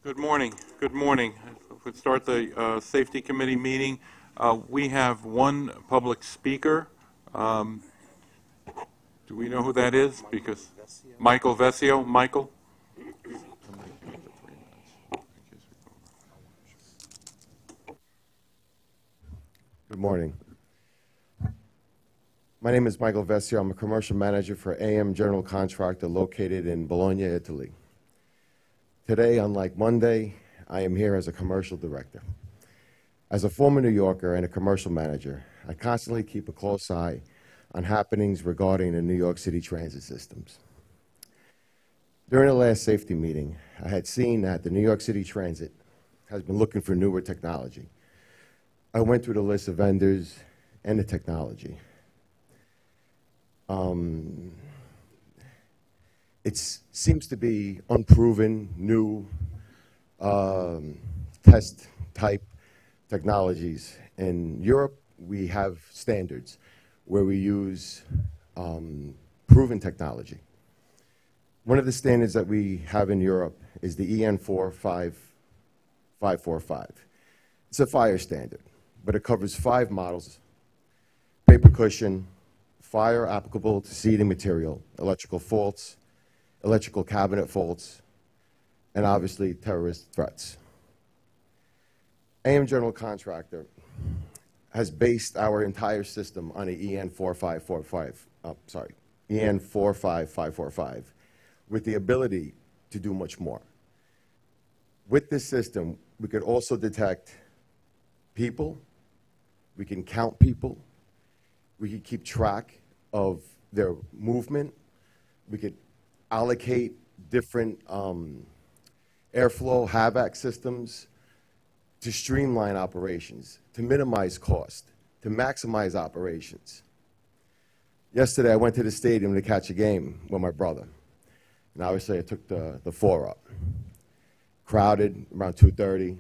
Good morning. Good morning. We'll start the Safety Committee meeting. We have one public speaker. Do we know who that is? Because Michael Vesio. Michael? Good morning. My name is Michael Vesio. I'm a commercial manager for AM General Contractor located in Bologna, Italy. Today, unlike Monday, I am here as a commercial director. As a former New Yorker and a commercial manager, I constantly keep a close eye on happenings regarding the New York City transit systems. During the last safety meeting, I had seen that the New York City Transit has been looking for newer technology. I went through the list of vendors and the technology. It seems to be unproven, new test-type technologies. In Europe, we have standards where we use proven technology. One of the standards that we have in Europe is the EN 45545. It's a fire standard, but it covers 5 models: paper cushion, fire applicable to seating material, electrical faults, electrical cabinet faults, and obviously terrorist threats. AM General Contractor has based our entire system on the EN 45545 with the ability to do much more. With this system, we could also detect people, we can count people, we can keep track of their movement, we could allocate different airflow HVAC systems to streamline operations, to minimize cost, to maximize operations. Yesterday, I went to the stadium to catch a game with my brother. And obviously, I took the 4 up. Crowded, around 2:30.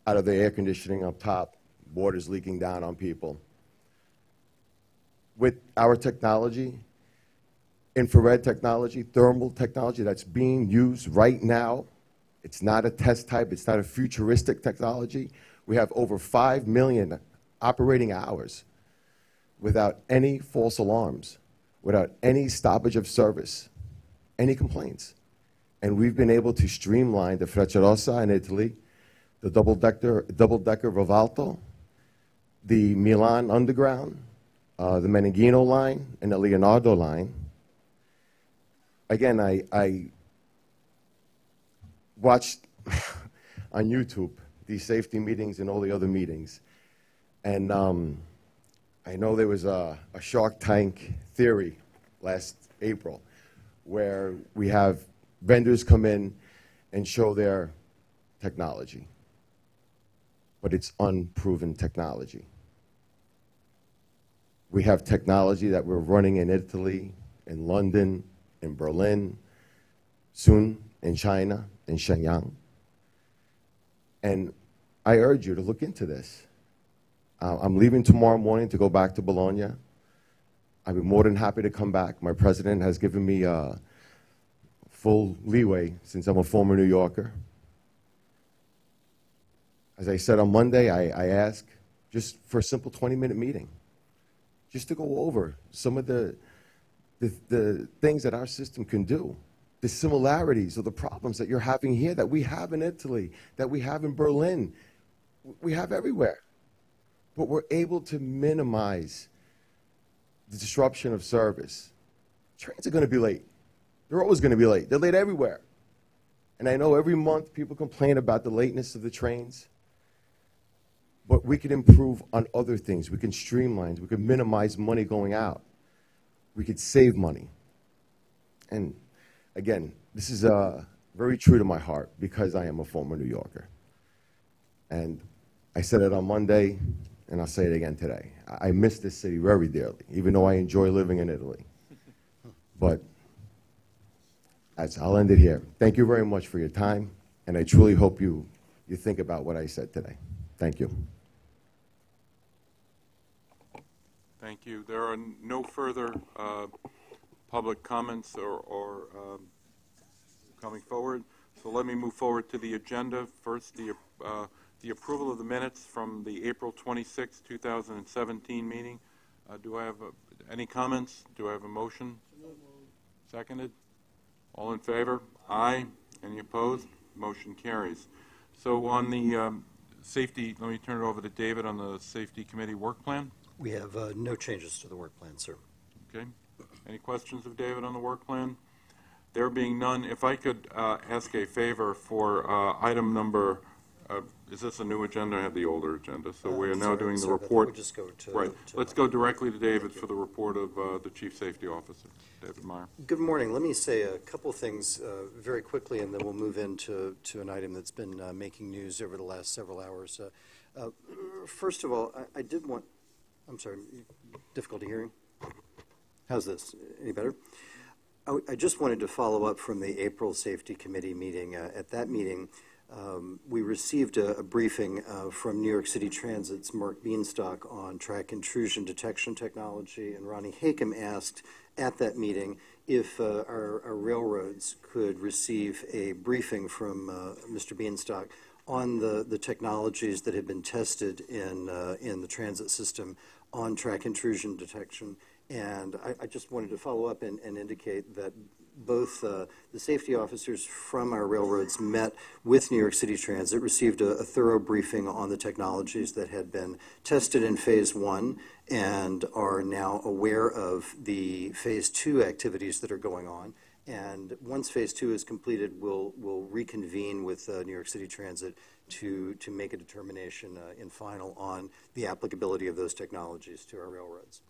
Out of the air conditioning up top, water's leaking down on people. With our technology, infrared technology, thermal technology that's being used right now, it's not a test type, it's not a futuristic technology. We have over 5 million operating hours without any false alarms, without any stoppage of service, any complaints. And we've been able to streamline the Frecciarossa in Italy, the double-decker Rivalto, the Milan Underground, the Meneghino line, and the Leonardo line. Again, I watched on YouTube these safety meetings and all the other meetings. And I know there was a Shark Tank theory last April where we have vendors come in and show their technology. But it's unproven technology. We have technology that we're running in Italy, in London, in Berlin, soon in China, in Shenyang. And I urge you to look into this. I'm leaving tomorrow morning to go back to Bologna. I'd be more than happy to come back. My president has given me full leeway since I'm a former New Yorker. As I said on Monday, I asked just for a simple 20-minute meeting, just to go over some of the things that our system can do, the similarities of the problems that you're having here, that we have in Italy, that we have in Berlin, we have everywhere. But we're able to minimize the disruption of service. Trains are going to be late. They're always going to be late. They're late everywhere. And I know every month people complain about the lateness of the trains. But we can improve on other things. We can streamline. We can minimize money going out. We could save money. And again, this is very true to my heart because I am a former New Yorker. And I said it on Monday, and I'll say it again today. I miss this city very dearly, even though I enjoy living in Italy. But I'll end it here. Thank you very much for your time, and I truly hope you think about what I said today. Thank you. Thank you. There are no further public comments or coming forward. So let me move forward to the agenda. First, the approval of the minutes from the April 26, 2017 meeting. Do I have any comments? Do I have a motion? Seconded? All in favor? Aye. Any opposed? Motion carries. So on the safety, let me turn it over to David on the Safety Committee work plan. We have no changes to the work plan, sir. Okay. Any questions of David on the work plan? There being none, if I could ask a favor for item number, is this a new agenda? I have the older agenda. So we are now Sorry, doing the sir, report. we just go to, Right. Let's go directly to David for the report of the Chief Safety Officer, David Meyer. Good morning. Let me say a couple things very quickly, and then we'll move into an item that's been making news over the last several hours. First of all, I did want, I'm sorry, difficulty hearing? How's this? Any better? I just wanted to follow up from the April Safety Committee meeting. At that meeting, we received a briefing from New York City Transit's Mark Beanstalk on track intrusion detection technology, and Ronnie Hakem asked at that meeting if our railroads could receive a briefing from Mr. Beanstalk on the technologies that have been tested in the transit system on track intrusion detection. And I just wanted to follow up and indicate that both the safety officers from our railroads met with New York City Transit, received a thorough briefing on the technologies that had been tested in Phase 1 and are now aware of the Phase 2 activities that are going on. And once Phase 2 is completed, we'll reconvene with New York City Transit to make a determination in final on the applicability of those technologies to our railroads.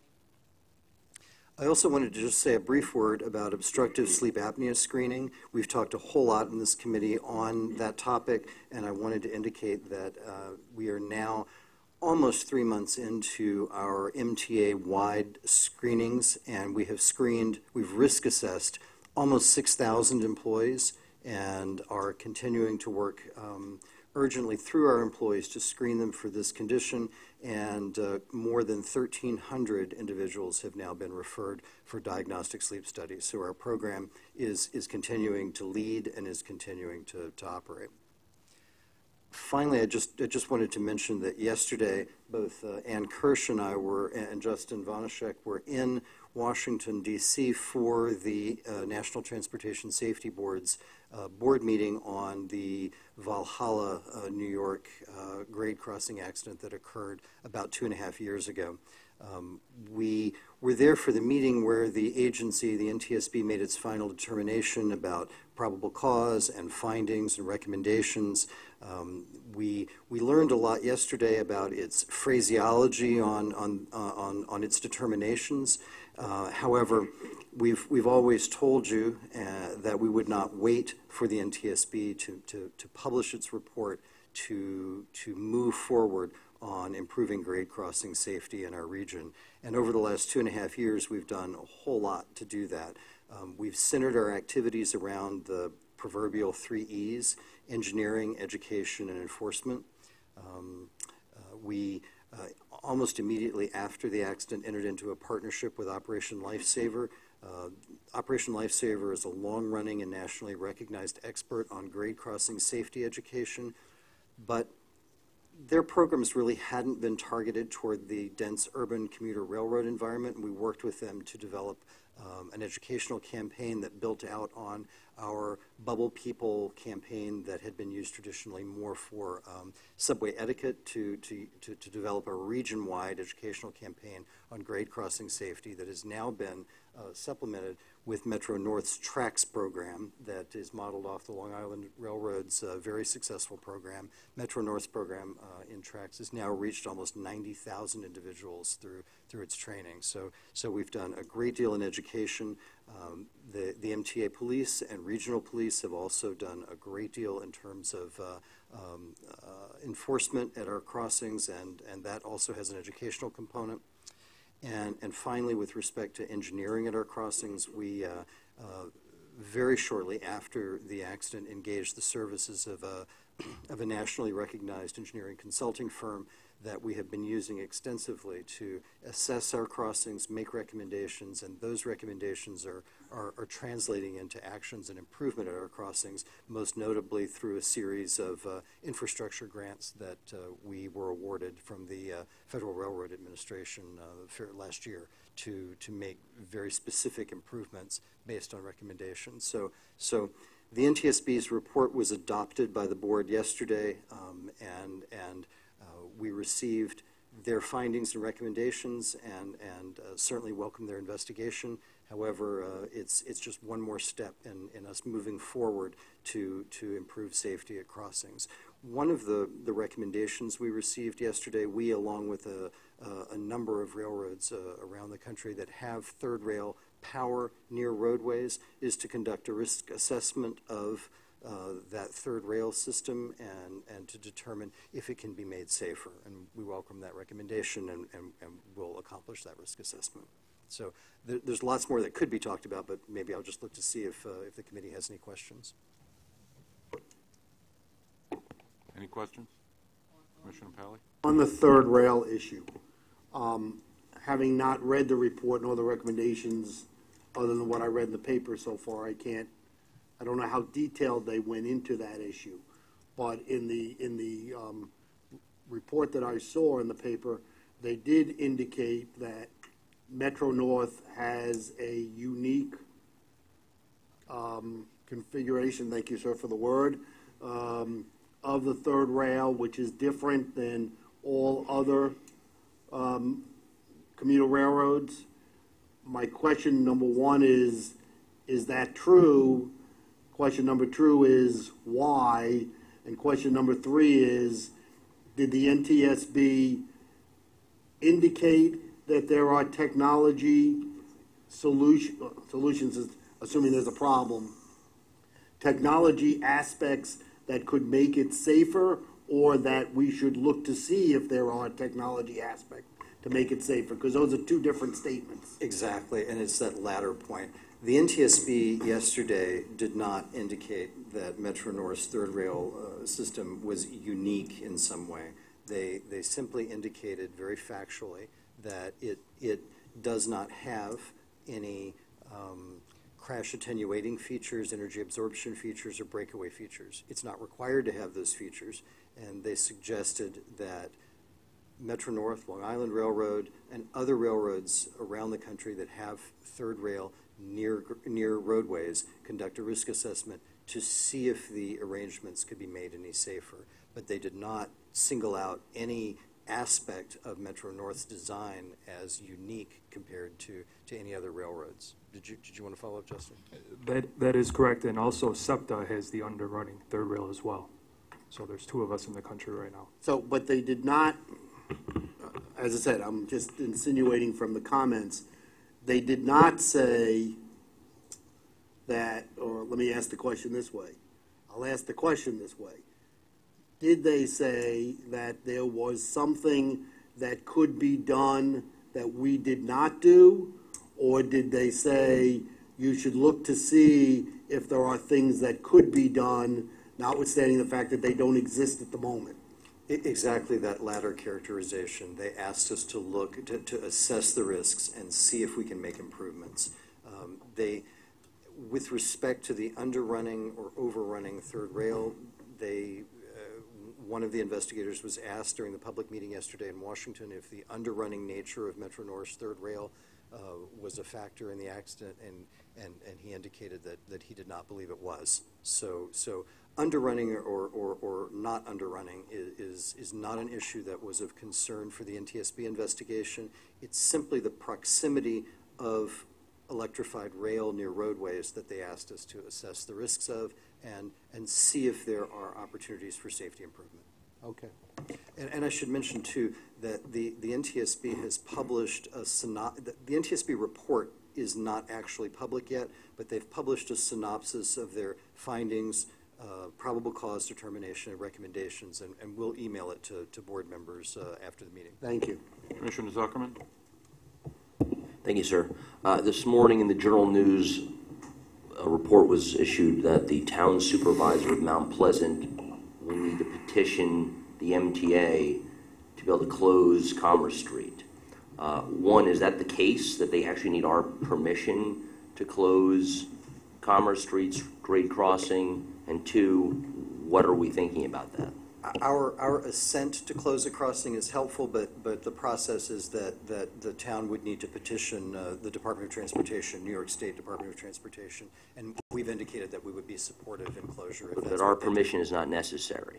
I also wanted to just say a brief word about obstructive sleep apnea screening. We've talked a whole lot in this committee on that topic, and I wanted to indicate that we are now almost 3 months into our MTA-wide screenings, and we've risk assessed almost 6,000 employees and are continuing to work urgently through our employees to screen them for this condition, and more than 1,300 individuals have now been referred for diagnostic sleep studies. So our program is continuing to lead and is continuing to operate. Finally, I just wanted to mention that yesterday, both Ann Kirsch and I and Justin Vanashek were in Washington, D.C. for the National Transportation Safety Board's board meeting on the Valhalla, New York grade crossing accident that occurred about 2.5 years ago. We were there for the meeting where the agency, the NTSB, made its final determination about probable cause and findings and recommendations. We learned a lot yesterday about its phraseology on its determinations. However, we've always told you that we would not wait for the NTSB to publish its report to move forward on improving grade crossing safety in our region. And over the last 2.5 years, we've done a whole lot to do that. We've centered our activities around the proverbial 3 E's: engineering, education, and enforcement. We almost immediately after the accident entered into a partnership with Operation Lifesaver. Operation Lifesaver is a long-running and nationally recognized expert on grade crossing safety education, but their programs really hadn't been targeted toward the dense urban commuter railroad environment. We worked with them to develop an educational campaign that built out on our Bubble People campaign that had been used traditionally more for subway etiquette to develop a region-wide educational campaign on grade crossing safety that has now been supplemented with Metro North's TRACS program that is modeled off the Long Island Railroad's very successful program. Metro North's program in TRACS has now reached almost 90,000 individuals through its training. So we've done a great deal in education. The MTA police and regional police have also done a great deal in terms of enforcement at our crossings, and that also has an educational component. And finally, with respect to engineering at our crossings, we very shortly after the accident engaged the services of a nationally recognized engineering consulting firm that we have been using extensively to assess our crossings, make recommendations, and those recommendations are translating into actions and improvement at our crossings, most notably through a series of infrastructure grants that we were awarded from the Federal Railroad Administration last year to make very specific improvements based on recommendations. So the NTSB's report was adopted by the board yesterday, and we received their findings and recommendations and certainly welcome their investigation. However, it's just one more step in us moving forward to improve safety at crossings. One of the recommendations we received yesterday, we along with a number of railroads around the country that have third rail power near roadways, is to conduct a risk assessment of that third rail system and to determine if it can be made safer. And we welcome that recommendation and will accomplish that risk assessment. So there's lots more that could be talked about, but maybe I'll just look to see if the committee has any questions. Any questions? Commissioner Pally? On the third rail issue, having not read the report nor the recommendations, other than what I read in the paper so far, I don't know how detailed they went into that issue. But in the report that I saw in the paper, they did indicate that Metro North has a unique configuration, thank you, sir, for the word, of the third rail, which is different than all other commuter railroads. My question number one is that true? Question number two is why? And question number three is, did the NTSB indicate that there are technology solutions, assuming there's a problem, technology aspects that could make it safer, or that we should look to see if there are technology aspects to make it safer? Because those are two different statements. Exactly, and it's that latter point. The NTSB yesterday did not indicate that Metro North's third rail system was unique in some way. They simply indicated very factually that it does not have any crash attenuating features, energy absorption features, or breakaway features. It's not required to have those features, and they suggested that Metro North, Long Island Railroad, and other railroads around the country that have third rail near roadways conduct a risk assessment to see if the arrangements could be made any safer. But they did not single out any aspect of Metro North's design as unique compared to any other railroads. Did you want to follow up, Justin? That is correct, and also SEPTA has the underrunning third rail as well. So there's two of us in the country right now. So, but they did not, as I said, I'm just insinuating from the comments, they did not say that, or let me ask the question this way. I'll ask the question this way. Did they say that there was something that could be done that we did not do? Or did they say you should look to see if there are things that could be done, notwithstanding the fact that they don't exist at the moment? Exactly that latter characterization. They asked us to look, to assess the risks and see if we can make improvements. With respect to the underrunning or overrunning third rail, one of the investigators was asked during the public meeting yesterday in Washington if the underrunning nature of Metro North's third rail was a factor in the accident, and he indicated that he did not believe it was. So underrunning or not underrunning is not an issue that was of concern for the NTSB investigation. It's simply the proximity of electrified rail near roadways that they asked us to assess the risks of and see if there are opportunities for safety improvement. Okay. And I should mention, too, that the NTSB has published the NTSB report is not actually public yet, but they've published a synopsis of their findings, probable cause determination, and recommendations, and we'll email it to board members after the meeting. Thank you. Commissioner Zuckerman? Thank you, sir. This morning in the Journal News, a report was issued that the town supervisor of Mount Pleasant will need to petition the MTA to be able to close Commerce Street. One, is that the case, that they actually need our permission to close Commerce Street's grade crossing? And two, what are we thinking about that? Our assent to close a crossing is helpful, but the process is that the town would need to petition the Department of Transportation, New York State Department of Transportation, and we've indicated that we would be supportive in closure. If that's That our what they do. permission is not necessary.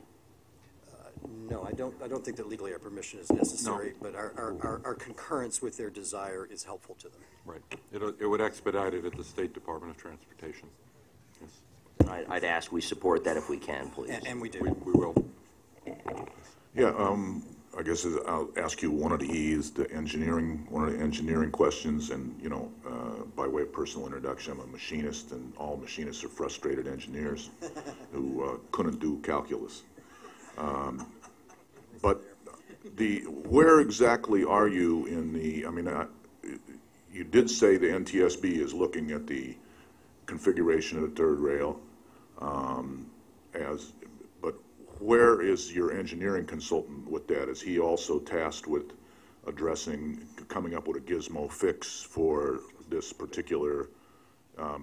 No, I don't think that legally our permission is necessary, but our concurrence with their desire is helpful to them. Right. It would expedite it at the State Department of Transportation. Yes, I'd ask we support that if we can, please. And we do. we will. Yeah, I guess I'll ask you one of the one of the engineering questions, and, you know, by way of personal introduction, I'm a machinist, and all machinists are frustrated engineers who couldn't do calculus. But where exactly are you in the, I mean, you did say the NTSB is looking at the configuration of the third rail, but where is your engineering consultant with that? Is he also tasked with coming up with a gizmo fix for this particular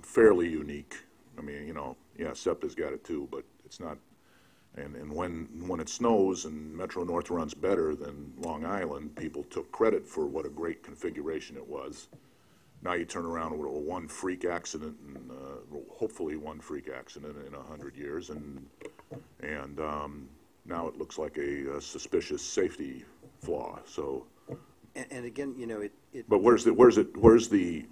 fairly unique, I mean, you know, yeah, SEPTA's got it too, but it's not. And when it snows and Metro North runs better than Long Island, people took credit for what a great configuration it was. Now you turn around with a one freak accident, and hopefully one freak accident in 100 years, and now it looks like a suspicious safety flaw. So, And again, you know, but where's the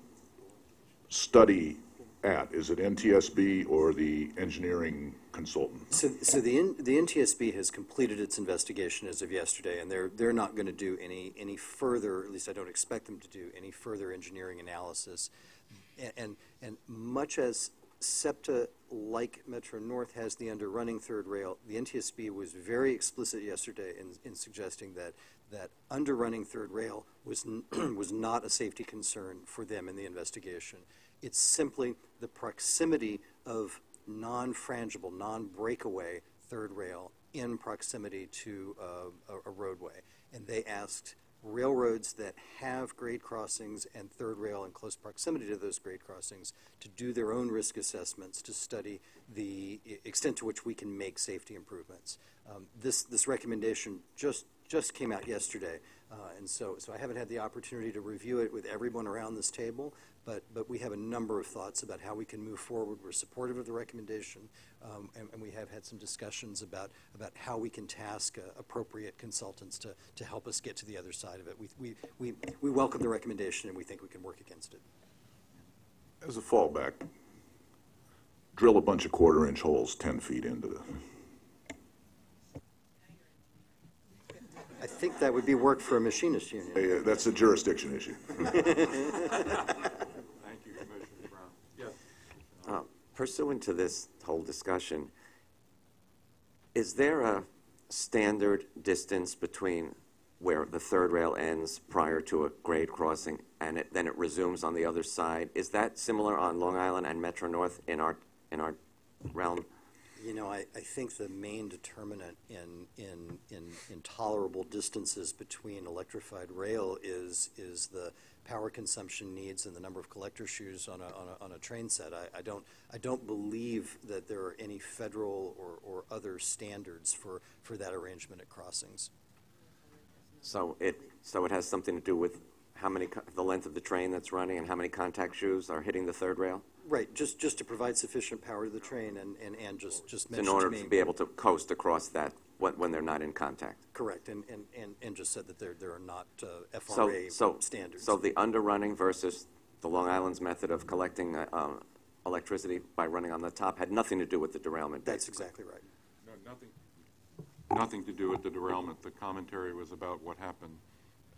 study at? Is it NTSB or the engineering consultant? So the NTSB has completed its investigation as of yesterday, and they're not going to do any further, at least I don't expect them to do any further engineering analysis. And much as SEPTA, like Metro North, has the underrunning third rail, the NTSB was very explicit yesterday in suggesting that underrunning third rail was not a safety concern for them in the investigation. It's simply the proximity of non-frangible, non-breakaway third rail in proximity to a roadway. And they asked railroads that have grade crossings and third rail in close proximity to those grade crossings to do their own risk assessments to study the extent to which we can make safety improvements. This recommendation just came out yesterday, and so I haven't had the opportunity to review it with everyone around this table, but we have a number of thoughts about how we can move forward. We're supportive of the recommendation, and we have had some discussions about how we can task appropriate consultants to help us get to the other side of it. We welcome the recommendation, and we think we can work against it. As a fallback, drill a bunch of quarter-inch holes 10 feet into the... I think that would be work for a machinist union. That's a jurisdiction issue. Thank you, Commissioner Brown. Yes. Pursuant to this whole discussion, is there a standard distance between where the third rail ends prior to a grade crossing and then it resumes on the other side? Is that similar on Long Island and Metro North in our realm? You know, I think the main determinant in tolerable distances between electrified rail is the power consumption needs and the number of collector shoes on a train set. I don't believe that there are any federal or other standards for that arrangement at crossings. So it has something to do with the length of the train that's running and how many contact shoes are hitting the third rail? Right, just to provide sufficient power to the train, and just mentioned In order to me, to be able to coast across that when they're not in contact. correct, and just said that there are not FRA standards. So the underrunning versus the Long Island's method of collecting electricity by running on the top had nothing to do with the derailment. That's exactly right. No, nothing to do with the derailment. The commentary was about what happened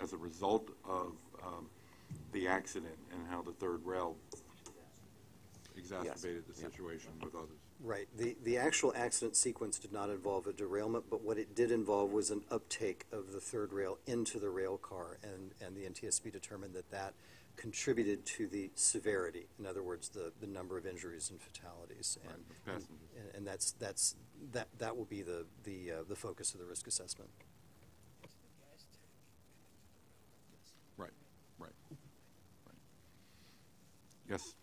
as a result of the accident and how the third rail exacerbated the situation with others. Right. The actual accident sequence did not involve a derailment, but what it did involve was an uptake of the third rail into the rail car, and the NTSB determined that contributed to the severity. In other words, the number of injuries and fatalities. And that will be the focus of the risk assessment. Yes.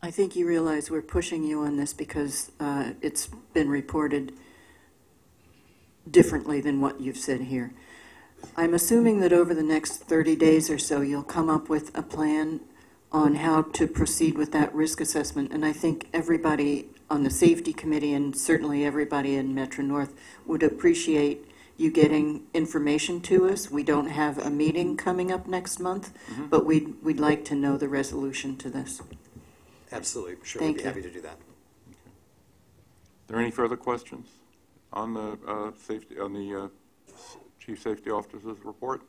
I think you realize we're pushing you on this because it's been reported differently than what you've said here. I'm assuming that over the next 30 days or so, you'll come up with a plan on how to proceed with that risk assessment. And I think everybody on the safety committee and certainly everybody in Metro North would appreciate you getting information to us. We don't have a meeting coming up next month, but we'd like to know the resolution to this. Absolutely, sure, Thank we'd be you. happy to do that. Are there any further questions on the safety, on the Chief Safety Officer's report?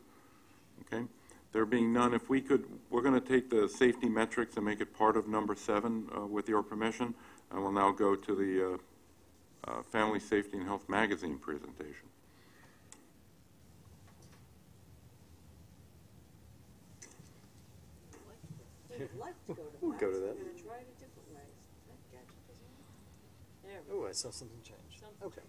Okay. There being none, if we could, we're going to take the safety metrics and make it part of number 7 with your permission, and we'll now go to the Family Safety and Health Magazine presentation. We'll go to that. Oh, I saw something change. Okay.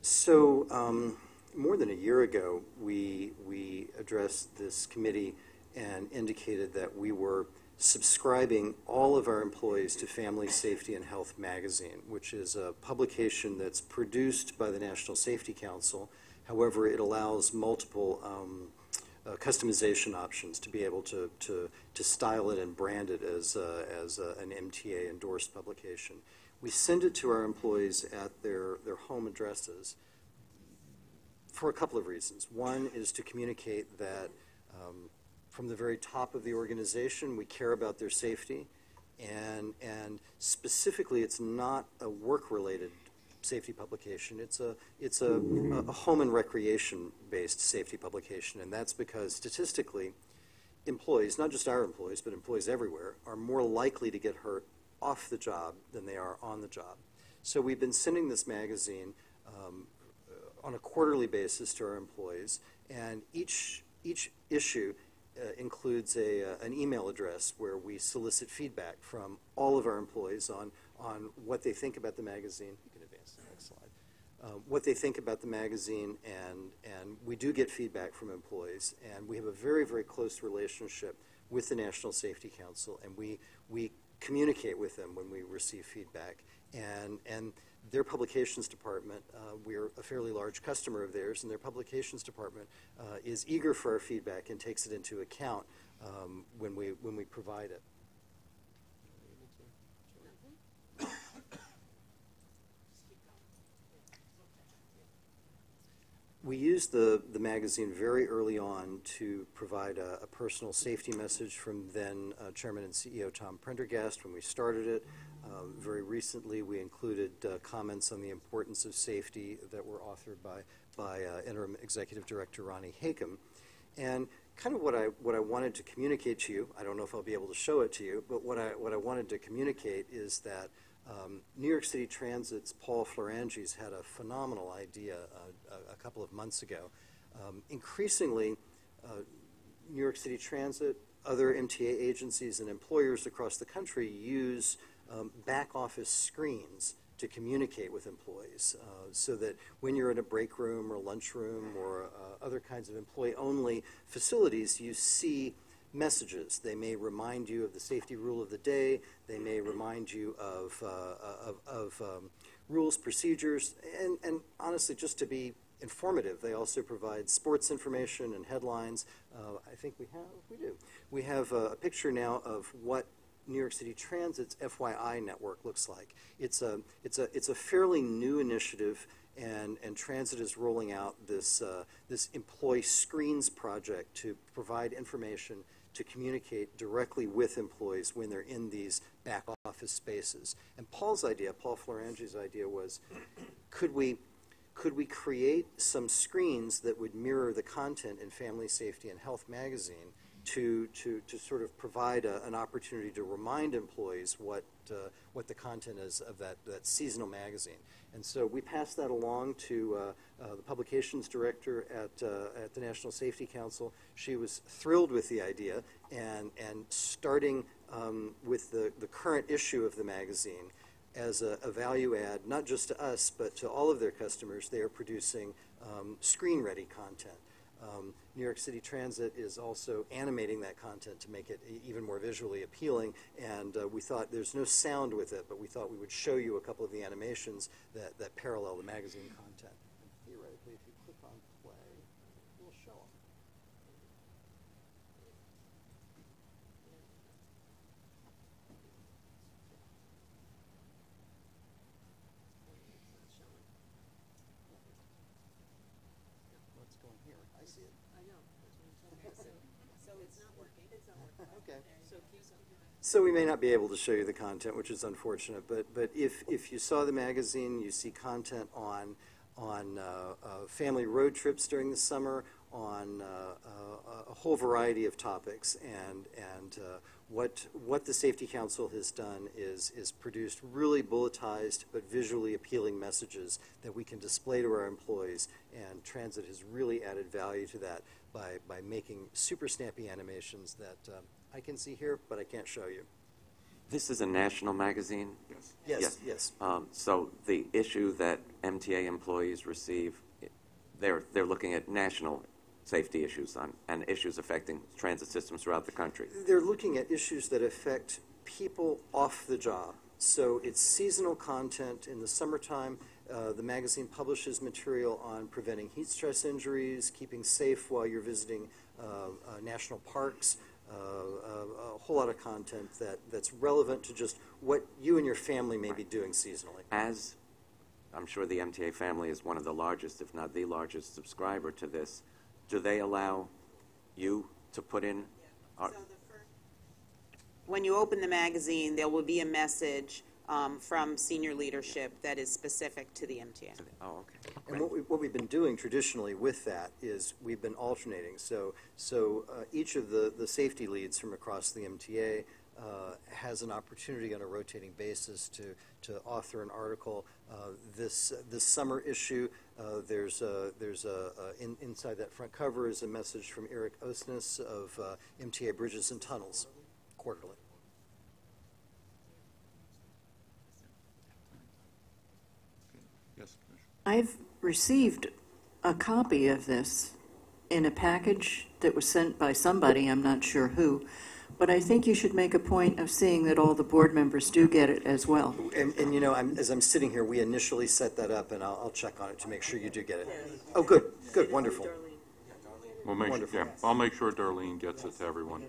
So, more than a year ago, we addressed this committee and indicated that we were subscribing all of our employees to Family Safety and Health Magazine, which is a publication that's produced by the National Safety Council. However, it allows multiple customization options to be able to style it and brand it as an MTA endorsed publication. We send it to our employees at their home addresses for a couple of reasons. One is to communicate that from the very top of the organization, we care about their safety, and specifically, it's not a work-related safety publication. It's a home and recreation-based safety publication, and that's because statistically, employees, not just our employees, but employees everywhere, are more likely to get hurt off the job than they are on the job. So we've been sending this magazine on a quarterly basis to our employees, and each issue includes an email address where we solicit feedback from all of our employees on what they think about the magazine. You can advance the next slide. What they think about the magazine, and we do get feedback from employees, and we have a very, very close relationship with the National Safety Council, and we communicate with them when we receive feedback. And their publications department, we're a fairly large customer of theirs, and their publications department is eager for our feedback and takes it into account when we provide it. We used the magazine very early on to provide a personal safety message from then Chairman and CEO Tom Prendergast when we started it. Very recently, we included comments on the importance of safety that were authored by Interim Executive Director Ronnie Hakem. And kind of what I wanted to communicate to you, I don't know if I'll be able to show it to you, but what I wanted to communicate is that New York City Transit's Paul Floranges had a phenomenal idea a couple of months ago. Increasingly, New York City Transit, other MTA agencies, and employers across the country use back office screens to communicate with employees so that when you're in a break room or lunchroom or other kinds of employee-only facilities, you see messages. They may remind you of the safety rule of the day. They may remind you of rules, procedures, and honestly, just to be informative, they also provide sports information and headlines. I think we do. We have a picture now of what New York City Transit's FYI network looks like. It's a fairly new initiative, and Transit is rolling out this employee screens project to provide information to communicate directly with employees when they're in these back office spaces. And Paul Floranges' idea was, could we create some screens that would mirror the content in Family Safety and Health magazine to sort of provide an opportunity to remind employees what the content is of that seasonal magazine. And so we passed that along to the publications director at the National Safety Council. She was thrilled with the idea, and starting with the current issue of the magazine, as a value add, not just to us, but to all of their customers, they are producing screen-ready content. New York City Transit is also animating that content to make it even more visually appealing, and we thought there's no sound with it, but we thought we would show you a couple of the animations that parallel the magazine content. And theoretically, if you click on play, we'll show them. What's going here? I see it. I know. So it's not working. It's not working. Okay. So keep some. So we may not be able to show you the content, which is unfortunate, but if you saw the magazine, you see content on family road trips during the summer, on a whole variety of topics, and what the Safety Council has done is produced really bulletized but visually appealing messages that we can display to our employees, and Transit has really added value to that by making super snappy animations that I can see here, but I can't show you. This is a national magazine? Yes. So the issue that MTA employees receive, they're looking at national safety issues and issues affecting transit systems throughout the country. They're looking at issues that affect people off the job. So it's seasonal content. In the summertime, the magazine publishes material on preventing heat stress injuries, keeping safe while you're visiting national parks, a whole lot of content that's relevant to just what you and your family may be doing seasonally. As I'm sure the MTA family is one of the largest, if not the largest subscriber to this, do they allow you to put in? When you open the magazine, there will be a message from senior leadership that is specific to the MTA. Oh, okay. And what we've been doing traditionally with that is we've been alternating. So each of the safety leads from across the MTA has an opportunity on a rotating basis to author an article. This summer issue, inside that front cover is a message from Eric Osnes of MTA Bridges and Tunnels, quarterly. Yes, Commissioner. I've received a copy of this in a package that was sent by somebody, I'm not sure who, but I think you should make a point of seeing that all the board members do get it as well. And you know, as I'm sitting here, we initially set that up, and I'll check on it to make sure you do get it. Oh, good, wonderful. I'll make sure Darlene gets it to everyone.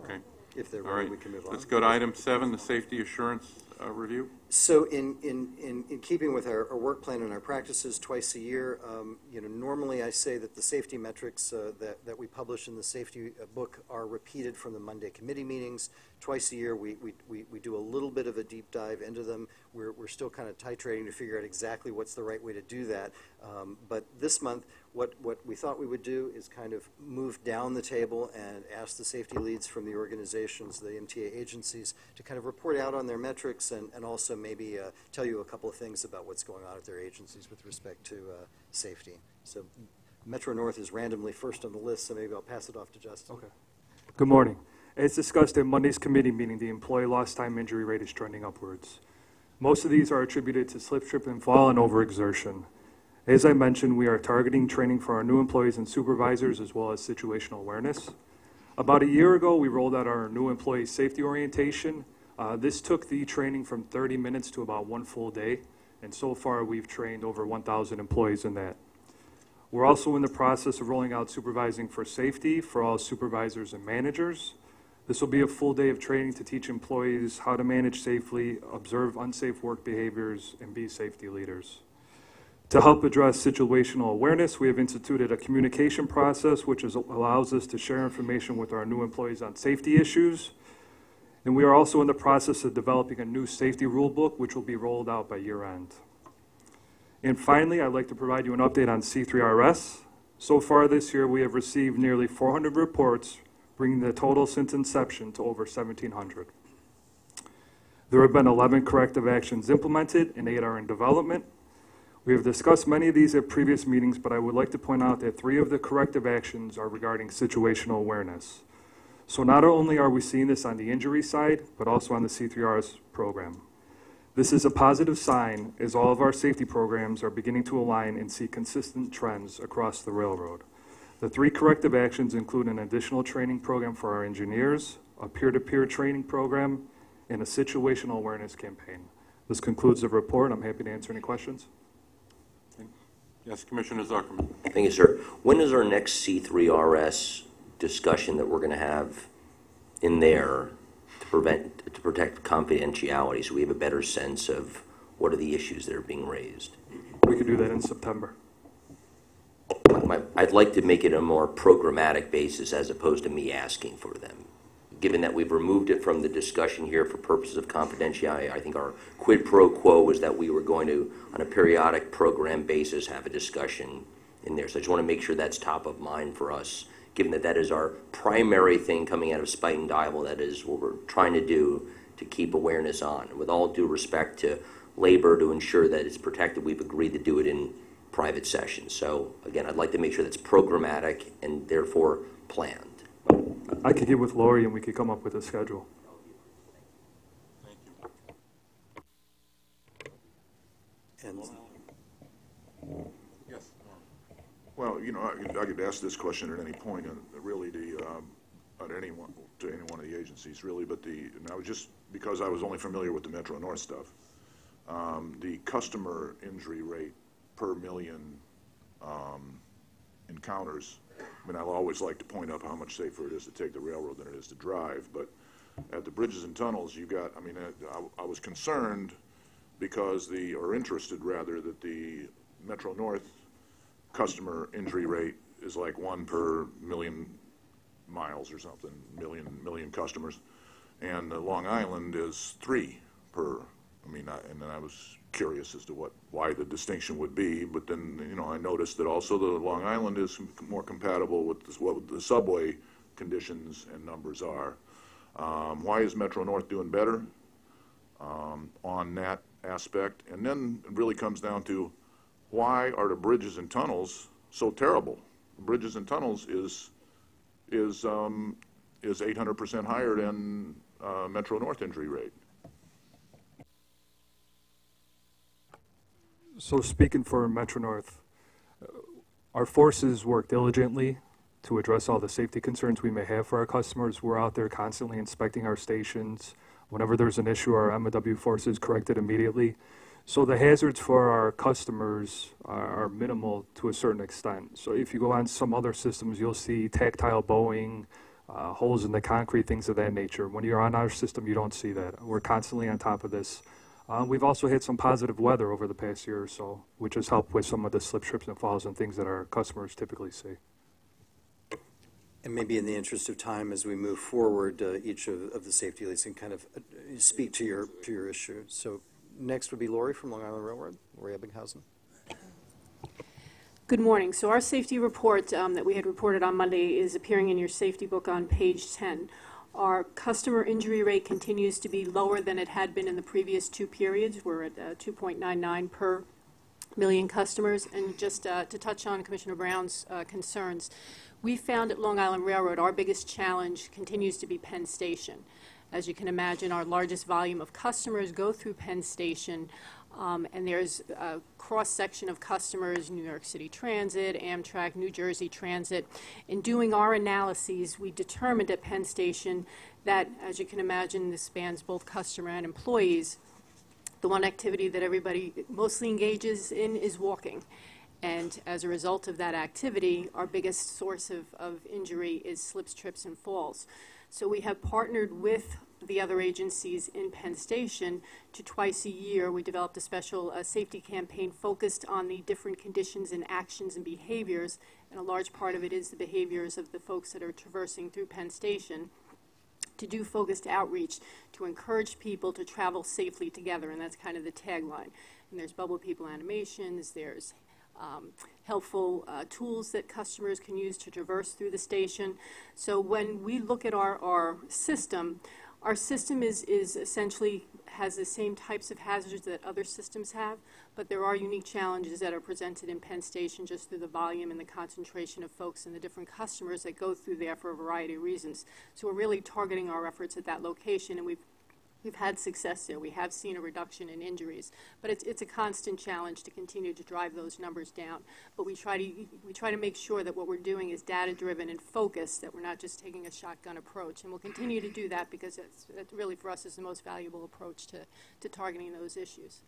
Okay. If they're All ready, right. we can move on. Let's go to item 7, the safety assurance review. So in keeping with our work plan and our practices twice a year, normally I say that the safety metrics that we publish in the safety book are repeated from the Monday committee meetings. Twice a year we do a little bit of a deep dive into them. We're still kind of titrating to figure out exactly what's the right way to do that. But this month, what we thought we would do is kind of move down the table and ask the safety leads from the organizations, the MTA agencies, to kind of report out on their metrics and also maybe tell you a couple of things about what's going on at their agencies with respect to safety. So Metro North is randomly first on the list, so maybe I'll pass it off to Justin. Okay. Good morning. As discussed at Monday's committee meeting, the employee lost time injury rate is trending upwards. Most of these are attributed to slip, trip, and fall and overexertion. As I mentioned, we are targeting training for our new employees and supervisors as well as situational awareness. About a year ago, we rolled out our new employee safety orientation. This took the training from 30 minutes to about 1 full day, and so far we've trained over 1,000 employees in that. We're also in the process of rolling out supervising for safety for all supervisors and managers. This will be a full day of training to teach employees how to manage safely, observe unsafe work behaviors, and be safety leaders. To help address situational awareness, we have instituted a communication process which allows us to share information with our new employees on safety issues. And we are also in the process of developing a new safety rule book which will be rolled out by year end. And finally, I'd like to provide you an update on C3RS. So far this year, we have received nearly 400 reports, bringing the total since inception to over 1,700. There have been 11 corrective actions implemented and 8 are in development. We have discussed many of these at previous meetings, but I would like to point out that 3 of the corrective actions are regarding situational awareness. So not only are we seeing this on the injury side, but also on the C3RS program. This is a positive sign as all of our safety programs are beginning to align and see consistent trends across the railroad. The 3 corrective actions include an additional training program for our engineers, a peer-to-peer training program, and a situational awareness campaign. This concludes the report. I'm happy to answer any questions. Yes, Commissioner Zuckerman. Thank you, sir. When is our next C3RS discussion that we're going to have in there to protect confidentiality, so we have a better sense of what are the issues that are being raised? We could do that in September. I'd like to make it a more programmatic basis as opposed to me asking for them. Given that we've removed it from the discussion here for purposes of confidentiality, I think our quid pro quo was that we were going to, on a periodic program basis, have a discussion in there. So I just want to make sure that's top of mind for us, given that that is our primary thing coming out of Spite and Dival. That is what we're trying to do to keep awareness on. With all due respect to labor, to ensure that it's protected, we've agreed to do it in private sessions. So again, I'd like to make sure that's programmatic and therefore planned. I could get with Lori and we could come up with a schedule. Thank you. And Yes. Well, you know, I could ask this question at any point, really, at anyone, to any one of the agencies, really, but and I was just, because I was only familiar with the Metro North stuff, the customer injury rate per million encounters, I mean, I'll always like to point out how much safer it is to take the railroad than it is to drive, but at the bridges and tunnels, you got, I mean, I was concerned because or interested rather, that the Metro North customer injury rate is like 1 per million miles or something, million customers, and Long Island is 3 per. I mean, and then I was curious as to why the distinction would be, but then, you know, I noticed that also the Long Island is more compatible with what the subway conditions and numbers are. Why is Metro North doing better on that aspect? And then it really comes down to, why are the bridges and tunnels so terrible? Bridges and tunnels is 800% higher than Metro North injury rate. So speaking for Metro North, our forces work diligently to address all the safety concerns we may have for our customers. We're out there constantly inspecting our stations. Whenever there's an issue, our MOW forces correct it immediately. So the hazards for our customers are minimal to a certain extent. So if you go on some other systems, you'll see tactile bowing, holes in the concrete, things of that nature. When you're on our system, you don't see that. We're constantly on top of this. We've also had some positive weather over the past year or so, which has helped with some of the slip, trips, and falls and things that our customers typically see. And maybe in the interest of time, as we move forward, each of the safety leads can kind of speak to your issue. So next would be Lori from Long Island Railroad, Lori Ebbinghausen. Good morning. So our safety report that we had reported on Monday is appearing in your safety book on page 10. Our customer injury rate continues to be lower than it had been in the previous 2 periods. We're at 2.99 per million customers. And just to touch on Commissioner Brown's concerns, we found at Long Island Railroad our biggest challenge continues to be Penn Station. As you can imagine, our largest volume of customers go through Penn Station, and there's a cross-section of customers, New York City Transit, Amtrak, New Jersey Transit. In doing our analyses, we determined at Penn Station that, as you can imagine, this spans both customer and employees. The one activity that everybody mostly engages in is walking. And as a result of that activity, our biggest source of injury is slips, trips, and falls. So we have partnered with the other agencies in Penn Station to twice a year. We developed a special safety campaign focused on the different conditions and actions and behaviors, and a large part of it is the behaviors of the folks that are traversing through Penn Station, to do focused outreach to encourage people to travel safely together, and that's kind of the tagline. And there's Bubble People animations, there's helpful tools that customers can use to traverse through the station. So when we look at our system is essentially has the same types of hazards that other systems have, but there are unique challenges that are presented in Penn Station just through the volume and the concentration of folks and the different customers that go through there for a variety of reasons. So we're really targeting our efforts at that location, and we've we've had success there. We have seen a reduction in injuries, but it's a constant challenge to continue to drive those numbers down. But we try to make sure that what we're doing is data-driven and focused, that we're not just taking a shotgun approach. And we'll continue to do that because that really, for us, is the most valuable approach to targeting those issues.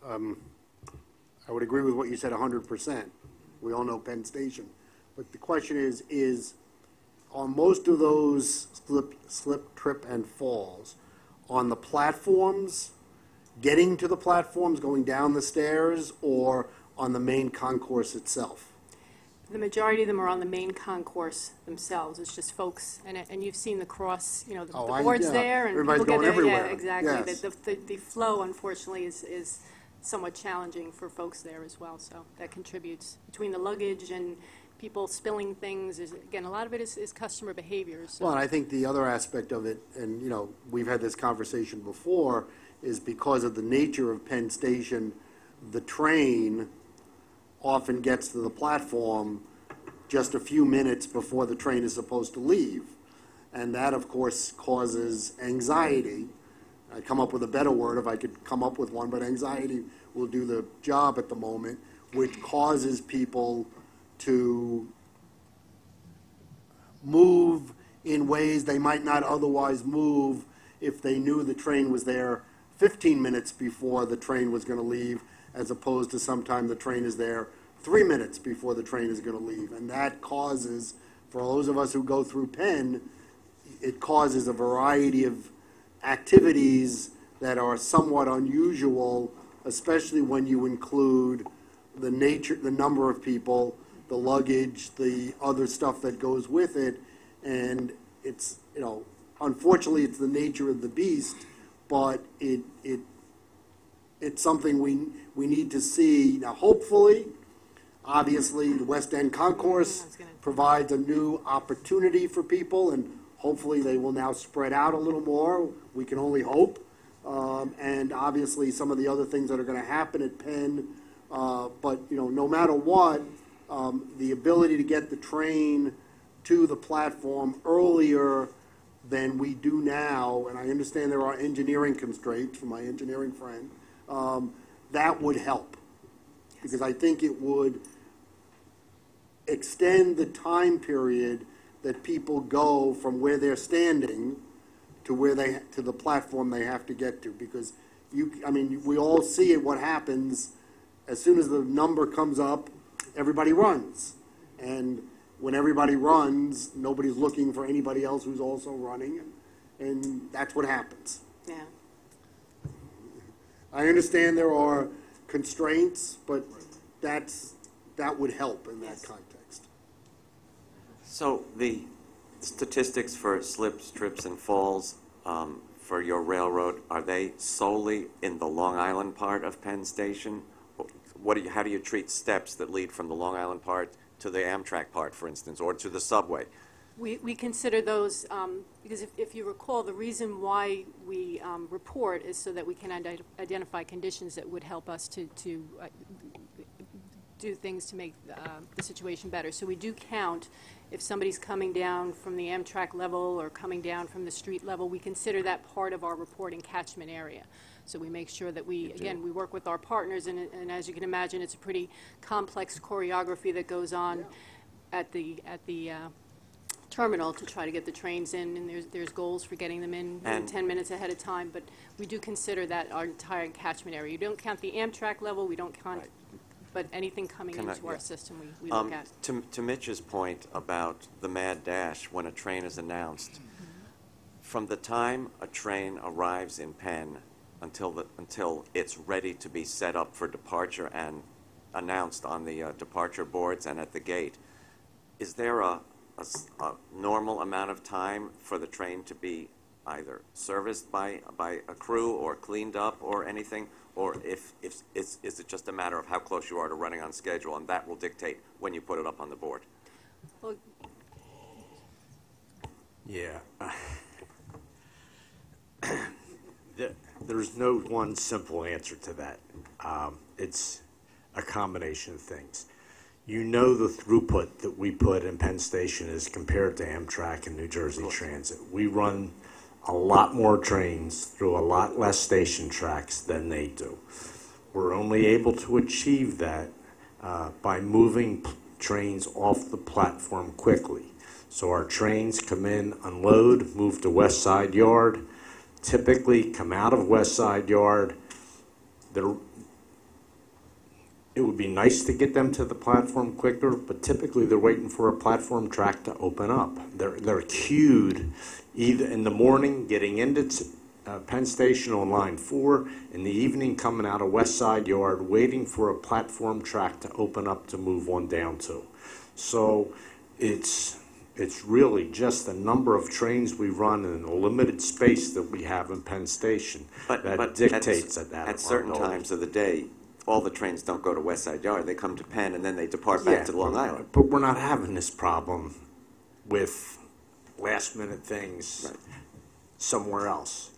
I would agree with what you said 100%. We all know Penn Station. But the question is on most of those slip, trip, and falls, on the platforms, getting to the platforms, going down the stairs, or on the main concourse itself? The majority of them are on the main concourse themselves. It's just folks, and you've seen the cross, the boards there, and everybody's people going get there. everywhere. Yeah, exactly. Yes. The flow, unfortunately, is somewhat challenging for folks there as well. So that contributes between the luggage and people spilling things. Again, a lot of it is customer behavior. So. Well, and I think the other aspect of it, and we've had this conversation before, is because of the nature of Penn Station, the train often gets to the platform just a few minutes before the train is supposed to leave. And that, of course, causes anxiety. I'd come up with a better word if I could come up with one, but anxiety will do the job at the moment, which causes people to move in ways they might not otherwise move if they knew the train was there 15 minutes before the train was going to leave, as opposed to sometime the train is there 3 minutes before the train is going to leave. And that causes, for those of us who go through Penn, it causes a variety of activities that are somewhat unusual, especially when you include the number of people, the luggage, the other stuff that goes with it. And it's, unfortunately, it's the nature of the beast, but it's something we need to see. Now, hopefully, obviously, the West End Concourse provides a new opportunity for people, and hopefully they will now spread out a little more. We can only hope. And obviously, some of the other things that are going to happen at Penn. But, no matter what, the ability to get the train to the platform earlier than we do now, and I understand there are engineering constraints from my engineering friend, that would help. Because I think it would extend the time period that people go from where they're standing to to the platform they have to get to. Because we all see it, what happens as soon as the number comes up, everybody runs. And when everybody runs, nobody's looking for anybody else who's also running, and that's what happens. Yeah. I understand there are constraints, but that would help in that context. So the statistics for slips, trips, and falls for your railroad, are they solely in the Long Island part of Penn Station? How do you treat steps that lead from the Long Island part to the Amtrak part, for instance, or to the subway? We consider those, because if you recall, the reason why we report is so that we can identify conditions that would help us to do things to make the situation better. So we do count if somebody's coming down from the Amtrak level or coming down from the street level. We consider that part of our reporting catchment area. So we make sure that we work with our partners, and as you can imagine, it's a pretty complex choreography that goes on at the terminal to try to get the trains in, and there's goals for getting them in 10 minutes ahead of time, but we do consider that our entire catchment area. You don't count the Amtrak level, we don't count, but anything coming into our system we look at. To Mitch's point about the mad dash when a train is announced, from the time a train arrives in Penn until it's ready to be set up for departure and announced on the departure boards and at the gate, is there a normal amount of time for the train to be either serviced by a crew or cleaned up or anything, or is it just a matter of how close you are to running on schedule, and that will dictate when you put it up on the board? Well, yeah. There's no one simple answer to that. It's a combination of things. You know the throughput that we put in Penn Station is compared to Amtrak and New Jersey Transit. We run a lot more trains through a lot less station tracks than they do. We're only able to achieve that by moving trains off the platform quickly. So our trains come in, unload, move to West Side Yard, typically come out of West Side Yard. It would be nice to get them to the platform quicker, but typically they're waiting for a platform track to open up. They're queued either in the morning getting into Penn Station on line 4, in the evening coming out of West Side Yard waiting for a platform track to open up to move on down to. So it's really just the number of trains we run and the limited space that we have in Penn Station that dictates that. At certain times of the day, all the trains don't go to West Side Yard. They come to Penn and then they depart back to Long Island. But we're not having this problem with last-minute things somewhere else.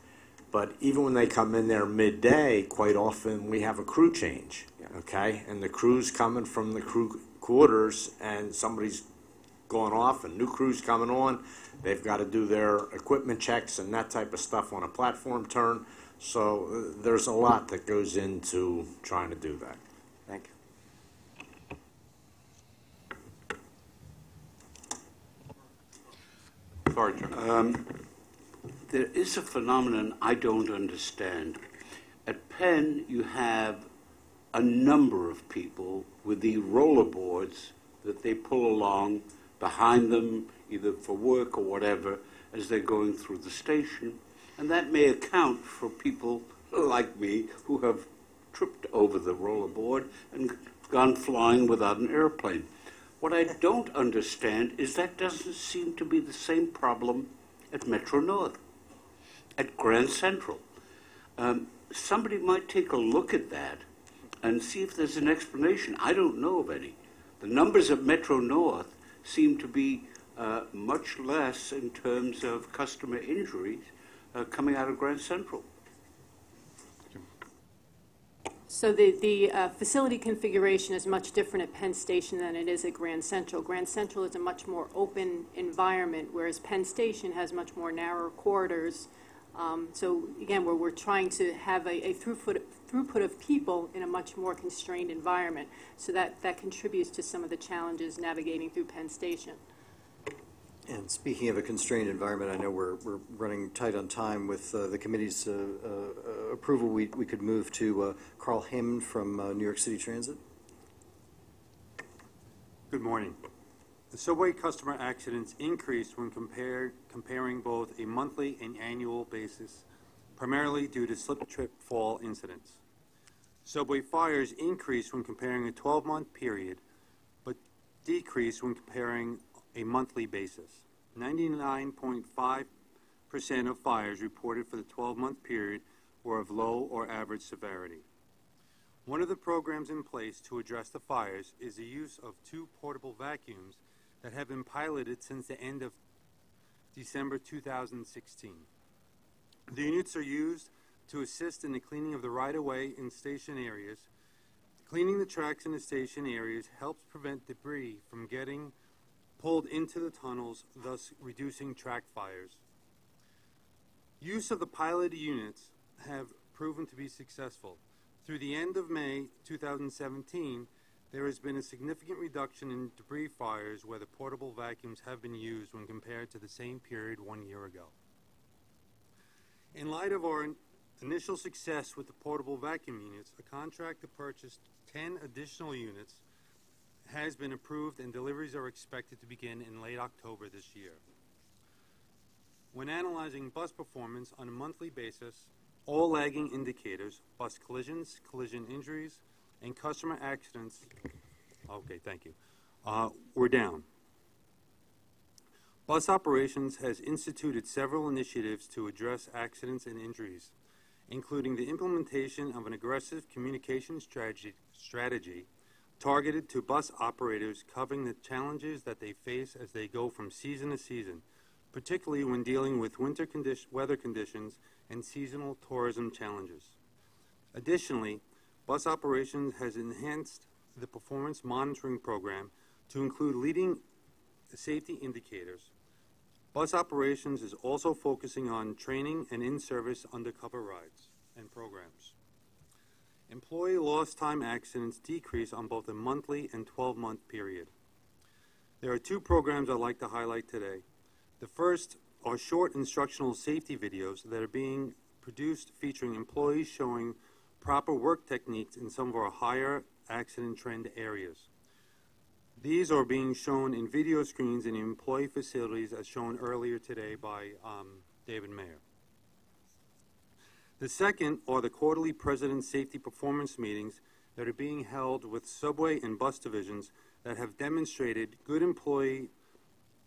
But even when they come in there midday, quite often we have a crew change, okay? And the crew's coming from the crew quarters and somebody's going off and new crew's coming on. They've got to do their equipment checks and that type of stuff on a platform turn. So there's a lot that goes into trying to do that. Thank you. Sorry, Jim. There is a phenomenon I don't understand. At Penn, you have a number of people with the rollerboards that they pull along behind them, either for work or whatever, as they're going through the station. And that may account for people like me who have tripped over the rollerboard and gone flying without an airplane. What I don't understand is that doesn't seem to be the same problem at Metro North, at Grand Central. Somebody might take a look at that and see if there's an explanation. I don't know of any. The numbers at Metro North seem to be much less in terms of customer injuries coming out of Grand Central. So the facility configuration is much different at Penn Station than it is at Grand Central. Grand Central is a much more open environment, whereas Penn Station has much more narrow corridors. So again, we're trying to have a throughput of people in a much more constrained environment. So that contributes to some of the challenges navigating through Penn Station. And speaking of a constrained environment, I know we're running tight on time. With the committee's approval, we could move to Carl Hammond from New York City Transit. Good morning. The subway customer accidents increased when comparing both a monthly and annual basis, primarily due to slip, trip, fall incidents. Subway fires increased when comparing a 12-month period, but decreased when comparing a monthly basis. 99.5% of fires reported for the 12-month period were of low or average severity. One of the programs in place to address the fires is the use of 2 portable vacuums that have been piloted since the end of December 2016. The units are used to assist in the cleaning of the right-of-way in station areas. Cleaning the tracks in the station areas helps prevent debris from getting pulled into the tunnels, thus reducing track fires. Use of the piloted units have proven to be successful. Through the end of May 2017, there has been a significant reduction in debris fires where the portable vacuums have been used when compared to the same period 1 year ago. In light of our initial success with the portable vacuum units, a contract to purchase 10 additional units has been approved and deliveries are expected to begin in late October this year. When analyzing bus performance on a monthly basis, all lagging indicators, bus collisions, collision injuries, and customer accidents, were down. Bus Operations has instituted several initiatives to address accidents and injuries, including the implementation of an aggressive communication strategy targeted to bus operators, covering the challenges that they face as they go from season to season, particularly when dealing with weather conditions and seasonal tourism challenges. Additionally, Bus Operations has enhanced the performance monitoring program to include leading safety indicators. Bus operations is also focusing on training and in-service undercover rides and programs. Employee lost time accidents decrease on both a monthly and 12-month period. There are two programs I'd like to highlight today. The first are short instructional safety videos that are being produced featuring employees showing proper work techniques in some of our higher accident trend areas. These are being shown in video screens in employee facilities as shown earlier today by David Mayer. The second are the quarterly President Safety Performance meetings that are being held with subway and bus divisions that have demonstrated good employee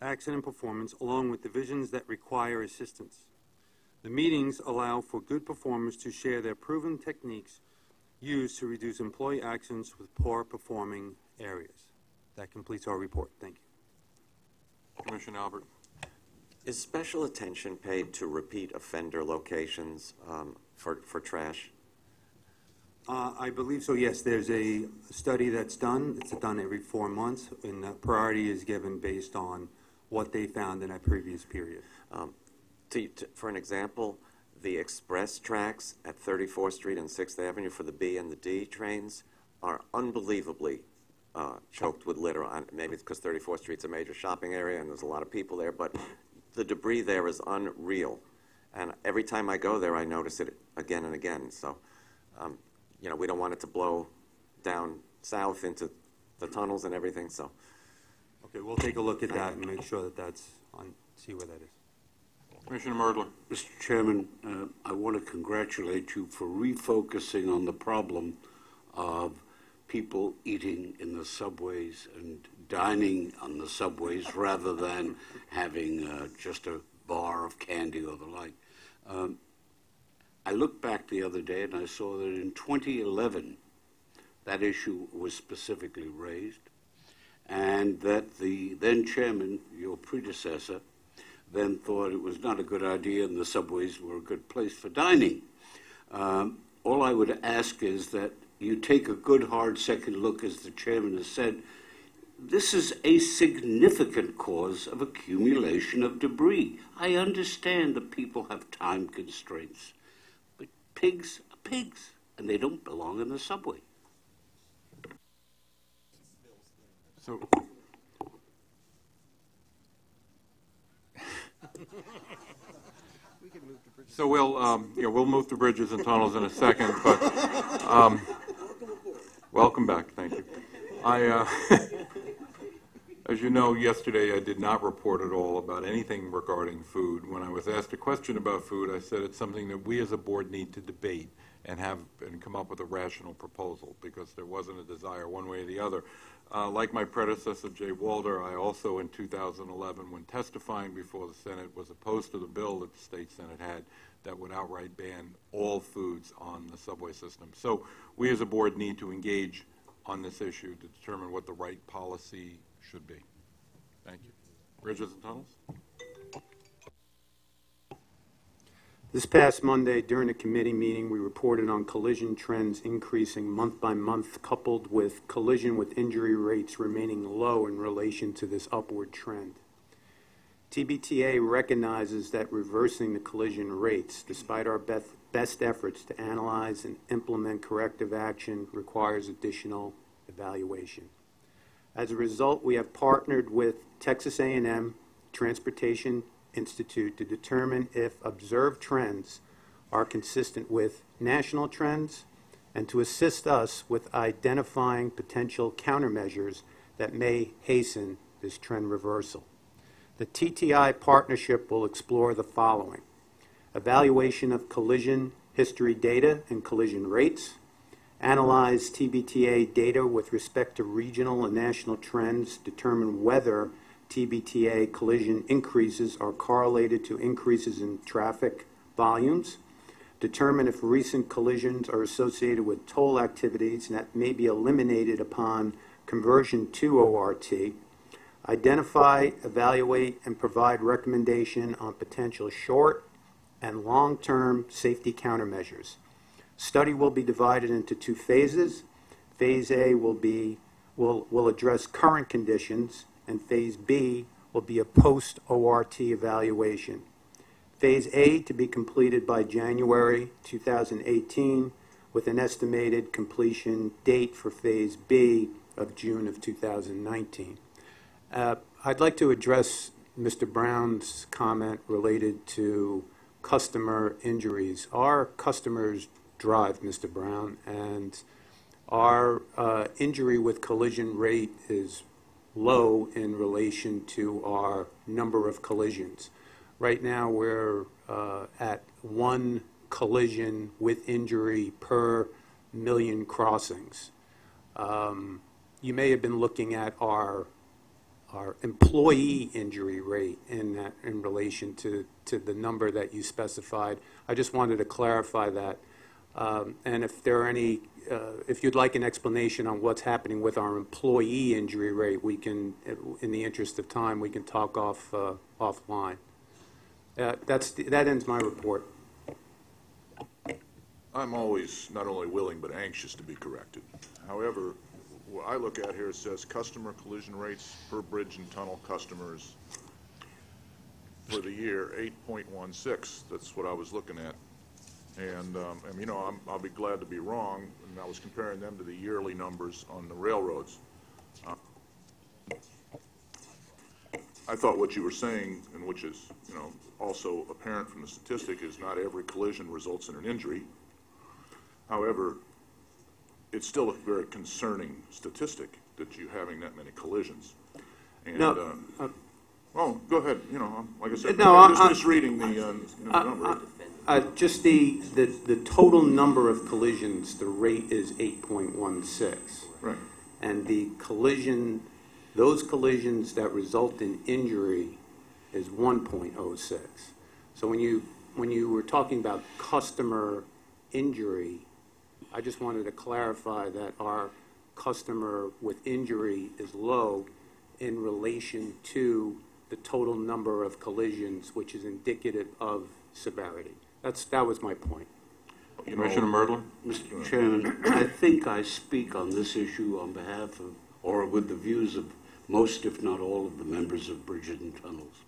accident performance along with divisions that require assistance. The meetings allow for good performers to share their proven techniques used to reduce employee accidents with poor performing areas. That completes our report. Thank you. Commissioner Albert. Is special attention paid to repeat offender locations for trash? I believe so, yes. There's a study that's done. It's done every 4 months, and priority is given based on what they found in that previous period. For an example, the express tracks at 34th Street and 6th Avenue for the B and the D trains are unbelievably choked with litter. Maybe it's because 34th Street's a major shopping area and there's a lot of people there, but the debris there is unreal. And every time I go there, I notice it again and again. So, you know, we don't want it to blow down south into the tunnels and everything, so. Okay, we'll take a look at that and make sure that that's on, see where that is. Commissioner Merdler. Mr. Chairman, I want to congratulate you for refocusing on the problem of people eating in the subways and dining on the subways rather than having just a bar of candy or the like. I looked back the other day and I saw that in 2011 that issue was specifically raised, and that the then chairman, your predecessor, then thought it was not a good idea and the subways were a good place for dining. All I would ask is that you take a good hard second look, as the chairman has said. This is a significant cause of accumulation of debris. I understand that people have time constraints, but pigs are pigs, and they don't belong in the subway. So we'll move to bridges and tunnels in a second, but welcome back. Thank you. As you know, yesterday I did not report at all about anything regarding food. When I was asked a question about food, I said it's something that we as a board need to debate and come up with a rational proposal, because there wasn't a desire one way or the other. Like my predecessor, Jay Walder, I also in 2011, when testifying before the Senate, was opposed to the bill that the state Senate had that would outright ban all foods on the subway system. So we as a board need to engage on this issue to determine what the right policy should be. Thank you. Bridges and tunnels? This past Monday, during a committee meeting, we reported on collision trends increasing month by month, coupled with collision with injury rates remaining low in relation to this upward trend. TBTA recognizes that reversing the collision rates, despite our best efforts to analyze and implement corrective action, requires additional evaluation. As a result, we have partnered with Texas A&M Transportation Institute to determine if observed trends are consistent with national trends and to assist us with identifying potential countermeasures that may hasten this trend reversal. The TTI partnership will explore the following: evaluation of collision history data and collision rates, analyze TBTA data with respect to regional and national trends, determine whether TBTA collision increases are correlated to increases in traffic volumes, determine if recent collisions are associated with toll activities that may be eliminated upon conversion to ORT, identify, evaluate, and provide recommendation on potential short and long-term safety countermeasures. Study will be divided into two phases. Phase A will address current conditions, and Phase B will be a post-ORT evaluation. Phase A to be completed by January 2018, with an estimated completion date for Phase B of June of 2019. I'd like to address Mr. Brown's comment related to customer injuries. Our customers drive, Mr. Brown, and our injury with collision rate is low in relation to our number of collisions. Right now, we're at 1 collision with injury per million crossings. You may have been looking at our employee injury rate in relation to the number that you specified. I just wanted to clarify that. And if there are any, if you'd like an explanation on what's happening with our employee injury rate, we can, in the interest of time, we can talk offline. That ends my report. I'm always not only willing but anxious to be corrected. However, what I look at here, it says customer collision rates per bridge and tunnel customers for the year 8.16. That's what I was looking at. And you know, I'll be glad to be wrong, and I was comparing them to the yearly numbers on the railroads. I thought what you were saying, and which is, you know, also apparent from the statistic, is not every collision results in an injury. However, it's still a very concerning statistic that you're having that many collisions. And, No, oh, go ahead. You know, like I said, No, I'm just misreading the number. just the total number of collisions, the rate is 8.16. Right. And the collision, those collisions that result in injury is 1.06. So when you were talking about customer injury, I just wanted to clarify that our customer with injury is low in relation to the total number of collisions, which is indicative of severity. That was my point. Commissioner Myrtle? Mr. Chairman, I think I speak on this issue on behalf of, or with the views of most, if not all, of the members of Bridges and Tunnels.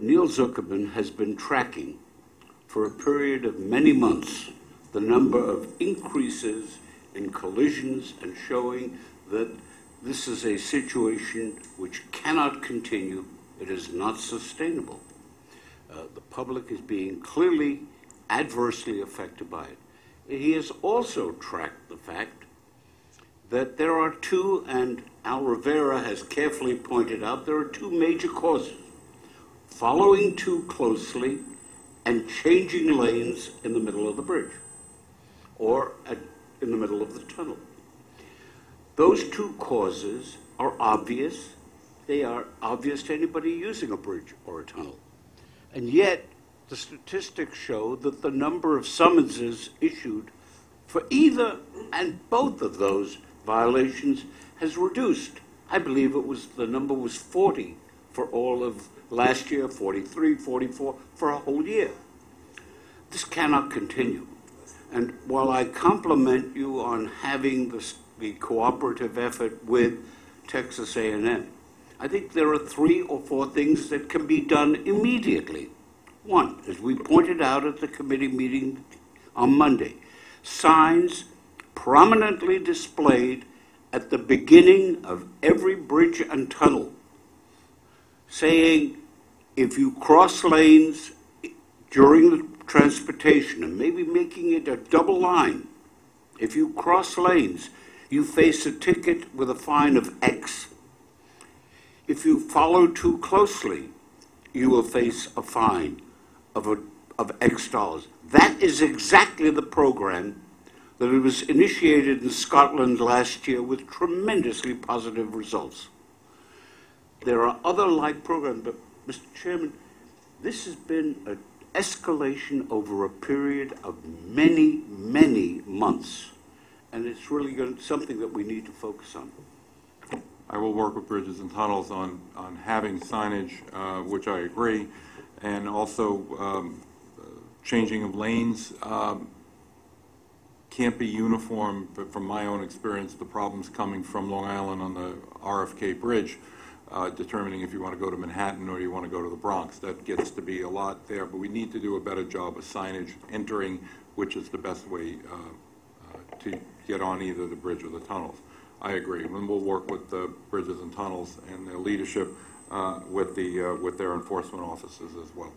Neil Zuckerman has been tracking for a period of many months the number of increases in collisions and showing that this is a situation which cannot continue. It is not sustainable. The public is being clearly adversely affected by it. He has also tracked the fact that there are two, and Al Rivera has carefully pointed out, there are two major causes: following too closely and changing lanes in the middle of the bridge or in the middle of the tunnel. Those two causes are obvious. They are obvious to anybody using a bridge or a tunnel. And yet, the statistics show that the number of summonses issued for either and both of those violations has reduced. I believe the number was 40 for all of last year, 43, 44 for a whole year. This cannot continue. And while I compliment you on having the cooperative effort with Texas A&M, I think there are 3 or 4 things that can be done immediately. One, as we pointed out at the committee meeting on Monday, signs prominently displayed at the beginning of every bridge and tunnel saying, if you cross lanes during the transportation, and maybe making it a double line, if you cross lanes, you face a ticket with a fine of X. If you follow too closely, you will face a fine of X dollars. That is exactly the program that was initiated in Scotland last year with tremendously positive results. There are other like programs, but Mr. Chairman, this has been an escalation over a period of many, many months, and it's really something that we need to focus on. I will work with Bridges and Tunnels on having signage, which I agree, and also changing of lanes. can't be uniform, but from my own experience, the problems coming from Long Island on the RFK Bridge, determining if you want to go to Manhattan or you want to go to the Bronx. That gets to be a lot there, but we need to do a better job of signage entering which is the best way to get on either the bridge or the tunnels. I agree, and we'll work with the bridges and tunnels and their leadership with their enforcement officers as well.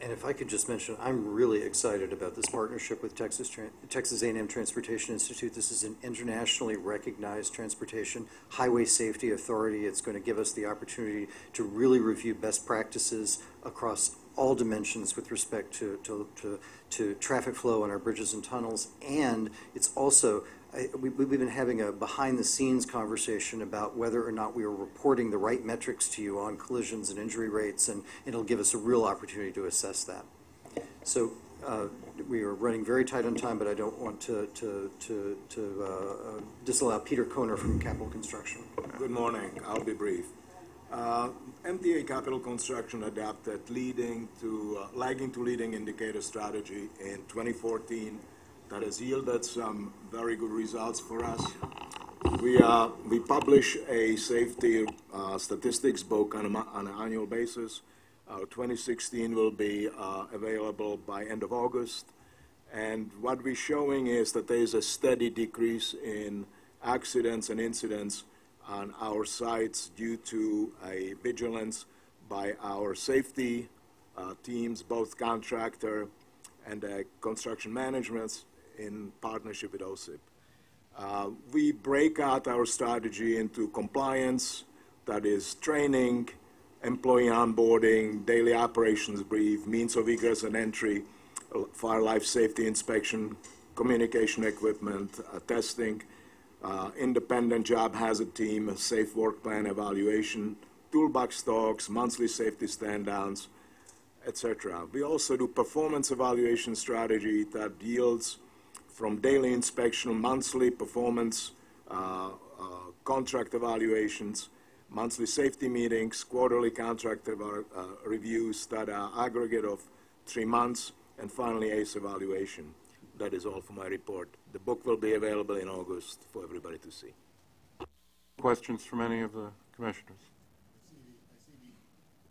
And if I could just mention, I'm really excited about this partnership with Texas A&M Transportation Institute. This is an internationally recognized transportation highway safety authority. It's going to give us the opportunity to really review best practices across all dimensions with respect to traffic flow on our bridges and tunnels. And it's also, we've been having a behind-the-scenes conversation about whether or not we are reporting the right metrics to you on collisions and injury rates, and it'll give us a real opportunity to assess that. So we are running very tight on time, but I don't want to disallow Peter Kohner from Capital Construction. Good morning. I'll be brief. MTA Capital Construction adapted lagging to leading indicator strategy in 2014 that has yielded some very good results for us. We publish a safety statistics book on an annual basis. 2016 will be available by end of August. And what we're showing is that there is a steady decrease in accidents and incidents on our sites due to a vigilance by our safety teams, both contractor and construction management in partnership with OSIP. We break out our strategy into compliance, that is training, employee onboarding, daily operations brief, means of egress and entry, fire life safety inspection, communication equipment, testing, independent job hazard team, safe work plan evaluation, toolbox talks, monthly safety stand-downs, etc. We also do performance evaluation strategy that yields from daily inspection, monthly performance, contract evaluations, monthly safety meetings, quarterly contract reviews that are aggregate of 3 months, and finally ACE evaluation. That is all for my report. The book will be available in August for everybody to see. Questions from any of the commissioners? I see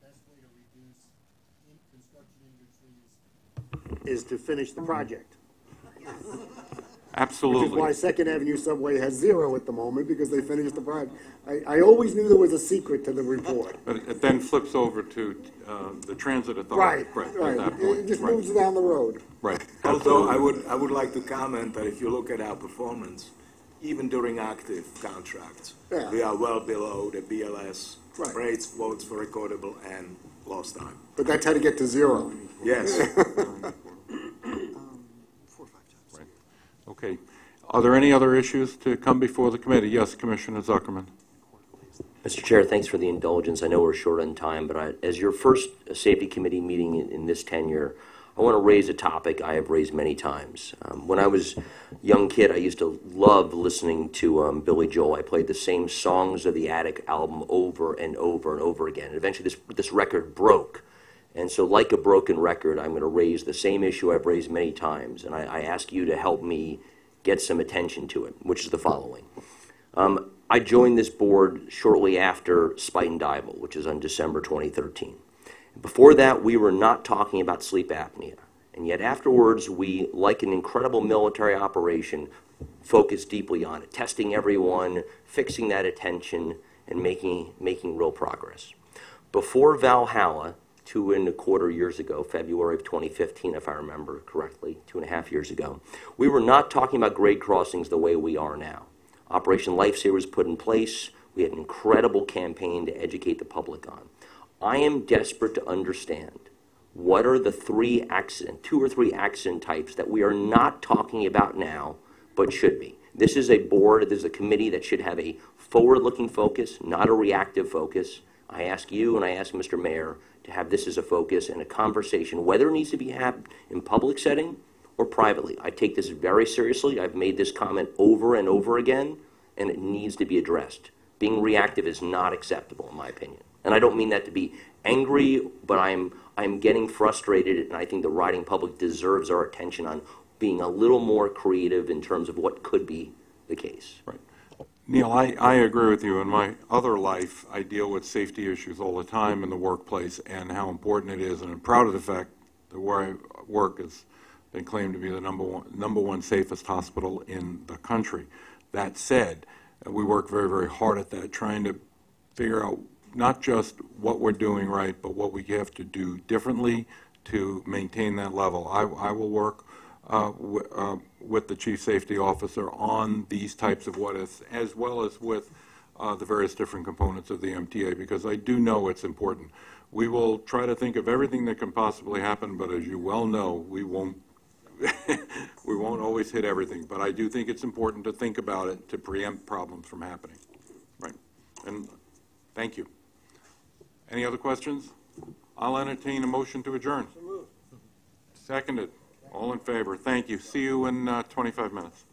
the best way to reduce construction injuries Is to finish the project. Absolutely. Which is why Second Avenue Subway has 0 at the moment, because they finished the project. I always knew there was a secret to the report. But it then flips over to the transit authority. Right. At that point. It just moves down the road. Right. Although I would like to comment that if you look at our performance, even during active contracts, we are well below the BLS rates, votes for recordable, and lost time. But that's how to get to 0. Yes. Okay. Are there any other issues to come before the committee? Yes, Commissioner Zuckerman. Mr. Chair, thanks for the indulgence. I know we're short on time, but as your first safety committee meeting in this tenure, I want to raise a topic I have raised many times. When I was a young kid, I used to love listening to Billy Joel. I played the same Songs of the Attic album over and over and over again. And eventually this record broke. And so like a broken record, I'm going to raise the same issue I've raised many times. And I ask you to help me get some attention to it, which is the following. I joined this board shortly after Spite and Dival, which is on December 2013. Before that, we were not talking about sleep apnea. And yet afterwards, we, like an incredible military operation, focused deeply on it, testing everyone, fixing that attention, and making real progress. Before Valhalla, 2.25 years ago, February of 2015, if I remember correctly, 2.5 years ago, we were not talking about grade crossings the way we are now. Operation Lifesaver was put in place. We had an incredible campaign to educate the public on. I am desperate to understand what are the 2 or 3 accident types that we are not talking about now, but should be. This is a board, this is a committee that should have a forward-looking focus, not a reactive focus. I ask you and I ask Mr. Mayor to have this as a focus and a conversation, whether it needs to be had in public setting or privately. I take this very seriously. I've made this comment over and over again, and it needs to be addressed. Being reactive is not acceptable, in my opinion. And I don't mean that to be angry, but I'm getting frustrated, and I think the riding public deserves our attention on being a little more creative in terms of what could be the case. Right. Neil, I agree with you. In my other life, I deal with safety issues all the time in the workplace and how important it is, and I'm proud of the fact that where I work has been claimed to be the number one safest hospital in the country. That said, we work very, very hard at that, trying to figure out not just what we're doing right, but what we have to do differently to maintain that level. I will work with the chief safety officer on these types of what ifs, as well as with the various different components of the MTA, because I do know it's important. We will try to think of everything that can possibly happen, but as you well know, we won't we won't always hit everything. But I do think it's important to think about it to preempt problems from happening. Right. And thank you. Any other questions? I'll entertain a motion to adjourn. Seconded. All in favor. Thank you. See you in 25 minutes.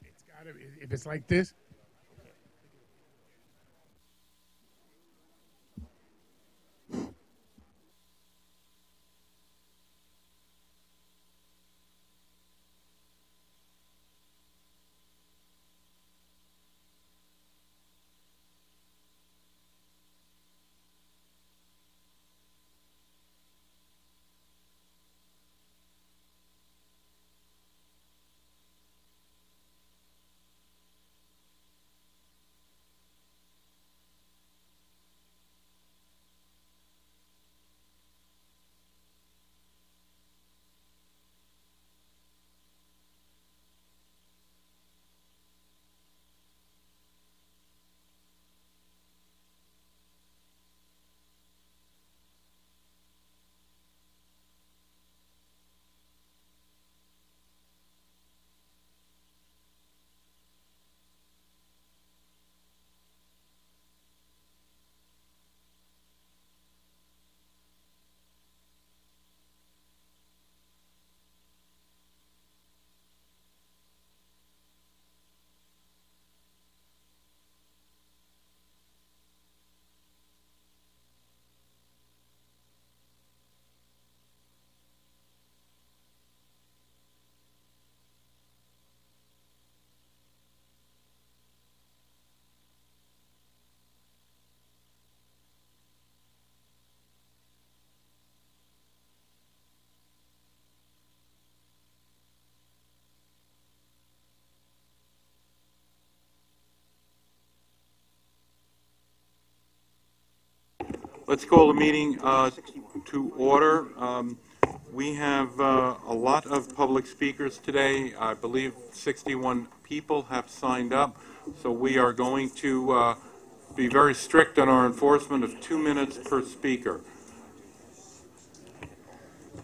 It's gotta be, if it's like this. Let's call the meeting to order. We have a lot of public speakers today. I believe 61 people have signed up, so we are going to be very strict on our enforcement of 2 minutes per speaker.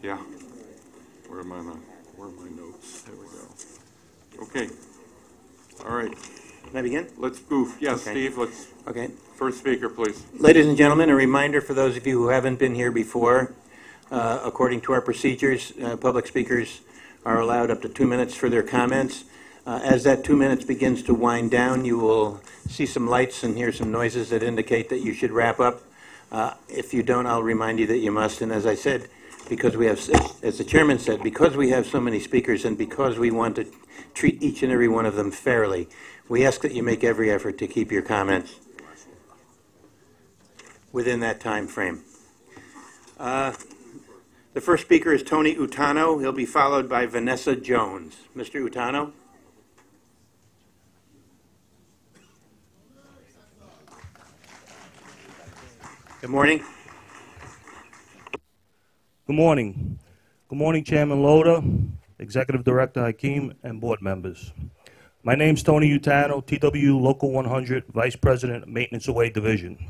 Yeah. Where are my notes? There we go. Okay. All right. Can I begin? Let's move. Yes, Okay. Steve, let's. Okay. First speaker, please. Ladies and gentlemen, a reminder for those of you who haven't been here before, according to our procedures, public speakers are allowed up to 2 minutes for their comments. As that 2 minutes begins to wind down, you will see some lights and hear some noises that indicate that you should wrap up. If you don't, I'll remind you that you must. And as I said, because we have, as the chairman said, because we have so many speakers and because we want to treat each and every one of them fairly, we ask that you make every effort to keep your comments within that time frame. The first speaker is Tony Utano. He'll be followed by Vanessa Jones. Mr. Utano. Good morning. Good morning. Good morning, Chairman Loda, Executive Director Hakeem, and board members. My name's Tony Utano, TWU Local 100, Vice President, Maintenance Away Division.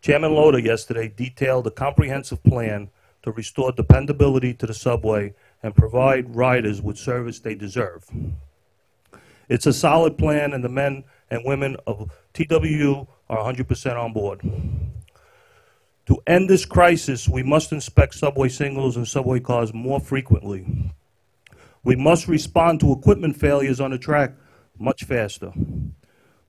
Chairman Loda yesterday detailed a comprehensive plan to restore dependability to the subway and provide riders with service they deserve. It's a solid plan, and the men and women of TWU are 100% on board. To end this crisis, we must inspect subway signals and subway cars more frequently. We must respond to equipment failures on the track much faster.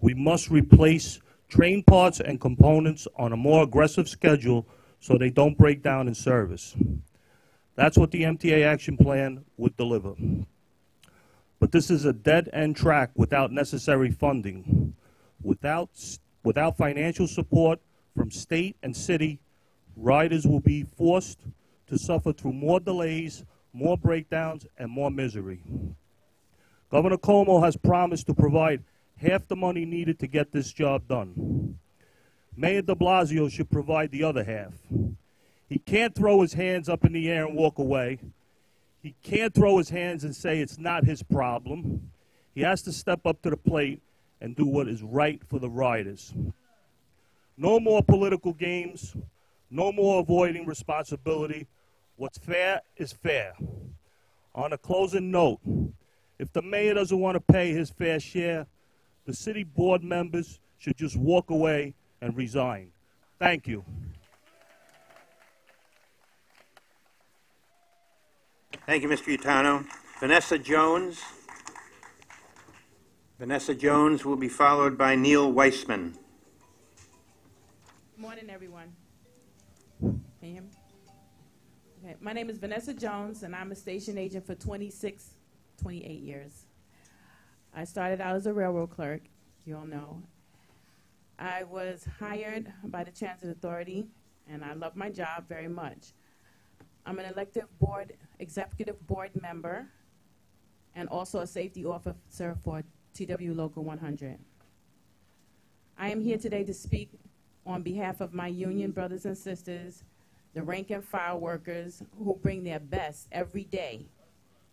We must replace train parts and components on a more aggressive schedule so they don't break down in service. That's what the MTA action plan would deliver. But this is a dead-end track without necessary funding. Without financial support from state and city, riders will be forced to suffer through more delays, more breakdowns, and more misery. Governor Cuomo has promised to provide half the money needed to get this job done. Mayor de Blasio should provide the other half. He can't throw his hands up in the air and walk away. He can't throw his hands and say it's not his problem. He has to step up to the plate and do what is right for the riders. No more political games. No more avoiding responsibility. What's fair is fair. On a closing note, if the mayor doesn't want to pay his fair share, the city board members should just walk away and resign. Thank you. Thank you, Mr. Utano. Vanessa Jones. Vanessa Jones will be followed by Neil Weissman. Good morning, everyone. Can you hear me? Okay. My name is Vanessa Jones, and I'm a station agent for 28 years. I started out as a railroad clerk, you all know. I was hired by the Transit Authority, and I love my job very much. I'm an executive board member, and also a safety officer for TW Local 100. I am here today to speak on behalf of my union brothers and sisters, the rank and file workers who bring their best every day,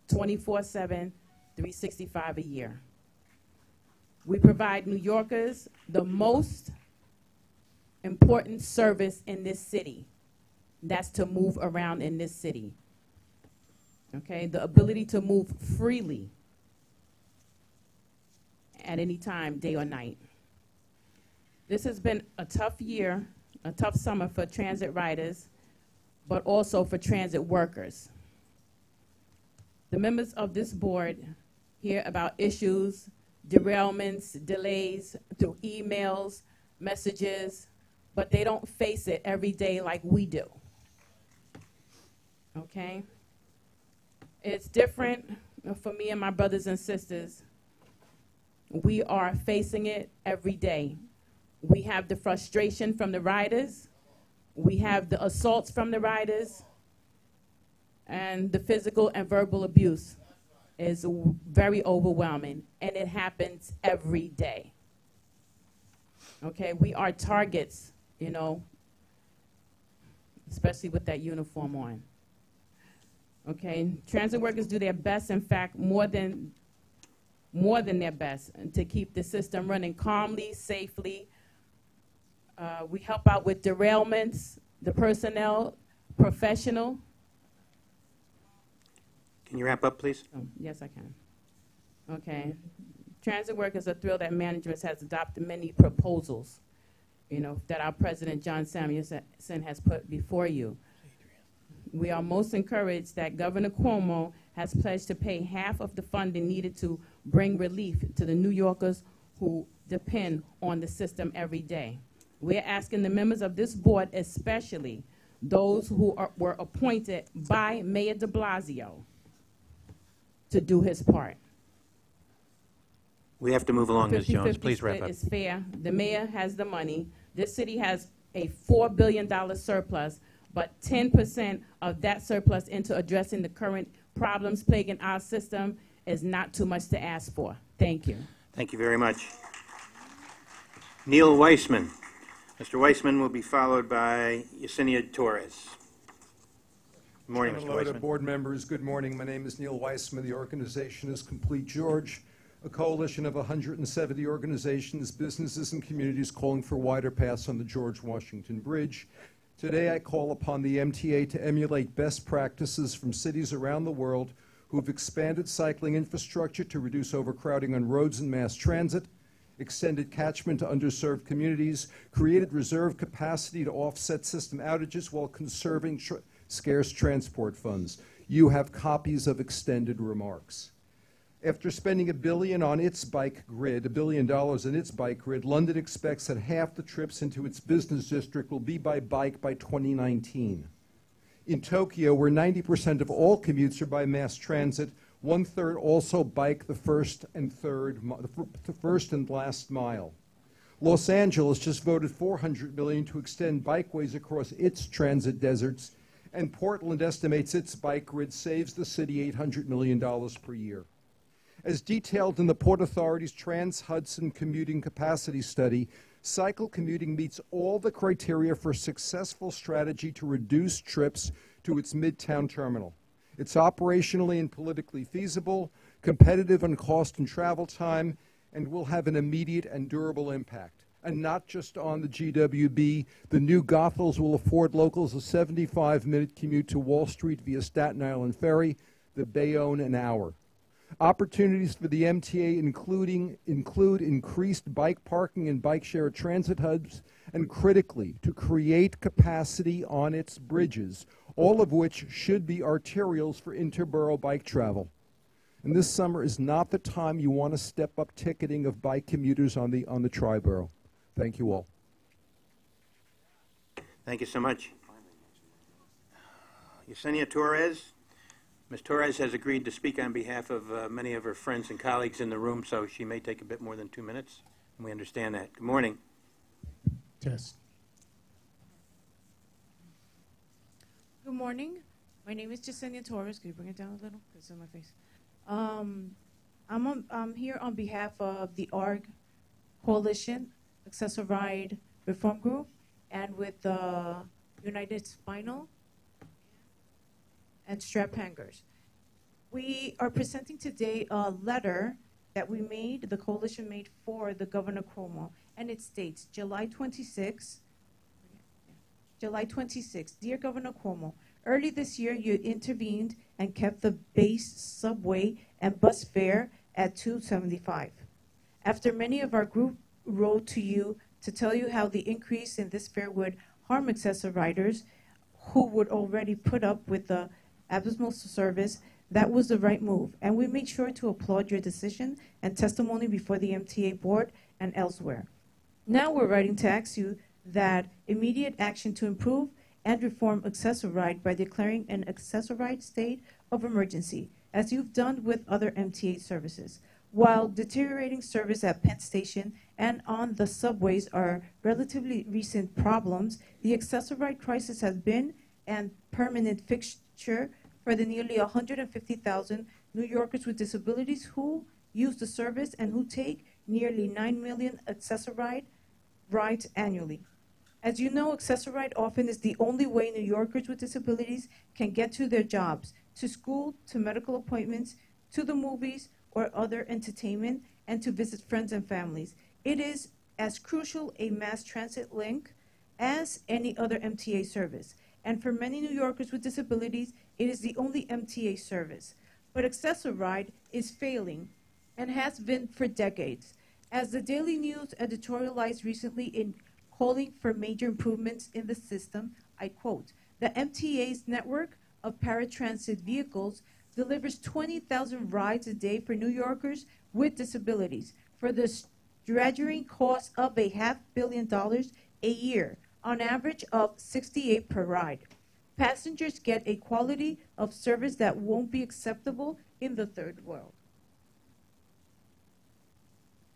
24/7, 365 a year. We provide New Yorkers the most important service in this city. That's to move around in this city. Okay, the ability to move freely at any time, day or night. This has been a tough year, a tough summer for transit riders, but also for transit workers. The members of this board hear about issues, derailments, delays through emails, messages, but they don't face it every day like we do. Okay? It's different for me and my brothers and sisters. We are facing it every day. We have the frustration from the riders. We have the assaults from the riders. And the physical and verbal abuse is very overwhelming, and it happens every day. Okay, we are targets, you know, especially with that uniform on. Okay, transit workers do their best, in fact, more than their best, to keep the system running calmly, safely. We help out with derailments, the personnel, professional. Can you wrap up, please? Oh, yes, I can. Okay. Transit workers are thrilled that management has adopted many proposals, you know, that our president, John Samuelson, has put before you. We are most encouraged that Governor Cuomo has pledged to pay half of the funding needed to bring relief to the New Yorkers who depend on the system every day. We're asking the members of this board, especially those who were appointed by Mayor de Blasio, to do his part. We have to move along, Ms. Jones. 50-50 Please wrap split up. is fair. The mayor has the money. This city has a $4 billion surplus, but 10% of that surplus into addressing the current problems plaguing our system is not too much to ask for. Thank you. Thank you very much. Neil Weissman. Mr. Weissman will be followed by Yesenia Torres. Good morning, Chairman Mr. Loda, Weissman. board members, good morning. My name is Neil Weissman. The organization is Complete George, a coalition of 170 organizations, businesses, and communities calling for wider paths on the George Washington Bridge. Today, I call upon the MTA to emulate best practices from cities around the world who have expanded cycling infrastructure to reduce overcrowding on roads and mass transit, extended catchment to underserved communities, created reserve capacity to offset system outages while conserving scarce transport funds. You have copies of extended remarks. After spending $1 billion on its bike grid, $1 billion in its bike grid, London expects that half the trips into its business district will be by bike by 2019. In Tokyo, where 90% of all commutes are by mass transit, 1/3 also bike the first and last mile. Los Angeles just voted $400 million to extend bikeways across its transit deserts, and Portland estimates its bike grid saves the city $800 million per year. As detailed in the Port Authority's Trans-Hudson Commuting Capacity Study, cycle commuting meets all the criteria for a successful strategy to reduce trips to its Midtown terminal. It's operationally and politically feasible, competitive on cost and travel time, and will have an immediate and durable impact. And not just on the GWB, the new Goethals will afford locals a 75-minute commute to Wall Street via Staten Island Ferry, the Bayonne an hour. Opportunities for the MTA include increased bike parking and bike share transit hubs, and critically, to create capacity on its bridges, all of which should be arterials for interborough bike travel. And this summer is not the time you want to step up ticketing of bike commuters on the Triborough. Thank you all. Thank you so much. Yesenia Torres. Ms. Torres has agreed to speak on behalf of many of her friends and colleagues in the room, so she may take a bit more than 2 minutes, and we understand that. Good morning. Test. Good morning. My name is Yesenia Torres. Can you bring it down a little? Because it's in my face. I'm here on behalf of the ARG Coalition, Excessive Ride Reform Group, and with the United Spinal and Strap Hangers. We are presenting today a letter that we made, the coalition made for the Governor Cuomo, and it states, July 26, Dear Governor Cuomo, early this year you intervened and kept the base subway and bus fare at $2.75. After many of our group wrote to you to tell you how the increase in this fare would harm excessive riders who would already put up with the abysmal service, that was the right move, and we made sure to applaud your decision and testimony before the MTA board and elsewhere. Now we're writing to ask you that immediate action to improve and reform excessive ride by declaring an excessive ride state of emergency, as you've done with other MTA services. While deteriorating service at Penn Station and on the subways are relatively recent problems, the excessive ride crisis has been a permanent fixture for the nearly 150,000 New Yorkers with disabilities who use the service and who take nearly 9 million excessive rides annually. As you know, excessive ride often is the only way New Yorkers with disabilities can get to their jobs, to school, to medical appointments, to the movies or other entertainment, and to visit friends and families. It is as crucial a mass transit link as any other MTA service. And for many New Yorkers with disabilities, it is the only MTA service. But excessive ride is failing and has been for decades. As the Daily News editorialized recently in calling for major improvements in the system, I quote, the MTA's network of paratransit vehicles delivers 20,000 rides a day for New Yorkers with disabilities for the staggering cost of $500 million a year, on average of $68 per ride. Passengers get a quality of service that won't be acceptable in the third world.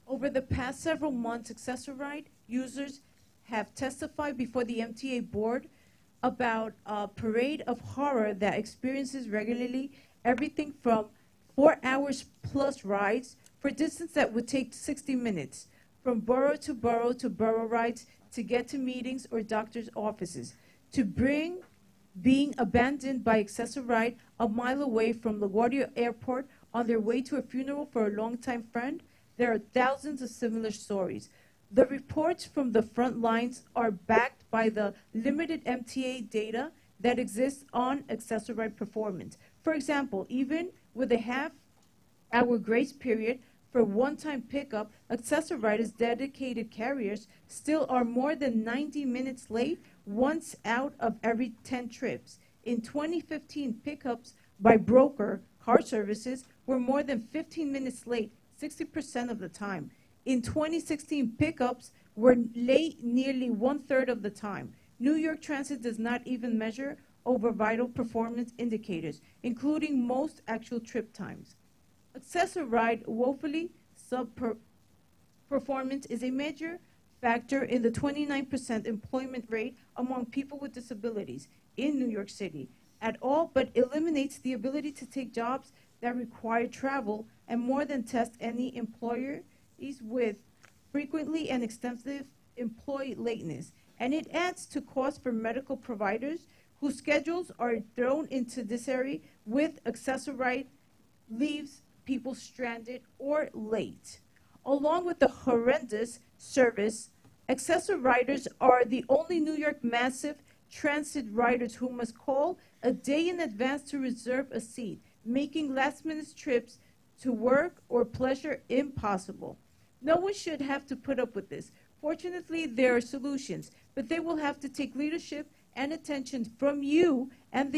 Over the past several months, excessive ride users have testified before the MTA board about a parade of horror that experiences regularly everything from 4 hours plus rides for distance that would take 60 minutes, from borough to borough rides to get to meetings or doctor's offices, to being abandoned by excessive ride a mile away from LaGuardia Airport on their way to a funeral for a longtime friend. There are thousands of similar stories. The reports from the front lines are backed by the limited MTA data that exists on excessive ride performance. For example, even with a half-hour grace period for one-time pickup, excessive riders, dedicated carriers, still are more than 90 minutes late once out of every 10 trips. In 2015, pickups by broker car services were more than 15 minutes late, 60% of the time. In 2016, pickups were late nearly 1/3 of the time. New York Transit does not even measure over vital performance indicators, including most actual trip times. Excessive ride woefully sub-performance is a major factor in the 29% employment rate among people with disabilities in New York City at all, but eliminates the ability to take jobs that require travel and more than test any employer with frequently and extensive employee lateness. And it adds to costs for medical providers whose schedules are thrown into this area with excessive ride leaves people stranded or late. Along with the horrendous service, excessive riders are the only New York massive transit riders who must call a day in advance to reserve a seat, making last-minute trips to work or pleasure impossible. No one should have to put up with this. Fortunately, there are solutions, but they will have to take leadership and attention from you and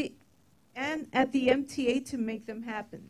at the MTA to make them happen.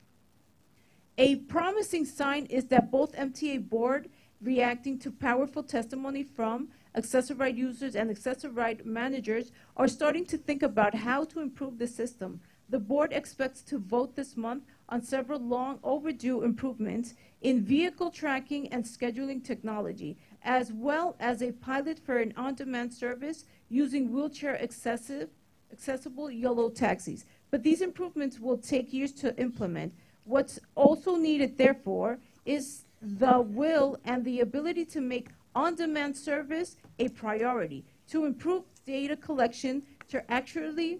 A promising sign is that both MTA board, reacting to powerful testimony from excessive ride users and excessive ride managers, are starting to think about how to improve the system. The board expects to vote this month on several long overdue improvements in vehicle tracking and scheduling technology, as well as a pilot for an on-demand service using wheelchair accessible yellow taxis. But these improvements will take years to implement. What's also needed, therefore, is the will and the ability to make on-demand service a priority, to improve data collection, to actually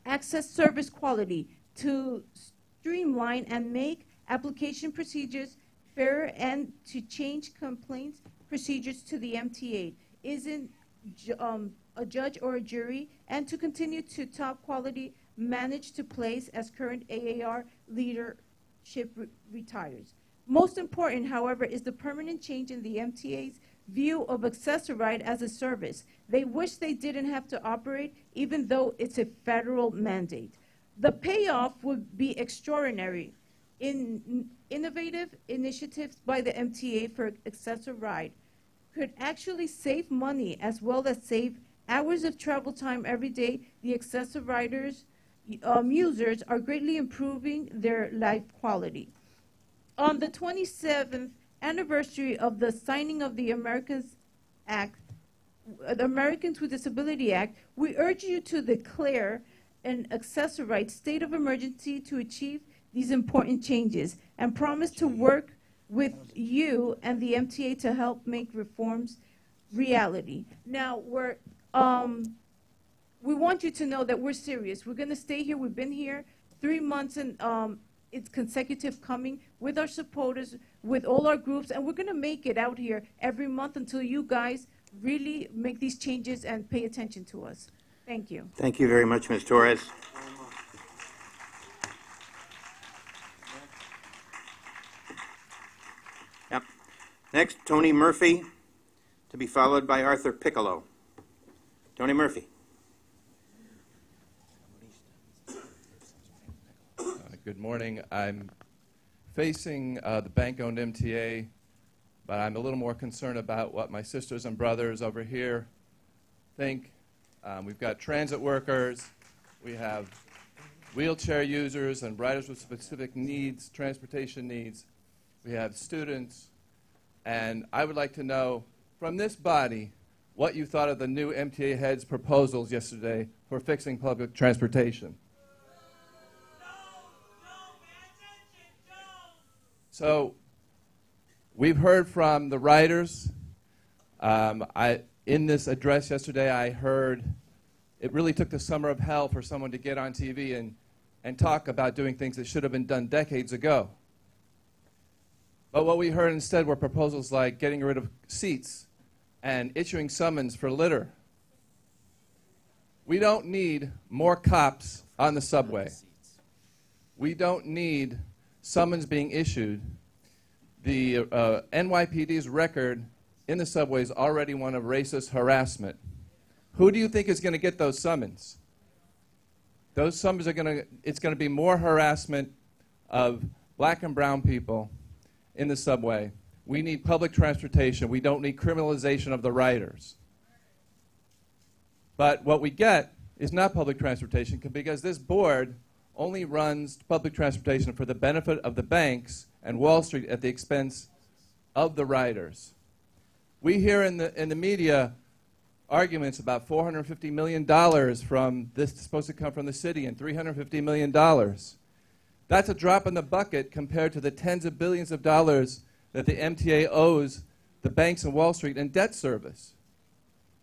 access service quality, to streamline and make application procedures fairer, and to change complaints procedures to the MTA. Isn't a judge or a jury, and to continue to top quality manage to place as current AAR leadership retires. Most important, however, is the permanent change in the MTA's view of accessory ride as a service. They wish they didn't have to operate, even though it's a federal mandate. The payoff would be extraordinary. Innovative initiatives by the MTA for accessory ride could actually save money as well as save hours of travel time every day. The accessory riders, users are greatly improving their life quality. On the 27th anniversary of the signing of the Americans with Disability Act, we urge you to declare an accessory right state of emergency to achieve these important changes, and promise to work with you and the MTA to help make reforms reality. Now, we want you to know that we're serious. We're going to stay here. We've been here 3 months, and it's consecutive coming with our supporters, with all our groups, and we're going to make it out here every month until you guys really make these changes and pay attention to us. Thank you. Thank you very much, Ms. Torres. Yep. Next, Tony Murphy, to be followed by Arthur Piccolo. Tony Murphy. Good morning. I'm facing the bank-owned MTA, but I'm a little more concerned about what my sisters and brothers over here think. We've got transit workers, we have wheelchair users and riders with specific needs, transportation needs. We have students, and I would like to know from this body what you thought of the new MTA head's proposals yesterday for fixing public transportation. So we've heard from the riders. In this address yesterday, I heard it really took the summer of hell for someone to get on TV and talk about doing things that should have been done decades ago. But what we heard instead were proposals like getting rid of seats and issuing summons for litter. We don't need more cops on the subway. We don't need summons being issued. The NYPD's record in the subway is already one of racist harassment. Who do you think is going to get those summons? Those summons are it's going to be more harassment of black and brown people in the subway. We need public transportation. We don't need criminalization of the riders. But what we get is not public transportation, because this board only runs public transportation for the benefit of the banks and Wall Street at the expense of the riders. We hear in the media arguments about $450 million from this supposed to come from the city and $350 million. That's a drop in the bucket compared to the tens of billions of dollars that the MTA owes the banks and Wall Street in debt service.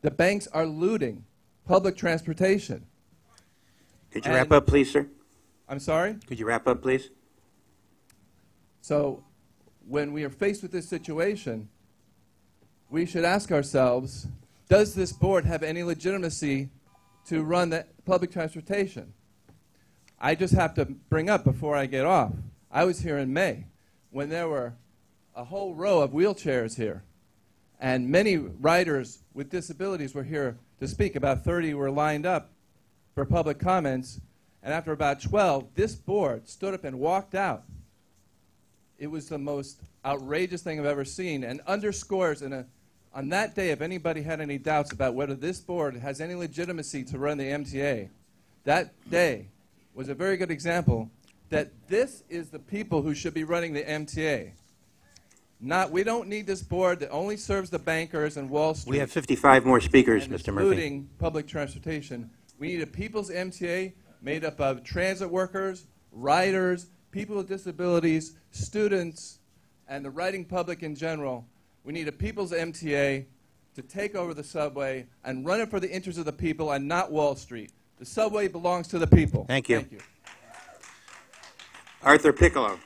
The banks are looting public transportation. Could you wrap up, please, sir? I'm sorry? Could you wrap up, please? So when we are faced with this situation, we should ask ourselves, does this board have any legitimacy to run the public transportation? I just have to bring up before I get off, I was here in May when there were a whole row of wheelchairs here, and many riders with disabilities were here to speak. About 30 were lined up for public comments, and after about 12, this board stood up and walked out It was the most outrageous thing I've ever seen, and underscores on that day, if anybody had any doubts about whether this board has any legitimacy to run the MTA, that day was a very good example that this is the people who should be running the MTA. We don't need this board that only serves the bankers and Wall Street. We have 55 more speakers, Mr. Murphy. Including public transportation. We need a people's MTA made up of transit workers, riders, people with disabilities, students, and the riding public in general. We need a people's MTA to take over the subway and run it for the interests of the people and not Wall Street. The subway belongs to the people. Thank you. Thank you. Arthur Piccolo,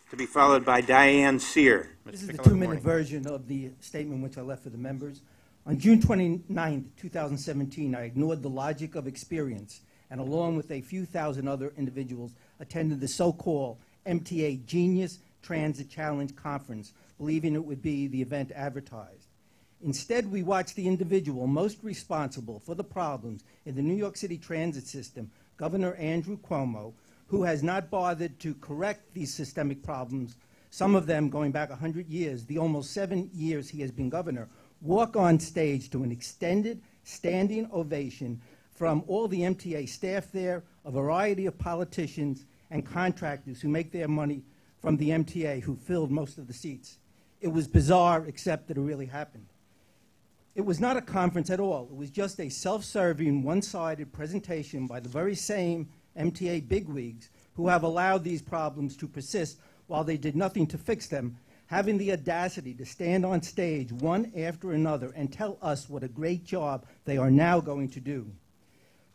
to be followed by Diane Sear. This is the 2-minute version of the statement which I left for the members. On June 29, 2017, I ignored the logic of experience and along with a few thousand other individuals attended the so-called MTA Genius Transit Challenge Conference, believing it would be the event advertised. Instead, we watched the individual most responsible for the problems in the New York City transit system, Governor Andrew Cuomo, who has not bothered to correct these systemic problems, some of them going back 100 years, the almost 7 years he has been governor, walk on stage to an extended standing ovation from all the MTA staff there, a variety of politicians and contractors who make their money from the MTA, who filled most of the seats. It was bizarre, except that it really happened. It was not a conference at all. It was just a self-serving, one-sided presentation by the very same MTA bigwigs who have allowed these problems to persist while they did nothing to fix them, having the audacity to stand on stage one after another and tell us what a great job they are now going to do.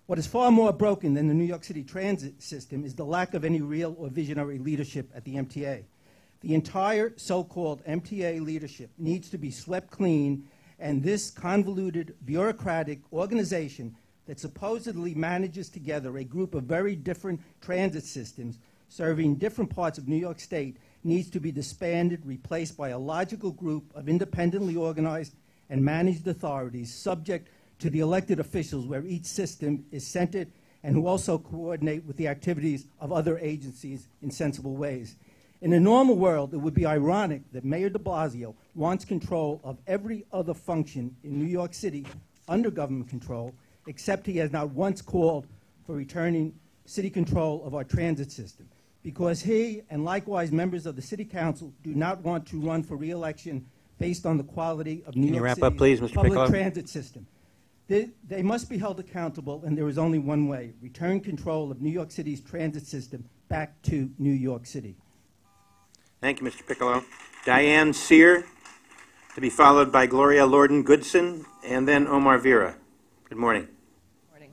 What is far more broken than the New York City transit system is the lack of any real or visionary leadership at the MTA. The entire so-called MTA leadership needs to be swept clean, and this convoluted bureaucratic organization that supposedly manages together a group of very different transit systems serving different parts of New York State needs to be disbanded, replaced by a logical group of independently organized and managed authorities subject to the elected officials where each system is centered and who also coordinate with the activities of other agencies in sensible ways. In a normal world, it would be ironic that Mayor de Blasio wants control of every other function in New York City under government control, except he has not once called for returning city control of our transit system, because he and likewise members of the City Council do not want to run for re-election based on the quality of New York City's public transit system. They must be held accountable, and there is only one way: return control of New York City's transit system back to New York City. Thank you, Mr. Piccolo. Diane Sear, to be followed by Gloria Lorden-Goodson, and then Omar Vera. Good morning. Morning.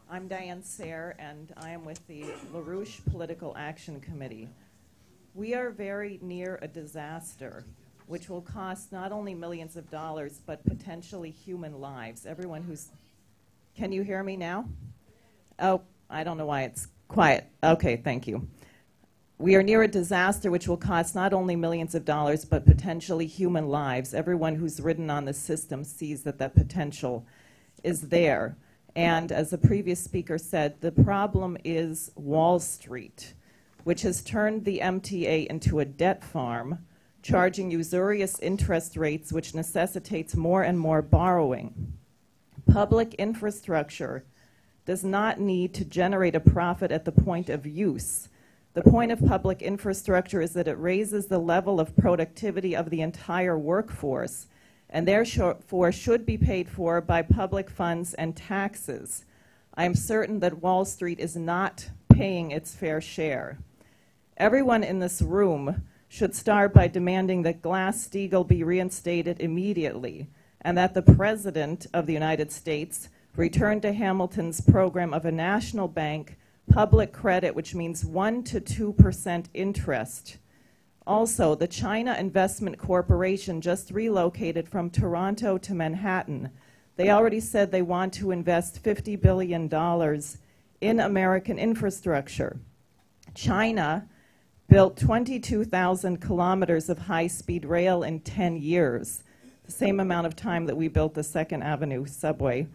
I'm Diane Sayre, and I am with the LaRouche Political Action Committee. We are very near a disaster, which will cost not only millions of dollars, but potentially human lives. Everyone who's... Can you hear me now? Oh, I don't know why it's quiet. Okay, thank you. We are near a disaster which will cost not only millions of dollars, but potentially human lives. Everyone who's ridden on the system sees that that potential is there. And as the previous speaker said, the problem is Wall Street, which has turned the MTA into a debt farm, charging usurious interest rates, which necessitates more and more borrowing. Public infrastructure does not need to generate a profit at the point of use. The point of public infrastructure is that it raises the level of productivity of the entire workforce, and therefore should be paid for by public funds and taxes. I am certain that Wall Street is not paying its fair share. Everyone in this room should start by demanding that Glass-Steagall be reinstated immediately, and that the President of the United States return to Hamilton's program of a national bank, public credit, which means 1% to 2% interest. Also, the China Investment Corporation just relocated from Toronto to Manhattan. They already said they want to invest $50 billion in American infrastructure. China built 22,000 kilometers of high-speed rail in 10 years, the same amount of time that we built the Second Avenue subway.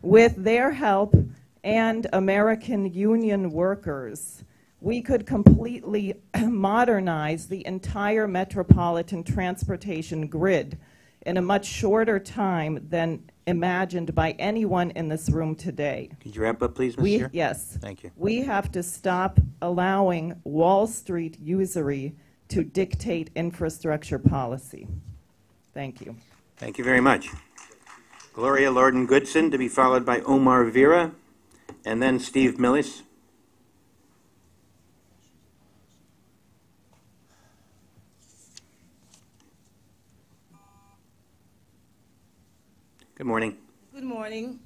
With their help and American union workers, we could completely modernize the entire metropolitan transportation grid in a much shorter time than imagined by anyone in this room today. Could you wrap up, please, Ms. Chair? Yes. Thank you. We have to stop allowing Wall Street usury to dictate infrastructure policy. Thank you. Thank you very much. Gloria Lorden-Goodson, to be followed by Omar Vera, and then Steve Millis. Good morning. Good morning.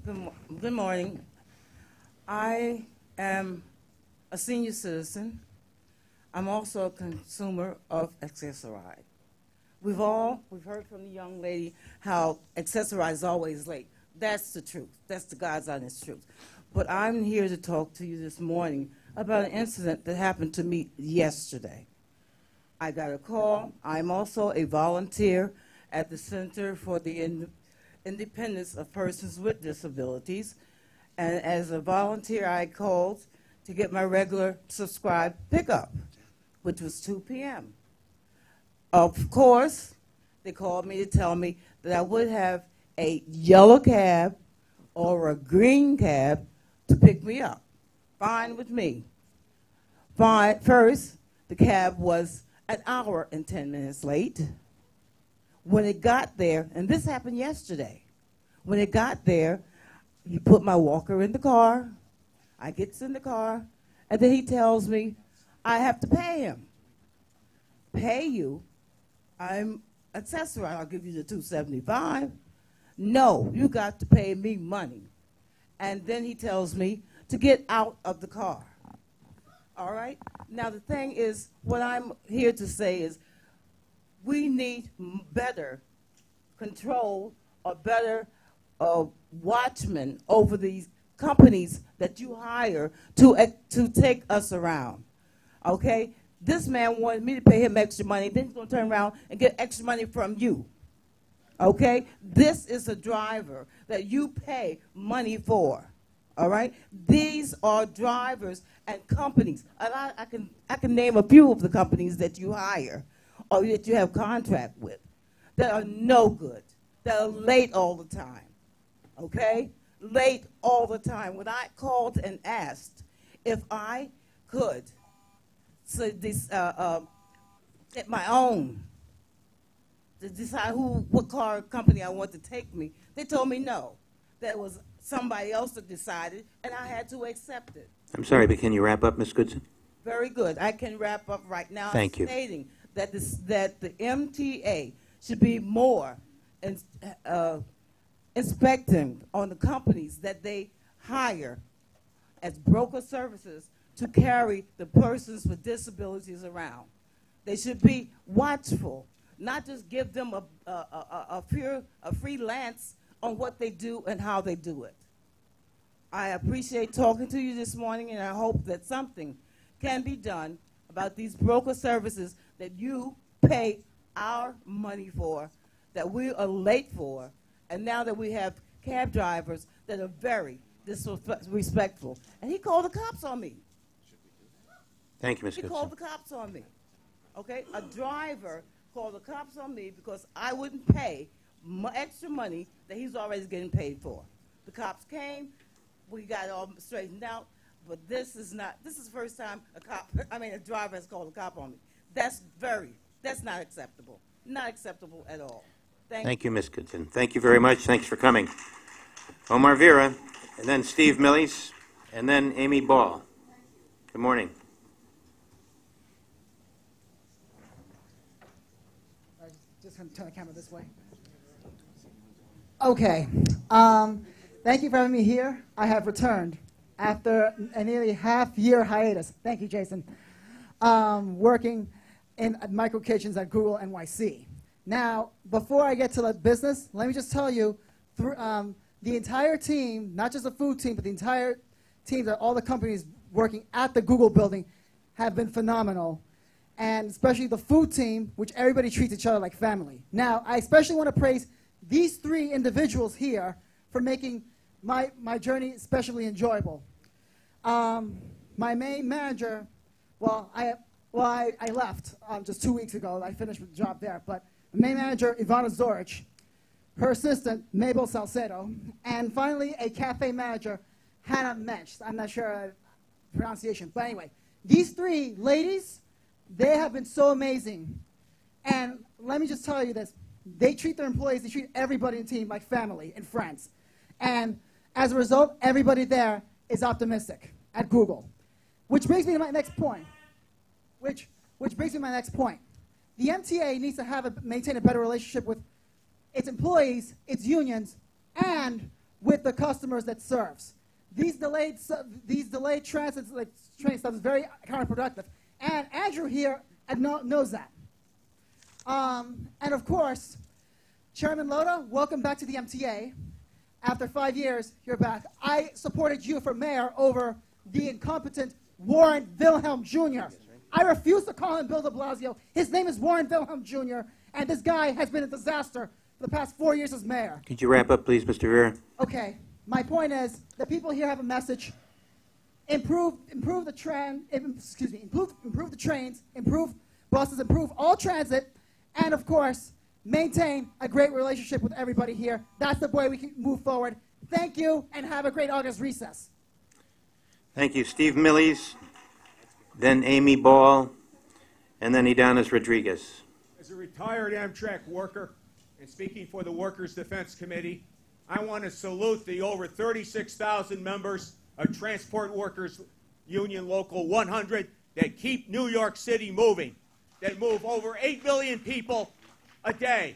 Good morning. I am a senior citizen. I'm also a consumer of Accessoride. We've heard from the young lady how Accessoride is always late. That's the truth. That's the God's honest truth. But I'm here to talk to you this morning about an incident that happened to me yesterday. I got a call. I'm also a volunteer at the Center for the Independence of Persons with Disabilities. And as a volunteer, I called to get my regular subscribed pickup, which was 2 p.m. Of course, they called me to tell me that I would have a yellow cab or a green cab to pick me up. Fine with me. Fine. First, the cab was an hour and 10 minutes late. When it got there, and this happened yesterday, when it got there, he put my walker in the car. I gets in the car, and then he tells me I have to pay him. Pay you? I'm accessory. I'll give you the $275. No, you got to pay me money. And then he tells me to get out of the car. All right? Now, the thing is, what I'm here to say is we need better control or better watchmen over these companies that you hire to take us around. Okay? This man wanted me to pay him extra money, then he's going to turn around and get extra money from you. Okay? This is a driver that you pay money for. All right? These are drivers and companies. And I can name a few of the companies that you hire or that you have contract with that are no good, that are late all the time. Okay? Late all the time. When I called and asked if I could get my own to decide what car company I want to take me, they told me no. That was somebody else that decided, and I had to accept it. I'm sorry, but can you wrap up, Ms. Goodson? Very good. I can wrap up right now. Thank you. Stating that the MTA should be more inspecting on the companies that they hire as broker services to carry the persons with disabilities around. They should be watchful, not just give them a freelance on what they do and how they do it. I appreciate talking to you this morning, and I hope that something can be done about these broker services that you pay our money for, that we are late for, and now that we have cab drivers that are very disrespectful. And he called the cops on me. Thank you, Ms. He Goodson. called the cops on me. Okay? A driver called the cops on me because I wouldn't pay extra money that he's already getting paid for. The cops came. We got it all straightened out. But this is the first time a driver has called a cop on me. That's not acceptable. Not acceptable at all. Thank you, Ms. Goodson. Thank you very much. Thanks for coming. Omar Vera, and then Steve Millis, and then Amy Ball. Good morning. Just going to turn the camera this way. Okay. Thank you for having me here. I have returned after a nearly half-year hiatus. Thank you, Jason. Working in micro kitchens at Google NYC. Now, before I get to the business, let me just tell you, the entire team, not just the food team, but the entire team, all the companies working at the Google building have been phenomenal. And especially the food team, which everybody treats each other like family. Now, I especially want to praise these three individuals here for making my journey especially enjoyable. My main manager, I left just 2 weeks ago. I finished with the job there. But the main manager, Ivana Zorich, her assistant, Mabel Salcedo, and finally a cafe manager, Hannah Mensch. I'm not sure pronunciation. But anyway, these three ladies, they have been so amazing. And let me just tell you this. They treat their employees, they treat everybody in the team like family and friends. And as a result, everybody there is optimistic at Google. Which brings me to my next point. Which brings me to my next point. The MTA needs to maintain a better relationship with its employees, its unions, and with the customers that serves. These delayed train stuff is very counterproductive. And Andrew here knows that. And of course, Chairman Loda, welcome back to the MTA. After 5 years, you're back. I supported you for mayor over the incompetent Warren Wilhelm Jr. I refuse to call him Bill de Blasio. His name is Warren Wilhelm Jr., and this guy has been a disaster for the past 4 years as mayor. Could you wrap up, please, Mr. Rivera? Okay. My point is, the people here have a message. Improve the trains, improve buses, improve all transit, and of course, maintain a great relationship with everybody here. That's the way we can move forward. Thank you, and have a great August recess. Thank you. Steve Millies, then Amy Ball, and then Idanis Rodriguez. As a retired Amtrak worker, and speaking for the Workers' Defense Committee, I want to salute the over 36,000 members of Transport Workers Union Local 100 that keep New York City moving, that move over 8 million people a day.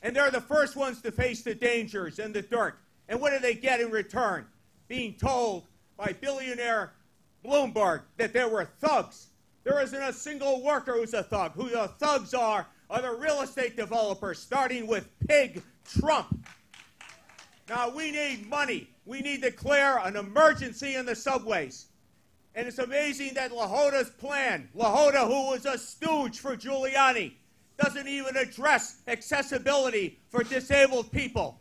And they're the first ones to face the dangers and the dirt. And what do they get in return? Being told by billionaire Bloomberg that there were thugs. There isn't a single worker who's a thug. Who the thugs are the real estate developers, starting with Pig Trump. Now, we need money. We need to declare an emergency in the subways. And it's amazing that LaHoda's plan, LaHoda, who was a stooge for Giuliani, doesn't even address accessibility for disabled people.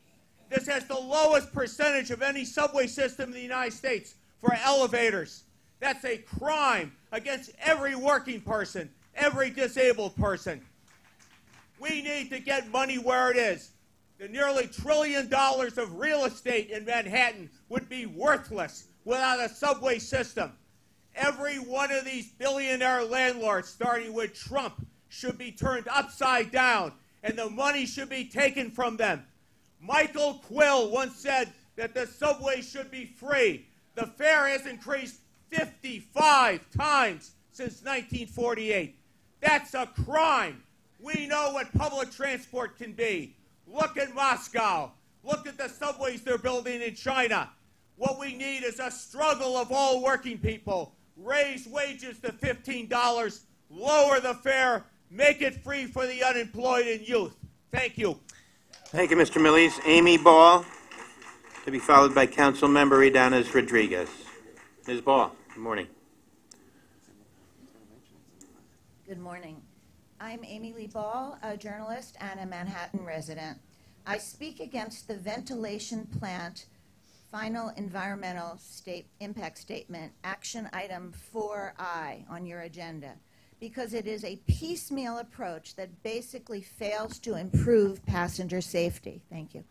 This has the lowest percentage of any subway system in the United States for elevators. That's a crime against every working person, every disabled person. We need to get money where it is. The nearly $1 trillion of real estate in Manhattan would be worthless without a subway system. Every one of these billionaire landlords, starting with Trump, should be turned upside down, and the money should be taken from them. Michael Quill once said that the subway should be free. The fare has increased 55 times since 1948. That's a crime. We know what public transport can be. Look at Moscow. Look at the subways they're building in China. What we need is a struggle of all working people. Raise wages to $15, lower the fare, make it free for the unemployed and youth. Thank you. Thank you, Mr. Millies. Amy Ball, to be followed by Council Member Idanis Rodriguez. Ms. Ball, good morning. Good morning. I'm Amy Lee Ball, a journalist and a Manhattan resident. I speak against the ventilation plant final environmental impact statement, action item 4I on your agenda, because it is a piecemeal approach that basically fails to improve passenger safety. Thank you.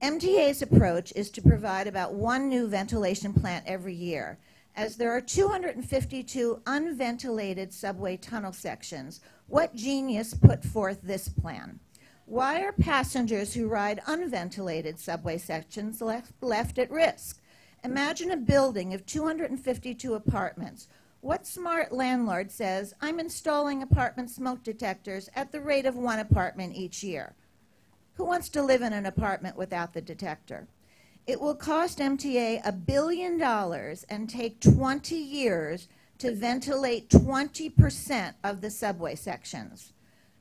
MTA's approach is to provide about one new ventilation plant every year. As there are 252 unventilated subway tunnel sections, what genius put forth this plan? Why are passengers who ride unventilated subway sections left at risk? Imagine a building of 252 apartments. What smart landlord says, I'm installing apartment smoke detectors at the rate of one apartment each year? Who wants to live in an apartment without the detector? It will cost MTA $1 billion and take 20 years to ventilate 20% of the subway sections.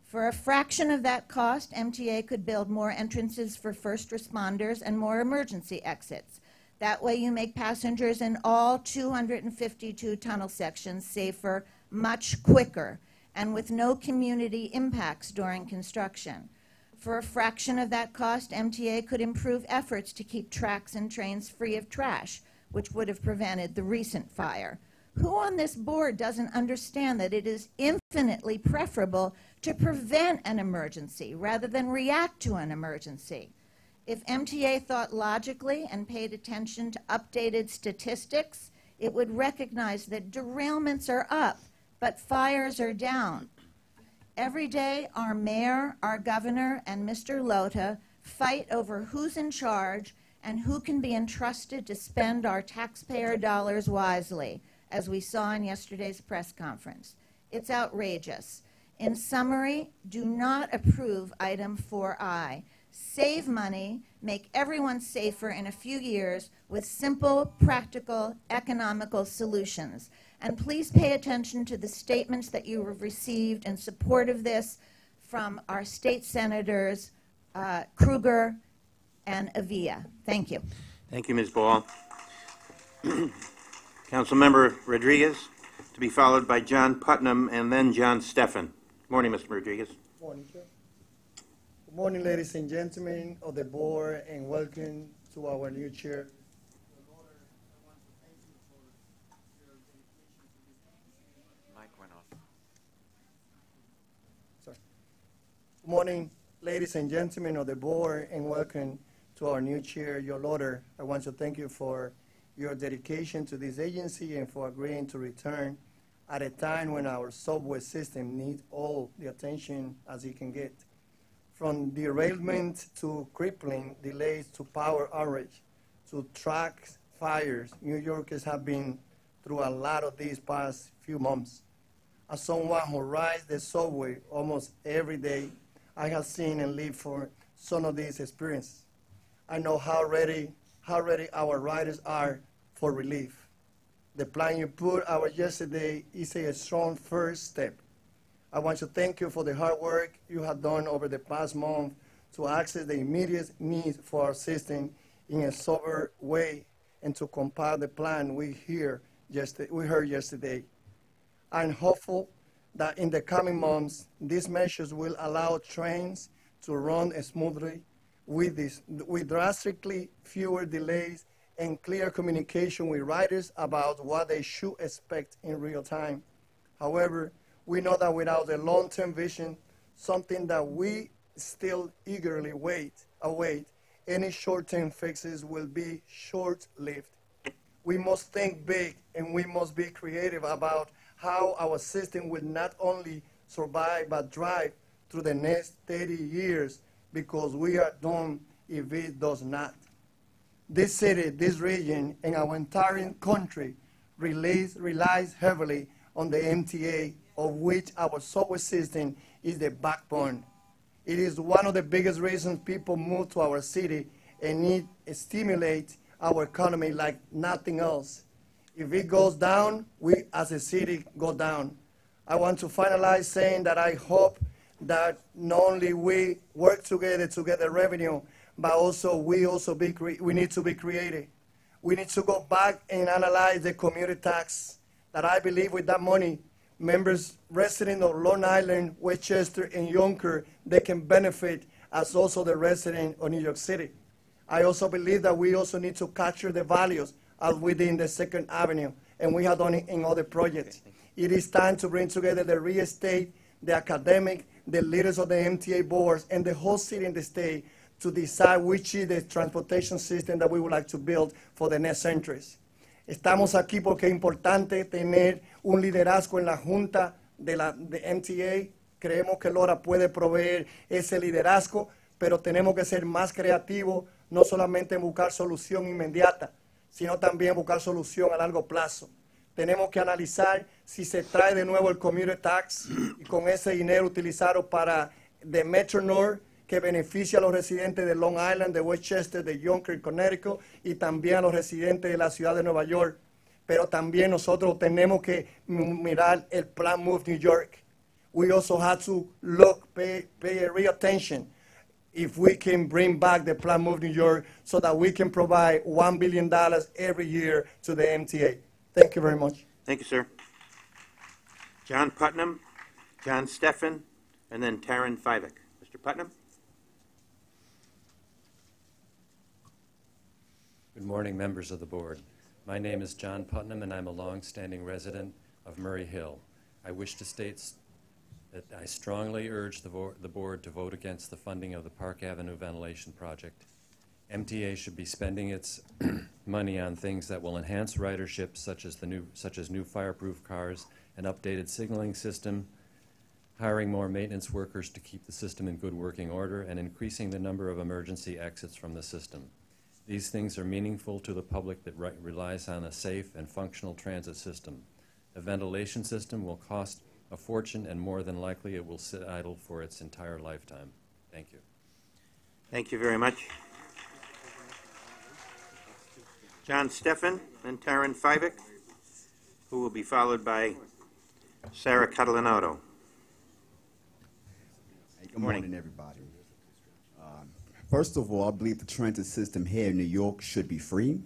For a fraction of that cost, MTA could build more entrances for first responders and more emergency exits. That way you make passengers in all 252 tunnel sections safer much quicker and with no community impacts during construction. For a fraction of that cost, MTA could improve efforts to keep tracks and trains free of trash, which would have prevented the recent fire. Who on this board doesn't understand that it is infinitely preferable to prevent an emergency rather than react to an emergency? If MTA thought logically and paid attention to updated statistics, it would recognize that derailments are up, but fires are down. Every day, our mayor, our governor, and Mr. Lota fight over who's in charge and who can be entrusted to spend our taxpayer dollars wisely, as we saw in yesterday's press conference. It's outrageous. In summary, do not approve item 4I. Save money, make everyone safer in a few years with simple, practical, economical solutions. And please pay attention to the statements that you have received in support of this from our state senators, Kruger and Avila. Thank you. Thank you, Ms. Ball. Councilmember Rodriguez, to be followed by John Putnam and then John Steffen. Good morning, Mr. Rodriguez. Morning, Chair. Good morning, ladies and gentlemen of the board, and welcome to our new chair. Mic went off. Sorry. Good morning, ladies and gentlemen of the board, and welcome to our new chair, Your Lord. I want to thank you for your dedication to this agency and for agreeing to return at a time when our subway system needs all the attention as it can get. From derailment to crippling delays to power outage to track fires, New Yorkers have been through a lot of these past few months. As someone who rides the subway almost every day, I have seen and lived for some of these experiences. I know how ready our riders are for relief. The plan you put out yesterday is a strong first step. I want to thank you for the hard work you have done over the past month to access the immediate needs for our system in a sober way and to compile the plan we heard yesterday. I'm hopeful that in the coming months, these measures will allow trains to run smoothly with drastically fewer delays and clear communication with riders about what they should expect in real time. However, we know that without a long-term vision, something that we still eagerly await, any short-term fixes will be short-lived. We must think big and we must be creative about how our system will not only survive but thrive through the next 30 years, because we are doomed if it does not. This city, this region, and our entire country relies heavily on the MTA, of which our subway system is the backbone. It is one of the biggest reasons people move to our city, and it stimulates our economy like nothing else. If it goes down, we as a city go down. I want to finalize saying that I hope that not only we work together to get the revenue, but also we need to be creative. We need to go back and analyze the community tax that I believe with that money, members residents of Long Island, Westchester, and Yonkers, they can benefit as also the residents of New York City. I also believe that we also need to capture the values within the Second Avenue, and we have done it in other projects. It is time to bring together the real estate, the academic, the leaders of the MTA boards, and the whole city and the state to decide which is the transportation system that we would like to build for the next centuries. Estamos aquí porque es importante tener un liderazgo en la Junta de MTA. Creemos que Lora puede proveer ese liderazgo, pero tenemos que ser más creativos, no solamente en buscar solución inmediata, sino también buscar solución a largo plazo. Tenemos que analizar si se trae de nuevo el community tax y con ese dinero utilizarlo para the Metro North, que beneficia a los residentes de Long Island, de Westchester, de Yonkers, Connecticut, y también a los residentes de la ciudad de Nueva York. Pero también nosotros tenemos que mirar el Plan Move New York. We also have to pay real attention if we can bring back the Plan Move New York so that we can provide $1 billion every year to the MTA. Thank you very much. Thank you, sir. John Putnam, John Steffen, and then Taryn Fivek. Mr. Putnam? Good morning, members of the board. My name is John Putnam, and I'm a long-standing resident of Murray Hill. I wish to state that I strongly urge the board to vote against the funding of the Park Avenue ventilation project. MTA should be spending its money on things that will enhance ridership, such as new fireproof cars, an updated signaling system, hiring more maintenance workers to keep the system in good working order, and increasing the number of emergency exits from the system. These things are meaningful to the public that relies on a safe and functional transit system. A ventilation system will cost a fortune, and more than likely it will sit idle for its entire lifetime. Thank you. Thank you very much. John Steffen and Taryn Fivick, who will be followed by Sarah Catalinato. Good morning, everybody. First of all, I believe the transit system here in New York should be free,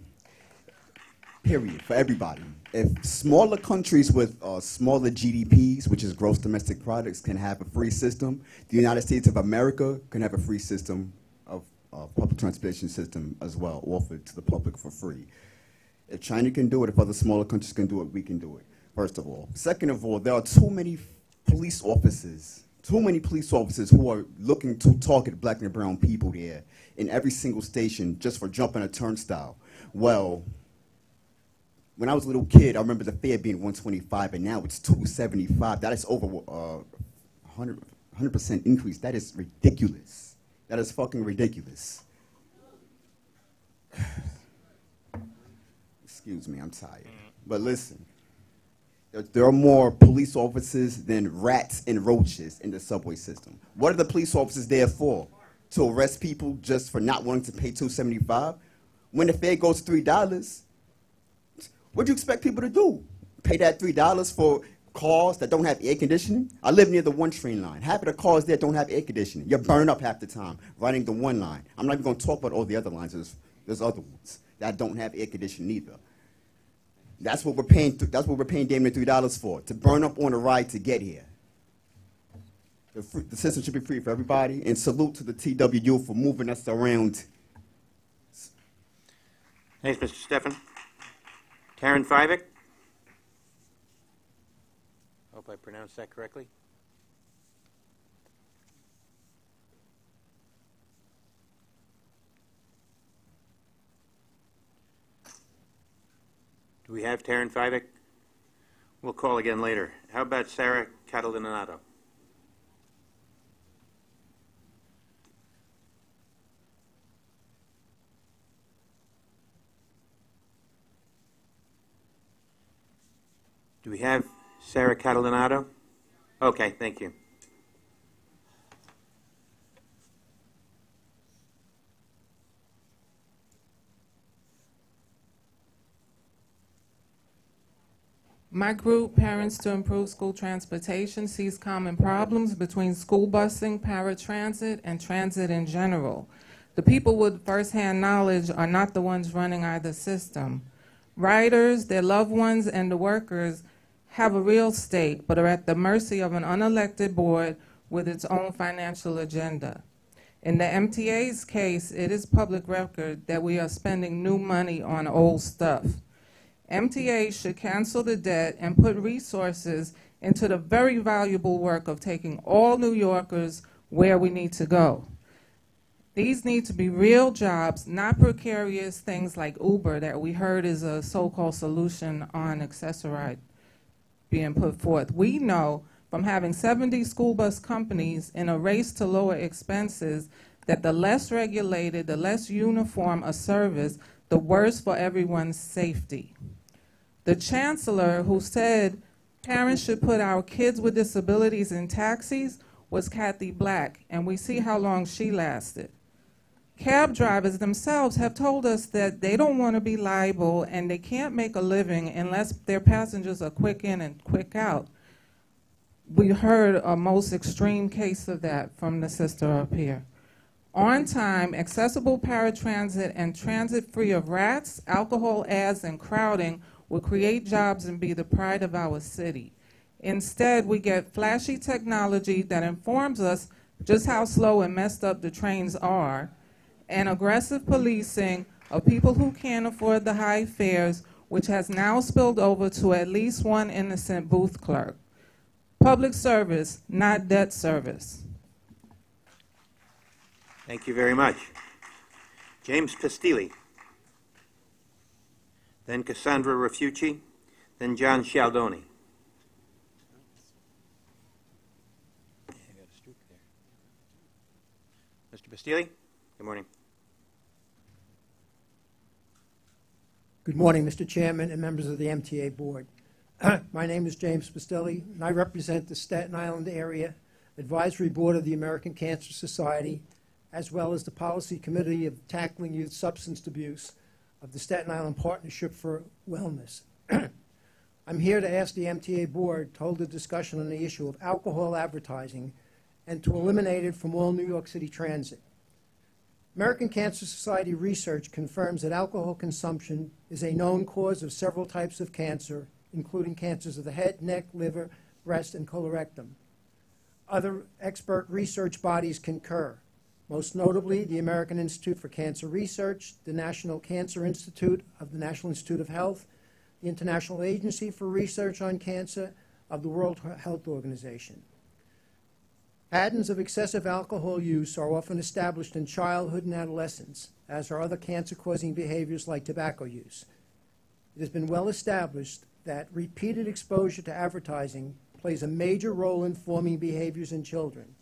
period, for everybody. If smaller countries with smaller GDPs, which is gross domestic products, can have a free system, the United States of America can have a free system of public transportation system as well, offered to the public for free. If China can do it, if other smaller countries can do it, we can do it, first of all. Second of all, there are too many police officers who are looking to target black and brown people there in every single station just for jumping a turnstile. Well, when I was a little kid, I remember the fare being $125, and now it's $275. That is over 100% increase. That is ridiculous. That is fucking ridiculous. Excuse me, I'm tired. But listen. There are more police officers than rats and roaches in the subway system. What are the police officers there for? To arrest people just for not wanting to pay $2.75? When the fare goes to $3, what do you expect people to do? Pay that $3 for cars that don't have air conditioning? I live near the 1 train line. Half of the cars there don't have air conditioning. You're burned up half the time riding the 1 line. I'm not even going to talk about all the other lines. There's other ones that don't have air conditioning either. That's what we're paying. That's what we're paying damn near $3 for, to burn up on a ride to get here. The system should be free for everybody. And salute to the TWU for moving us around. Thanks, Mr. Steffen. Taryn Fivick. Hope I pronounced that correctly. Do we have Taryn Fivick? We'll call again later. How about Sarah Catalinato? Do we have Sarah Catalinato? Okay, thank you. My group, Parents to Improve School Transportation, sees common problems between school busing, paratransit, and transit in general. The people with firsthand knowledge are not the ones running either system. Riders, their loved ones, and the workers have a real stake, but are at the mercy of an unelected board with its own financial agenda. In the MTA's case, it is public record that we are spending new money on old stuff. MTA should cancel the debt and put resources into the very valuable work of taking all New Yorkers where we need to go. These need to be real jobs, not precarious things like Uber that we heard is a so-called solution on Accessoride being put forth. We know from having 70 school bus companies in a race to lower expenses that the less regulated, the less uniform a service, the worse for everyone's safety. The chancellor who said parents should put our kids with disabilities in taxis was Kathy Black, and we see how long she lasted. Cab drivers themselves have told us that they don't want to be liable and they can't make a living unless their passengers are quick in and quick out. We heard a most extreme case of that from the sister up here. On time, accessible paratransit and transit free of rats, alcohol ads, and crowding will create jobs and be the pride of our city. Instead, we get flashy technology that informs us just how slow and messed up the trains are, and aggressive policing of people who can't afford the high fares which has now spilled over to at least one innocent booth clerk. Public service, not debt service. Thank you very much. James Pastilli, then Cassandra Refucci, then John Cialdoni. Mr. Pastilli, good morning. Good morning, Mr. Chairman and members of the MTA Board. My name is James Pastilli, and I represent the Staten Island Area Advisory Board of the American Cancer Society, as well as the Policy Committee of Tackling Youth Substance Abuse of the Staten Island Partnership for Wellness. I'm here to ask the MTA Board to hold a discussion on the issue of alcohol advertising and to eliminate it from all New York City transit. American Cancer Society research confirms that alcohol consumption is a known cause of several types of cancer, including cancers of the head, neck, liver, breast, and colorectal. Other expert research bodies concur, most notably the American Institute for Cancer Research, the National Cancer Institute of the National Institute of Health, the International Agency for Research on Cancer of the World Health Organization. Patterns of excessive alcohol use are often established in childhood and adolescence, as are other cancer-causing behaviors like tobacco use. It has been well established that repeated exposure to advertising plays a major role in forming behaviors in children.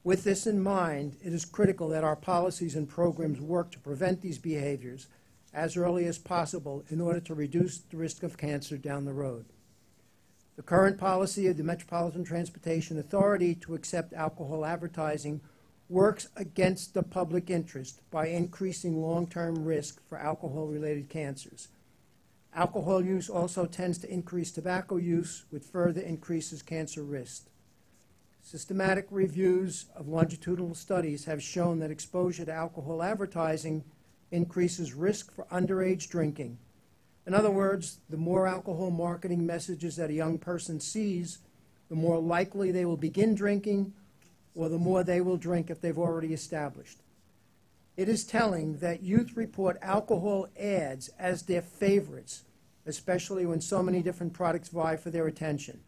With this in mind, it is critical that our policies and programs work to prevent these behaviors as early as possible in order to reduce the risk of cancer down the road. The current policy of the Metropolitan Transportation Authority to accept alcohol advertising works against the public interest by increasing long-term risk for alcohol-related cancers. Alcohol use also tends to increase tobacco use, which further increases cancer risk. Systematic reviews of longitudinal studies have shown that exposure to alcohol advertising increases risk for underage drinking. In other words, the more alcohol marketing messages that a young person sees, the more likely they will begin drinking, or the more they will drink if they've already established. It is telling that youth report alcohol ads as their favorites, especially when so many different products vie for their attention.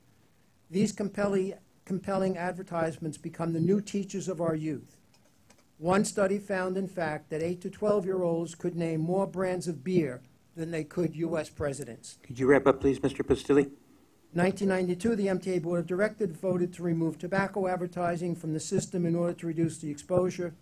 These compelling advertisements become the new teachers of our youth. One study found, in fact, that 8 to 12-year-olds could name more brands of beer than they could U.S. presidents. Could you wrap up, please, Mr. Pastilli? In 1992, the MTA Board of Directors voted to remove tobacco advertising from the system in order to reduce the exposure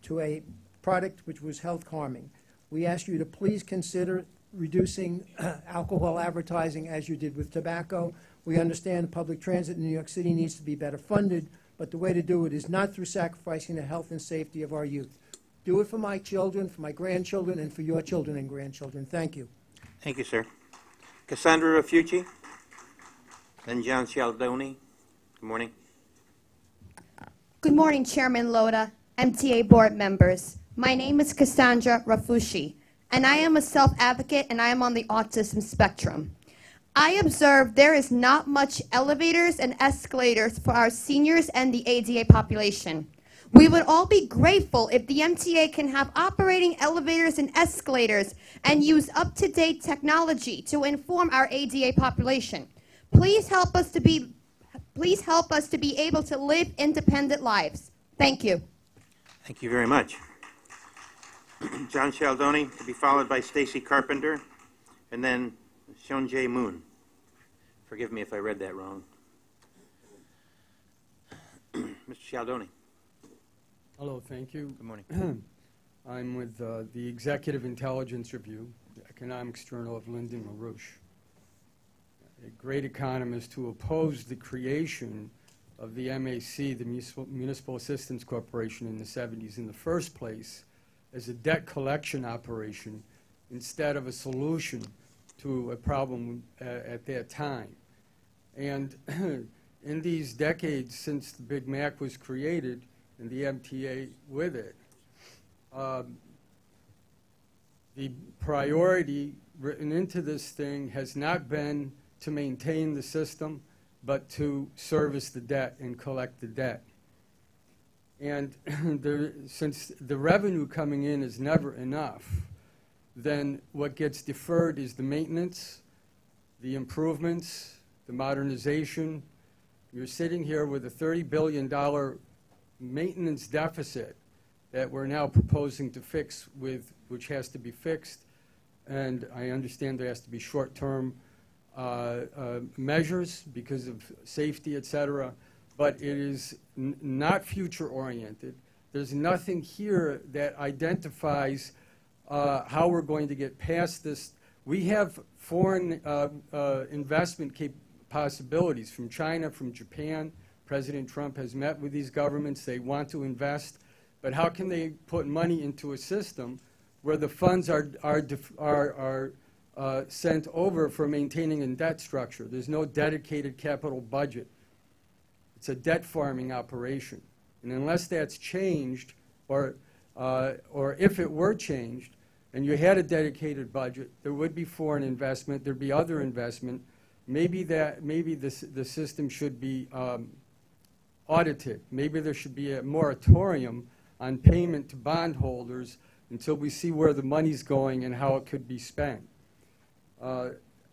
to a product which was health harming. We ask you to please consider reducing alcohol advertising as you did with tobacco. We understand public transit in New York City needs to be better funded, but the way to do it is not through sacrificing the health and safety of our youth. Do it for my children, for my grandchildren, and for your children and grandchildren. Thank you. Thank you, sir. Cassandra Refucci, then John Cialdoni. Good morning. Good morning, Chairman Loda, MTA board members. My name is Cassandra Refucci, and I am a self-advocate, and I am on the autism spectrum. I observe there is not much elevators and escalators for our seniors and the ADA population. We would all be grateful if the MTA can have operating elevators and escalators and use up-to-date technology to inform our ADA population. Please help us to be able to live independent lives. Thank you. Thank you very much. John Cialdoni, to be followed by Stacy Carpenter, and then Sean J. Moon. Forgive me if I read that wrong. Mr. Cialdoni. Hello, thank you. Good morning. I'm with the Executive Intelligence Review, the Economics Journal of Lyndon LaRouche, a great economist who opposed the creation of the MAC, the Municipal Assistance Corporation, in the 70s in the first place as a debt collection operation instead of a solution to a problem at that time. And in these decades since the Big Mac was created, and the MTA with it, the priority written into this thing has not been to maintain the system, but to service the debt and collect the debt. And since the revenue coming in is never enough, then what gets deferred is the maintenance, the improvements, the modernization. You're sitting here with a $30 billion maintenance deficit that we're now proposing to fix which has to be fixed. And I understand there has to be short-term measures because of safety, et cetera, but it is not future-oriented. There's nothing here that identifies how we're going to get past this. We have foreign investment possibilities from China, from Japan. President Trump has met with these governments. They want to invest. But how can they put money into a system where the funds are sent over for maintaining a debt structure? There's no dedicated capital budget. It's a debt farming operation. And unless that's changed, or if it were changed, and you had a dedicated budget, there would be foreign investment, there'd be other investment. Maybe the system should be audited. Maybe there should be a moratorium on payment to bondholders until we see where the money's going and how it could be spent.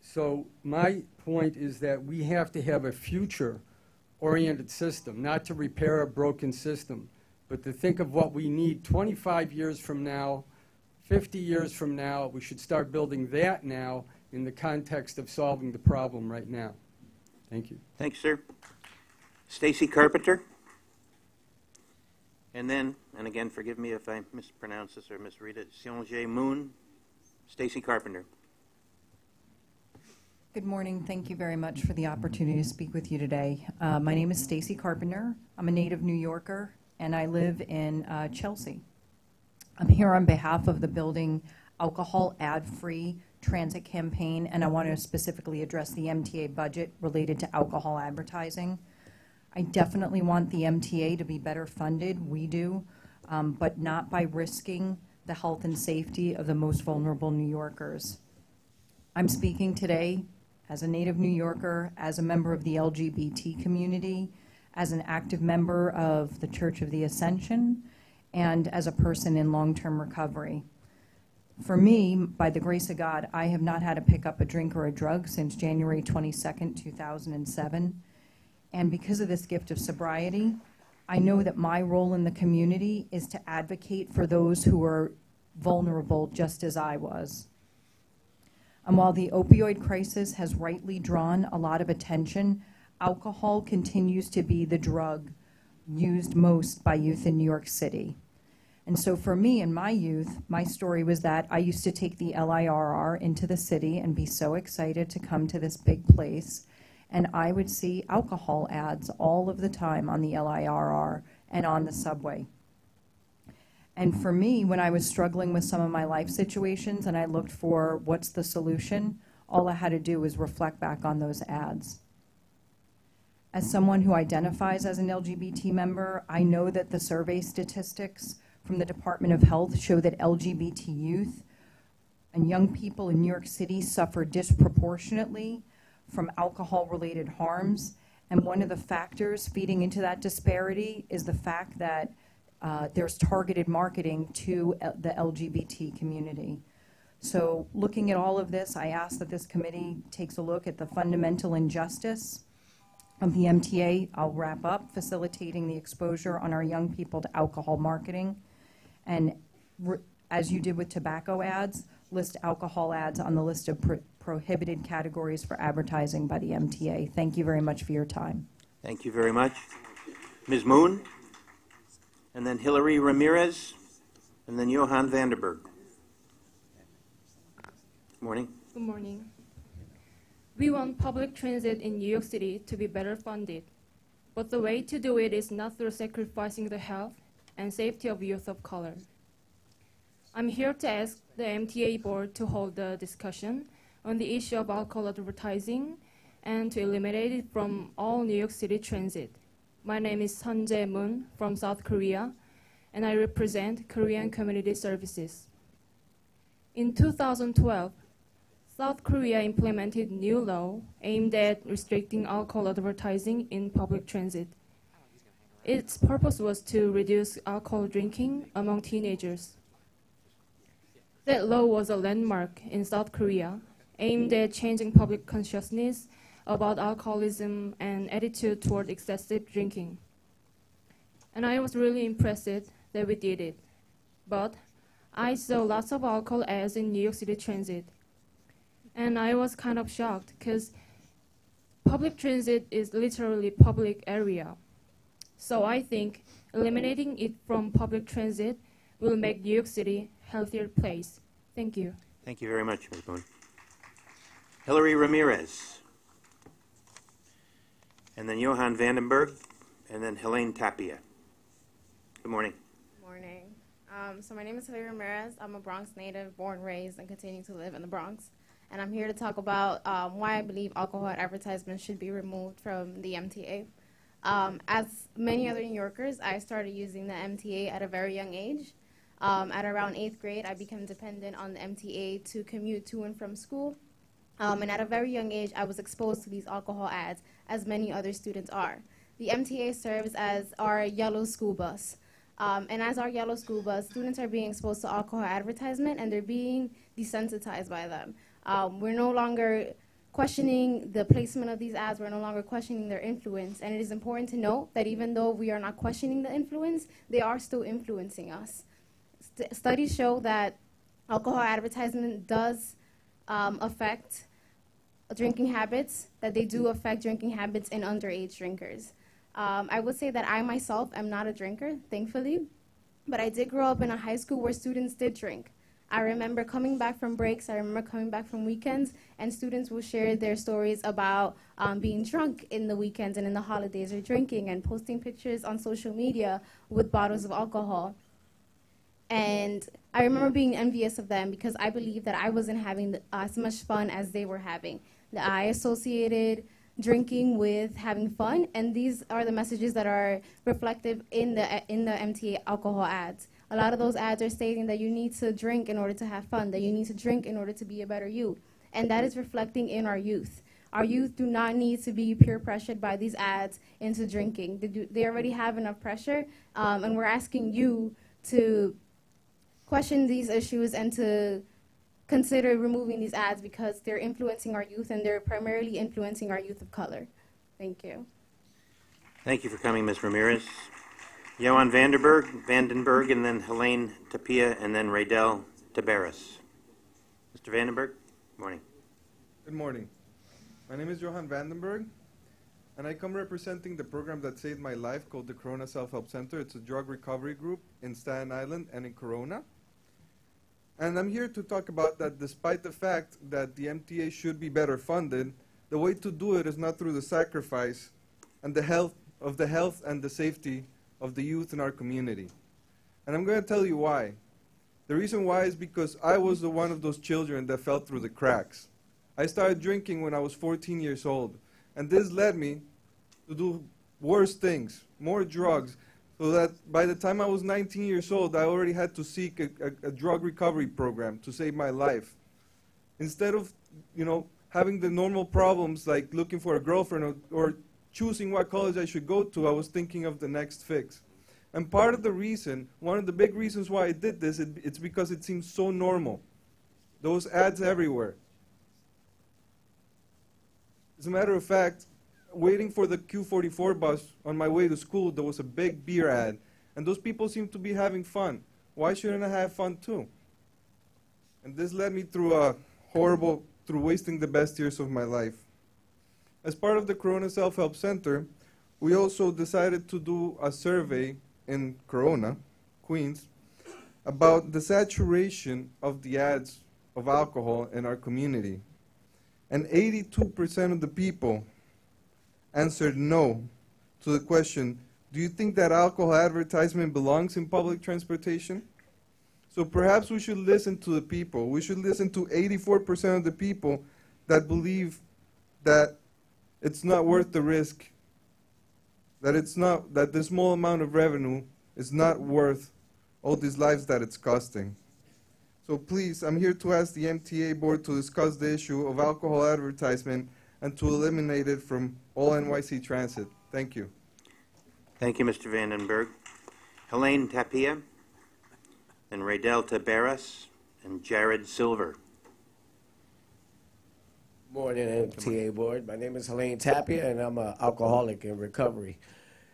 So my point is that we have to have a future-oriented system, not to repair a broken system, but to think of what we need 25 years from now, 50 years from now. We should start building that now in the context of solving the problem right now. Thank you. Thanks, sir. Stacy Carpenter. And then, and again, forgive me if I mispronounce this or misread it, Sionje Moon. Stacy Carpenter. Good morning. Thank you very much for the opportunity to speak with you today. My name is Stacy Carpenter. I'm a native New Yorker, and I live in Chelsea. I'm here on behalf of the Building Alcohol Ad-Free Transit Campaign, and I want to specifically address the MTA budget related to alcohol advertising. I definitely want the MTA to be better funded, we do, but not by risking the health and safety of the most vulnerable New Yorkers. I'm speaking today as a native New Yorker, as a member of the LGBT community, as an active member of the Church of the Ascension, and as a person in long-term recovery. For me, by the grace of God, I have not had to pick up a drink or a drug since January 22nd, 2007. And because of this gift of sobriety, I know that my role in the community is to advocate for those who are vulnerable just as I was. And while the opioid crisis has rightly drawn a lot of attention, alcohol continues to be the drug used most by youth in New York City. And so for me, in my youth, my story was that I used to take the LIRR into the city and be so excited to come to this big place. And I would see alcohol ads all of the time on the LIRR and on the subway. And for me, when I was struggling with some of my life situations and I looked for what's the solution, all I had to do was reflect back on those ads. As someone who identifies as an LGBT member, I know that the survey statistics from the Department of Health show that LGBT youth and young people in New York City suffer disproportionately from alcohol-related harms. And one of the factors feeding into that disparity is the fact that there's targeted marketing to the LGBT community. So looking at all of this, I ask that this committee takes a look at the fundamental injustice of the MTA. I'll wrap up, facilitating the exposure on our young people to alcohol marketing. And as you did with tobacco ads, list alcohol ads on the list of prohibited categories for advertising by the MTA. Thank you very much for your time. Thank you very much. Ms. Moon, and then Hillary Ramirez, and then Johan Vanderberg. Good morning. Good morning. We want public transit in New York City to be better funded, but the way to do it is not through sacrificing the health and safety of youth of color. I'm here to ask the MTA board to hold a discussion on the issue of alcohol advertising and to eliminate it from all New York City transit. My name is Sunjae Moon from South Korea, and I represent Korean Community Services. In 2012, South Korea implemented new law aimed at restricting alcohol advertising in public transit. Its purpose was to reduce alcohol drinking among teenagers. That law was a landmark in South Korea, aimed at changing public consciousness about alcoholism and attitude toward excessive drinking. And I was really impressed that we did it. But I saw lots of alcohol ads in New York City Transit. And I was kind of shocked because public transit is literally public area. So I think eliminating it from public transit will make New York City a healthier place. Thank you. Thank you very much, Ms. Boone. Hillary Ramirez. And then Johan Vandenberg. And then Helene Tapia. Good morning. Good morning. So my name is Hillary Ramirez. I'm a Bronx native, born, raised, and continue to live in the Bronx. And I'm here to talk about why I believe alcohol advertisements should be removed from the MTA. As many other New Yorkers, I started using the MTA at a very young age. At around 8th grade, I became dependent on the MTA to commute to and from school. And at a very young age, I was exposed to these alcohol ads, as many other students are. The MTA serves as our yellow school bus. And as our yellow school bus, students are being exposed to alcohol advertisement, and they're being desensitized by them. We're no longer questioning the placement of these ads. We're no longer questioning their influence. And it is important to note that even though we are not questioning the influence, they are still influencing us. Studies show that alcohol advertisement does affect drinking habits, that they do affect drinking habits in underage drinkers. I would say that I myself am not a drinker, thankfully, but I did grow up in a high school where students did drink. I remember coming back from breaks, I remember coming back from weekends, and students will share their stories about being drunk in the weekends and in the holidays, or drinking and posting pictures on social media with bottles of alcohol. And I remember being envious of them because I believed that I wasn't having as much fun as they were having. That I associated drinking with having fun, and these are the messages that are reflective in the MTA alcohol ads. A lot of those ads are stating that you need to drink in order to have fun, that you need to drink in order to be a better you, and that is reflecting in our youth. Our youth do not need to be peer pressured by these ads into drinking. They already have enough pressure, and we're asking you to question these issues and to consider removing these ads because they're influencing our youth, and they're primarily influencing our youth of color. Thank you. Thank you for coming, Ms. Ramirez. Johan Vandenberg, and then Helene Tapia, and then Raydel Tabaris. Mr. Vandenberg, good morning. Good morning. My name is Johan Vandenberg, and I come representing the program that saved my life called the Corona Self-Help Center. It's a drug recovery group in Staten Island and in Corona. And I'm here to talk about that despite the fact that the MTA should be better funded, the way to do it is not through the sacrifice and the health and the safety of the youth in our community. And I'm going to tell you why. The reason why is because I was one of those children that fell through the cracks. I started drinking when I was 14 years old, and this led me to do worse things, more drugs, so that by the time I was 19 years old, I already had to seek a drug recovery program to save my life. Instead of, having the normal problems like looking for a girlfriend or choosing what college I should go to, I was thinking of the next fix. And part of the reason, one of the big reasons why I did this, it's because it seems so normal. Those ads everywhere. As a matter of fact, waiting for the Q44 bus on my way to school, there was a big beer ad. And those people seem to be having fun. Why shouldn't I have fun too? And this led me through through wasting the best years of my life. As part of the Corona Self-Help Center, we also decided to do a survey in Corona, Queens, about the saturation of the ads of alcohol in our community. And 82% of the people answered no to the question, do you think that alcohol advertisement belongs in public transportation? So perhaps we should listen to the people. We should listen to 84% of the people that believe that it's not worth the risk, that the small amount of revenue is not worth all these lives that it's costing. So please, I'm here to ask the MTA board to discuss the issue of alcohol advertisement and to eliminate it from all NYC transit. Thank you. Thank you, Mr. Vandenberg. Helene Tapia, then Raydel Tabaris, and Jared Silver. Morning, MTA Board. My name is Helene Tapia, and I'm an alcoholic in recovery.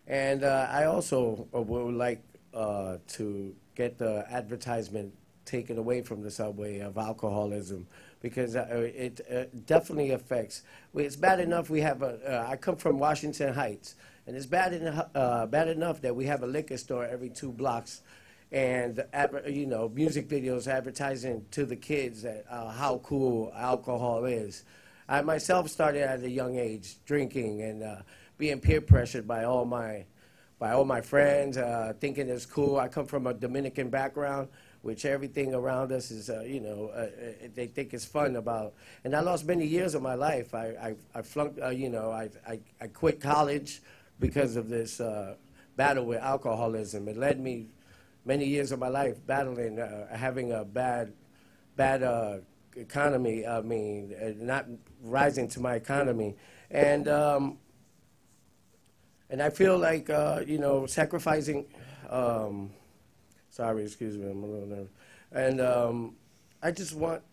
And I also would like to get the advertisement taken away from the subway of alcoholism, because it definitely affects. It's bad enough we have I come from Washington Heights, and it's bad enough that we have a liquor store every 2 blocks, and music videos advertising to the kids that how cool alcohol is. I myself started at a young age drinking and being peer pressured by all my friends, thinking it's cool. I come from a Dominican background, which everything around us is, they think it's fun about. And I lost many years of my life. I flunked, I quit college because of this battle with alcoholism. It led me many years of my life battling, having a bad economy. I mean, not rising to my economy, and I feel like sacrificing. Sorry, excuse me, I'm a little nervous. And I just want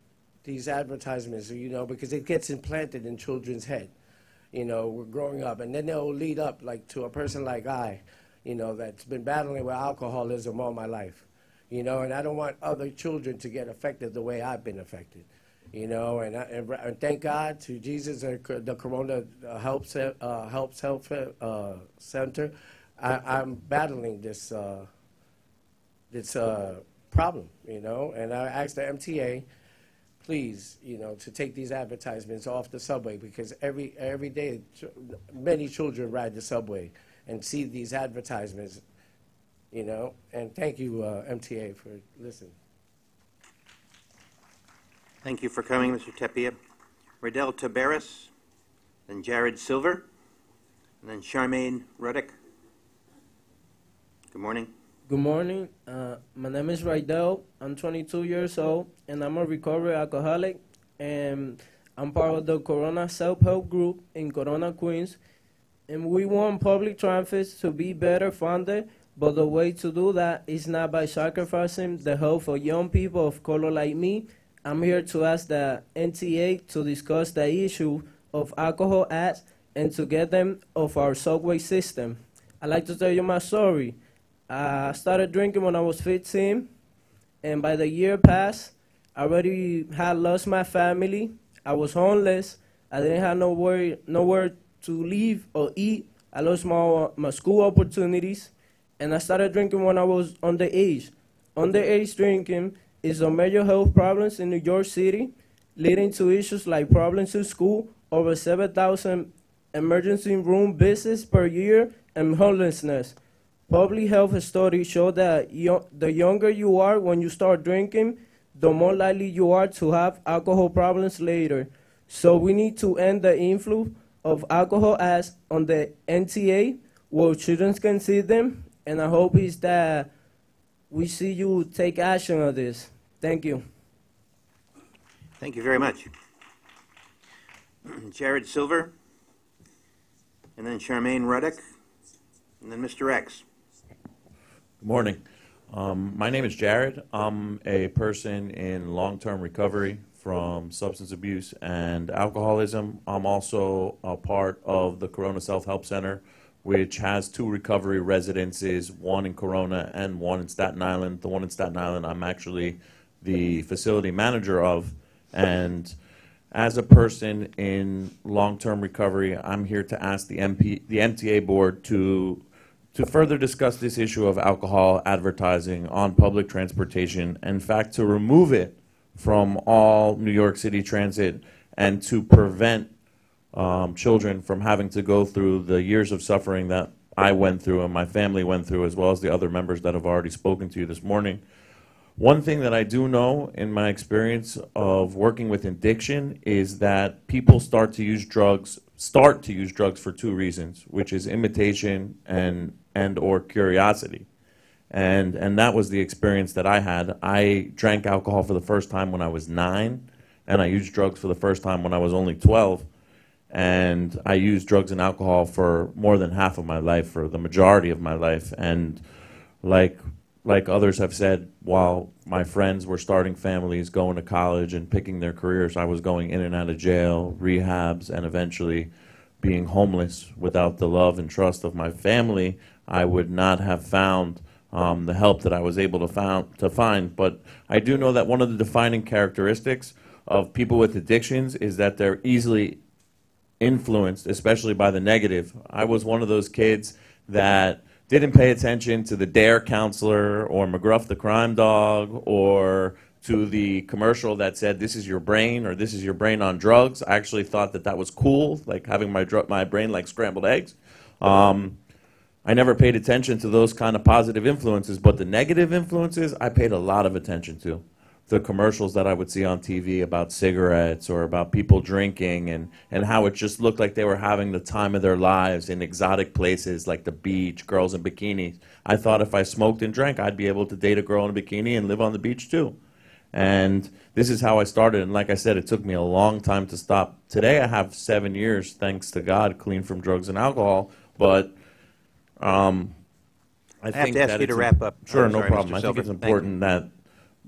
these advertisements, because it gets implanted in children's head. We're growing up, and then they'll lead up to a person like I, that's been battling with alcoholism all my life. And I don't want other children to get affected the way I've been affected. And thank God to Jesus and the Corona Help Center. I'm battling this problem, and I asked the MTA, please, to take these advertisements off the subway, because every day many children ride the subway and see these advertisements, and thank you, MTA, for listening. Thank you for coming, Mr. Tapia. Riddell Tabaris, then Jared Silver, and then Charmaine Ruddick. Good morning. Good morning. My name is Riddell. I'm 22 years old, and I'm a recovery alcoholic. And I'm part of the Corona Self-Help Group in Corona, Queens. And we want public transit to be better funded, but the way to do that is not by sacrificing the health of young people of color like me. I'm here to ask the MTA to discuss the issue of alcohol ads and to get them off our subway system. I'd like to tell you my story. I started drinking when I was 15, and by the year passed, I already had lost my family. I was homeless. I didn't have nowhere to live or eat. I lost my school opportunities, and I started drinking when I was underage. Underage drinking is a major health problems in New York City, leading to issues like problems in school, over 7,000 emergency room visits per year, and homelessness. Public health studies show that the younger you are when you start drinking, the more likely you are to have alcohol problems later. So we need to end the influence of alcohol ads on the MTA where children can see them, and I hope is that we see you take action on this. Thank you. Thank you very much. Jared Silver, and then Charmaine Ruddick, and then Mr. X. Good morning. My name is Jared. I'm a person in long-term recovery from substance abuse and alcoholism. I'm also a part of the Corona Self-Help Center, which has 2 recovery residences, one in Corona and one in Staten Island. The one in Staten Island I'm actually the facility manager of. And as a person in long-term recovery, I'm here to ask the MTA board to further discuss this issue of alcohol advertising on public transportation. In fact, to remove it from all New York City transit and to prevent children from having to go through the years of suffering that I went through and my family went through, as well as the other members that have already spoken to you this morning. One thing that I do know in my experience of working with addiction is that people start to use drugs for 2 reasons, which is imitation and or curiosity. And that was the experience that I had. I drank alcohol for the first time when I was 9, and I used drugs for the first time when I was only 12. And I used drugs and alcohol for more than half of my life, for the majority of my life. And like like others have said, while my friends were starting families, going to college, and picking their careers, I was going in and out of jail, rehabs, and eventually being homeless. Without the love and trust of my family, I would not have found the help that I was able to find. But I do know that one of the defining characteristics of people with addictions is that they're easily influenced, especially by the negative. I was one of those kids that didn't pay attention to the DARE counselor or McGruff the crime dog or to the commercial that said, this is your brain or this is your brain on drugs. I actually thought that that was cool, like having my brain like scrambled eggs. I never paid attention to those kind of positive influences, but the negative influences I paid a lot of attention to. The commercials that I would see on TV about cigarettes or about people drinking and how it just looked like they were having the time of their lives in exotic places like the beach, girls in bikinis. I thought if I smoked and drank, I'd be able to date a girl in a bikini and live on the beach too. And this is how I started. And like I said, it took me a long time to stop. Today I have 7 years, thanks to God, clean from drugs and alcohol. But I have to ask you to wrap up. Sure, I'm no sorry, problem. Mr. I think Silver. it's Thank important that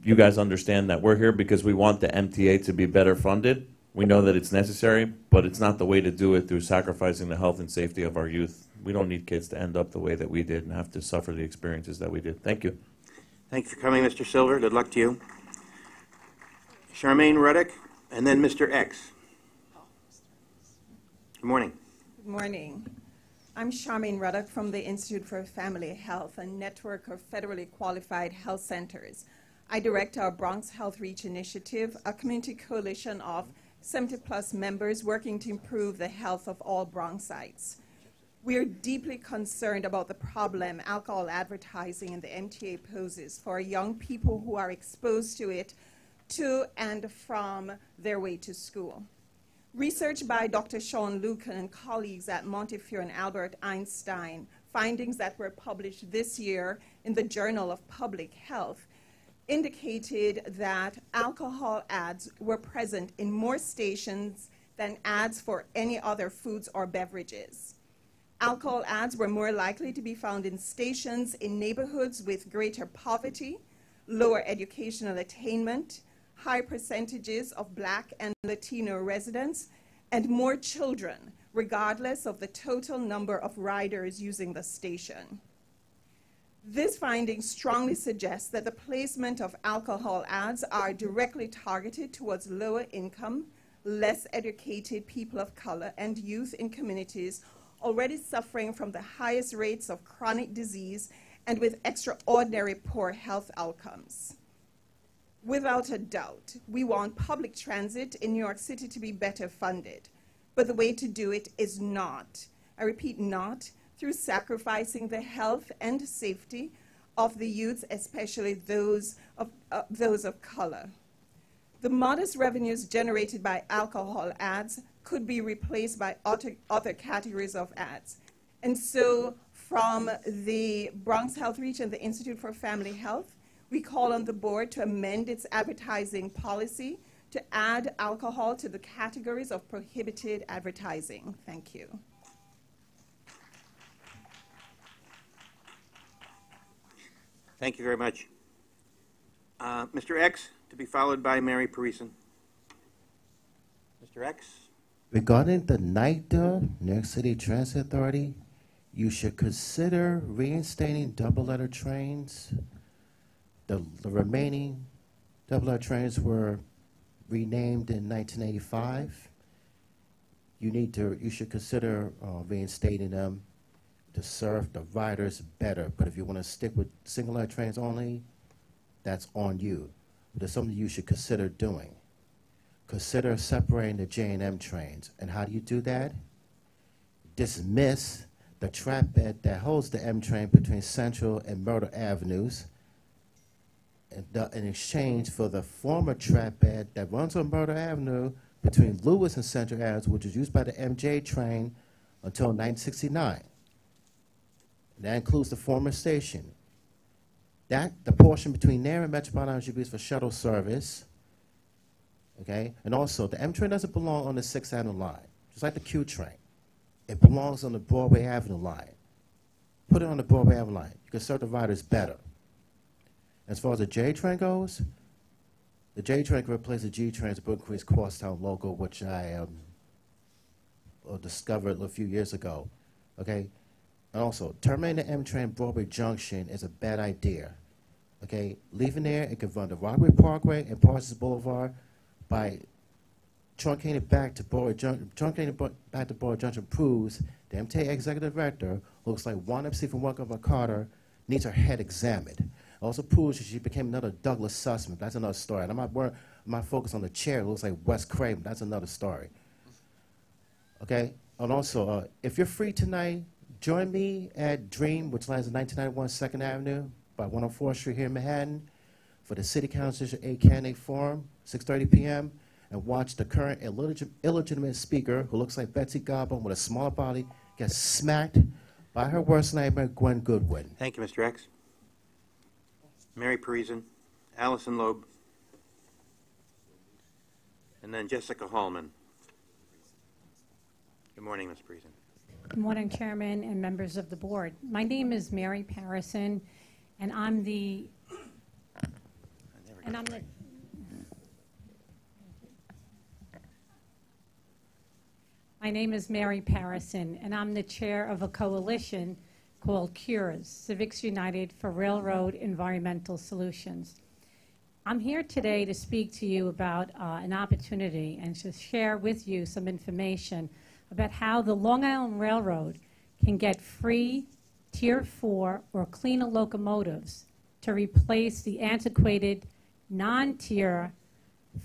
you guys understand that we're here because we want the MTA to be better funded. We know that it's necessary, but it's not the way to do it through sacrificing the health and safety of our youth. We don't need kids to end up the way that we did and have to suffer the experiences that we did. Thank you. Thank you for coming, Mr. Silver. Good luck to you. Charmaine Ruddick, and then Mr. X. Good morning. Good morning. I'm Charmaine Ruddock from the Institute for Family Health, a network of federally qualified health centers. I direct our Bronx Health Reach Initiative, a community coalition of 70-plus members working to improve the health of all Bronxites. We are deeply concerned about the problem alcohol advertising in the MTA poses for young people who are exposed to it to and from their way to school. Research by Dr. Sean Lucan and colleagues at Montefiore and Albert Einstein, findings that were published this year in the Journal of Public Health, indicated that alcohol ads were present in more stations than ads for any other foods or beverages. Alcohol ads were more likely to be found in stations in neighborhoods with greater poverty, lower educational attainment, high percentages of Black and Latino residents, and more children, regardless of the total number of riders using the station. This finding strongly suggests that the placement of alcohol ads are directly targeted towards lower income, less educated people of color and youth in communities already suffering from the highest rates of chronic disease and with extraordinary poor health outcomes. Without a doubt, we want public transit in New York City to be better funded, but the way to do it is not, I repeat, not through sacrificing the health and safety of the youths, especially those of color. The modest revenues generated by alcohol ads could be replaced by other categories of ads. And so from the Bronx Health Reach and the Institute for Family Health, we call on the board to amend its advertising policy to add alcohol to the categories of prohibited advertising. Thank you. Thank you very much. Mr. X, to be followed by Mary Parison. Mr. X. Regarding the NYCTA, New York City Transit Authority, you should consider reinstating double-letter trains. The remaining double-letter trains were renamed in 1985. You should consider reinstating them to serve the riders better. But if you want to stick with single-letter trains only, that's on you. But it's something you should consider doing. Consider separating the J&M trains. And how do you do that? Dismiss the trap bed that holds the M train between Central and Myrtle Avenues in exchange for the former trap bed that runs on Myrtle Avenue between Lewis and Central Avenues, which was used by the MJ train until 1969. And that includes the former station. The portion between there and Metropolitan Avenue should be used for shuttle service. Okay? And also, the M train doesn't belong on the 6th Avenue line, just like the Q train. It belongs on the Broadway Avenue line. Put it on the Broadway Avenue line. You can serve the riders better. As far as the J train goes, the J train can replace the G trains at Brooklyn Queens Crosstown Local, which I discovered a few years ago. Okay? And also, terminating the M train Broadway Junction is a bad idea. Okay? Leaving there, it could run to Rockaway Parkway and Parsons Boulevard. By truncating back to Broadway Junction proves the MTA executive director looks like one MC from Welcome Carter needs her head examined. Also proves that she became another Douglas Sussman. That's another story. And I'm not focused on the chair. It looks like Wes Craven. That's another story. Okay? And also, if you're free tonight, join me at Dream, which lies at 1991 2nd Avenue by 104th Street here in Manhattan for the City Council District 8 Candidate Forum, 6:30 p.m., and watch the current illegitimate speaker who looks like Betsy Goblin with a smaller body get smacked by her worst nightmare, Gwen Goodwin. Thank you, Mr. X. Mary Parisen, Allison Loeb, and then Jessica Hallman. Good morning, Ms. Parisen. Good morning, Chairman and members of the board. My name is Mary Parison, and I'm the My name is Mary Parison, and I'm the chair of a coalition called CURES, Civics United for Railroad Environmental Solutions. I'm here today to speak to you about an opportunity and to share with you some information about how the Long Island Railroad can get free Tier 4 or cleaner locomotives to replace the antiquated non-tier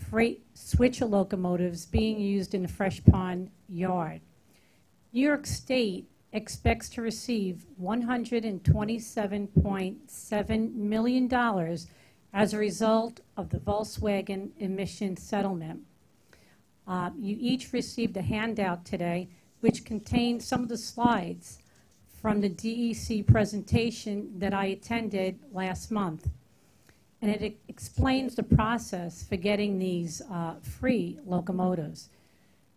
freight switcher locomotives being used in the Fresh Pond Yard. New York State expects to receive $127.7 million as a result of the Volkswagen emission settlement. You each received a handout today which contains some of the slides from the DEC presentation that I attended last month. And it explains the process for getting these free locomotives.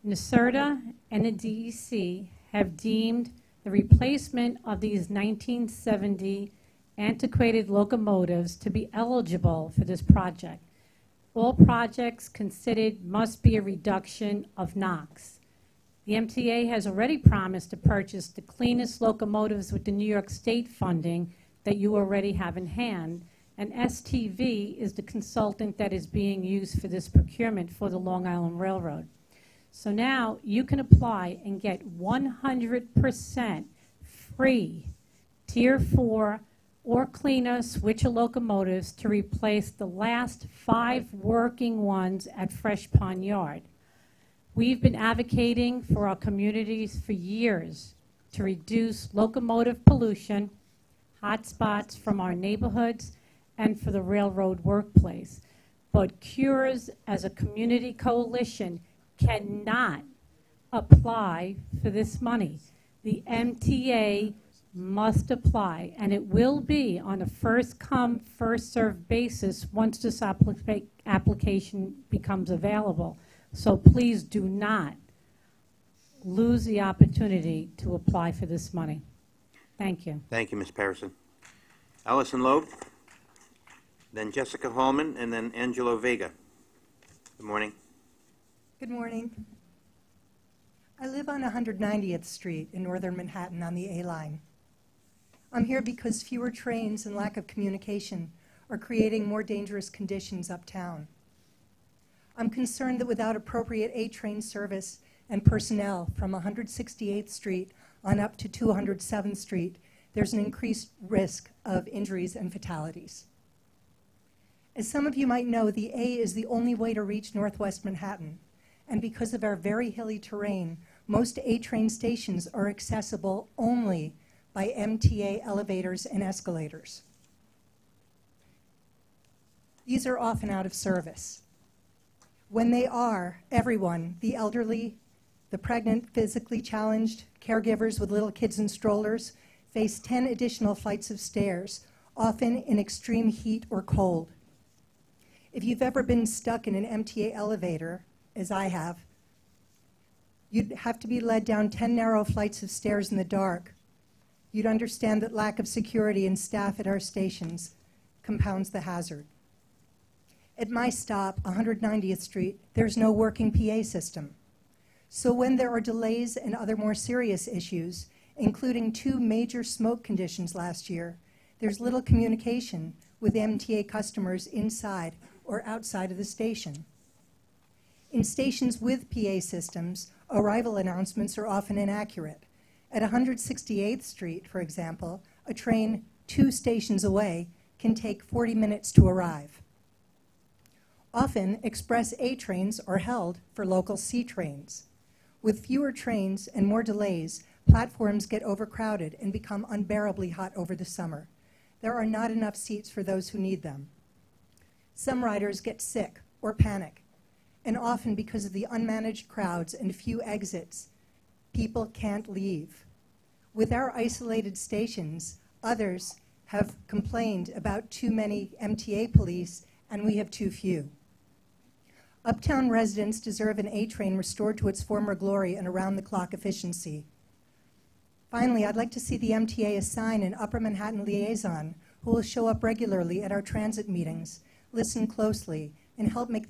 NYSERDA and the DEC have deemed the replacement of these 1970 antiquated locomotives to be eligible for this project. All projects considered must be a reduction of NOx. The MTA has already promised to purchase the cleanest locomotives with the New York State funding that you already have in hand, and STV is the consultant that is being used for this procurement for the Long Island Railroad. So now you can apply and get 100% free Tier 4 or cleaner switcher locomotives to replace the last 5 working ones at Fresh Pond Yard. We've been advocating for our communities for years to reduce locomotive pollution, hotspots from our neighborhoods, and for the railroad workplace. But CURES as a community coalition cannot apply for this money. The MTA must apply, and it will be on a first-come, first-served basis once this application becomes available. So please do not lose the opportunity to apply for this money. Thank you. Thank you, Ms. Parison. Allison Loeb, then Jessica Hallman, and then Angelo Vega. Good morning. Good morning. I live on 190th Street in northern Manhattan on the A line. I'm here because fewer trains and lack of communication are creating more dangerous conditions uptown. I'm concerned that without appropriate A-train service and personnel from 168th Street on up to 207th Street, there's an increased risk of injuries and fatalities. As some of you might know, the A is the only way to reach Northwest Manhattan, and because of our very hilly terrain, most A-train stations are accessible only by MTA elevators and escalators. These are often out of service. When they are, everyone, the elderly, the pregnant, physically challenged, caregivers with little kids in strollers, face 10 additional flights of stairs, often in extreme heat or cold. If you've ever been stuck in an MTA elevator, as I have, you'd have to be led down 10 narrow flights of stairs in the dark. You'd understand that lack of security and staff at our stations compounds the hazard. At my stop, 190th Street, there's no working PA system. So when there are delays and other more serious issues, including 2 major smoke conditions last year, there's little communication with MTA customers inside or outside of the station. In stations with PA systems, arrival announcements are often inaccurate. At 168th Street, for example, a train 2 stations away can take 40 minutes to arrive. Often, Express A trains are held for local C trains. With fewer trains and more delays, platforms get overcrowded and become unbearably hot over the summer. There are not enough seats for those who need them. Some riders get sick or panic, and often because of the unmanaged crowds and few exits, people can't leave. With our isolated stations, others have complained about too many MTA police, and we have too few. Uptown residents deserve an A train restored to its former glory and around-the-clock efficiency. Finally, I'd like to see the MTA assign an Upper Manhattan liaison who will show up regularly at our transit meetings, listen closely, and help the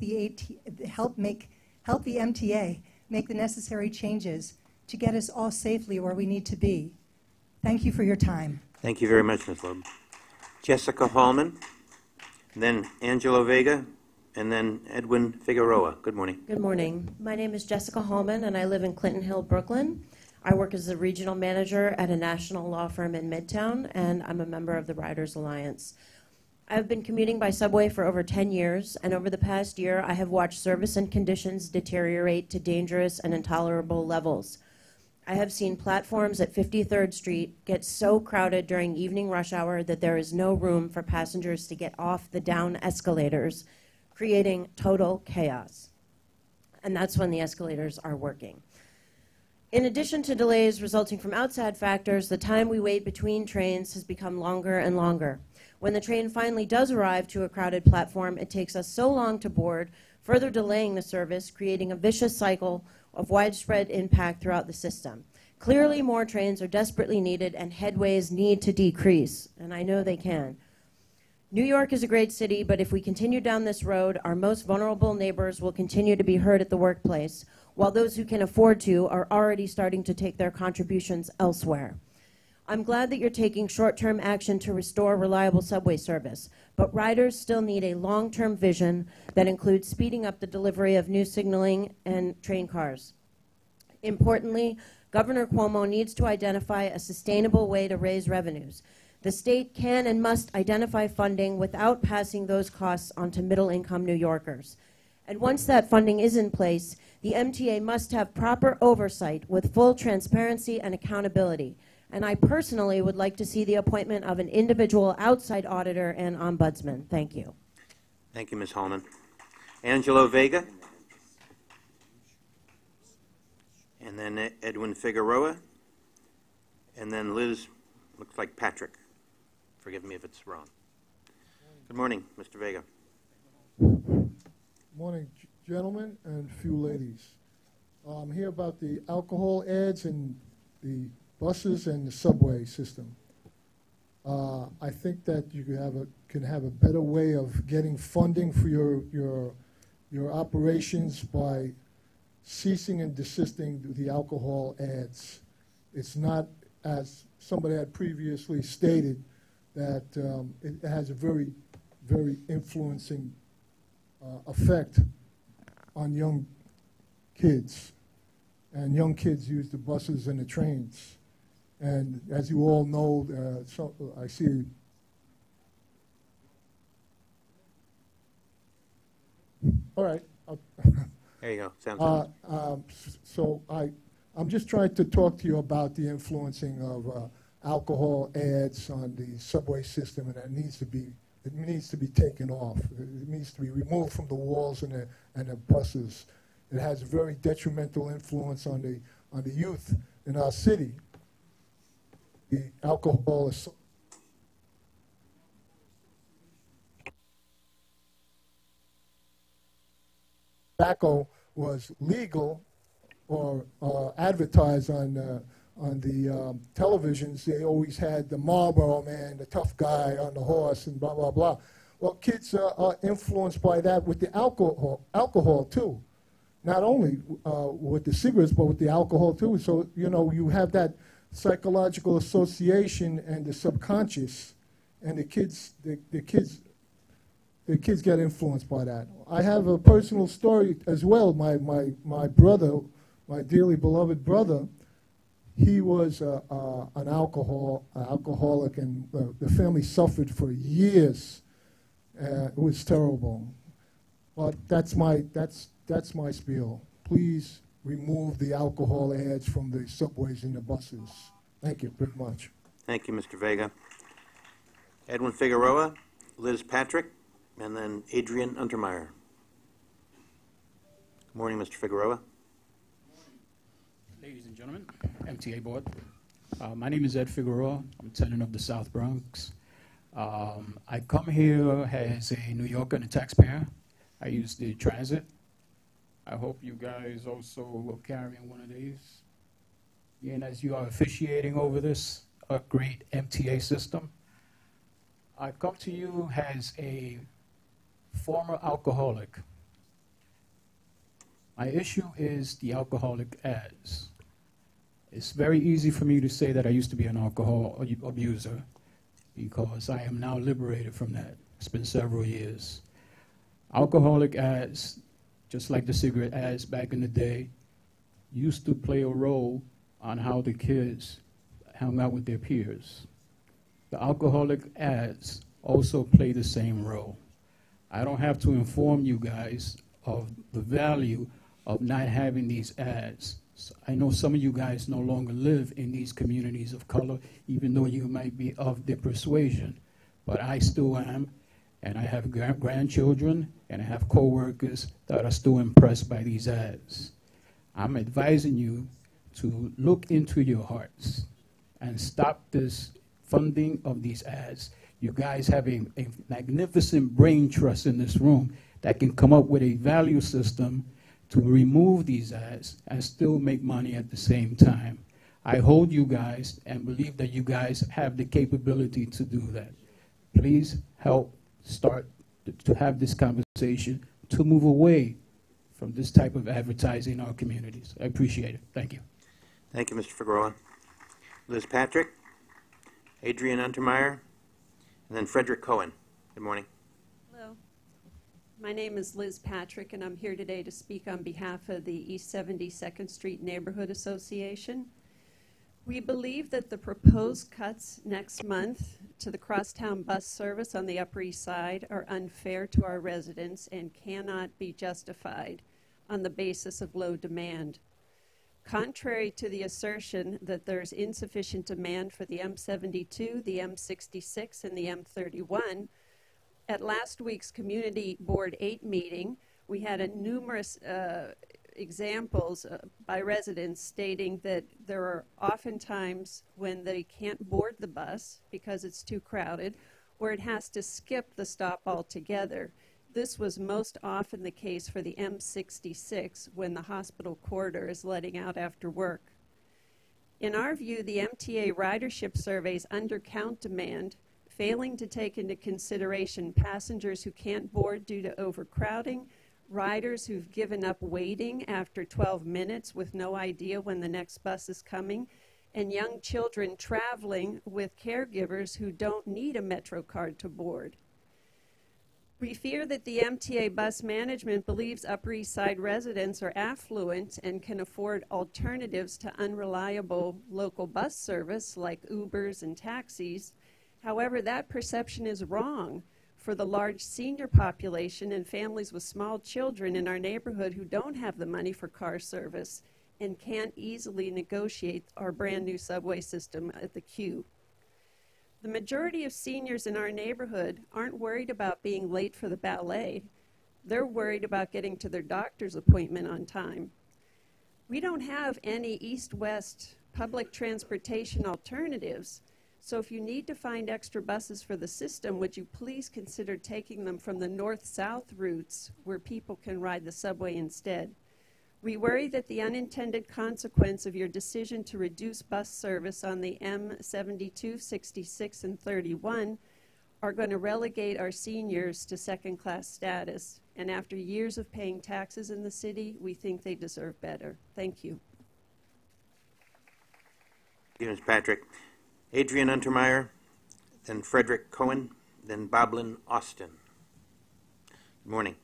MTA make the necessary changes to get us all safely where we need to be. Thank you for your time. Thank you very much, Ms. Loeb. Jessica Hallman, then Angelo Vega, and then Edwin Figueroa. Good morning. Good morning. My name is Jessica Hallman, and I live in Clinton Hill, Brooklyn. I work as a regional manager at a national law firm in Midtown, and I'm a member of the Riders Alliance. I've been commuting by subway for over 10 years, and over the past year, I have watched service and conditions deteriorate to dangerous and intolerable levels. I have seen platforms at 53rd Street get so crowded during evening rush hour that there is no room for passengers to get off the down escalators, creating total chaos. And that's when the escalators are working. In addition to delays resulting from outside factors, the time we wait between trains has become longer and longer. When the train finally does arrive to a crowded platform, it takes us so long to board, further delaying the service, creating a vicious cycle of widespread impact throughout the system. Clearly, more trains are desperately needed, and headways need to decrease, and I know they can. New York is a great city, but if we continue down this road, our most vulnerable neighbors will continue to be hurt at the workplace, while those who can afford to are already starting to take their contributions elsewhere. I'm glad that you're taking short-term action to restore reliable subway service, but riders still need a long-term vision that includes speeding up the delivery of new signaling and train cars. Importantly, Governor Cuomo needs to identify a sustainable way to raise revenues. The state can and must identify funding without passing those costs onto middle-income New Yorkers. And once that funding is in place, the MTA must have proper oversight with full transparency and accountability. And I personally would like to see the appointment of an individual outside auditor and ombudsman. Thank you. Thank you, Ms. Hallman. Angelo Vega, and then Edwin Figueroa, and then Liz, looks like Patrick. Forgive me if it's wrong. Good morning, Mr. Vega. Morning, gentlemen and few ladies. I'm here about the alcohol ads and the buses and the subway system. I think that you can have a better way of getting funding for your operations by ceasing and desisting the alcohol ads. It's not, as somebody had previously stated, that it has a very, very influencing effect on young kids. And young kids use the buses and the trains. And as you all know, I see. All right. There you go. Sounds good. So I'm just trying to talk to you about the influencing of alcohol ads on the subway system, and it needs to be taken off. It needs to be removed from the walls and the buses. It has a very detrimental influence on the youth in our city. The alcohol is tobacco was legal or advertised on on the televisions, they always had the Marlboro man, the tough guy on the horse, and blah, blah, blah. Well, kids are influenced by that with the alcohol too. Not only with the cigarettes, but with the alcohol too. So, you know, you have that psychological association and the subconscious, and the kids get influenced by that. I have a personal story as well. My brother, my dearly beloved brother, he was an alcoholic, and the family suffered for years. It was terrible. But that's my spiel. Please remove the alcohol ads from the subways and the buses. Thank you very much. Thank you, Mr. Vega. Edwin Figueroa, Liz Patrick, and then Adrian Untermeyer. Good morning, Mr. Figueroa. Ladies and gentlemen, MTA Board. My name is Ed Figueroa. I'm tenant of the South Bronx. I come here as a New Yorker and a taxpayer. I use the transit. I hope you guys also will carry one of these. And as you are officiating over this great MTA system, I come to you as a former alcoholic. My issue is the alcoholic ads. It's very easy for me to say that I used to be an alcohol abuser because I am now liberated from that. It's been several years. Alcoholic ads, just like the cigarette ads back in the day, used to play a role on how the kids hung out with their peers. The alcoholic ads also play the same role. I don't have to inform you guys of the value of not having these ads. So I know some of you guys no longer live in these communities of color, even though you might be of the persuasion, but I still am, and I have grandchildren, and I have coworkers that are still impressed by these ads. I'm advising you to look into your hearts and stop this funding of these ads. You guys have a magnificent brain trust in this room that can come up with a value system to remove these ads and still make money at the same time. I hold you guys and believe that you guys have the capability to do that. Please help start to have this conversation to move away from this type of advertising in our communities. I appreciate it. Thank you. Thank you, Mr. Figueroa. Liz Patrick, Adrian Untermeyer, and then Frederick Cohen. Good morning. Hello. My name is Liz Patrick, and I'm here today to speak on behalf of the East 72nd Street Neighborhood Association. We believe that the proposed cuts next month to the crosstown bus service on the Upper East Side are unfair to our residents and cannot be justified on the basis of low demand. Contrary to the assertion that there's insufficient demand for the M72, the M66, and the M31, at last week's Community Board 8 meeting, we had numerous examples by residents stating that there are often times when they can't board the bus because it's too crowded, or it has to skip the stop altogether. This was most often the case for the M66 when the hospital corridor is letting out after work. In our view, the MTA ridership surveys undercount demand, failing to take into consideration passengers who can't board due to overcrowding, riders who've given up waiting after 12 minutes with no idea when the next bus is coming, and young children traveling with caregivers who don't need a Metro card to board. We fear that the MTA bus management believes Upper East Side residents are affluent and can afford alternatives to unreliable local bus service like Ubers and taxis. However, that perception is wrong for the large senior population and families with small children in our neighborhood who don't have the money for car service and can't easily negotiate our brand new subway system at the queue. The majority of seniors in our neighborhood aren't worried about being late for the ballet. They're worried about getting to their doctor's appointment on time. We don't have any east-west public transportation alternatives, so if you need to find extra buses for the system, would you please consider taking them from the north-south routes where people can ride the subway instead? We worry that the unintended consequence of your decision to reduce bus service on the M72, 66, and 31 are going to relegate our seniors to second-class status. And after years of paying taxes in the city, we think they deserve better. Thank you. Thank you, Ms. Patrick. Adrian Untermeyer, then Frederick Cohen, then Boblin Austin. Good morning.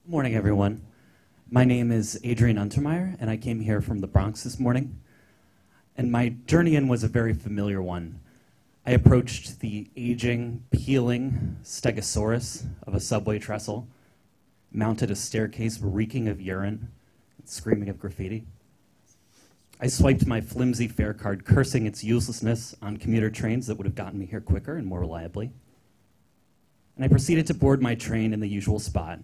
Good morning, everyone. My name is Adrian Untermeyer, and I came here from the Bronx this morning. And my journey in was a very familiar one. I approached the aging, peeling stegosaurus of a subway trestle, mounted a staircase reeking of urine, and screaming of graffiti. I swiped my flimsy fare card, cursing its uselessness on commuter trains that would have gotten me here quicker and more reliably. And I proceeded to board my train in the usual spot,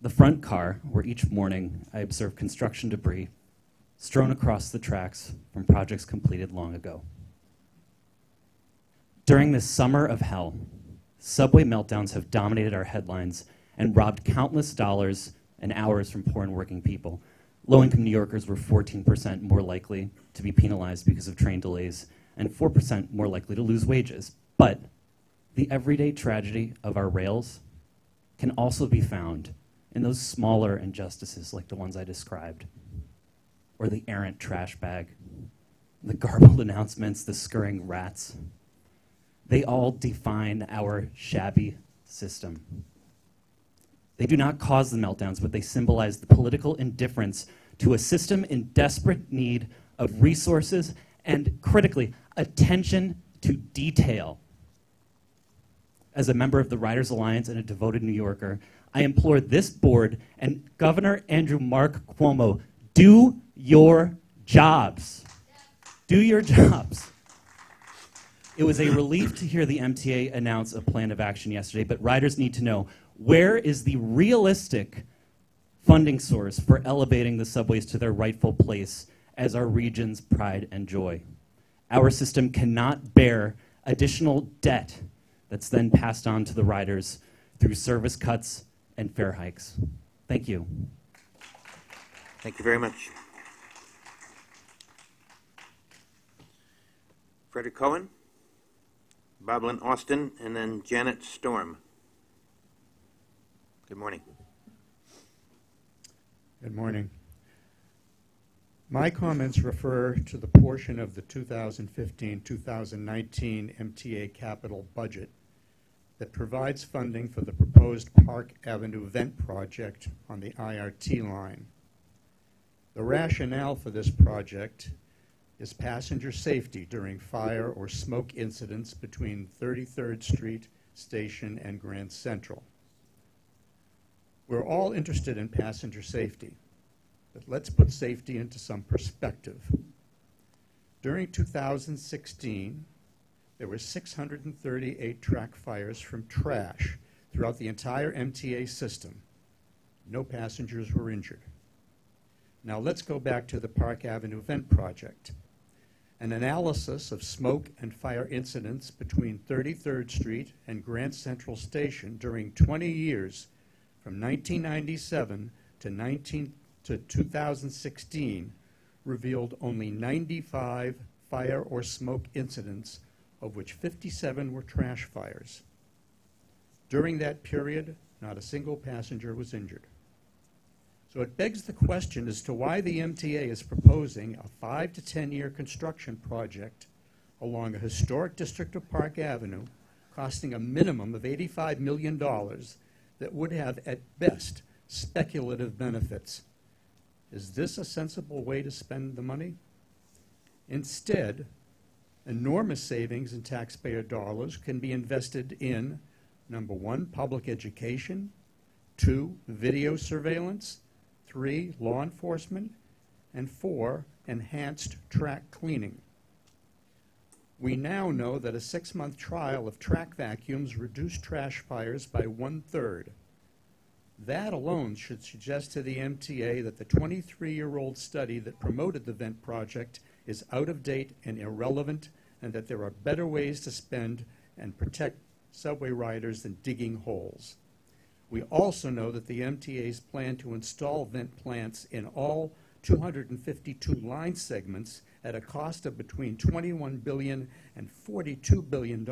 the front car, where each morning I observed construction debris strewn across the tracks from projects completed long ago. During this summer of hell, subway meltdowns have dominated our headlines and robbed countless dollars and hours from poor and working people. Low-income New Yorkers were 14% more likely to be penalized because of train delays and 4% more likely to lose wages. But the everyday tragedy of our rails can also be found in those smaller injustices like the ones I described, or the errant trash bag, the garbled announcements, the scurrying rats. They all define our shabby system. They do not cause the meltdowns, but they symbolize the political indifference to a system in desperate need of resources and, critically, attention to detail. As a member of the Riders Alliance and a devoted New Yorker, I implore this board and Governor Andrew Mark Cuomo, do your jobs. Do your jobs. It was a relief to hear the MTA announce a plan of action yesterday, but riders need to know, where is the realistic funding source for elevating the subways to their rightful place as our region's pride and joy? Our system cannot bear additional debt that's then passed on to the riders through service cuts and fare hikes. Thank you. Thank you very much. Frederick Cohen, Boblin Austin, and then Janet Storm. Good morning. Good morning. My comments refer to the portion of the 2015-2019 MTA capital budget that provides funding for the proposed Park Avenue vent project on the IRT line. The rationale for this project is passenger safety during fire or smoke incidents between 33rd Street Station and Grand Central. We're all interested in passenger safety, but let's put safety into some perspective. During 2016, there were 638 track fires from trash throughout the entire MTA system. No passengers were injured. Now let's go back to the Park Avenue vent project. An analysis of smoke and fire incidents between 33rd Street and Grand Central Station during 20 years, from 1997 to 2016, revealed only 95 fire or smoke incidents, of which 57 were trash fires. During that period, not a single passenger was injured. So it begs the question as to why the MTA is proposing a 5 to 10 year construction project along a historic district of Park Avenue, costing a minimum of $85 million that would have, at best, speculative benefits. Is this a sensible way to spend the money? Instead, enormous savings in taxpayer dollars can be invested in, number one, public education, 2, video surveillance, 3, law enforcement, and 4, enhanced track cleaning. We now know that a 6-month trial of track vacuums reduced trash fires by 1/3. That alone should suggest to the MTA that the 23-year-old study that promoted the vent project is out of date and irrelevant, and that there are better ways to spend and protect subway riders than digging holes. We also know that the MTA's plan to install vent plants in all 252 line segments at a cost of between $21 billion and $42 billion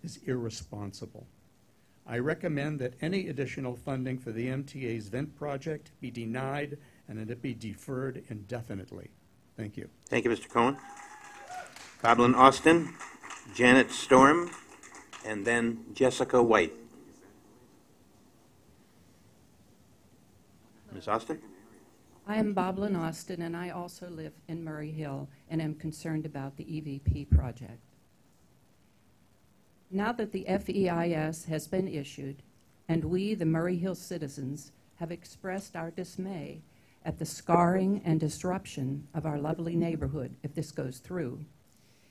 is irresponsible. I recommend that any additional funding for the MTA's vent project be denied and that it be deferred indefinitely. Thank you. Thank you, Mr. Cohen. Boblin Austin, Janet Storm, and then Jessica White. Ms. Austin? I am Boblin Austin, and I also live in Murray Hill and am concerned about the EVP project. Now that the FEIS has been issued, and we, the Murray Hill citizens, have expressed our dismay at the scarring and disruption of our lovely neighborhood if this goes through,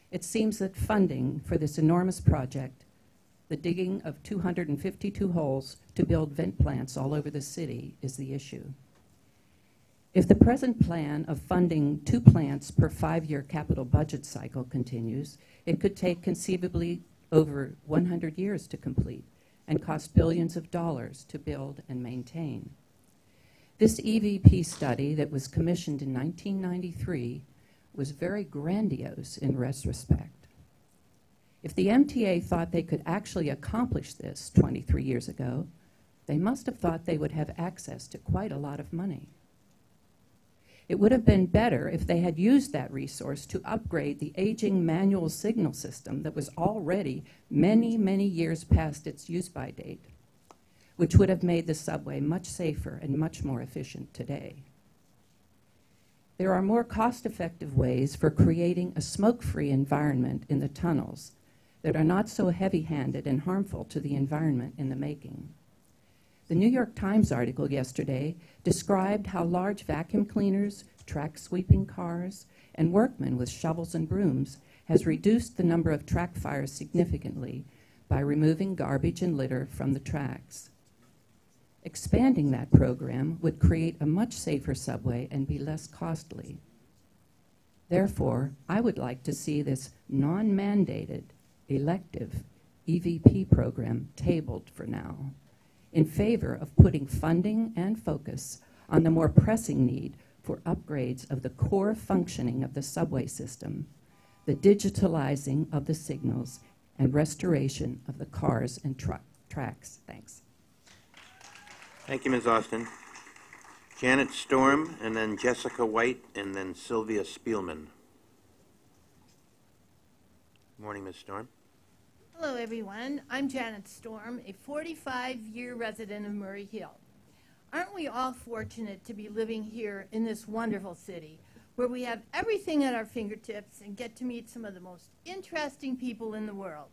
it seems that funding for this enormous project, the digging of 252 holes to build vent plants all over the city, is the issue. If the present plan of funding 2 plants per 5-year capital budget cycle continues, it could take conceivably over 100 years to complete and cost billions of dollars to build and maintain. This EVP study that was commissioned in 1993 was very grandiose in retrospect. If the MTA thought they could actually accomplish this 23 years ago, they must have thought they would have access to quite a lot of money. It would have been better if they had used that resource to upgrade the aging manual signal system that was already many, many years past its use-by date, which would have made the subway much safer and much more efficient today. There are more cost-effective ways for creating a smoke-free environment in the tunnels that are not so heavy-handed and harmful to the environment in the making. The New York Times article yesterday described how large vacuum cleaners, track sweeping cars, and workmen with shovels and brooms has reduced the number of track fires significantly by removing garbage and litter from the tracks. Expanding that program would create a much safer subway and be less costly. Therefore, I would like to see this non-mandated, elective EVP program tabled for now, in favor of putting funding and focus on the more pressing need for upgrades of the core functioning of the subway system, the digitalizing of the signals, and restoration of the cars and tracks. Thanks. Thank you, Ms. Austin. Janet Storm, and then Jessica White, and then Sylvia Spielman. Good morning, Ms. Storm. Hello, everyone. I'm Janet Storm, a 45-year resident of Murray Hill. Aren't we all fortunate to be living here in this wonderful city where we have everything at our fingertips and get to meet some of the most interesting people in the world,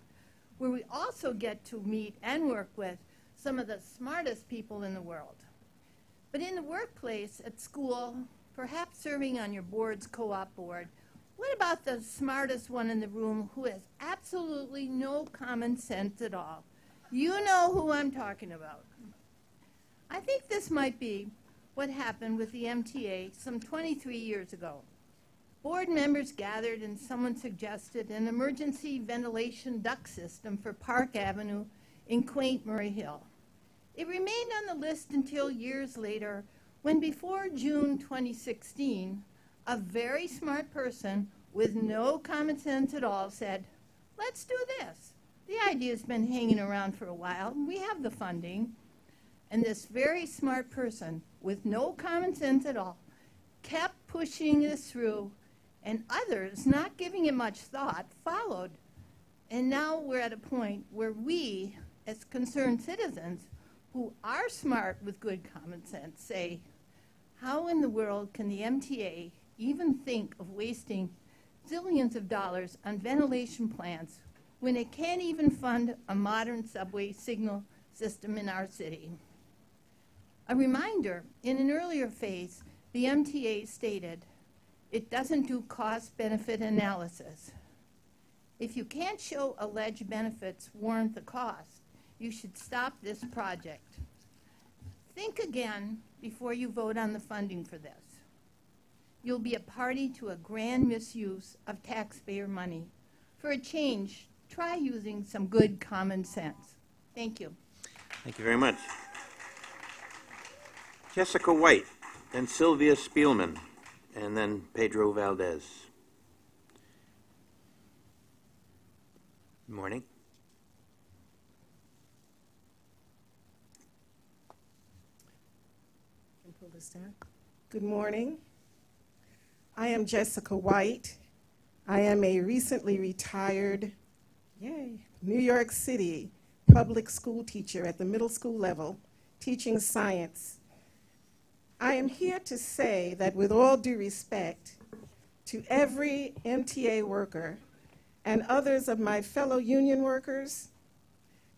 where we also get to meet and work with some of the smartest people in the world. But in the workplace, at school, perhaps serving on your board's co-op board, what about the smartest one in the room who has absolutely no common sense at all? You know who I'm talking about. I think this might be what happened with the MTA some 23 years ago. Board members gathered and someone suggested an emergency ventilation duct system for Park Avenue in quaint Murray Hill. It remained on the list until years later when, before June 2016, a very smart person with no common sense at all said, let's do this. The idea's been hanging around for a while. We have the funding. And this very smart person with no common sense at all kept pushing this through, and others, not giving it much thought, followed. And now we're at a point where we, as concerned citizens who are smart with good common sense, say, how in the world can the MTA even think of wasting zillions of dollars on ventilation plants when it can't even fund a modern subway signal system in our city? A reminder, in an earlier phase, the MTA stated it doesn't do cost-benefit analysis. If you can't show alleged benefits warrant the cost, you should stop this project. Think again before you vote on the funding for this. You'll be a party to a grand misuse of taxpayer money. For a change, try using some good common sense. Thank you. Thank you very much. Jessica White, then Sylvia Spielman, and then Pedro Valdez. Good morning. Pull this down. Good morning. I am Jessica White. I am a recently retired, New York City public school teacher at the middle school level, teaching science. I am here to say that with all due respect to every MTA worker and others of my fellow union workers,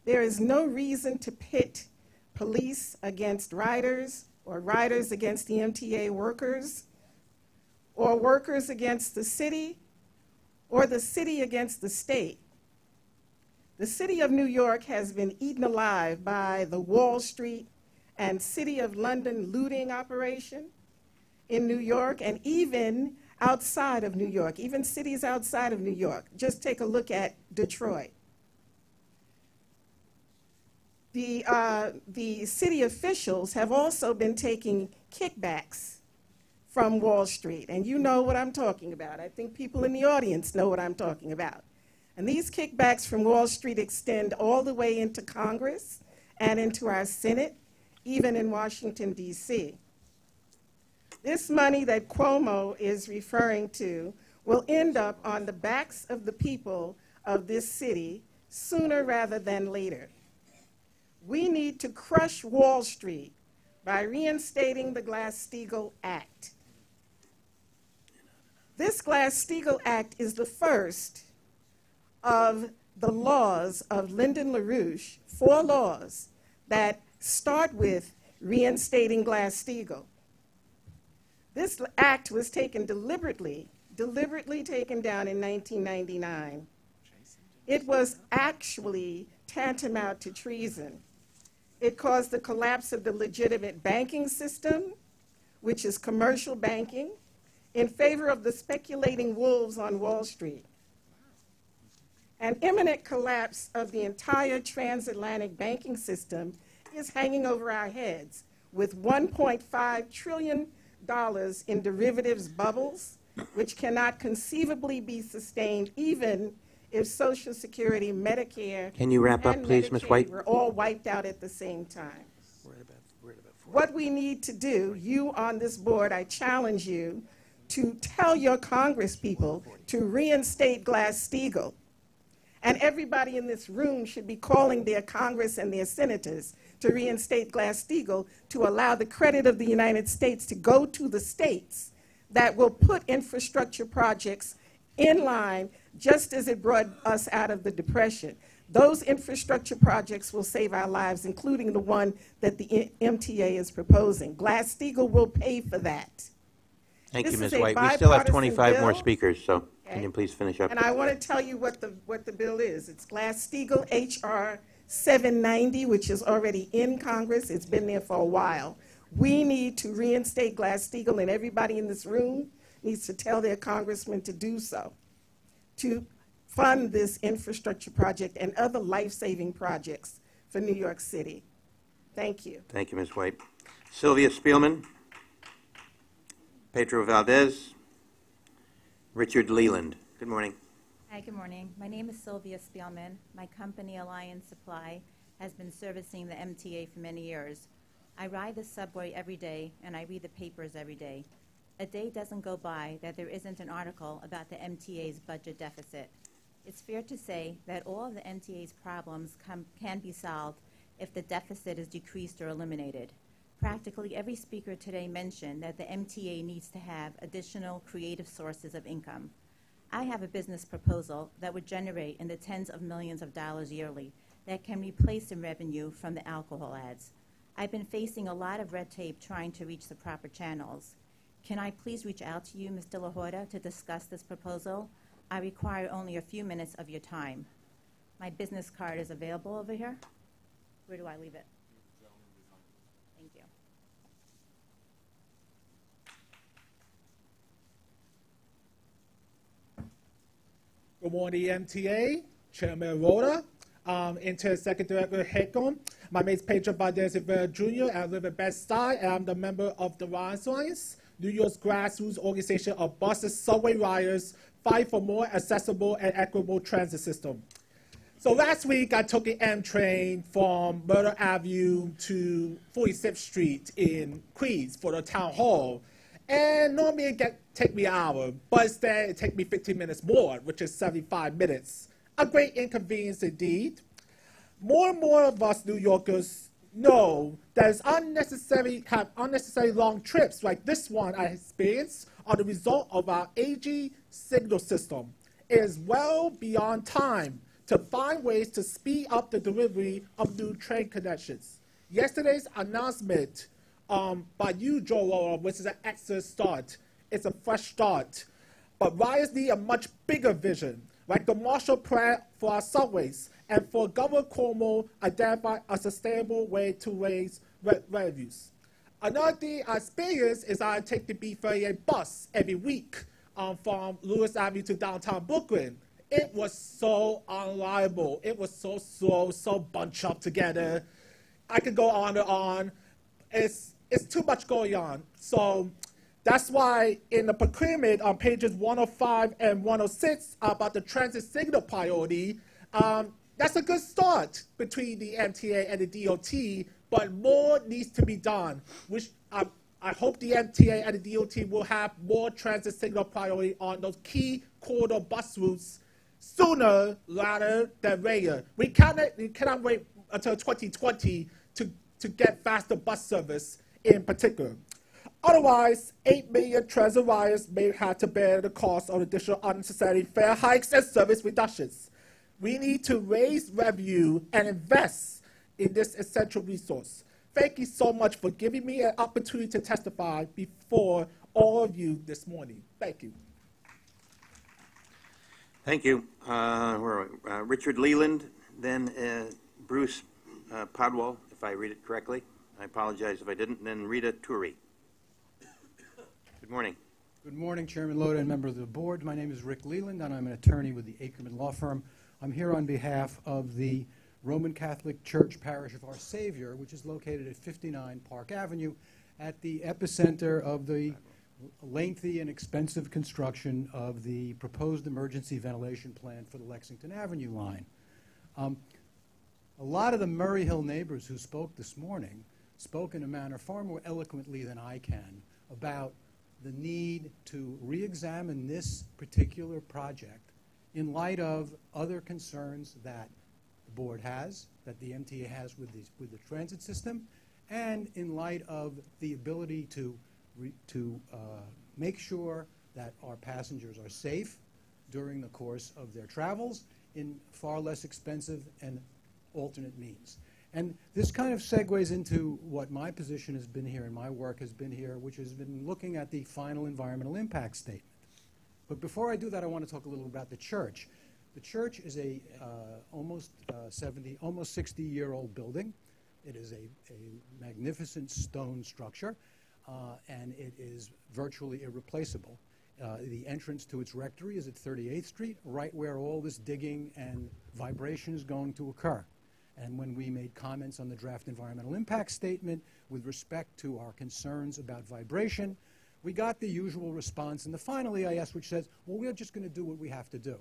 there is no reason to pit police against riders or riders against the MTA workers, or workers against the city, or the city against the state. The city of New York has been eaten alive by the Wall Street and City of London looting operation in New York, and even outside of New York, even cities outside of New York. Just take a look at Detroit. The city officials have also been taking kickbacks from Wall Street, and you know what I'm talking about. I think people in the audience know what I'm talking about. And these kickbacks from Wall Street extend all the way into Congress and into our Senate, even in Washington, D.C. This money that Cuomo is referring to will end up on the backs of the people of this city sooner rather than later. We need to crush Wall Street by reinstating the Glass-Steagall Act. This Glass-Steagall Act is the first of the laws of Lyndon LaRouche, 4 laws that start with reinstating Glass-Steagall. This act was taken deliberately taken down in 1999. It was actually tantamount to treason. It caused the collapse of the legitimate banking system, which is commercial banking, in favor of the speculating wolves on Wall Street. An imminent collapse of the entire transatlantic banking system is hanging over our heads, with $1.5 trillion in derivatives bubbles, which cannot conceivably be sustained even if Social Security, Medicare, Can you wrap up, and please, Ms. Medicaid White? were all wiped out at the same time. What we need to do, you on this board, I challenge you to tell your congresspeople to reinstate Glass-Steagall. And everybody in this room should be calling their Congress and their senators to reinstate Glass-Steagall to allow the credit of the United States to go to the states that will put infrastructure projects in line just as it brought us out of the Depression. Those infrastructure projects will save our lives, including the one that the MTA is proposing. Glass-Steagall will pay for that. Thank you, This Ms. is a White. We still have bipartisan 25 more bill. speakers, so Okay. can you please finish up? And I want to tell you what the bill is. It's Glass-Steagall H.R. 790, which is already in Congress. It's been there for a while. We need to reinstate Glass-Steagall, and everybody in this room needs to tell their congressman to do so, to fund this infrastructure project and other life-saving projects for New York City. Thank you. Thank you, Ms. White. Sylvia Spielman, Pedro Valdez, Richard Leland. Good morning. Hi, good morning. My name is Sylvia Spielman. My company, Alliance Supply, has been servicing the MTA for many years. I ride the subway every day, and I read the papers every day. A day doesn't go by that there isn't an article about the MTA's budget deficit. It's fair to say that all of the MTA's problems can be solved if the deficit is decreased or eliminated. Practically every speaker today mentioned that the MTA needs to have additional creative sources of income. I have a business proposal that would generate in the tens of millions of dollars yearly that can replace some revenue from the alcohol ads. I've been facing a lot of red tape trying to reach the proper channels. Can I please reach out to you, Ms. De La Horta, to discuss this proposal? I require only a few minutes of your time. My business card is available over here. Where do I leave it? Thank you. Good morning, MTA. Chairman Rhoda. Inter-Second Director Hecom. My name is Pedro Valdez Rivera Jr. I live in Bed-Stuy, and I'm the member of the Rise Alliance, New York's grassroots organization of buses, subway riders, fight for more accessible and equitable transit system. So last week, I took an M train from Myrtle Avenue to 46th Street in Queens for the town hall. And normally it take me an hour, but instead it take me 15 minutes more, which is 75 minutes. A great inconvenience indeed. More and more of us New Yorkers know that it's unnecessary long trips like this one I experienced are the result of our aging signal system. It is well beyond time to find ways to speed up the delivery of new train connections. Yesterday's announcement by you, Joe Laura, which is an excellent start. It's a fresh start. But riders need a much bigger vision, like the Marshall Plan for our subways, and for Governor Cuomo identify a sustainable way to raise revenues. Another thing I experience is I take the B38 bus every week from Lewis Avenue to downtown Brooklyn. It was so unreliable. It was so slow, so bunched up together. I could go on and on. It's too much going on. So that's why in the procurement on pages 105 and 106 about the transit signal priority, that's a good start between the MTA and the DOT, but more needs to be done, which I hope the MTA and the DOT will have more transit signal priority on those key corridor bus routes sooner rather than later. We cannot wait until 2020 to get faster bus service in particular. Otherwise, 8 million transit riders may have to bear the cost of additional unnecessary fare hikes and service reductions. We need to raise revenue and invest in this essential resource. Thank you so much for giving me an opportunity to testify before all of you this morning. Thank you. Thank you. Richard Leland, then Bruce Podwell, if I read it correctly. I apologize if I didn't. And then Rita Turi. Good morning. Good morning, Chairman Loda and members of the board. My name is Rick Leland, and I'm an attorney with the Ackerman Law Firm. I'm here on behalf of the Roman Catholic Church Parish of Our Savior, which is located at 59 Park Avenue, at the epicenter of the lengthy and expensive construction of the proposed emergency ventilation plan for the Lexington Avenue line. A lot of the Murray Hill neighbors who spoke this morning spoke in a manner far more eloquently than I can about the need to re-examine this particular project in light of other concerns that the board has, that the MTA has with the transit system, and in light of the ability to make sure that our passengers are safe during the course of their travels in far less expensive and alternate means. And this kind of segues into what my position has been here and my work has been here, which has been looking at the final environmental impact statement. But before I do that, I want to talk a little about the church. The church is a almost 60-year-old building. It is a magnificent stone structure, and it is virtually irreplaceable. The entrance to its rectory is at 38th Street, right where all this digging and vibration is going to occur. And when we made comments on the draft environmental impact statement with respect to our concerns about vibration, we got the usual response in the final EIS, which says, well, we're just going to do what we have to do,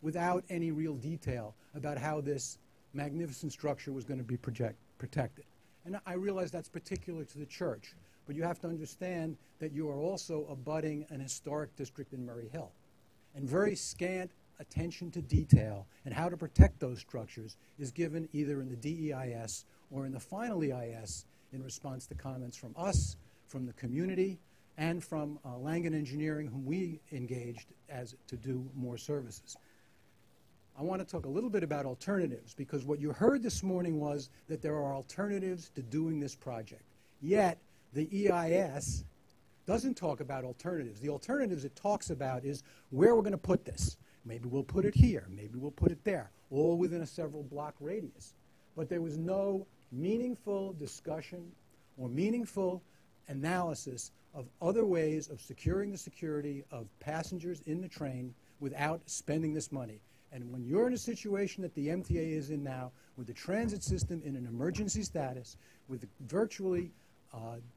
without any real detail about how this magnificent structure was going to be protected. And I realize that's particular to the church, but you have to understand that you are also abutting an historic district in Murray Hill. And very scant attention to detail and how to protect those structures is given either in the DEIS or in the final EIS in response to comments from us, from the community, and from Langen Engineering, whom we engaged to do more services. I want to talk a little bit about alternatives, because what you heard this morning was that there are alternatives to doing this project. Yet, the EIS doesn't talk about alternatives. The alternatives it talks about is where we're going to put this. Maybe we'll put it here, maybe we'll put it there, all within a several block radius. But there was no meaningful discussion or meaningful analysis of other ways of securing the security of passengers in the train without spending this money. And when you're in a situation that the MTA is in now, with the transit system in an emergency status, with virtually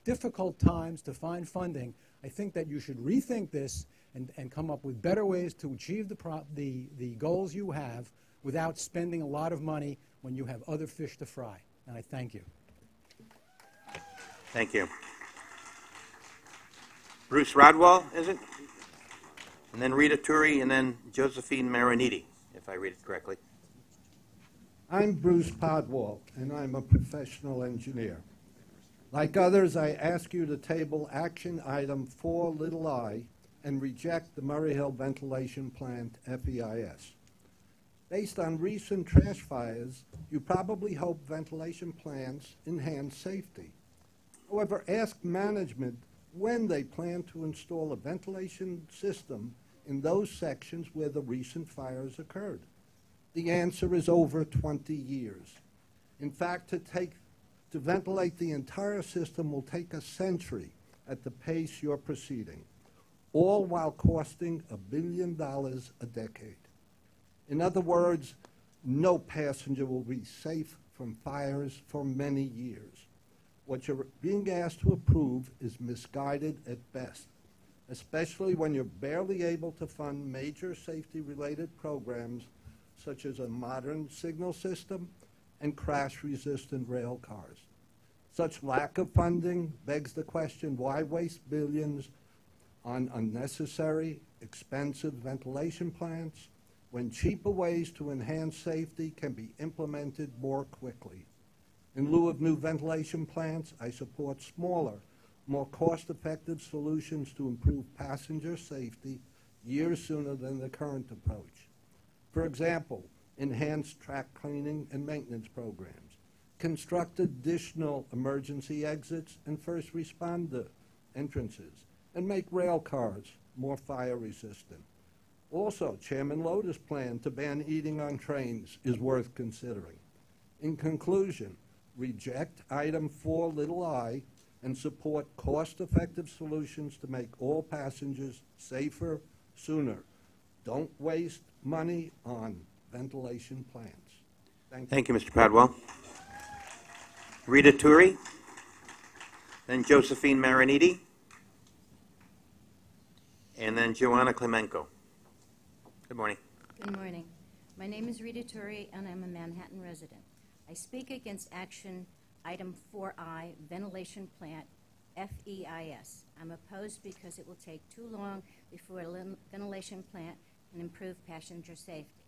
difficult times to find funding, I think that you should rethink this and come up with better ways to achieve the goals you have without spending a lot of money when you have other fish to fry. And I thank you. Thank you. Bruce Rodwell, is it? And then Rita Turi, and then Josephine Mariniti, if I read it correctly. I'm Bruce Podwall, and I'm a professional engineer. Like others, I ask you to table action item 4i and reject the Murray Hill Ventilation Plant FEIS. Based on recent trash fires, you probably hope ventilation plants enhance safety. However, ask management when they plan to install a ventilation system in those sections where the recent fires occurred. The answer is over 20 years. In fact, to ventilate the entire system will take a century at the pace you're proceeding, all while costing $1 billion a decade. In other words, no passenger will be safe from fires for many years. What you're being asked to approve is misguided at best, especially when you're barely able to fund major safety-related programs such as a modern signal system and crash-resistant rail cars. Such lack of funding begs the question, why waste billions on unnecessary, expensive ventilation plants when cheaper ways to enhance safety can be implemented more quickly? In lieu of new ventilation plants, I support smaller, more cost-effective solutions to improve passenger safety years sooner than the current approach. For example, enhanced track cleaning and maintenance programs, construct additional emergency exits and first responder entrances, and make rail cars more fire resistant. Also, Chairman Loder's plan to ban eating on trains is worth considering. In conclusion, reject item 4i and support cost-effective solutions to make all passengers safer sooner. Don't waste money on ventilation plants. Thank you. Thank you, Mr. Podwell. Rita Turi, then Josephine Mariniti, and then Joanna Klemenko. Good morning. Good morning. My name is Rita Turi, and I'm a Manhattan resident. I speak against action item 4i, ventilation plant, FEIS. I'm opposed because it will take too long before a ventilation plant can improve passenger safety.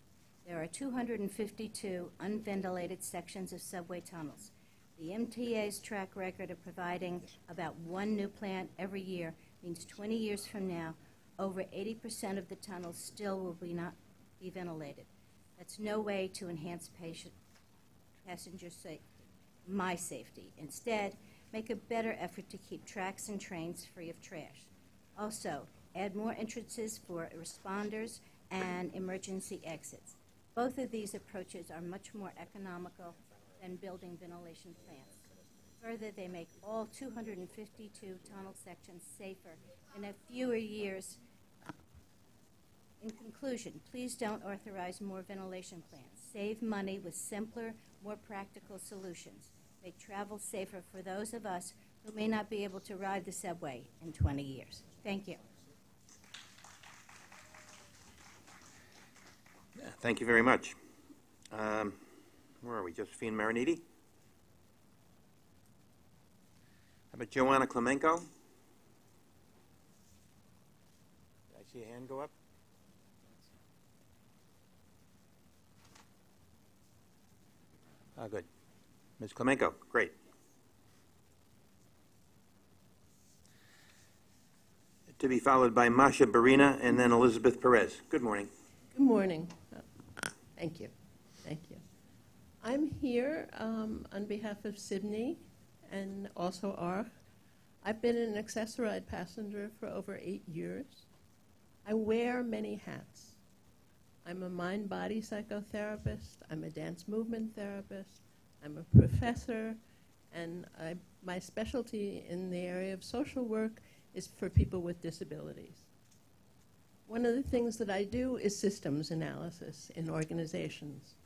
There are 252 unventilated sections of subway tunnels. The MTA's track record of providing about one new plant every year means 20 years from now, over 80% of the tunnels still will not be ventilated. That's no way to enhance passenger safety, my safety. Instead, make a better effort to keep tracks and trains free of trash. Also, add more entrances for responders and emergency exits. Both of these approaches are much more economical than building ventilation plants. Further, they make all 252 tunnel sections safer in a fewer years. In conclusion, please don't authorize more ventilation plants. Save money with simpler, more practical solutions. Make travel safer for those of us who may not be able to ride the subway in 20 years. Thank you. Thank you very much. Where are we? Josephine Mariniti? How about Joanna Klemenko? Did I see a hand go up? Good. Ms. Klemenko, great. To be followed by Masha Barina and then Elizabeth Perez. Good morning. Good morning. Thank you. Thank you. I'm here on behalf of Sydney and also R. I've been an accessoride passenger for over 8 years. I wear many hats. I'm a mind-body psychotherapist. I'm a dance movement therapist. I'm a professor. And my specialty in the area of social work is for people with disabilities. one of the things that I do is systems analysis in organizations.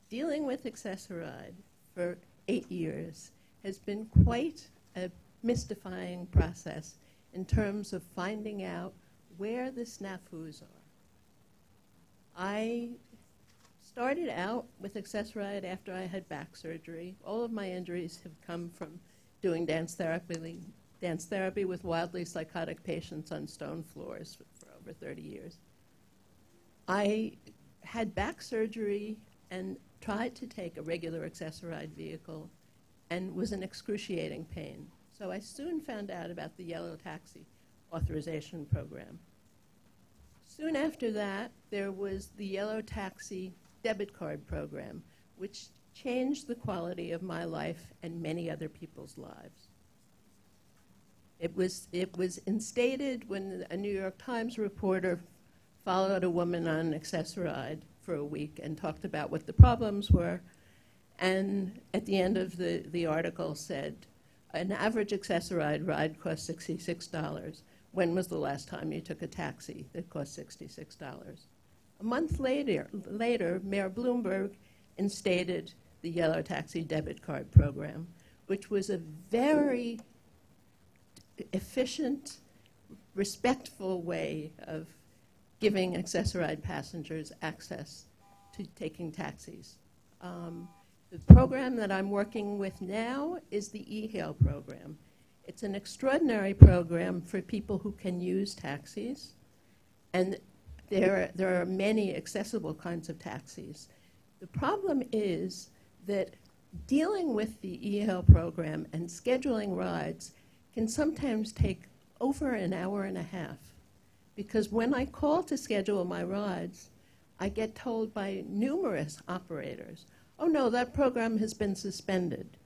Dealing with Access-a-Ride for 8 years has been quite a mystifying process in terms of finding out where the snafus are. I started out with Access-a-Ride after I had back surgery. All of my injuries have come from doing dance therapy with wildly psychotic patients on stone floors for over 30 years. I had back surgery and tried to take a regular Access-a-Ride vehicle and was in excruciating pain. So I soon found out about the yellow taxi authorization program. Soon after that, there was the yellow taxi debit card program, which changed the quality of my life and many other people's lives. It was instated when a New York Times reporter followed a woman on an Access-a-Ride for a week and talked about what the problems were. And at the end of the article said, an average Access-a-Ride ride costs $66. When was the last time you took a taxi that cost $66? A month later, Mayor Bloomberg instated the yellow taxi debit card program, which was a very efficient, respectful way of giving Access-a-Ride passengers access to taking taxis. The program that I'm working with now is the e-hail program. It's an extraordinary program for people who can use taxis, and there are many accessible kinds of taxis. The problem is that dealing with the e-hail program and scheduling rides can sometimes take over an hour and a half, because when I call to schedule my rides, I get told by numerous operators, oh no, that program has been suspended.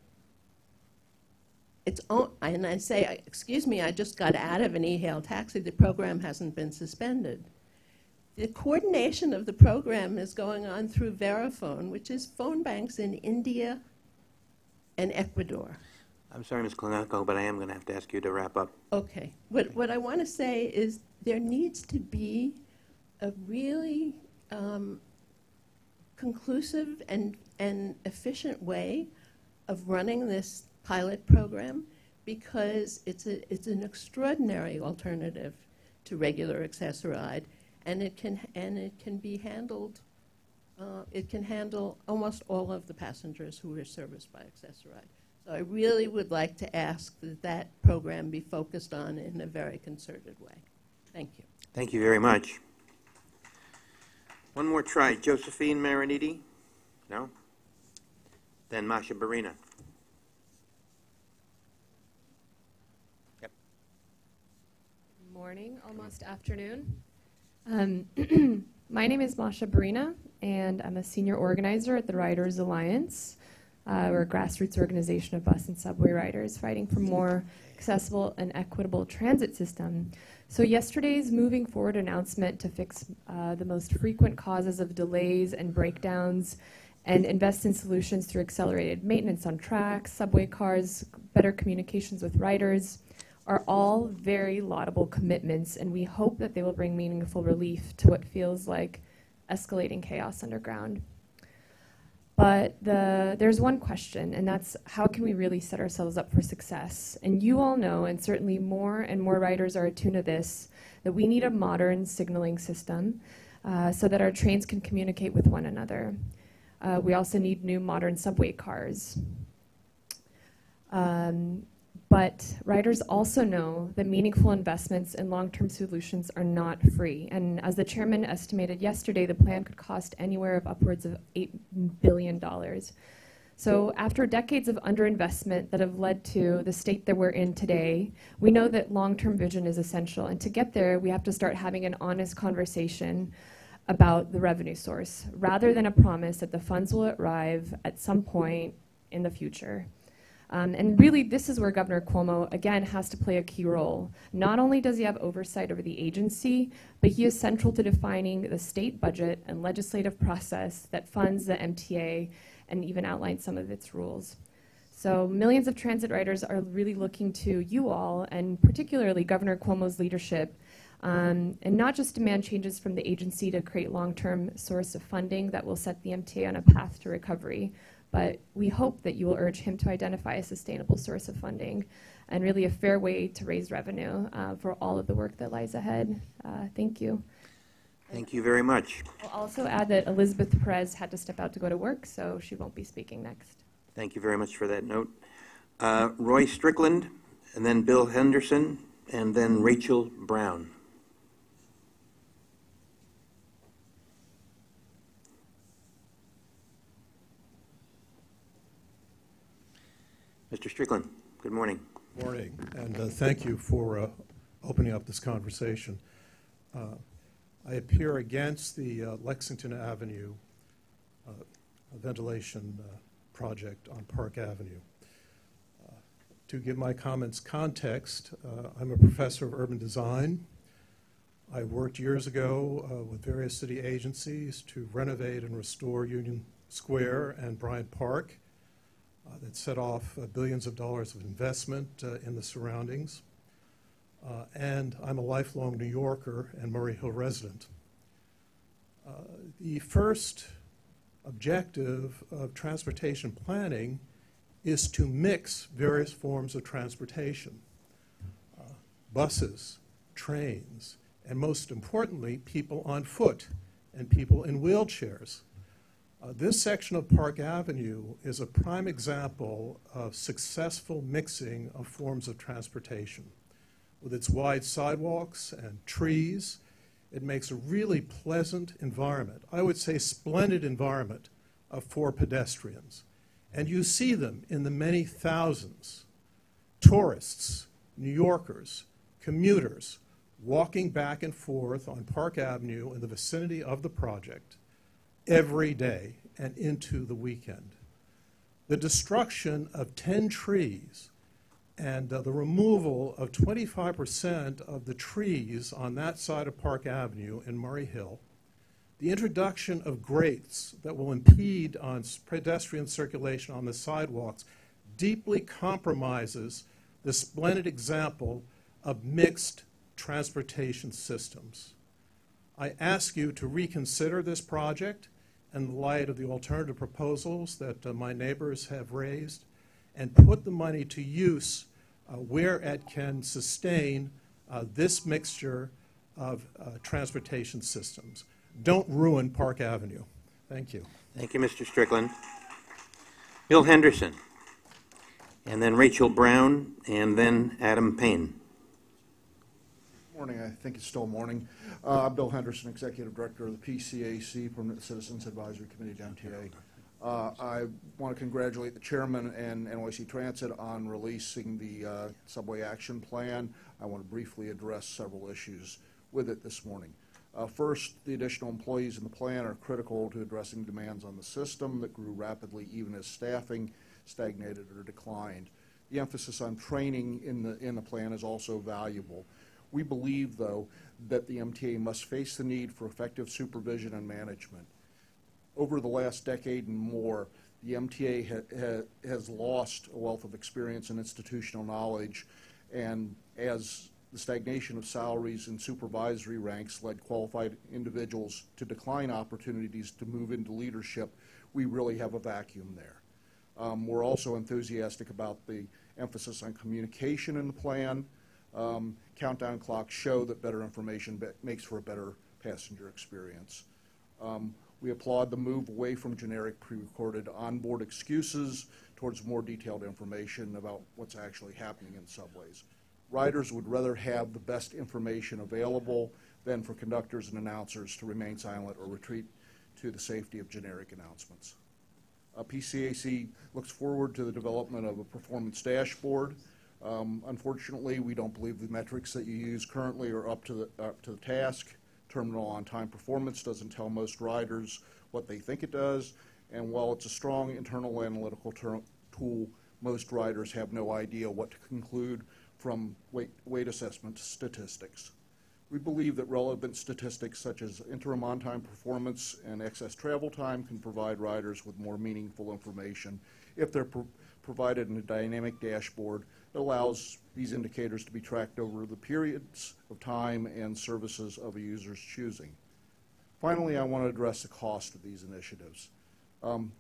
And I say, excuse me, I just got out of an e-hail taxi, the program hasn't been suspended. The coordination of the program is going on through Verifone, which is phone banks in India and Ecuador. I'm sorry, Ms. Klonako, but I am going to have to ask you to wrap up. Okay. What I want to say is there needs to be a really conclusive and efficient way of running this pilot program, because it's an extraordinary alternative to regular Access-a-Ride, and it can be handled. It can handle almost all of the passengers who are serviced by Access-a-Ride. So I really would like to ask that that program be focused on in a very concerted way. Thank you. Thank you very much. One more try. Josephine Mariniti? No? Then Masha Barina. Yep. Morning, almost afternoon. My name is Masha Barina, and I'm a senior organizer at the Riders Alliance. We're a grassroots organization of bus and subway riders fighting for more accessible and equitable transit system. So yesterday's moving forward announcement to fix the most frequent causes of delays and breakdowns and invest in solutions through accelerated maintenance on tracks, subway cars, better communications with riders are all very laudable commitments, and we hope that they will bring meaningful relief to what feels like escalating chaos underground. But there's one question, and that's how can we really set ourselves up for success? And you all know, and certainly more and more riders are attuned to this, that we need a modern signaling system so that our trains can communicate with one another. We also need new modern subway cars. But riders also know that meaningful investments in long-term solutions are not free. And as the chairman estimated yesterday, the plan could cost anywhere of upwards of $8 billion. So after decades of underinvestment that have led to the state that we're in today, we know that long-term vision is essential. And to get there, we have to start having an honest conversation about the revenue source, rather than a promise that the funds will arrive at some point in the future. And really, this is where Governor Cuomo, again, has to play a key role. Not only does he have oversight over the agency, but he is central to defining the state budget and legislative process that funds the MTA and even outlines some of its rules. So millions of transit riders are really looking to you all, and particularly Governor Cuomo's leadership, And not just demand changes from the agency to create long-term source of funding that will set the MTA on a path to recovery, but we hope that you will urge him to identify a sustainable source of funding and really a fair way to raise revenue for all of the work that lies ahead. Thank you. Thank you very much. I'll also add that Elizabeth Perez had to step out to go to work, so she won't be speaking next. Thank you very much for that note. Roy Strickland, and then Bill Henderson, and then Rachel Brown. Mr. Strickland, good morning. Morning, and thank you for opening up this conversation. I appear against the Lexington Avenue ventilation project on Park Avenue. To give my comments context, I'm a professor of urban design. I worked years ago with various city agencies to renovate and restore Union Square and Bryant Park. That set off billions of dollars of investment in the surroundings. And I'm a lifelong New Yorker and Murray Hill resident. The first objective of transportation planning is to mix various forms of transportation. Buses, trains, and most importantly, people on foot and people in wheelchairs. This section of Park Avenue is a prime example of successful mixing of forms of transportation. With its wide sidewalks and trees, it makes a really pleasant environment, I would say splendid environment for pedestrians. And you see them in the many thousands, tourists, New Yorkers, commuters, walking back and forth on Park Avenue in the vicinity of the project every day and into the weekend. The destruction of 10 trees and the removal of 25% of the trees on that side of Park Avenue in Murray Hill, the introduction of grates that will impede on pedestrian circulation on the sidewalks deeply compromises the splendid example of mixed transportation systems. I ask you to reconsider this project in light of the alternative proposals that my neighbors have raised, and put the money to use where it can sustain this mixture of transportation systems. Don't ruin Park Avenue. Thank you. Thank you, Mr. Strickland. Bill Henderson, and then Rachel Brown, and then Adam Payne. Morning. I think it's still morning. I'm Bill Henderson, Executive Director of the PCAC, Permanent Citizens Advisory Committee at MTA. I want to congratulate the Chairman and NYC Transit on releasing the Subway Action Plan. I want to briefly address several issues with it this morning. First, the additional employees in the plan are critical to addressing demands on the system that grew rapidly even as staffing stagnated or declined. The emphasis on training in the plan is also valuable. We believe, though, that the MTA must face the need for effective supervision and management. Over the last decade and more, the MTA has lost a wealth of experience and institutional knowledge, and as the stagnation of salaries and supervisory ranks led qualified individuals to decline opportunities to move into leadership, we really have a vacuum there. We're also enthusiastic about the emphasis on communication in the plan. Countdown clocks show that better information makes for a better passenger experience. We applaud the move away from generic pre-recorded onboard excuses towards more detailed information about what's actually happening in subways. Riders would rather have the best information available than for conductors and announcers to remain silent or retreat to the safety of generic announcements. PCAC looks forward to the development of a performance dashboard. Unfortunately, we don't believe the metrics that you use currently are up to the task. Terminal on-time performance doesn't tell most riders what they think it does, and while it's a strong internal analytical tool, most riders have no idea what to conclude from weight assessment statistics. We believe that relevant statistics such as interim on-time performance and excess travel time can provide riders with more meaningful information if they're provided in a dynamic dashboard that allows these indicators to be tracked over the periods of time and services of a user's choosing. Finally, I want to address the cost of these initiatives.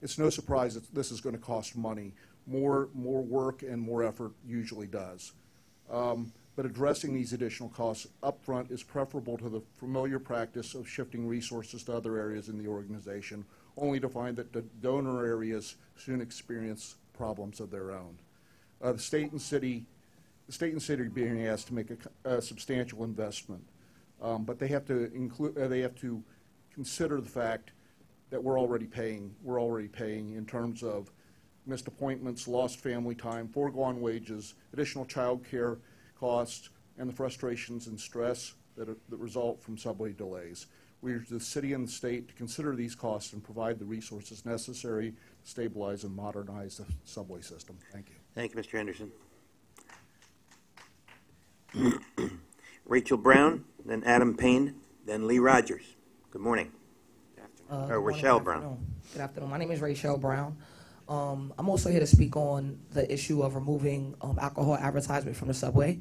It's no surprise that this is going to cost money. More work and more effort usually does. But addressing these additional costs upfront is preferable to the familiar practice of shifting resources to other areas in the organization, only to find that the donor areas soon experience problems of their own. The state and city are being asked to make a substantial investment, but they have to consider the fact that we're already paying in terms of missed appointments, lost family time, foregone wages, additional child care costs, and the frustrations and stress that result from subway delays. We urge the city and the state to consider these costs and provide the resources necessary to stabilize and modernize the subway system. Thank you. Thank you, Mr. Henderson. Rachel Brown, then Adam Payne, then Lee Rogers. Good morning. Rochelle Brown. Good afternoon. My name is Rachel Brown. I'm also here to speak on the issue of removing alcohol advertisement from the subway.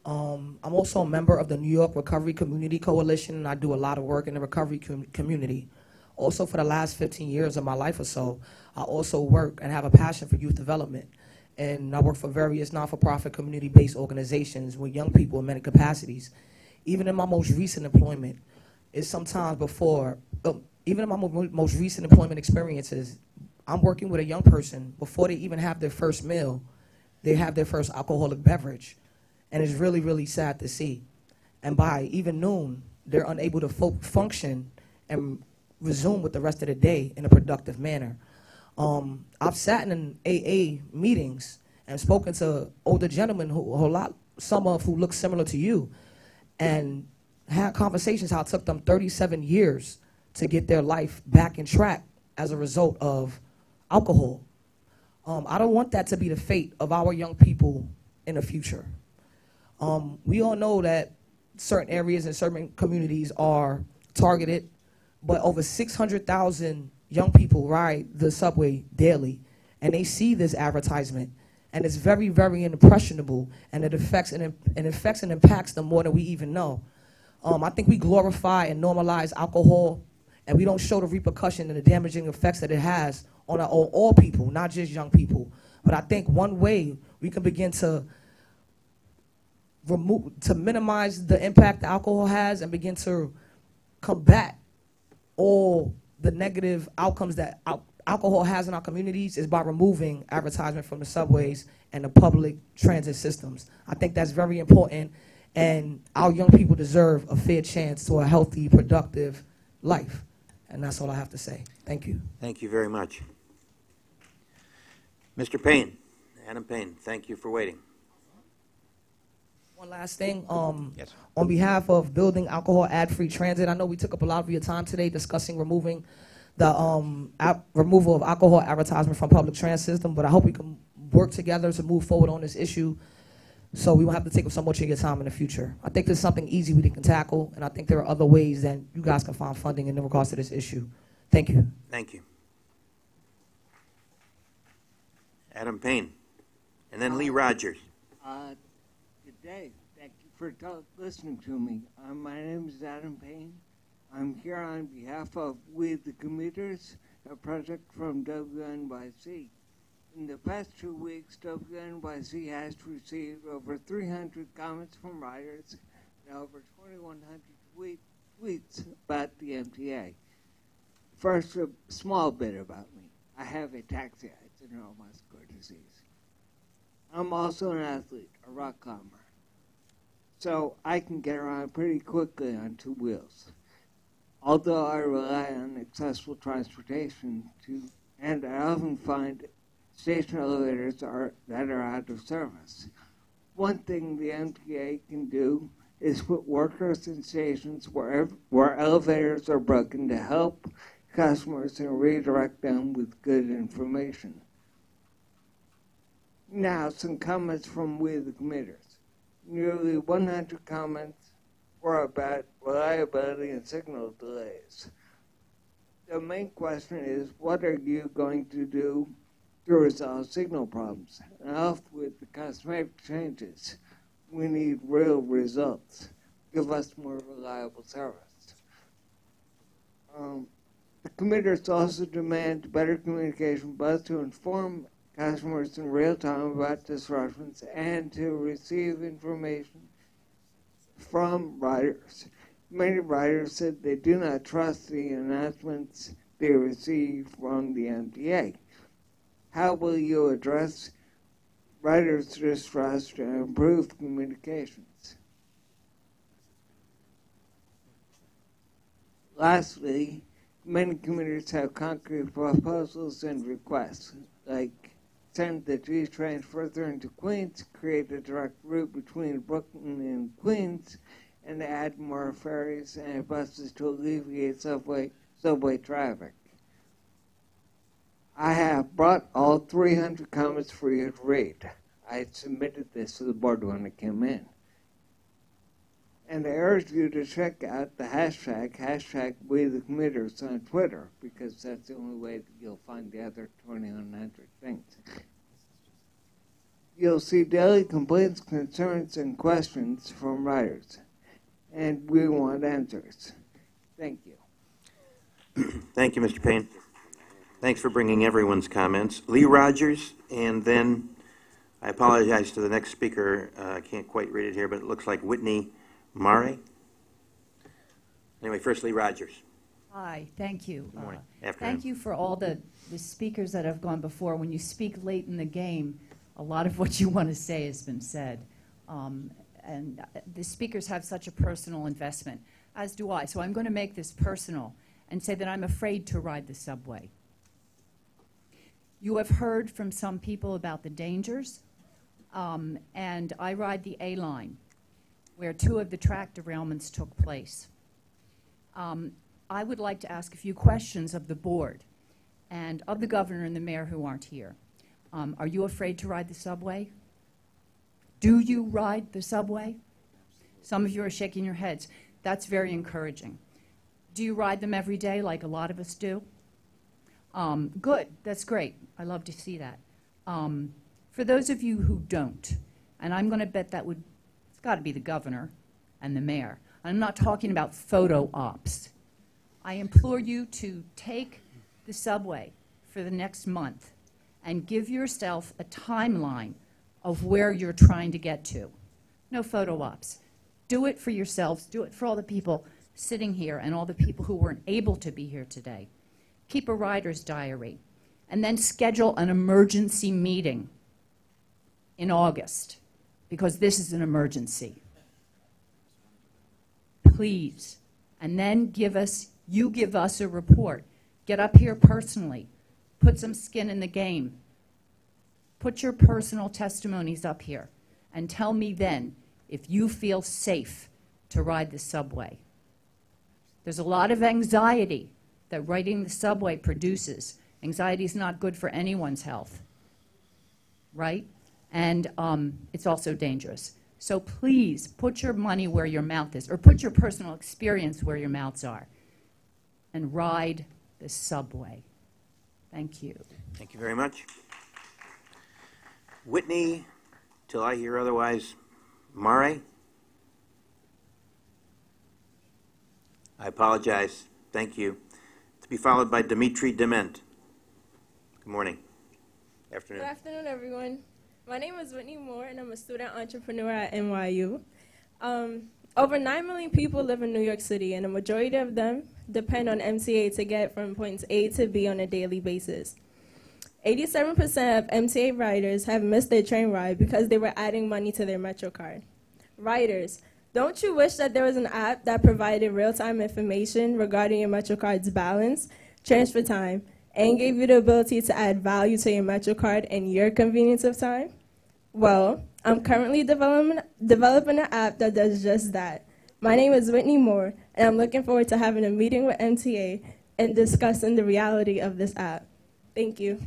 I'm also a member of the New York Recovery Community Coalition, and I do a lot of work in the recovery community. Also, for the last 15 years of my life or so, I also work and have a passion for youth development. And I work for various not-for-profit community-based organizations with young people in many capacities. Even in my most recent employment, it's sometimes before, even in my most recent employment experiences, I'm working with a young person before they even have their first meal, they have their first alcoholic beverage. And it's really, really sad to see. And by even noon, they're unable to function and resume with the rest of the day in a productive manner. I've sat in AA meetings and spoken to older gentlemen some of who look similar to you, and had conversations how it took them 37 years to get their life back in track as a result of alcohol. I don't want that to be the fate of our young people in the future. We all know that certain areas and certain communities are targeted, but over 600,000 young people ride the subway daily, and they see this advertisement, and it's very, very impressionable, and it affects and impacts them more than we even know. I think we glorify and normalize alcohol, and we don't show the repercussion and the damaging effects that it has on all people, not just young people. But I think one way we can begin to minimize the impact that alcohol has and begin to combat all the negative outcomes that alcohol has in our communities is by removing advertisement from the subways and the public transit systems. I think that's very important, and our young people deserve a fair chance to a healthy, productive life. And that's all I have to say. Thank you. Thank you very much. Mr. Payne, Adam Payne, thank you for waiting. One last thing. Yes. On behalf of Building Alcohol Ad-Free Transit, I know we took up a lot of your time today discussing removing the removal of alcohol advertisement from public transit system, but I hope we can work together to move forward on this issue so we won't have to take up so much of your time in the future. I think there's something easy we can tackle, and I think there are other ways that you guys can find funding in regards to this issue. Thank you. Thank you. Adam Payne, and then Lee Rogers. Good day. Thank you for listening to me. My name is Adam Payne. I'm here on behalf of We the Commuters, a project from WNYC. In the past 2 weeks, WNYC has received over 300 comments from riders and over 2,100 tweets about the MTA. First, a small bit about me. I have a taxi eye, it's a neuromuscular disease. I'm also an athlete, a rock climber. So I can get around pretty quickly on 2 wheels. Although I rely on accessible transportation and I often find station elevators that are out of service. One thing the MTA can do is put workers in stations where elevators are broken to help customers and redirect them with good information. Now, some comments from We the Commuters. Nearly 100 comments or about reliability and signal delays. The main question is, what are you going to do to resolve signal problems? Enough with the cosmetic changes. We need real results. Give us more reliable service. The committers also demand better communication, both to inform customers in real time about disruptions and to receive information from riders. Many riders said they do not trust the announcements they receive from the MTA. How will you address riders' distrust and improve communications? Lastly, many communities have concrete proposals and requests, like send the G train further into Queens, create a direct route between Brooklyn and Queens, and add more ferries and buses to alleviate subway traffic. I have brought all 300 comments for you to read. I submitted this to the board when it came in. And I urge you to check out the hashtag We the Committers on Twitter, because that's the only way that you'll find the other 2,100 things. You'll see daily complaints, concerns, and questions from riders, and we want answers. Thank you. Thank you, Mr. Payne. Thanks for bringing everyone's comments. Lee Rogers, and then I apologize to the next speaker. I can't quite read it here, but it looks like Whitney Mare. Anyway, first Lee Rogers. Hi, thank you. Good morning. Afternoon. Thank you for all the speakers that have gone before. When you speak late in the game, a lot of what you want to say has been said. And the speakers have such a personal investment, as do I. So I'm going to make this personal and say that I'm afraid to ride the subway. You have heard from some people about the dangers, and I ride the A line, where 2 of the track derailments took place. I would like to ask a few questions of the board and of the governor and the mayor who aren't here. Are you afraid to ride the subway? Do you ride the subway? Some of you are shaking your heads. That's very encouraging. Do you ride them every day like a lot of us do? Good, that's great. I love to see that. For those of you who don't, and I'm going to bet that it's got to be the governor and the mayor. I'm not talking about photo ops. I implore you to take the subway for the next month and give yourself a timeline of where you're trying to get to. No photo ops. Do it for yourselves. Do it for all the people sitting here and all the people who weren't able to be here today. Keep a rider's diary, and then schedule an emergency meeting in August, because this is an emergency. Please. And then give us a report. Get up here personally. Put some skin in the game. Put your personal testimonies up here and tell me then if you feel safe to ride the subway. There's a lot of anxiety that riding the subway produces. Anxiety is not good for anyone's health, right? And it's also dangerous. So please put your money where your mouth is, or put your personal experience where your mouths are, and ride the subway. Thank you. Thank you very much. Whitney, till I hear otherwise, Mare? I apologize. Thank you. To be followed by Dimitri Dement. Good morning. Afternoon. Good afternoon, everyone. My name is Whitney Moore, and I'm a student entrepreneur at NYU. Over 9 million people live in New York City, and a majority of them depend on MTA to get from points A to B on a daily basis. 87% of MTA riders have missed their train ride because they were adding money to their MetroCard. Riders, don't you wish that there was an app that provided real-time information regarding your MetroCard's balance, transfer time, and gave you the ability to add value to your MetroCard and your convenience of time? Well, I'm currently developing an app that does just that. My name is Whitney Moore, and I'm looking forward to having a meeting with MTA and discussing the reality of this app. Thank you.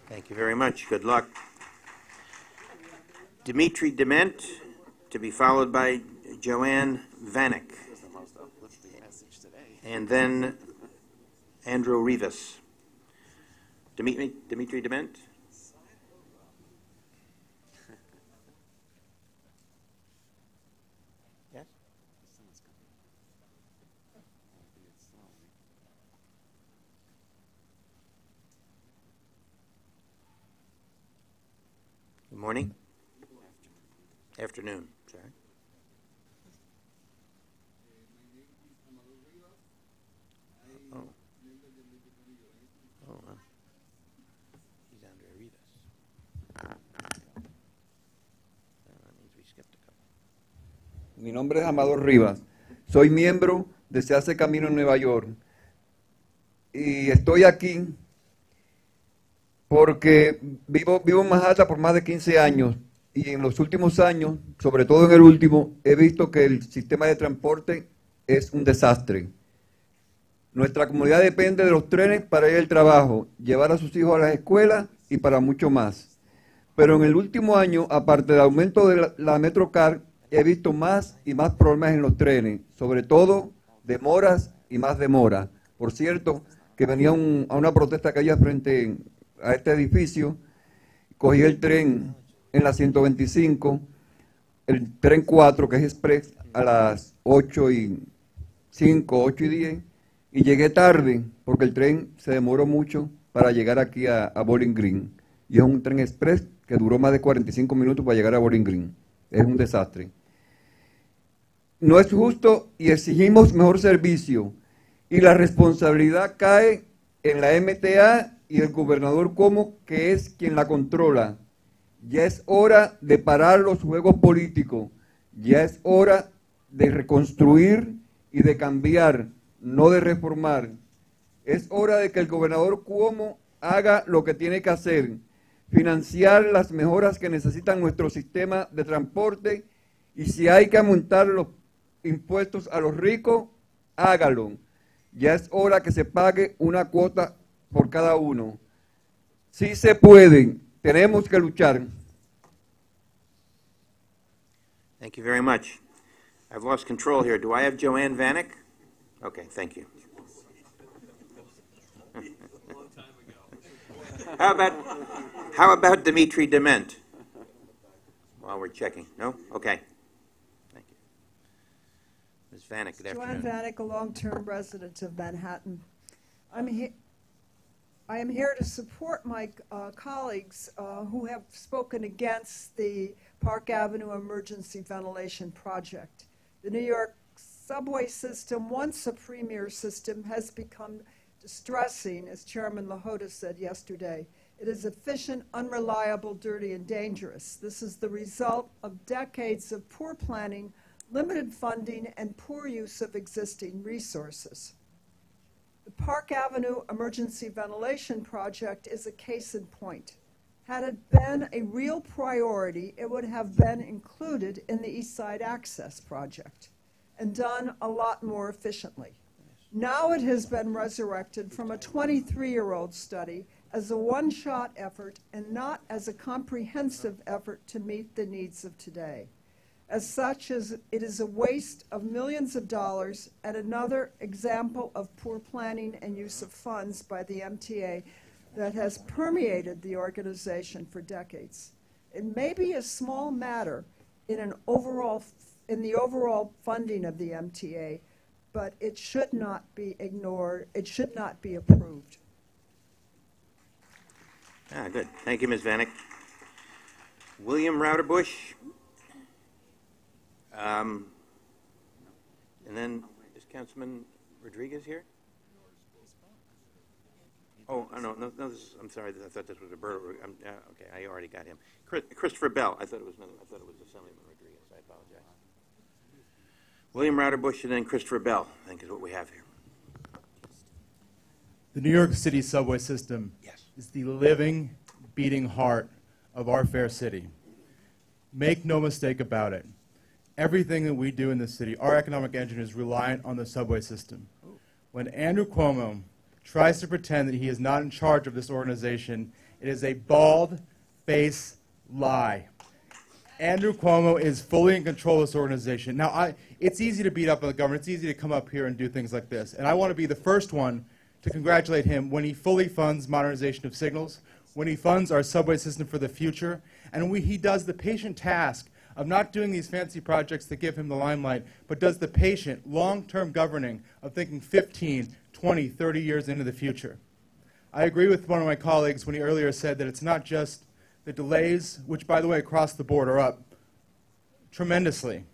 Thank you very much. Good luck. Dimitri Dement, to be followed by Joanne Vanek. And then Andrew Rivas. Dimitri Dement. Yes? Good morning. Afternoon, sorry. Oh. Oh, well. He's Andre Rivas. That means we skipped a couple. Mi nombre es Amador Rivas. Soy miembro de Se Hace Camino en Nueva York. Y estoy aquí porque vivo en Manhattan por más de 15 años. Y en los últimos años, sobre todo en el último, he visto que el sistema de transporte es un desastre. Nuestra comunidad depende de los trenes para ir al trabajo, llevar a sus hijos a las escuelas y para mucho más. Pero en el último año, aparte del aumento de la Metrocar, he visto más y más problemas en los trenes, sobre todo demoras y más demoras. Por cierto, que venía a una protesta que había frente a este edificio, cogí el tren en la 125, el tren 4, que es express, a las 8:05, 8:10, y llegué tarde porque el tren se demoró mucho para llegar aquí a Bowling Green. Y es un tren express que duró más de 45 minutos para llegar a Bowling Green. Es un desastre. No es justo y exigimos mejor servicio. Y la responsabilidad cae en la MTA y el gobernador Cuomo, que es quien la controla. Ya es hora de parar los juegos políticos. Ya es hora de reconstruir y de cambiar, no de reformar. Es hora de que el gobernador Cuomo haga lo que tiene que hacer, financiar las mejoras que necesitan nuestro sistema de transporte, y si hay que aumentar los impuestos a los ricos, hágalo. Ya es hora que se pague una cuota por cada uno. Sí se puede, tenemos que luchar. Thank you very much. I've lost control here. Do I have Joanne Vanek? Okay, thank you. How about Dimitri Dement? While we're checking. No? Okay. Thank you. Ms. Vanek, good afternoon. Joanne Vanek, a long-term resident of Manhattan. I am here to support my colleagues who have spoken against the Park Avenue Emergency Ventilation Project. The New York subway system, once a premier system, has become distressing, as Chairman Lahota said yesterday. It is efficient, unreliable, dirty, and dangerous. This is the result of decades of poor planning, limited funding, and poor use of existing resources. The Park Avenue Emergency Ventilation Project is a case in point. Had it been a real priority, it would have been included in the East Side Access Project and done a lot more efficiently. Now it has been resurrected from a 23-year-old study as a one-shot effort and not as a comprehensive effort to meet the needs of today. As such, it is a waste of millions of dollars and another example of poor planning and use of funds by the MTA that has permeated the organization for decades. It may be a small matter in the overall funding of the MTA, but it should not be ignored. It should not be approved. Good. Thank you, Ms. Vanek. William Rauterbush. And then, is Councilman Rodriguez here? Oh, no, I'm sorry, I thought this was Roberto. Okay, I already got him. Christopher Bell. I thought it was Assemblyman Rodriguez. I apologize. William Rauterbush and then Christopher Bell, I think is what we have here. The New York City subway system is the living, beating heart of our fair city. Make no mistake about it. Everything that we do in this city, our economic engine is reliant on the subway system. When Andrew Cuomo tries to pretend that he is not in charge of this organization, it is a bald-faced lie. Andrew Cuomo is fully in control of this organization. Now, it's easy to beat up on the government. It's easy to come up here and do things like this. And I want to be the first one to congratulate him when he fully funds modernization of signals, when he funds our subway system for the future, and when he does the patient task of not doing these fancy projects that give him the limelight, but does the patient, long-term governing of thinking 15, 20, 30 years into the future. I agree with one of my colleagues when he earlier said that it's not just the delays, which, by the way, across the board are up tremendously.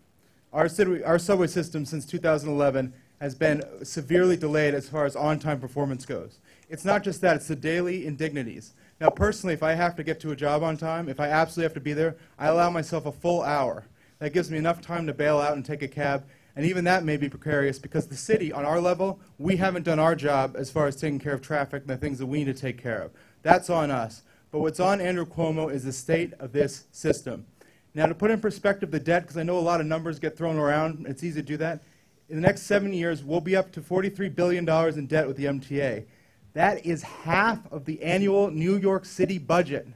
Our subway system since 2011 has been severely delayed as far as on-time performance goes. It's not just that, it's the daily indignities. Now, personally, if I have to get to a job on time, if I absolutely have to be there, I allow myself a full hour. That gives me enough time to bail out and take a cab, and even that may be precarious because the city, on our level, we haven't done our job as far as taking care of traffic and the things that we need to take care of. That's on us. But what's on Andrew Cuomo is the state of this system. Now, to put in perspective the debt, because I know a lot of numbers get thrown around, it's easy to do that. In the next 7 years, we'll be up to $43 billion in debt with the MTA. That is half of the annual New York City budget.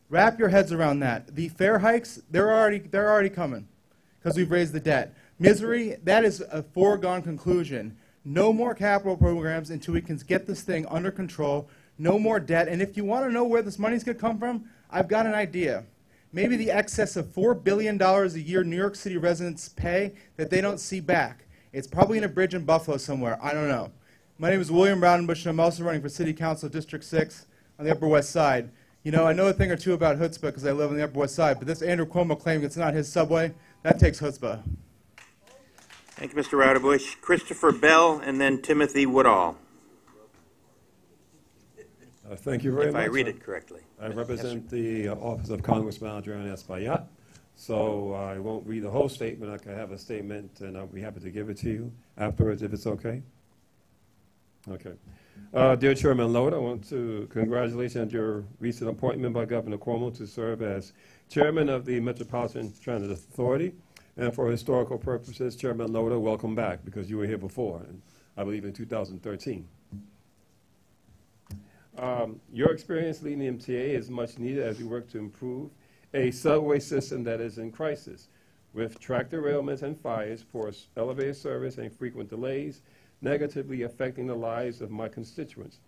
Wrap your heads around that. The fare hikes, they're already coming because we've raised the debt. Misery, that is a foregone conclusion. No more capital programs until we can get this thing under control. No more debt. And if you want to know where this money's going to come from, I've got an idea. Maybe the excess of $4 billion a year New York City residents pay that they don't see back. It's probably in a bridge in Buffalo somewhere. I don't know. My name is William Brownbush, and I'm also running for City Council District 6 on the Upper West Side. You know, I know a thing or two about chutzpah because I live on the Upper West Side, but this Andrew Cuomo claiming it's not his subway, that takes chutzpah. Thank you, Mr. Roudabush. Christopher Bell, and then Timothy Woodall. Thank you very much. If I read it correctly. I represent the Office of Congressman Adrian Espaillat, so I won't read the whole statement. I can have a statement, and I'll be happy to give it to you afterwards if it's okay. Okay. Dear Chairman Loda, I want to congratulate you on your recent appointment by Governor Cuomo to serve as Chairman of the Metropolitan Transit Authority. And for historical purposes, Chairman Loda, welcome back because you were here before, and I believe in 2013. Your experience leading the MTA is much needed as we work to improve a subway system that is in crisis, with track derailments and fires, poor elevator service, and frequent delays, negatively affecting the lives of my constituents.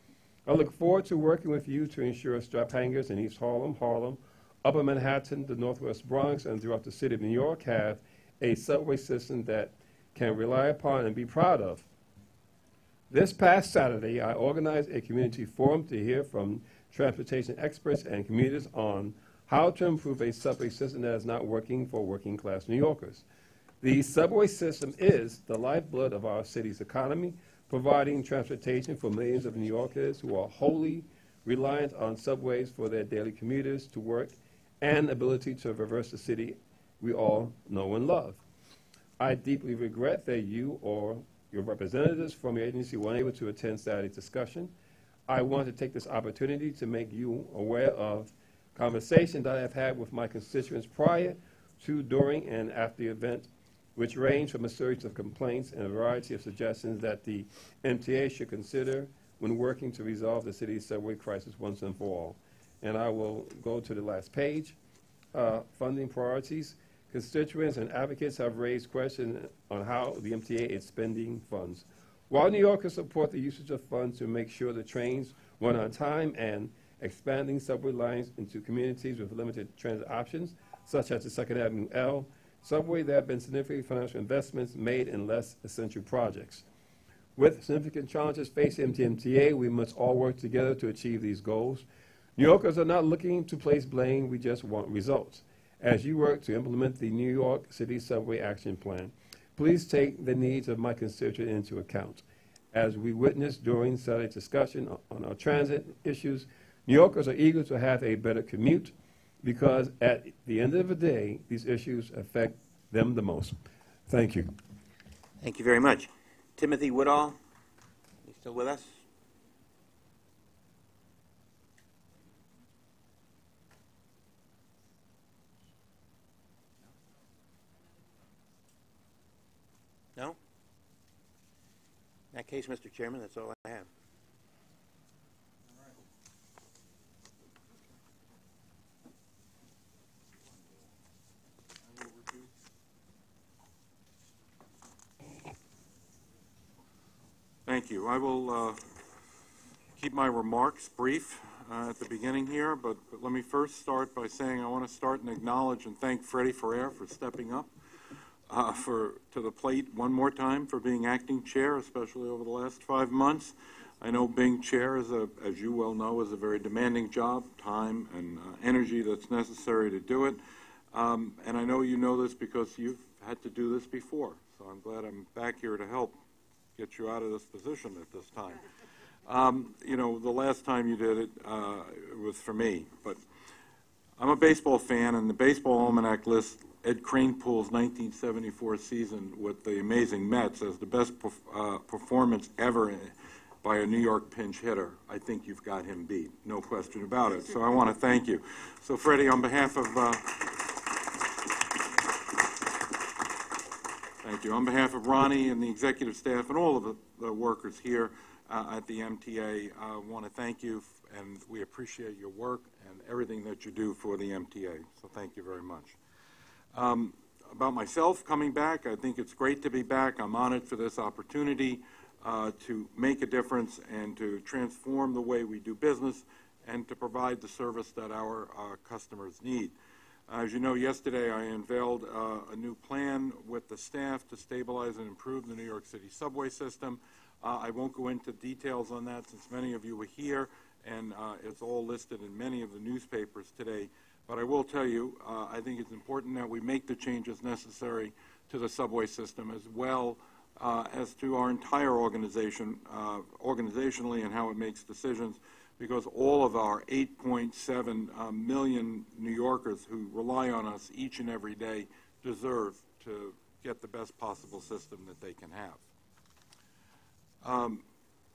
I look forward to working with you to ensure strap hangers in East Harlem, Upper Manhattan, the Northwest Bronx, and throughout the city of New York have a subway system that can rely upon and be proud of. This past Saturday, I organized a community forum to hear from transportation experts and commuters on how to improve a subway system that is not working for working-class New Yorkers. The subway system is the lifeblood of our city's economy, providing transportation for millions of New Yorkers who are wholly reliant on subways for their daily commuters to work and ability to traverse the city we all know and love. I deeply regret that you or your representatives from your agency were unable to attend Saturday's discussion. I want to take this opportunity to make you aware of conversations that I have had with my constituents prior to, during, and after the event, which range from a series of complaints and a variety of suggestions that the MTA should consider when working to resolve the city's subway crisis once and for all. And I will go to the last page. Funding priorities. Constituents and advocates have raised questions on how the MTA is spending funds. While New Yorkers support the usage of funds to make sure the trains run on time and expanding subway lines into communities with limited transit options, such as the 2nd Avenue L subway, there have been significant financial investments made in less essential projects. With significant challenges facing MTA, we must all work together to achieve these goals. New Yorkers are not looking to place blame, we just want results. As you work to implement the New York City Subway Action Plan, please take the needs of my constituents into account. As we witnessed during Saturday's discussion on our transit issues, New Yorkers are eager to have a better commute because at the end of the day, these issues affect them the most. Thank you. Thank you very much. Timothy Woodall, you still with us? No? In that case, Mr. Chairman, that's all I have. Thank you. I will keep my remarks brief at the beginning here, but let me first start by saying I want to start and acknowledge and thank Freddie Ferrer for stepping up to the plate one more time for being acting chair, especially over the last 5 months. I know being chair, as you well know, is a very demanding job, time and energy that's necessary to do it. And I know you know this because you've had to do this before. So I'm glad I'm back here to help get you out of this position at this time. You know, the last time you did it, it was for me. But I'm a baseball fan, and the Baseball Almanac lists Ed Kranepool's 1974 season with the amazing Mets as the best performance ever by a New York pinch hitter. I think you've got him beat, no question about it. So I want to thank you. So Freddie, on behalf of thank you. On behalf of Ronnie and the executive staff and all of the workers here at the MTA, I want to thank you, and we appreciate your work and everything that you do for the MTA. So thank you very much. About myself coming back, I think it's great to be back. I'm honored for this opportunity to make a difference and to transform the way we do business and to provide the service that our customers need. As you know, yesterday I unveiled a new plan with the staff to stabilize and improve the New York City subway system. I won't go into details on that since many of you were here, and it's all listed in many of the newspapers today. But I will tell you, I think it's important that we make the changes necessary to the subway system as well as to our entire organization, organizationally, and how it makes decisions, because all of our 8.7 million New Yorkers who rely on us each and every day deserve to get the best possible system that they can have.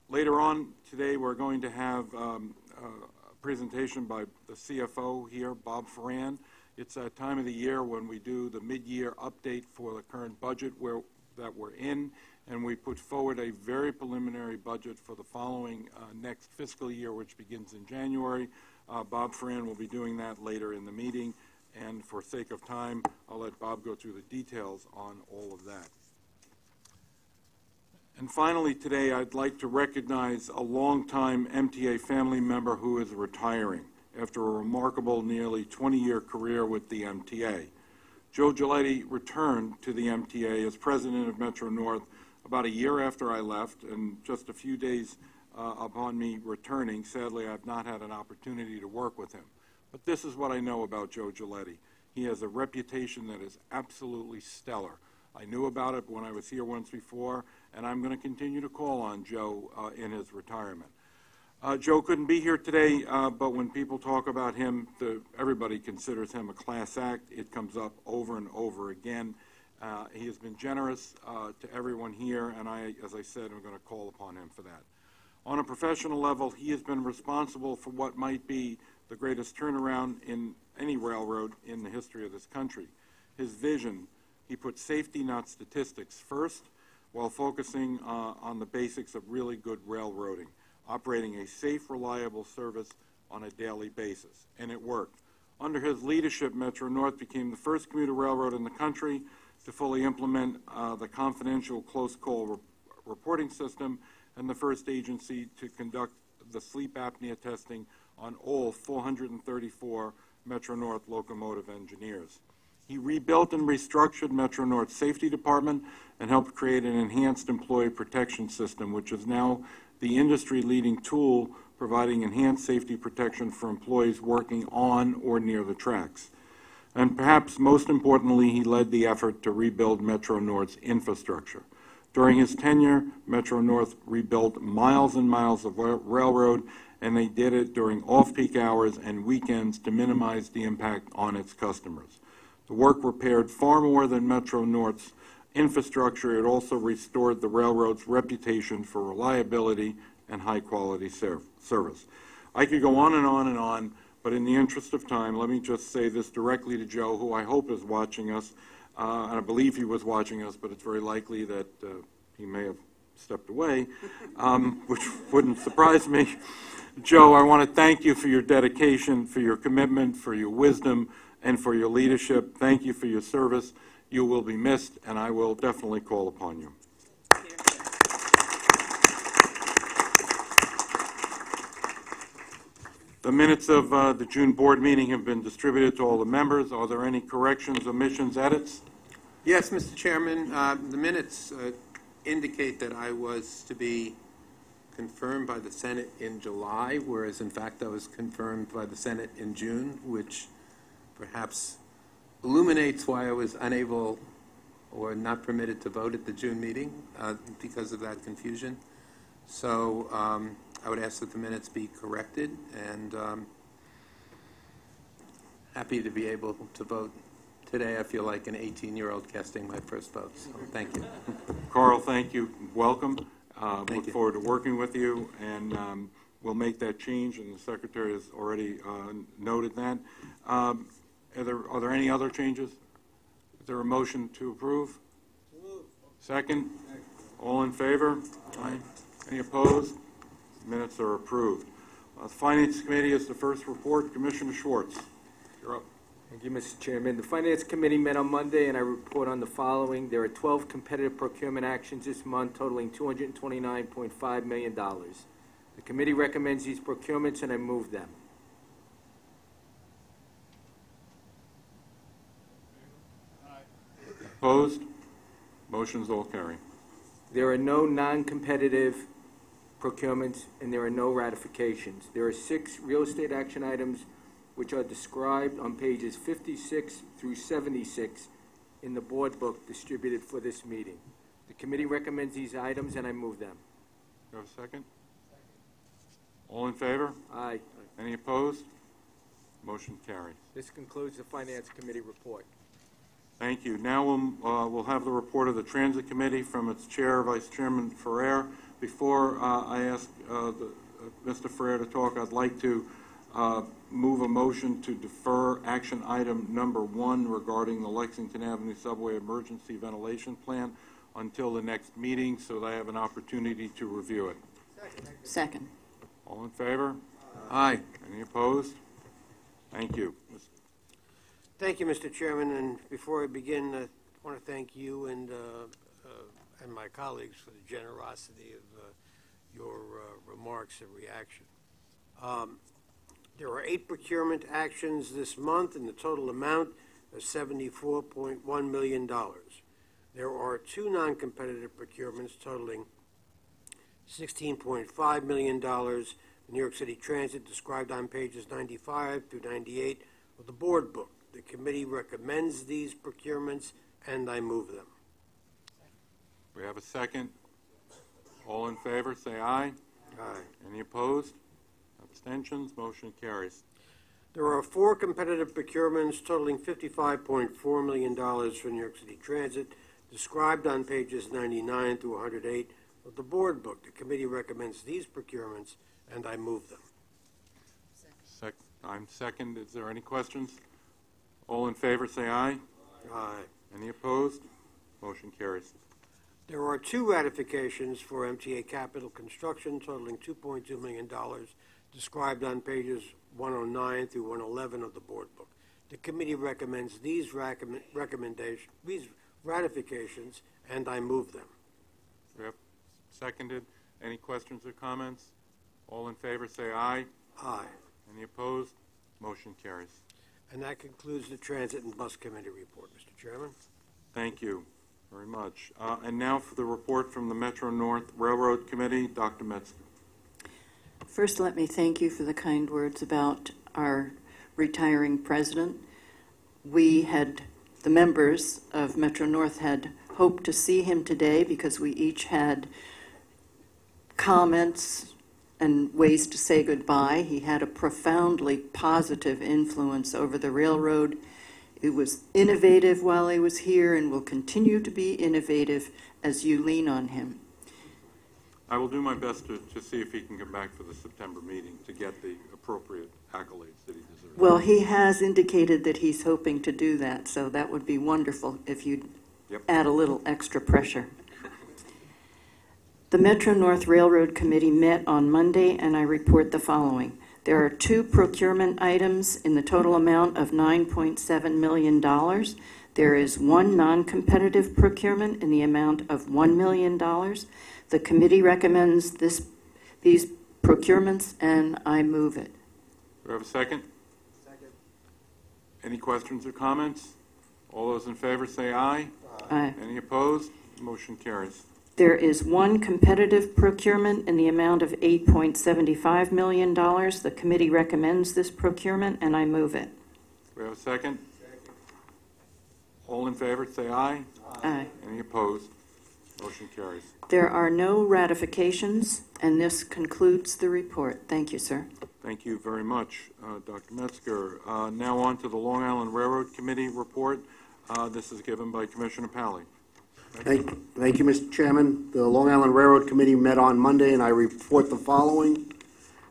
Later on today, we're going to have a presentation by the CFO here, Bob Ferran. It's that time of the year when we do the mid-year update for the current budget that we're in, and we put forward a very preliminary budget for the following next fiscal year, which begins in January. Bob Ferran will be doing that later in the meeting, and for sake of time, I'll let Bob go through the details on all of that. And finally today, I'd like to recognize a longtime MTA family member who is retiring after a remarkable nearly 20-year career with the MTA. Joe Giletti returned to the MTA as president of Metro-North about a year after I left, and just a few days upon me returning. Sadly, I've not had an opportunity to work with him. But this is what I know about Joe Giletti. He has a reputation that is absolutely stellar. I knew about it when I was here once before, and I'm going to continue to call on Joe in his retirement. Joe couldn't be here today, but when people talk about him, everybody considers him a class act. It comes up over and over again. He has been generous to everyone here, and as I said, I'm going to call upon him for that. On a professional level, he has been responsible for what might be the greatest turnaround in any railroad in the history of this country. His vision, he put safety, not statistics, first, while focusing on the basics of really good railroading, operating a safe, reliable service on a daily basis, and it worked. Under his leadership, Metro-North became the first commuter railroad in the country to fully implement the confidential close call reporting system, and the first agency to conduct the sleep apnea testing on all 434 Metro-North locomotive engineers. He rebuilt and restructured Metro-North's safety department and helped create an enhanced employee protection system, which is now the industry-leading tool providing enhanced safety protection for employees working on or near the tracks. And perhaps most importantly, he led the effort to rebuild Metro-North's infrastructure. During his tenure, Metro-North rebuilt miles and miles of railroad, and they did it during off-peak hours and weekends to minimize the impact on its customers. The work repaired far more than Metro-North's infrastructure. It also restored the railroad's reputation for reliability and high-quality service. I could go on and on and on, but in the interest of time, let me just say this directly to Joe, who I hope is watching us. And I believe he was watching us, but it's very likely that he may have stepped away, which wouldn't surprise me. Joe, I want to thank you for your dedication, for your commitment, for your wisdom, and for your leadership. Thank you for your service. You will be missed, and I will definitely call upon you. The minutes of the June board meeting have been distributed to all the members. Are there any corrections, omissions, edits? Yes, Mr. Chairman. The minutes indicate that I was to be confirmed by the Senate in July, whereas in fact I was confirmed by the Senate in June, which perhaps illuminates why I was unable or not permitted to vote at the June meeting because of that confusion. So I would ask that the minutes be corrected, and happy to be able to vote today. I feel like an 18-year-old casting my first vote, so thank you. Carl, thank you. Welcome. Look you. forward to working with you, and we'll make that change, and the Secretary has already noted that. Are there any other changes? Is there a motion to approve? Second? All in favor? Aye. Any opposed? Minutes are approved. The Finance Committee is the first report. Commissioner Schwartz, you're up. Thank you, Mr. Chairman. The Finance Committee met on Monday, and I report on the following. There are 12 competitive procurement actions this month totaling $229.5 million. The committee recommends these procurements, and I move them. Opposed? Motions all carry. There are no non-competitive procurements, and there are no ratifications. There are 6 real estate action items which are described on pages 56 through 76 in the board book distributed for this meeting. The committee recommends these items, and I move them. You have a second? All in favor? Aye. Any opposed? Motion carries. This concludes the Finance Committee report. Thank you. Now we'll have the report of the Transit Committee from its chair, Vice Chairman Ferrer. Before I ask Mr. Ferrer to talk, I'd like to move a motion to defer action item number 1 regarding the Lexington Avenue Subway Emergency Ventilation Plan until the next meeting so that I have an opportunity to review it. Second. All in favor? Aye. Any opposed? Thank you. Thank you, Mr. Chairman. And before I begin, I want to thank you and my colleagues for the generosity of your remarks and reaction. There are 8 procurement actions this month, and the total amount is $74.1 million. There are 2 non-competitive procurements totaling $16.5 million. New York City Transit, described on pages 95 through 98 of the board book. The committee recommends these procurements, and I move them. We have a second. All in favor, say aye. Aye. Any opposed? Abstentions? Motion carries. There are 4 competitive procurements totaling $55.4 million for New York City Transit, described on pages 99 through 108 of the board book. The committee recommends these procurements, and I move them. I'm second. Is there any questions? All in favor, say aye. Aye. Any opposed? Motion carries. There are 2 ratifications for MTA Capital Construction totaling $2.2 million, described on pages 109 through 111 of the board book. The committee recommends these ratifications, and I move them. We have seconded. Any questions or comments? All in favor, say aye. Aye. Any opposed? Motion carries. And that concludes the Transit and Bus Committee report, Mr. Chairman. Thank you very much. And now for the report from the Metro-North Railroad Committee, Dr. Metzger. First, let me thank you for the kind words about our retiring president. The members of Metro-North had hoped to see him today because we each had comments and ways to say goodbye. He had a profoundly positive influence over the railroad. It was innovative while he was here and will continue to be innovative as you lean on him. I will do my best to see if he can come back for the September meeting to get the appropriate accolades that he deserves. Well, he has indicated that he's hoping to do that, so that would be wonderful if you'd add a little extra pressure. The Metro-North Railroad Committee met on Monday, and I report the following. There are 2 procurement items in the total amount of $9.7 million. There is 1 non-competitive procurement in the amount of $1 million. The committee recommends these procurements, and I move it. Do I have a second? Second. Any questions or comments? All those in favor say aye. Aye. Any opposed? Motion carries. There is one competitive procurement in the amount of $8.75 million. The committee recommends this procurement, and I move it. Do we have a second? All in favor say aye. Aye. Any opposed? Motion carries. There are no ratifications, and this concludes the report. Thank you, sir. Thank you very much, Dr. Metzger. Now on to the Long Island Railroad Committee report. This is given by Commissioner Pally. Thank you, Mr. Chairman. The Long Island Railroad Committee met on Monday, and I report the following.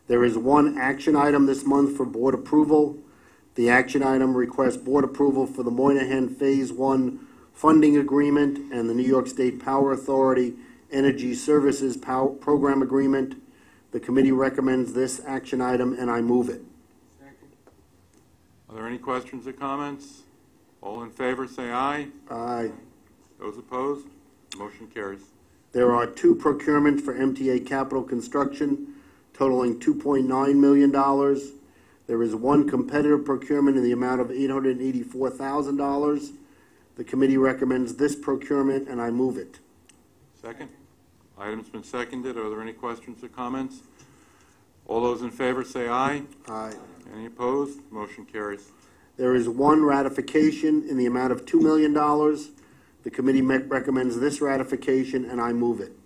There is one action item this month for board approval. The action item requests board approval for the Moynihan Phase 1 funding agreement and the New York State Power Authority Energy Services Program Agreement. The committee recommends this action item, and I move it. Are there any questions or comments? All in favor say aye. Aye. Those opposed? Motion carries. There are two procurements for MTA capital construction totaling $2.9 million. There is one competitive procurement in the amount of $884,000. The committee recommends this procurement, and I move it. Second. Item's been seconded. Are there any questions or comments? All those in favor say aye. Aye. Any opposed? Motion carries. There is one ratification in the amount of $2 million. The committee recommends this ratification, and I move it.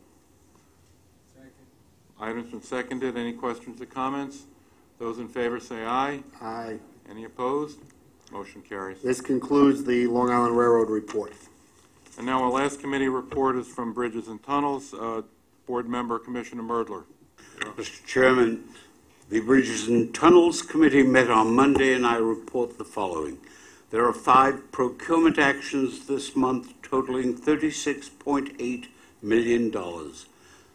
Second. Item's been seconded. Any questions or comments? Those in favor say aye. Aye. Any opposed? Motion carries. This concludes the Long Island Railroad report. And now our last committee report is from Bridges and Tunnels. Board Member Commissioner Merdler. Mr. Chairman, the Bridges and Tunnels Committee met on Monday, and I report the following. There are 5 procurement actions this month totaling $36.8 million.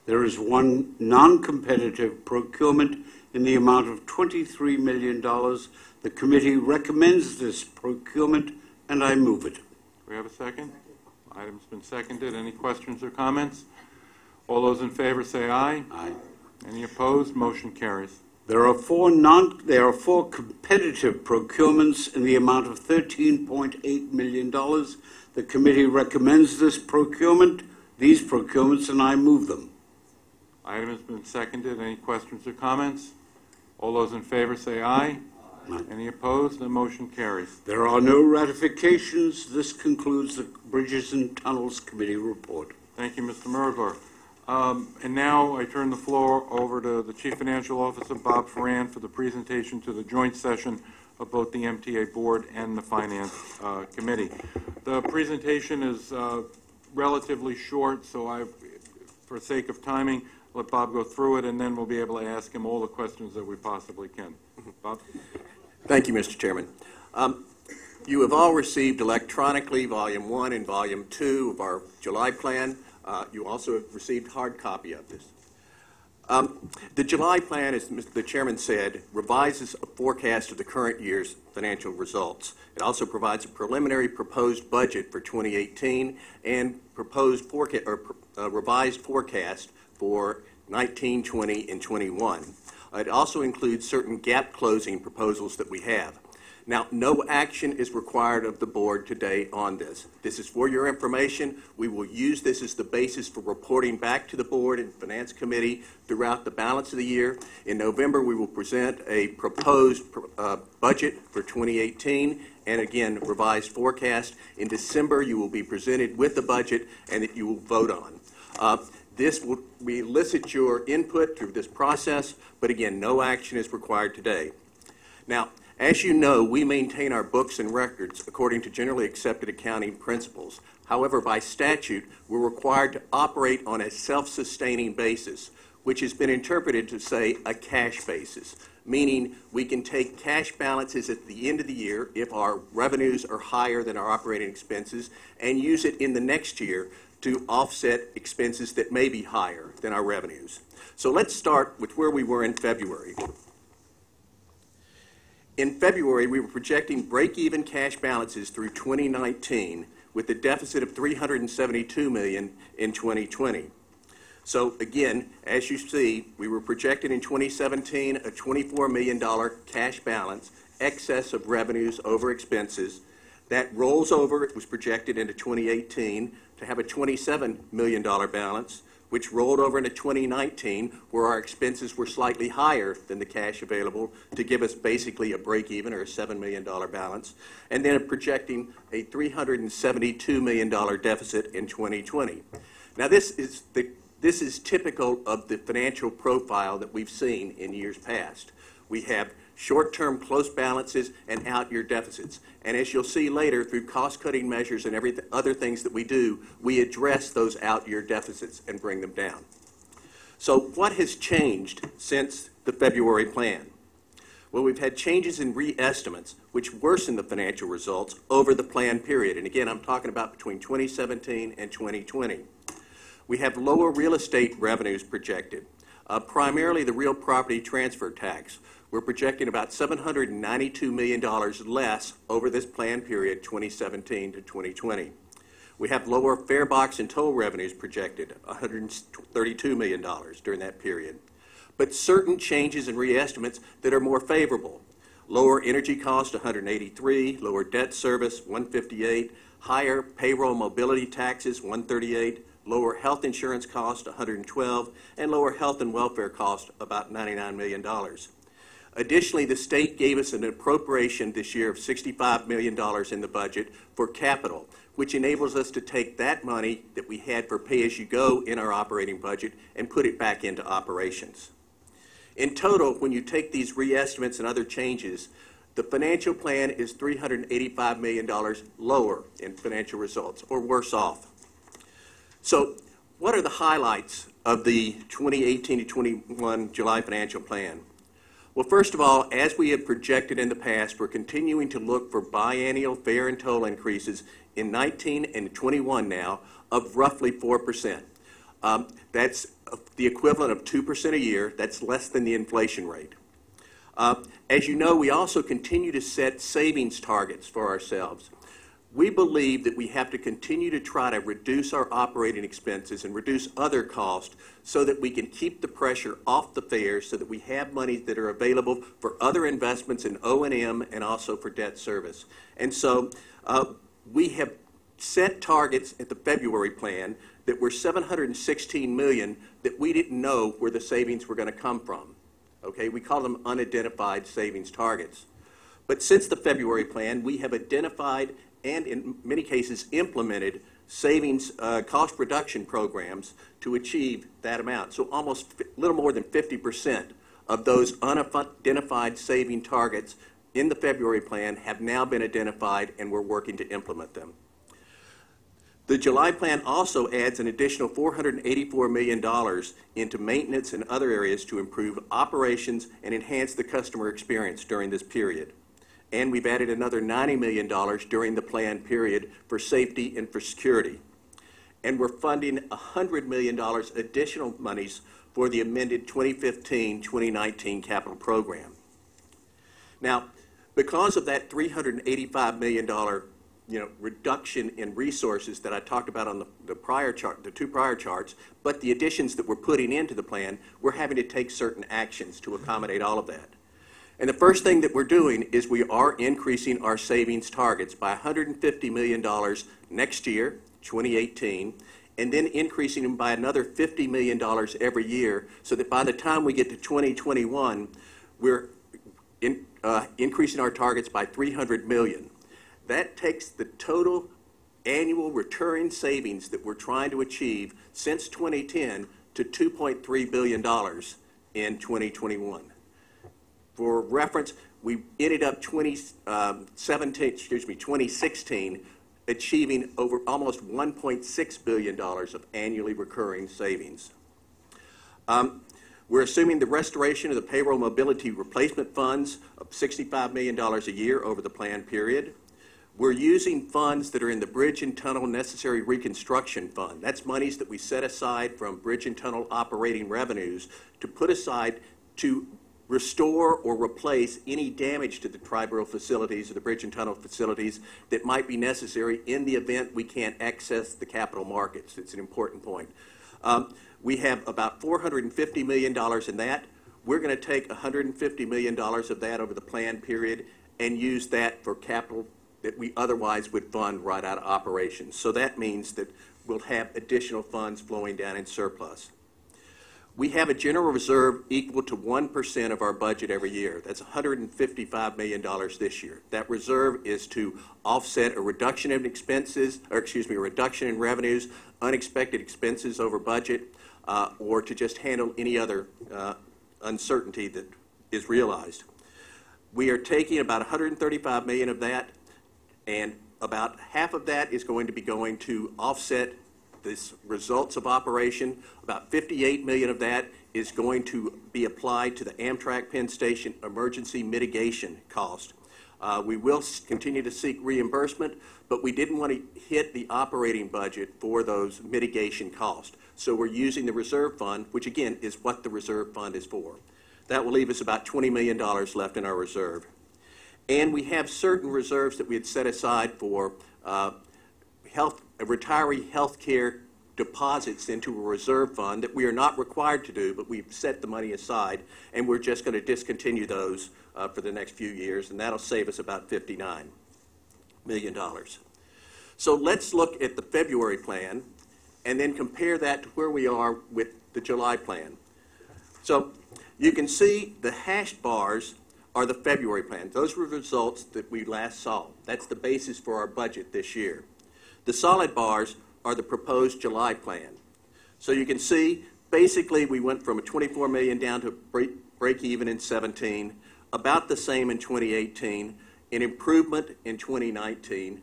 There is one non-competitive procurement in the amount of $23 million. The committee recommends this procurement, and I move it. Do we have a second? Item's been seconded. Any questions or comments? All those in favor say aye. Aye. Any opposed? Motion carries. There are four competitive procurements in the amount of $13.8 million. The committee recommends these procurements, and I move them. Item has been seconded. Any questions or comments? All those in favor say aye. Aye. Any opposed? The motion carries. There are no ratifications. This concludes the Bridges and Tunnels Committee report. Thank you, Mr. Merdler. And now I turn the floor over to the Chief Financial Officer, Bob Ferran, for the presentation to the joint session of both the MTA Board and the Finance Committee. The presentation is relatively short, so for sake of timing, let Bob go through it, and then we'll be able to ask him all the questions that we possibly can. Bob? Thank you, Mr. Chairman. You have all received electronically Volume 1 and Volume 2 of our July plan. You also have received hard copy of this. The July plan, as the Chairman said, revises a forecast of the current year's financial results. It also provides a preliminary proposed budget for 2018 and proposed revised forecast for 19, 20, and 21. It also includes certain gap closing proposals that we have. Now, no action is required of the board today on this. This is for your information. We will use this as the basis for reporting back to the board and Finance Committee throughout the balance of the year. In November, we will present a proposed budget for 2018 and, again, revised forecast. In December, you will be presented with the budget and that you will vote on. We elicit your input through this process, but again, no action is required today. Now, as you know, we maintain our books and records according to generally accepted accounting principles. However, by statute, we're required to operate on a self-sustaining basis, which has been interpreted to say a cash basis, meaning we can take cash balances at the end of the year if our revenues are higher than our operating expenses and use it in the next year to offset expenses that may be higher than our revenues. So let's start with where we were in February. In February, we were projecting break-even cash balances through 2019 with a deficit of $372 million in 2020. So again, as you see, we were projected in 2017 a $24 million cash balance, excess of revenues over expenses. That rolls over, it was projected into 2018 to have a $27 million balance, which rolled over into 2019, where our expenses were slightly higher than the cash available to give us basically a break-even or a $7 million balance, and then projecting a $372 million deficit in 2020. Now, this is typical of the financial profile that we've seen in years past. We have short-term close balances and out-year deficits. And as you'll see later, through cost-cutting measures and other things that we do, we address those out-year deficits and bring them down. So what has changed since the February plan? Well, we've had changes in re-estimates, which worsen the financial results over the plan period. And again, I'm talking about between 2017 and 2020. We have lower real estate revenues projected, primarily the real property transfer tax. We're projecting about $792 million less over this plan period, 2017 to 2020. We have lower fare box and toll revenues projected, $132 million during that period. But certain changes in re-estimates that are more favorable. Lower energy cost, $183, lower debt service, $158, higher payroll mobility taxes, $138, lower health insurance cost, $112, and lower health and welfare cost, about $99 million. Additionally, the state gave us an appropriation this year of $65 million in the budget for capital, which enables us to take that money that we had for pay-as-you-go in our operating budget and put it back into operations. In total, when you take these re-estimates and other changes, the financial plan is $385 million lower in financial results, or worse off. So what are the highlights of the 2018 to 21 July financial plan? Well, first of all, as we have projected in the past, we're continuing to look for biennial fare and toll increases in 19 and 21 now of roughly 4%. That's the equivalent of 2% a year. That's less than the inflation rate. As you know, we also continue to set savings targets for ourselves. We believe that we have to continue to try to reduce our operating expenses and reduce other costs so that we can keep the pressure off the fares so that we have money that are available for other investments in O&M and also for debt service. And so we have set targets at the February plan that were $716 million that we didn't know where the savings were going to come from. Okay, we call them unidentified savings targets. But since the February plan, we have identified and in many cases implemented savings cost reduction programs to achieve that amount. So almost a little more than 50% of those unidentified saving targets in the February plan have now been identified, and we're working to implement them. The July plan also adds an additional $484 million into maintenance and other areas to improve operations and enhance the customer experience during this period. And we've added another $90 million during the plan period for safety and for security. And we're funding $100 million additional monies for the amended 2015-2019 capital program. Now, because of that $385 million reduction in resources that I talked about on the prior chart, the two prior charts, but the additions that we're putting into the plan, we're having to take certain actions to accommodate all of that. And the first thing that we're doing is we are increasing our savings targets by $150 million next year, 2018, and then increasing them by another $50 million every year so that by the time we get to 2021, we're increasing our targets by $300 million. That takes the total annual recurring savings that we're trying to achieve since 2010 to $2.3 billion in 2021. For reference, we ended up 2016 achieving over almost $1.6 billion of annually recurring savings. We're assuming the restoration of the payroll mobility replacement funds of $65 million a year over the planned period. We're using funds that are in the Bridge and Tunnel Necessary Reconstruction Fund. That's monies that we set aside from bridge and tunnel operating revenues to put aside to restore or replace any damage to the tri-borough facilities or the bridge and tunnel facilities that might be necessary in the event we can't access the capital markets. It's an important point. We have about $450 million in that. We're going to take $150 million of that over the plan period and use that for capital that we otherwise would fund right out of operations. So that means that we'll have additional funds flowing down in surplus. We have a general reserve equal to 1% of our budget every year. That's $155 million this year. That reserve is to offset a reduction in expenses, or excuse me, a reduction in revenues, unexpected expenses over budget, or to just handle any other uncertainty that is realized. We are taking about $135 million of that, and about half of that is going to be going to offset this results of operation. About $58 million of that is going to be applied to the Amtrak Penn Station emergency mitigation cost. We will continue to seek reimbursement, but we didn't want to hit the operating budget for those mitigation costs. So we're using the reserve fund, which again is what the reserve fund is for. That will leave us about $20 million left in our reserve. And we have certain reserves that we had set aside for retiree health care deposits into a reserve fund that we are not required to do, but we've set the money aside, and we're just going to discontinue those for the next few years, and that'll save us about $59 million. So let's look at the February plan and then compare that to where we are with the July plan. So you can see the hashed bars are the February plan. Those were the results that we last saw. That's the basis for our budget this year. The solid bars are the proposed July plan. So you can see, basically, we went from a $24 million down to break even in 17, about the same in 2018, an improvement in 2019,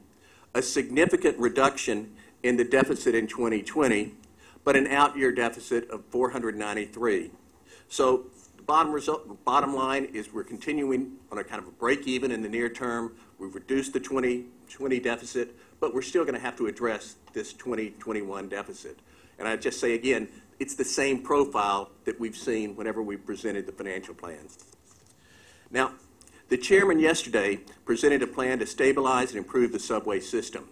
a significant reduction in the deficit in 2020, but an out-year deficit of 493. So the bottom line is we're continuing on a kind of a break even in the near term. We've reduced the 2020 deficit, but we're still going to have to address this 2021 deficit. And I just say again, it's the same profile that we've seen whenever we presented the financial plan. Now, the chairman yesterday presented a plan to stabilize and improve the subway system.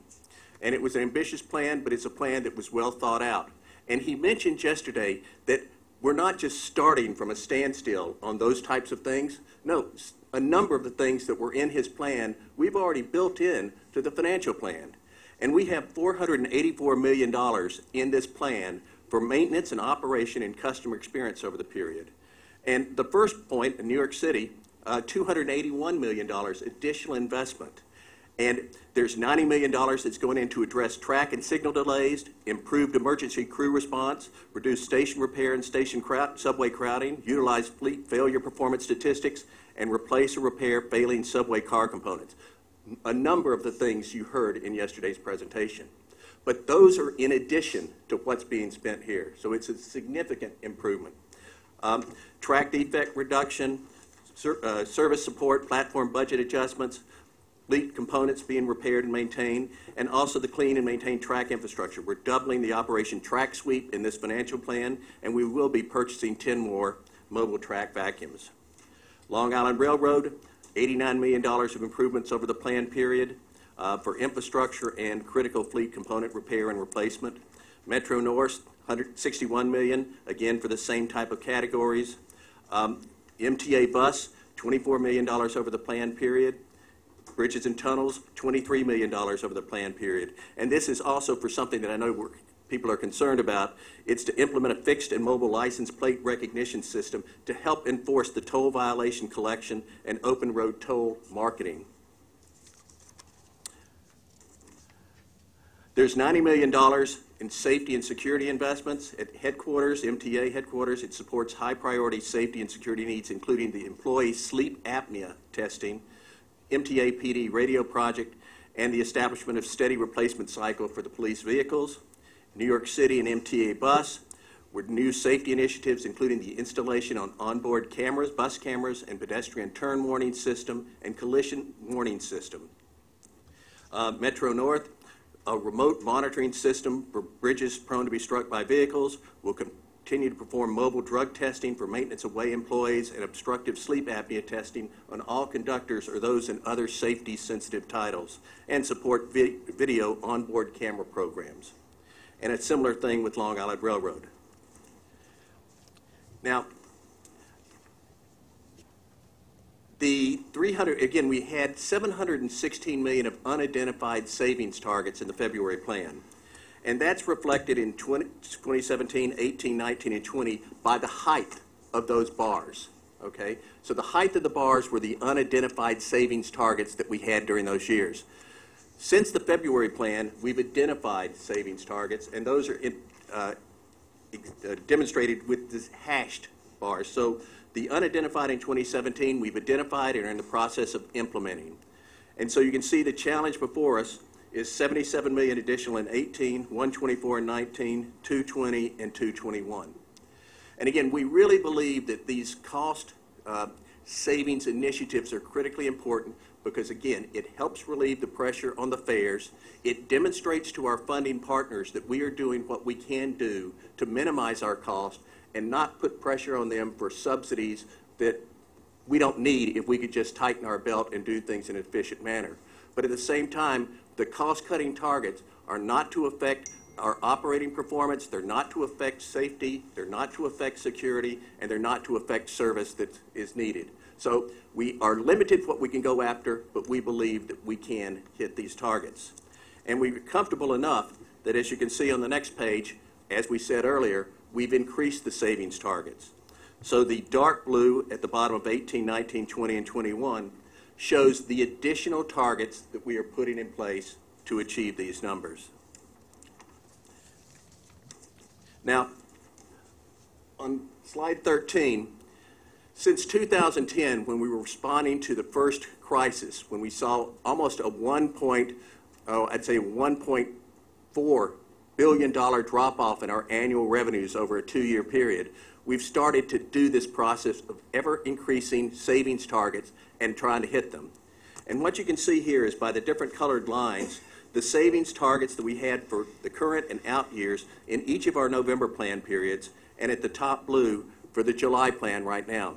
And it was an ambitious plan, but it's a plan that was well thought out. And he mentioned yesterday that we're not just starting from a standstill on those types of things. No, a number of the things that were in his plan, we've already built in to the financial plan. And we have $484 million in this plan for maintenance and operation and customer experience over the period. And the first point in New York City, $281 million additional investment. And there's $90 million that's going in to address track and signal delays, improved emergency crew response, reduce station repair and subway crowding, utilize fleet failure performance statistics, and replace or repair failing subway car components. A number of the things you heard in yesterday's presentation. But those are in addition to what's being spent here. So it's a significant improvement. Track defect reduction, service support, platform budget adjustments, fleet components being repaired and maintained, and also the clean and maintain track infrastructure. We're doubling the Operation Track Sweep in this financial plan, and we will be purchasing 10 more mobile track vacuums. Long Island Railroad, $89 million of improvements over the plan period for infrastructure and critical fleet component repair and replacement. Metro North, $161 million, again for the same type of categories. MTA Bus, $24 million over the plan period. Bridges and Tunnels, $23 million over the plan period. And this is also for something that I know people are concerned about. It's to implement a fixed and mobile license plate recognition system to help enforce the toll violation collection and open road toll marketing. There's $90 million in safety and security investments at headquarters, MTA headquarters. It supports high priority safety and security needs, including the employee sleep apnea testing, MTA PD radio project, and the establishment of steady replacement cycle for the police vehicles. New York City and MTA Bus, with new safety initiatives, including the installation on onboard cameras, bus cameras, and pedestrian turn warning system and collision warning system. Metro North, a remote monitoring system for bridges prone to be struck by vehicles, will continue to perform mobile drug testing for maintenance of way employees and obstructive sleep apnea testing on all conductors or those in other safety-sensitive titles, and support video onboard camera programs. And a similar thing with Long Island Railroad. Now, the 300, again, we had $716 million of unidentified savings targets in the February plan. And that's reflected in 2017, 18, 19, and 20 by the height of those bars, okay? So the height of the bars were the unidentified savings targets that we had during those years. Since the February plan, we've identified savings targets, and those are demonstrated with this hashed bars. So the unidentified in 2017, we've identified and are in the process of implementing. And so you can see the challenge before us is $77 million additional in 18, 124 in 19, 220, and 221. And again, we really believe that these cost savings initiatives are critically important because, again, it helps relieve the pressure on the fares. It demonstrates to our funding partners that we are doing what we can do to minimize our cost and not put pressure on them for subsidies that we don't need if we could just tighten our belt and do things in an efficient manner. But at the same time, the cost-cutting targets are not to affect our operating performance, they're not to affect safety, they're not to affect security, and they're not to affect service that is needed. So we are limited what we can go after, but we believe that we can hit these targets. And we're comfortable enough that, as you can see on the next page, as we said earlier, we've increased the savings targets. So the dark blue at the bottom of 18, 19, 20, and 21 shows the additional targets that we are putting in place to achieve these numbers. Now, on slide 13, since 2010, when we were responding to the first crisis, when we saw almost a $1.4 billion drop-off in our annual revenues over a 2-year period, we've started to do this process of ever-increasing savings targets and trying to hit them. And what you can see here is by the different colored lines, the savings targets that we had for the current and out years in each of our November plan periods, and at the top blue for the July plan right now.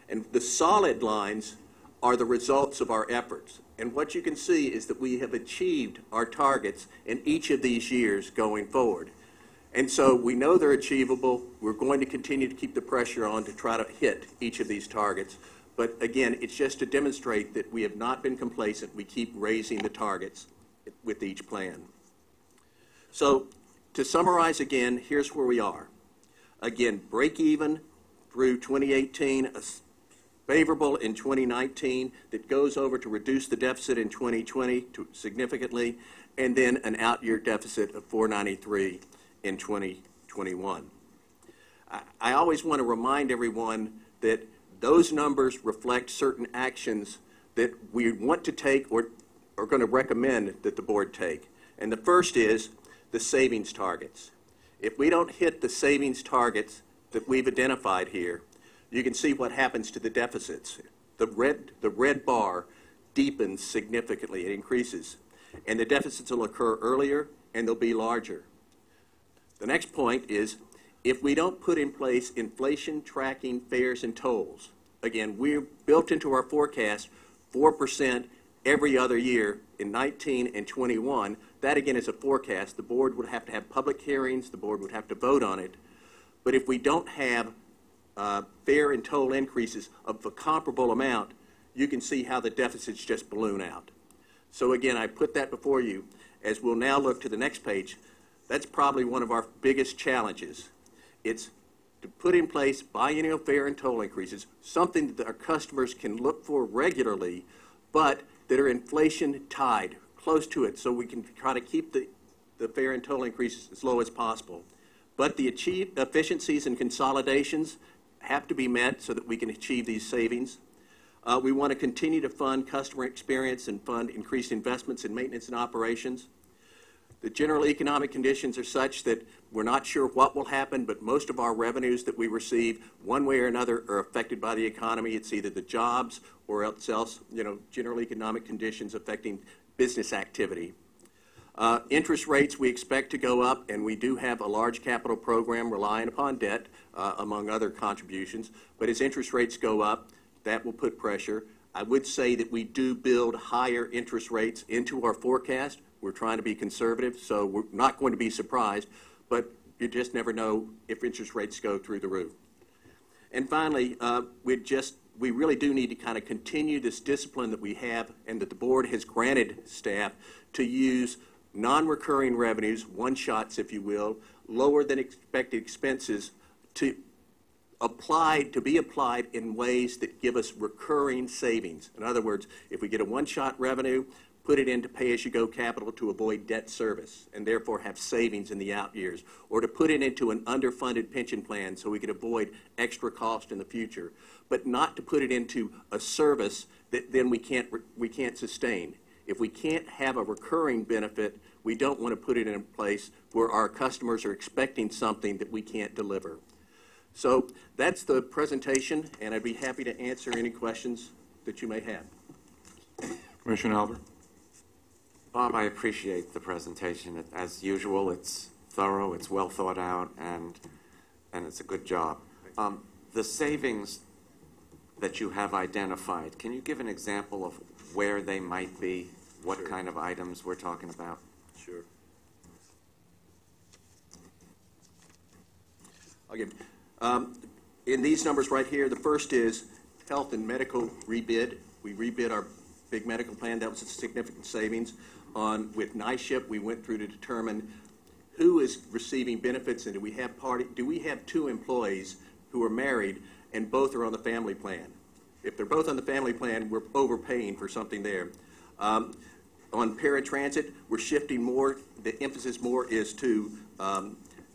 And the solid lines are the results of our efforts. And what you can see is that we have achieved our targets in each of these years going forward. And so we know they're achievable. We're going to continue to keep the pressure on to try to hit each of these targets. But again, it's just to demonstrate that we have not been complacent. We keep raising the targets with each plan. So to summarize again, here's where we are. Again, break even through 2018, favorable in 2019 that goes over to reduce the deficit in 2020 significantly, and then an out-year deficit of 493 in 2021. I always want to remind everyone that those numbers reflect certain actions that we want to take or are going to recommend that the board take. And the first is the savings targets. If we don't hit the savings targets that we've identified here, you can see what happens to the deficits. The red bar deepens significantly, it increases. And the deficits will occur earlier and they'll be larger. The next point is, if we don't put in place inflation tracking fares and tolls, again, we've built into our forecast 4% every other year in 19 and 21. That again is a forecast. The board would have to have public hearings, the board would have to vote on it. But if we don't have fare and toll increases of a comparable amount, you can see how the deficits just balloon out. So again, I put that before you. As we'll now look to the next page, that's probably one of our biggest challenges. It's to put in place biennial fare and toll increases, something that our customers can look for regularly, but that are inflation tied, close to it, so we can try to keep the fare and toll increases as low as possible. But the achieved efficiencies and consolidations have to be met so that we can achieve these savings. We want to continue to fund customer experience and fund increased investments in maintenance and operations. The general economic conditions are such that we're not sure what will happen, but most of our revenues that we receive, one way or another, are affected by the economy. It's either the jobs or else, general economic conditions affecting business activity. Interest rates we expect to go up, and we do have a large capital program relying upon debt, among other contributions. But as interest rates go up, that will put pressure. I would say that we do build higher interest rates into our forecast. We're trying to be conservative, so we're not going to be surprised, but you just never know if interest rates go through the roof. And finally, we really do need to kind of continue this discipline that we have and that the board has granted staff to use non-recurring revenues, one-shots, if you will, lower than expected expenses to be applied in ways that give us recurring savings. In other words, if we get a one-shot revenue, put it into pay-as-you-go capital to avoid debt service and therefore have savings in the out years, or to put it into an underfunded pension plan so we could avoid extra cost in the future, but not to put it into a service that then we can't sustain. If we can't have a recurring benefit, we don't want to put it in a place where our customers are expecting something that we can't deliver. So that's the presentation, and I'd be happy to answer any questions that you may have. Commissioner Albert. Bob, I appreciate the presentation. As usual, it's thorough, it's well thought out, and it's a good job. The savings that you have identified, can you give an example of where they might be, what Sure. kind of items we're talking about? Sure. I'll give. In these numbers right here, the first is health and medical rebid. We rebid our big medical plan. That was a significant savings. With NISHIP, we went through to determine who is receiving benefits and do we have two employees who are married and both are on the family plan. If they're both on the family plan, we're overpaying for something there. On paratransit, we're shifting more. The emphasis more is to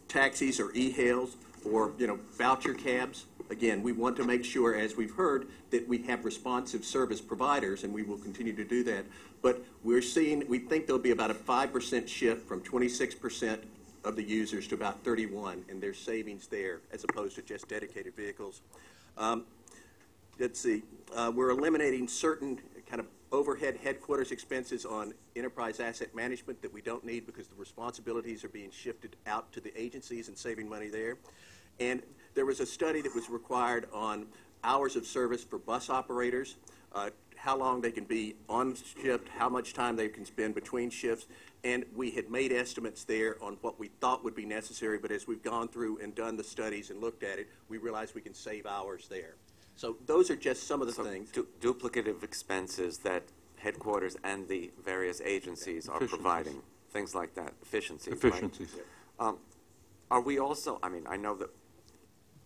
taxis or e-hails or voucher cabs. Again, we want to make sure, as we've heard, that we have responsive service providers, and we will continue to do that. But we think there'll be about a 5% shift from 26% of the users to about 31%, and there's savings there as opposed to just dedicated vehicles. Let's see. We're eliminating certain kind of overhead headquarters expenses on enterprise asset management that we don't need because the responsibilities are being shifted out to the agencies and saving money there. And there was a study that was required on hours of service for bus operators, how long they can be on shift, how much time they can spend between shifts, and we had made estimates there on what we thought would be necessary, but as we've gone through and done the studies and looked at it, we realized we can save hours there. So those are just some of the things. Duplicative expenses that headquarters and the various agencies are providing, things like that, efficiencies. Efficiencies. Right? Are we also, I know that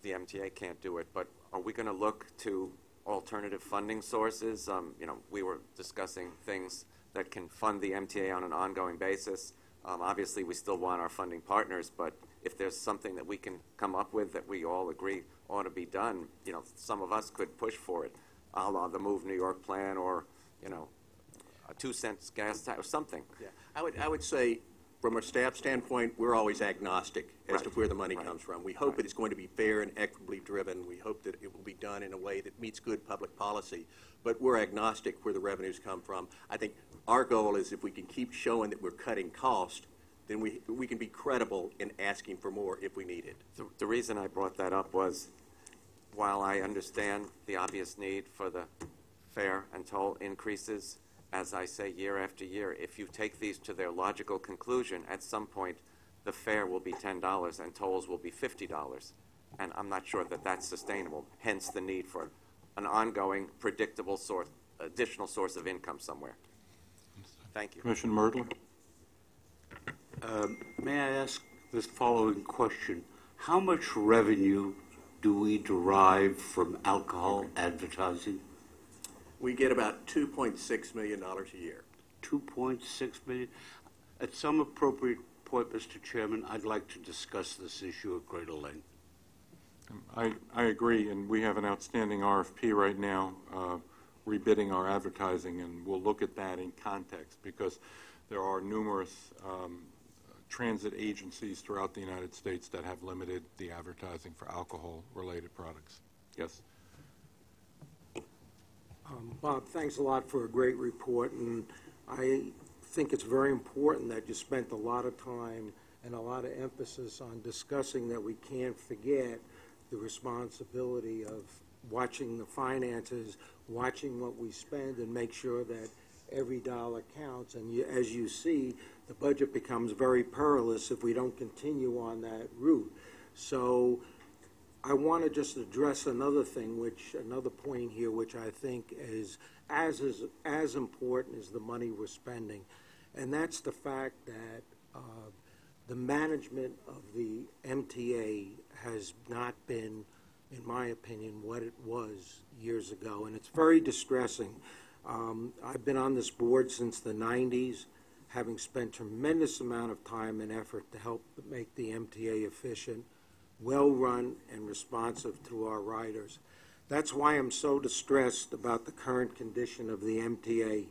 the MTA can't do it, but are we going to look to alternative funding sources? We were discussing things that can fund the MTA on an ongoing basis. Obviously, we still want our funding partners, but if there's something that we can come up with that we all agree ought to be done, some of us could push for it, a la the Move New York plan or, a 2-cent gas tax or something. Yeah. I would say, from a staff standpoint, we're always agnostic as to where the money comes from. We hope it is going to be fair and equitably driven. We hope that it will be done in a way that meets good public policy. But we're agnostic where the revenues come from. I think our goal is if we can keep showing that we're cutting cost, then we can be credible in asking for more if we need it. The reason I brought that up was, while I understand the obvious need for the fare and toll increases, as I say year after year, if you take these to their logical conclusion, at some point the fare will be $10 and tolls will be $50. And I'm not sure that that's sustainable, hence the need for an ongoing, predictable additional source of income somewhere. Thank you. Commissioner Myrtle. May I ask this following question? How much revenue do we derive from alcohol advertising? We get about $2.6 million a year. $2.6 million? At some appropriate point, Mr. Chairman, I'd like to discuss this issue at greater length. I agree, and we have an outstanding RFP right now rebidding our advertising, and we'll look at that in context because there are numerous transit agencies throughout the United States that have limited the advertising for alcohol-related products. Yes. Bob, thanks a lot for a great report, and I think it's very important that you spent a lot of time and a lot of emphasis on discussing that we can't forget the responsibility of watching the finances, watching what we spend, and make sure that every dollar counts. And as you see, the budget becomes very perilous if we don't continue on that route. So I want to just address another point here, which I think is as important as the money we're spending, and that's the fact that the management of the MTA has not been, in my opinion, what it was years ago, and it's very distressing. I've been on this board since the 90s, having spent tremendous amount of time and effort to help make the MTA efficient, well-run, and responsive to our riders. That's why I'm so distressed about the current condition of the MTA.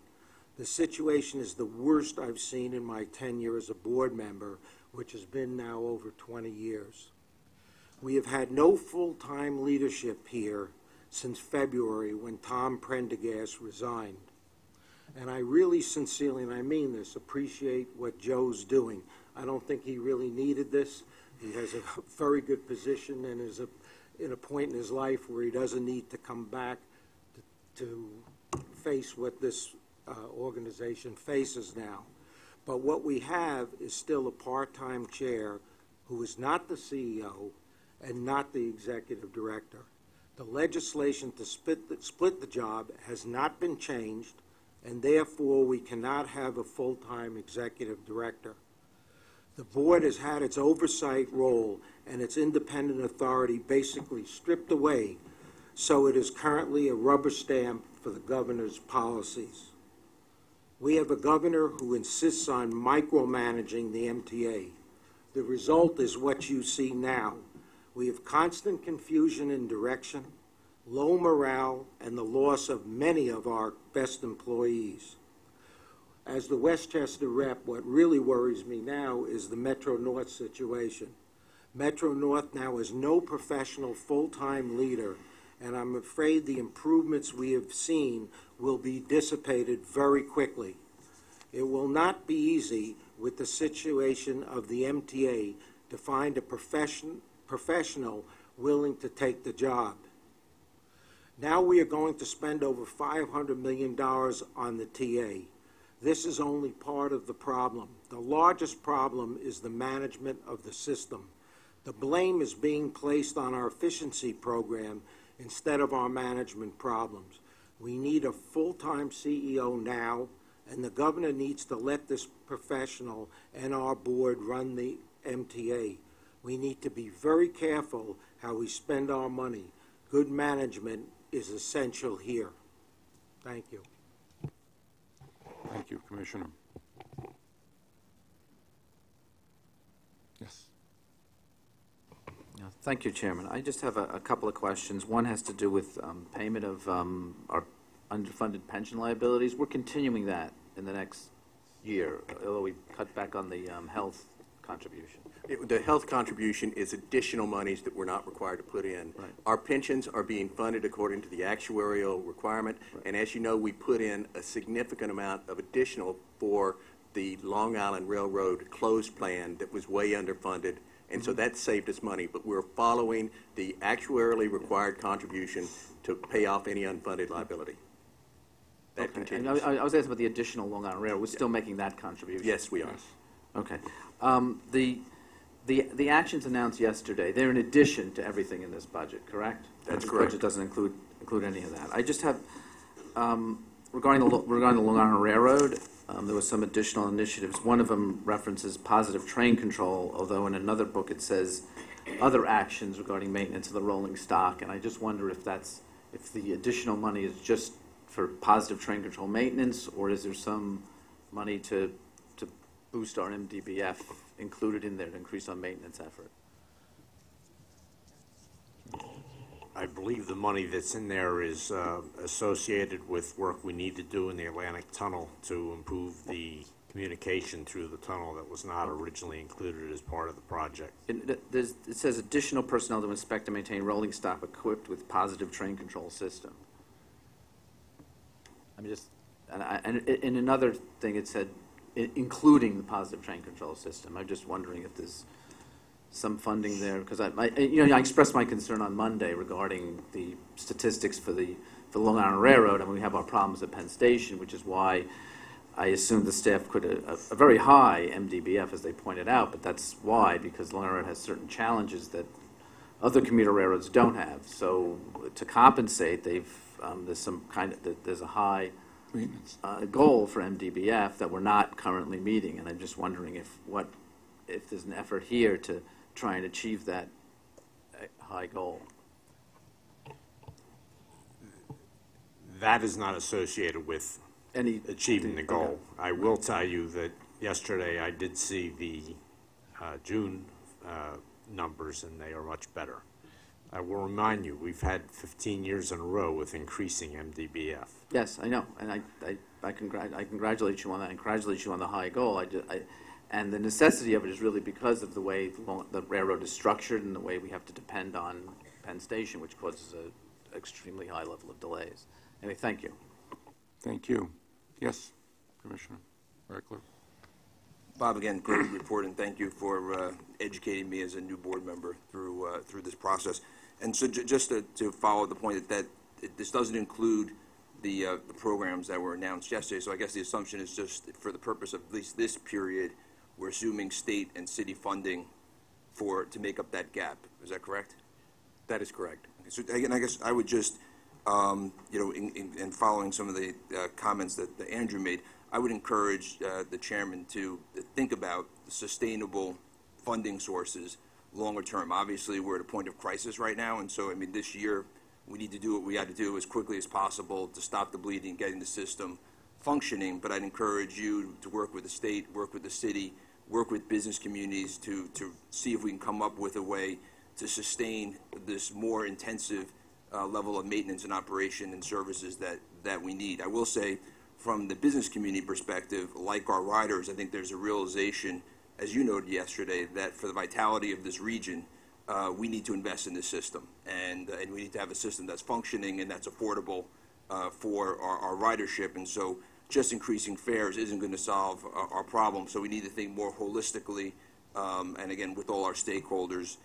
The situation is the worst I've seen in my tenure as a board member, which has been now over 20 years. We have had no full-time leadership here since February when Tom Prendergast resigned. And I really sincerely, and I mean this, appreciate what Joe's doing. I don't think he really needed this. He has a very good position and is in a point in his life where he doesn't need to come back to face what this organization faces now. But what we have is still a part-time chair who is not the CEO and not the executive director. The legislation to split the job has not been changed, and therefore we cannot have a full-time executive director. The board has had its oversight role and its independent authority basically stripped away, so it is currently a rubber stamp for the governor's policies. We have a governor who insists on micromanaging the MTA. The result is what you see now. We have constant confusion in direction, low morale, and the loss of many of our best employees. As the Westchester rep, what really worries me now is the Metro North situation. Metro North now has no professional full-time leader, and I'm afraid the improvements we have seen will be dissipated very quickly. It will not be easy with the situation of the MTA to find a professional willing to take the job. Now we are going to spend over $500 million on the TA. This is only part of the problem. The largest problem is the management of the system. The blame is being placed on our efficiency program instead of our management problems. We need a full-time CEO now, and the governor needs to let this professional and our board run the MTA. We need to be very careful how we spend our money. Good management is essential here. Thank you. Thank you, Commissioner. Yes. Thank you, Chairman. I just have a couple of questions. One has to do with payment of our underfunded pension liabilities. We're continuing that in the next year, although we cut back on the health contribution. The health contribution is additional monies that we're not required to put in. Right. Our pensions are being funded according to the actuarial requirement, right. And as you know, we put in a significant amount of additional for the Long Island Railroad closed plan that was way underfunded, and so that saved us money, but we're following the actuarially required contribution to pay off any unfunded liability. That Okay. continues. And I was asking about the additional Long Island Railroad. We're still making that contribution? Yes, we are. Yes. Okay. The actions announced yesterday, they're in addition to everything in this budget, correct? That's this correct. budget doesn't include any of that. I just have, regarding the Long Island Railroad, there was some additional initiatives. One of them references positive train control, although in another book it says other actions regarding maintenance of the rolling stock, and I just wonder if the additional money is just for positive train control maintenance, or is there some money to boost our MDBF included in there to increase our maintenance effort? I believe the money that's in there is associated with work we need to do in the Atlantic Tunnel to improve the communication through the tunnel that was not originally included as part of the project. It says additional personnel to inspect and maintain rolling stock equipped with positive train control system. I'm just, and in another thing it said including the positive train control system. I'm just wondering if there's some funding there, because I expressed my concern on Monday regarding the statistics for the Long Island Railroad, and we have our problems at Penn Station, which is why I assumed the staff could a very high MDBF, as they pointed out, but that's why, because Long Island Railroad has certain challenges that other commuter railroads don't have. So to compensate, there's a high goal for MDBF that we're not currently meeting, and I'm just wondering if there's an effort here to try and achieve that high goal. That is not associated with achieving the goal. I will tell you that yesterday I did see the June numbers, and they are much better. I will remind you, we've had 15 years in a row with increasing MDBF. Yes, I know, and I congratulate you on that. I congratulate you on the high goal. And the necessity of it is really because of the way the railroad is structured and the way we have to depend on Penn Station, which causes an extremely high level of delays. Anyway, thank you. Thank you. Yes, Commissioner Reckler. Bob, again, great report, and thank you for educating me as a new board member through this process. And so just to follow the point that this doesn't include the programs that were announced yesterday, so I guess the assumption is just for the purpose of at least this period, we're assuming state and city funding to make up that gap. Is that correct? That is correct. Okay, so again, I guess I would just, in following some of the comments that Andrew made, I would encourage the chairman to think about sustainable funding sources longer term. Obviously, we're at a point of crisis right now, and so, I mean, this year we need to do what we had to do as quickly as possible to stop the bleeding, getting the system functioning. But I'd encourage you to work with the state, work with the city, work with business communities to see if we can come up with a way to sustain this more intensive level of maintenance and operation and services that we need. I will say, from the business community perspective, like our riders, I think there's a realization, as you noted yesterday, that for the vitality of this region, we need to invest in this system, and we need to have a system that's functioning and that's affordable for our ridership. And so just increasing fares isn't going to solve our problem, so we need to think more holistically, and again, with all our stakeholders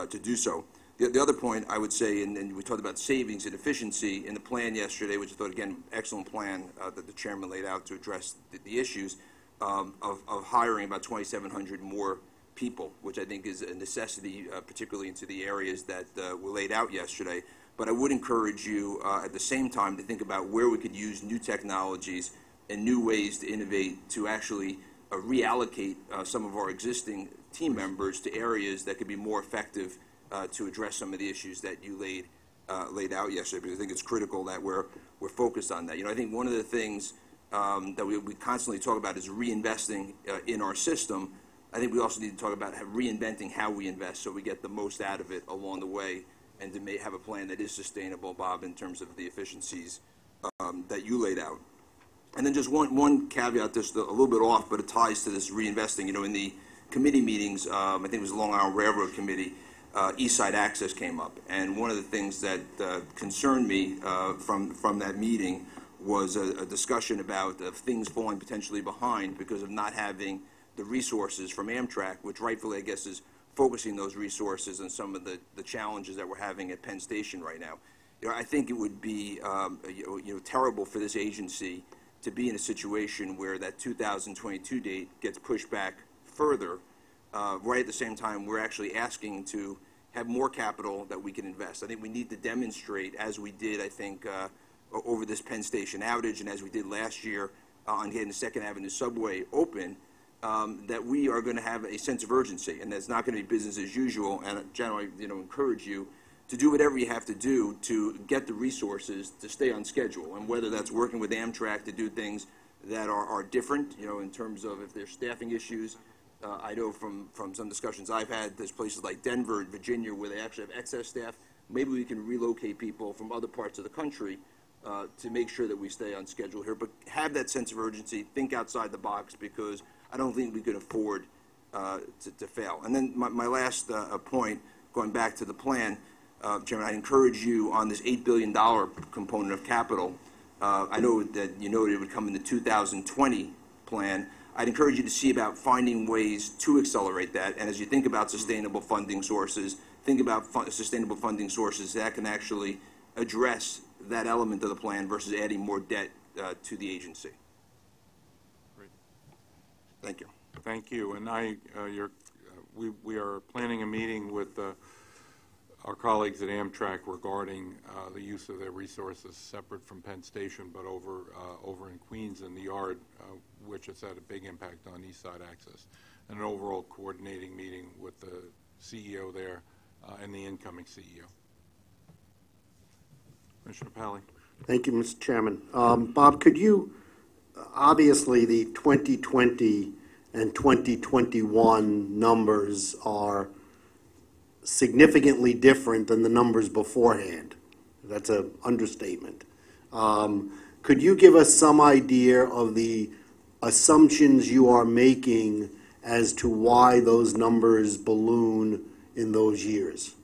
to do so. The other point I would say, and we talked about savings and efficiency in the plan yesterday, which I thought, again, excellent plan that the chairman laid out to address the issues of hiring about 2,700 more people, which I think is a necessity, particularly into the areas that were laid out yesterday. But I would encourage you at the same time to think about where we could use new technologies and new ways to innovate to actually reallocate some of our existing team members to areas that could be more effective to address some of the issues that you laid out yesterday, because I think it's critical that we're focused on that. You know, I think one of the things that we constantly talk about is reinvesting in our system. I think we also need to talk about reinventing how we invest so we get the most out of it along the way, and to have a plan that is sustainable, Bob, in terms of the efficiencies that you laid out. And then just one caveat, just a little bit off, but it ties to this reinvesting. You know, in the committee meetings, I think it was the Long Island Railroad Committee, East Side Access came up, and one of the things that concerned me from that meeting was a discussion about things falling potentially behind because of not having the resources from Amtrak, which rightfully, I guess, is focusing those resources on some of the challenges that we're having at Penn Station right now. You know, I think it would be terrible for this agency to be in a situation where that 2022 date gets pushed back further, right at the same time we're actually asking to have more capital that we can invest. I think we need to demonstrate, as we did, I think, over this Penn Station outage, and as we did last year on getting the 2nd Avenue subway open, that we are going to have a sense of urgency, and that's not going to be business as usual. And generally, encourage you to do whatever you have to do to get the resources to stay on schedule, and whether that's working with Amtrak to do things that are different, in terms of if there's staffing issues. I know from some discussions I've had, there's places like Denver and Virginia where they actually have excess staff. Maybe we can relocate people from other parts of the country to make sure that we stay on schedule here. But have that sense of urgency, think outside the box, because I don't think we can afford to fail. And then my last point, going back to the plan, Chairman, I encourage you on this $8 billion component of capital. I know that you noted it would come in the 2020 plan. I'd encourage you to see about finding ways to accelerate that. And as you think about sustainable funding sources, think about sustainable funding sources that can actually address that element of the plan versus adding more debt to the agency. Great. Thank you. Thank you. And we are planning a meeting with our colleagues at Amtrak regarding the use of their resources separate from Penn Station, but over in Queens in the Yard, which has had a big impact on East Side access, and an overall coordinating meeting with the CEO there and the incoming CEO. Commissioner Pally. Thank you, Mr. Chairman. Bob, could you, obviously the 2020 and 2021 numbers are significantly different than the numbers beforehand. That's an understatement. Could you give us some idea of the assumptions you are making as to why those numbers balloon in those years?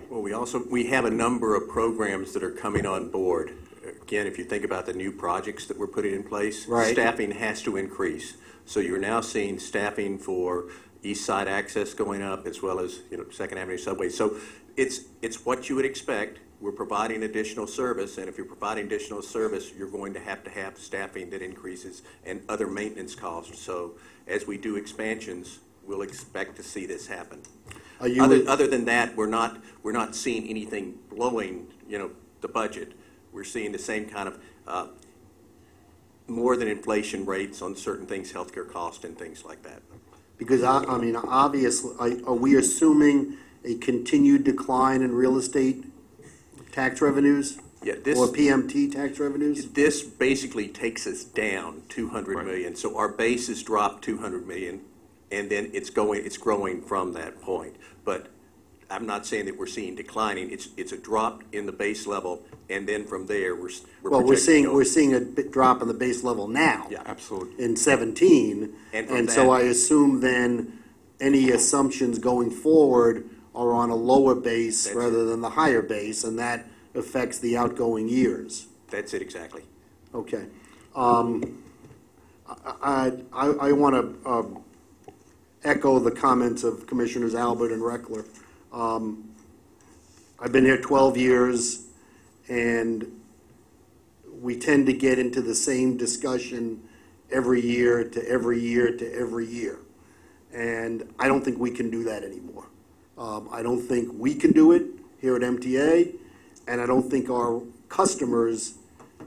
Well, we have a number of programs that are coming on board. Again, if you think about the new projects that we're putting in place, right, staffing has to increase. So you're now seeing staffing for East Side access going up, as well as Second Avenue subway. So it's what you would expect. We're providing additional service, and if you're providing additional service, you're going to have staffing that increases and other maintenance costs. So as we do expansions, we'll expect to see this happen. Other than that, we're not seeing anything blowing the budget. We're seeing the same kind of more than inflation rates on certain things, healthcare costs and things like that. Because I mean, obviously, are we assuming a continued decline in real estate tax revenues? Yeah, or PMT tax revenues? This basically takes us down 200 million. So our base has dropped 200 million, and then it's growing from that point. But I'm not saying that we're seeing declining. It's a drop in the base level, and then from there we're seeing a drop in the base level now. Yeah, absolutely. In 17, and so I assume then any assumptions going forward are on a lower base rather than the higher base, and that affects the outgoing years. That's it exactly. Okay. I want to echo the comments of Commissioners Albert and Reckler. I've been here 12 years, and we tend to get into the same discussion every year to every year to every year. And I don't think we can do that anymore. I don't think we can do it here at MTA, and I don't think our customers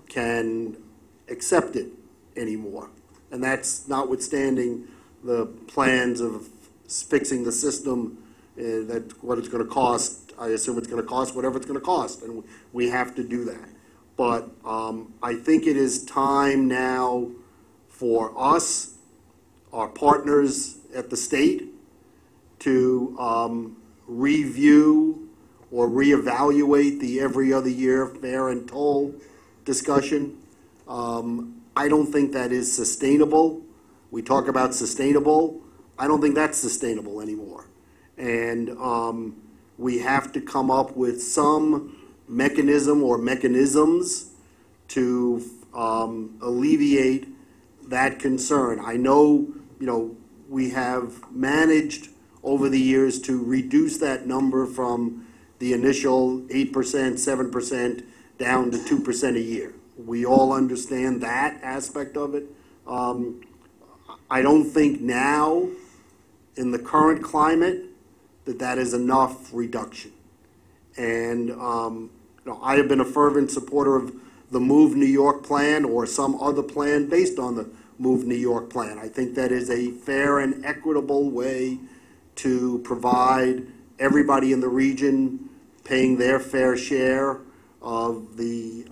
can accept it anymore. And that's notwithstanding the plans of fixing the system, that what it's going to cost. I assume it's going to cost whatever it's going to cost, and we have to do that. But I think it is time now for us, our partners at the state, to review or reevaluate the every other year fare and toll discussion. I don't think that is sustainable. We talk about sustainable. I don't think that's sustainable anymore. And we have to come up with some mechanism or mechanisms to alleviate that concern. I know, we have managed over the years to reduce that number from the initial 8%, 7% down to 2% a year. We all understand that aspect of it. I don't think now, in the current climate, that is enough reduction. And I have been a fervent supporter of the Move New York plan or some other plan based on the Move New York plan. I think that is a fair and equitable way to provide everybody in the region paying their fair share of the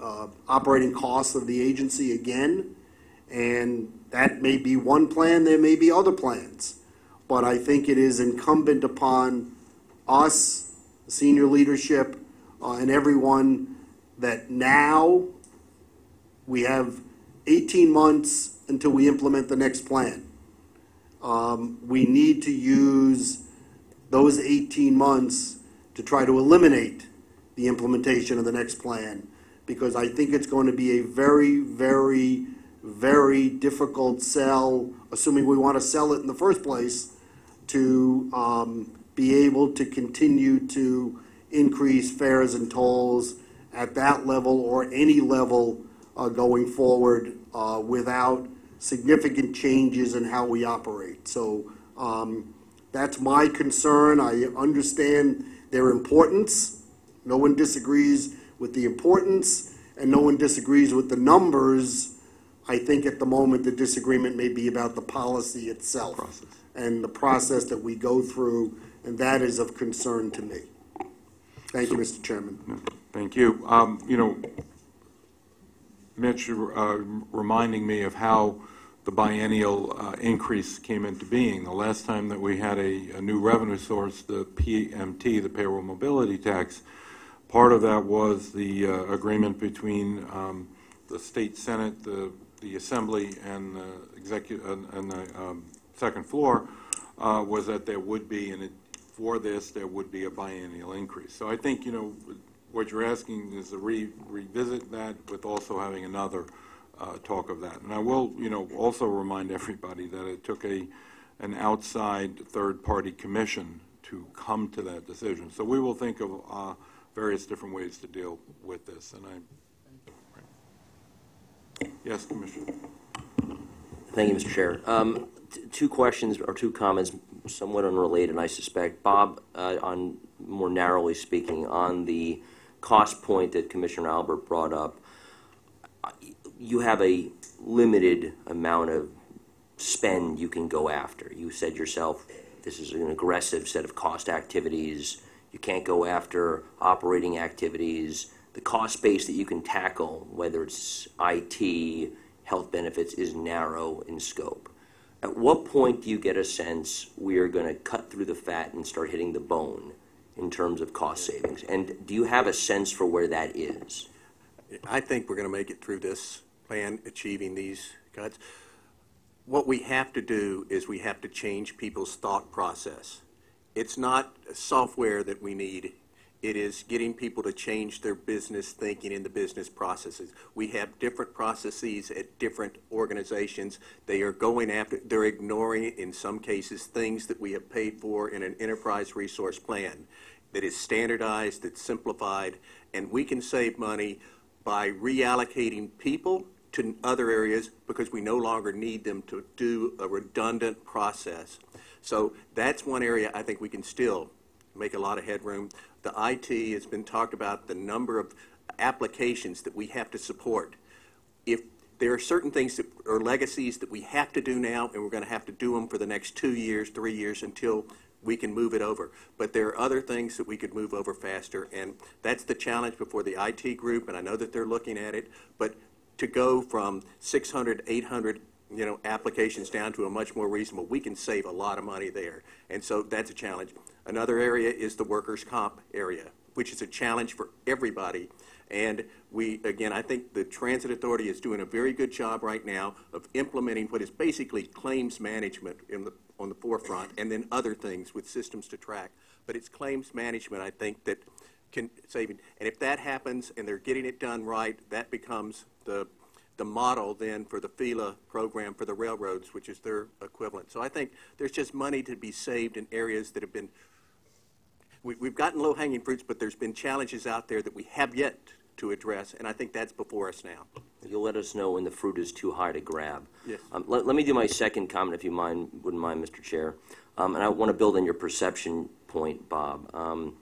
operating costs of the agency again. And that may be one plan, there may be other plans. But I think it is incumbent upon us, senior leadership, and everyone, that now we have 18 months until we implement the next plan. We need to use those 18 months to try to eliminate the implementation of the next plan, because I think it's going to be a very, very, very difficult sell, assuming we want to sell it in the first place, to be able to continue to increase fares and tolls at that level or any level going forward without significant changes in how we operate. So that's my concern. I understand their importance. No one disagrees with the importance, and no one disagrees with the numbers. I think at the moment the disagreement may be about the policy itself and the process that we go through, and that is of concern to me. Thank you, Mr. Chairman. Thank you. You know, Mitch, reminding me of how the biennial increase came into being. The last time that we had a new revenue source, the PMT, the payroll mobility tax, part of that was the agreement between the state senate, the assembly, and the executive and the second floor, was that there would be, and for this, there would be a biennial increase. So I think, you know, what you're asking is to revisit that with also having another talk of that. And I will, you know, also remind everybody that it took an outside third-party commission to come to that decision. So we will think of various different ways to deal with this. And yes, Commissioner. Thank you, Mr. Chair. Two questions or two comments, somewhat unrelated, I suspect. Bob, on more narrowly speaking, on the cost point that Commissioner Albert brought up, you have a limited amount of spend you can go after. You said yourself, this is an aggressive set of cost activities. You can't go after operating activities. The cost base that you can tackle, whether it's IT, health benefits, is narrow in scope. At what point do you get a sense we are going to cut through the fat and start hitting the bone in terms of cost savings? And do you have a sense for where that is? I think we're going to make it through this plan, achieving these cuts. What we have to do is we have to change people's thought process. It's not software that we need. It is getting people to change their business thinking and the business processes. We have different processes at different organizations. They are going after, they're ignoring, in some cases, things that we have paid for in an enterprise resource plan that is standardized, that's simplified, and we can save money by reallocating people to other areas because we no longer need them to do a redundant process. So that's one area I think we can still make a lot of headroom. The IT has been talked about, the number of applications that we have to support. If there are certain things that are legacies that we have to do now, and we're going to have to do them for the next 2 years, 3 years until we can move it over. But there are other things that we could move over faster, and that's the challenge before the IT group, and I know that they're looking at it, but to go from 600, 800 applications down to a much more reasonable, we can save a lot of money there. And so that's a challenge. Another area is the workers' comp area, which is a challenge for everybody. And again, I think the Transit Authority is doing a very good job right now of implementing what is basically claims management on the forefront, and then other things with systems to track. But it's claims management, I think, that can save it. And if that happens and they're getting it done right, that becomes the model then for the FELA program for the railroads, which is their equivalent. So I think there's just money to be saved in areas that have been, we've gotten low-hanging fruits, but there's been challenges out there that we have yet to address, and I think that's before us now. You'll let us know when the fruit is too high to grab. Yes. Let me do my second comment, if you wouldn't mind, Mr. Chair. And I want to build on your perception point, Bob.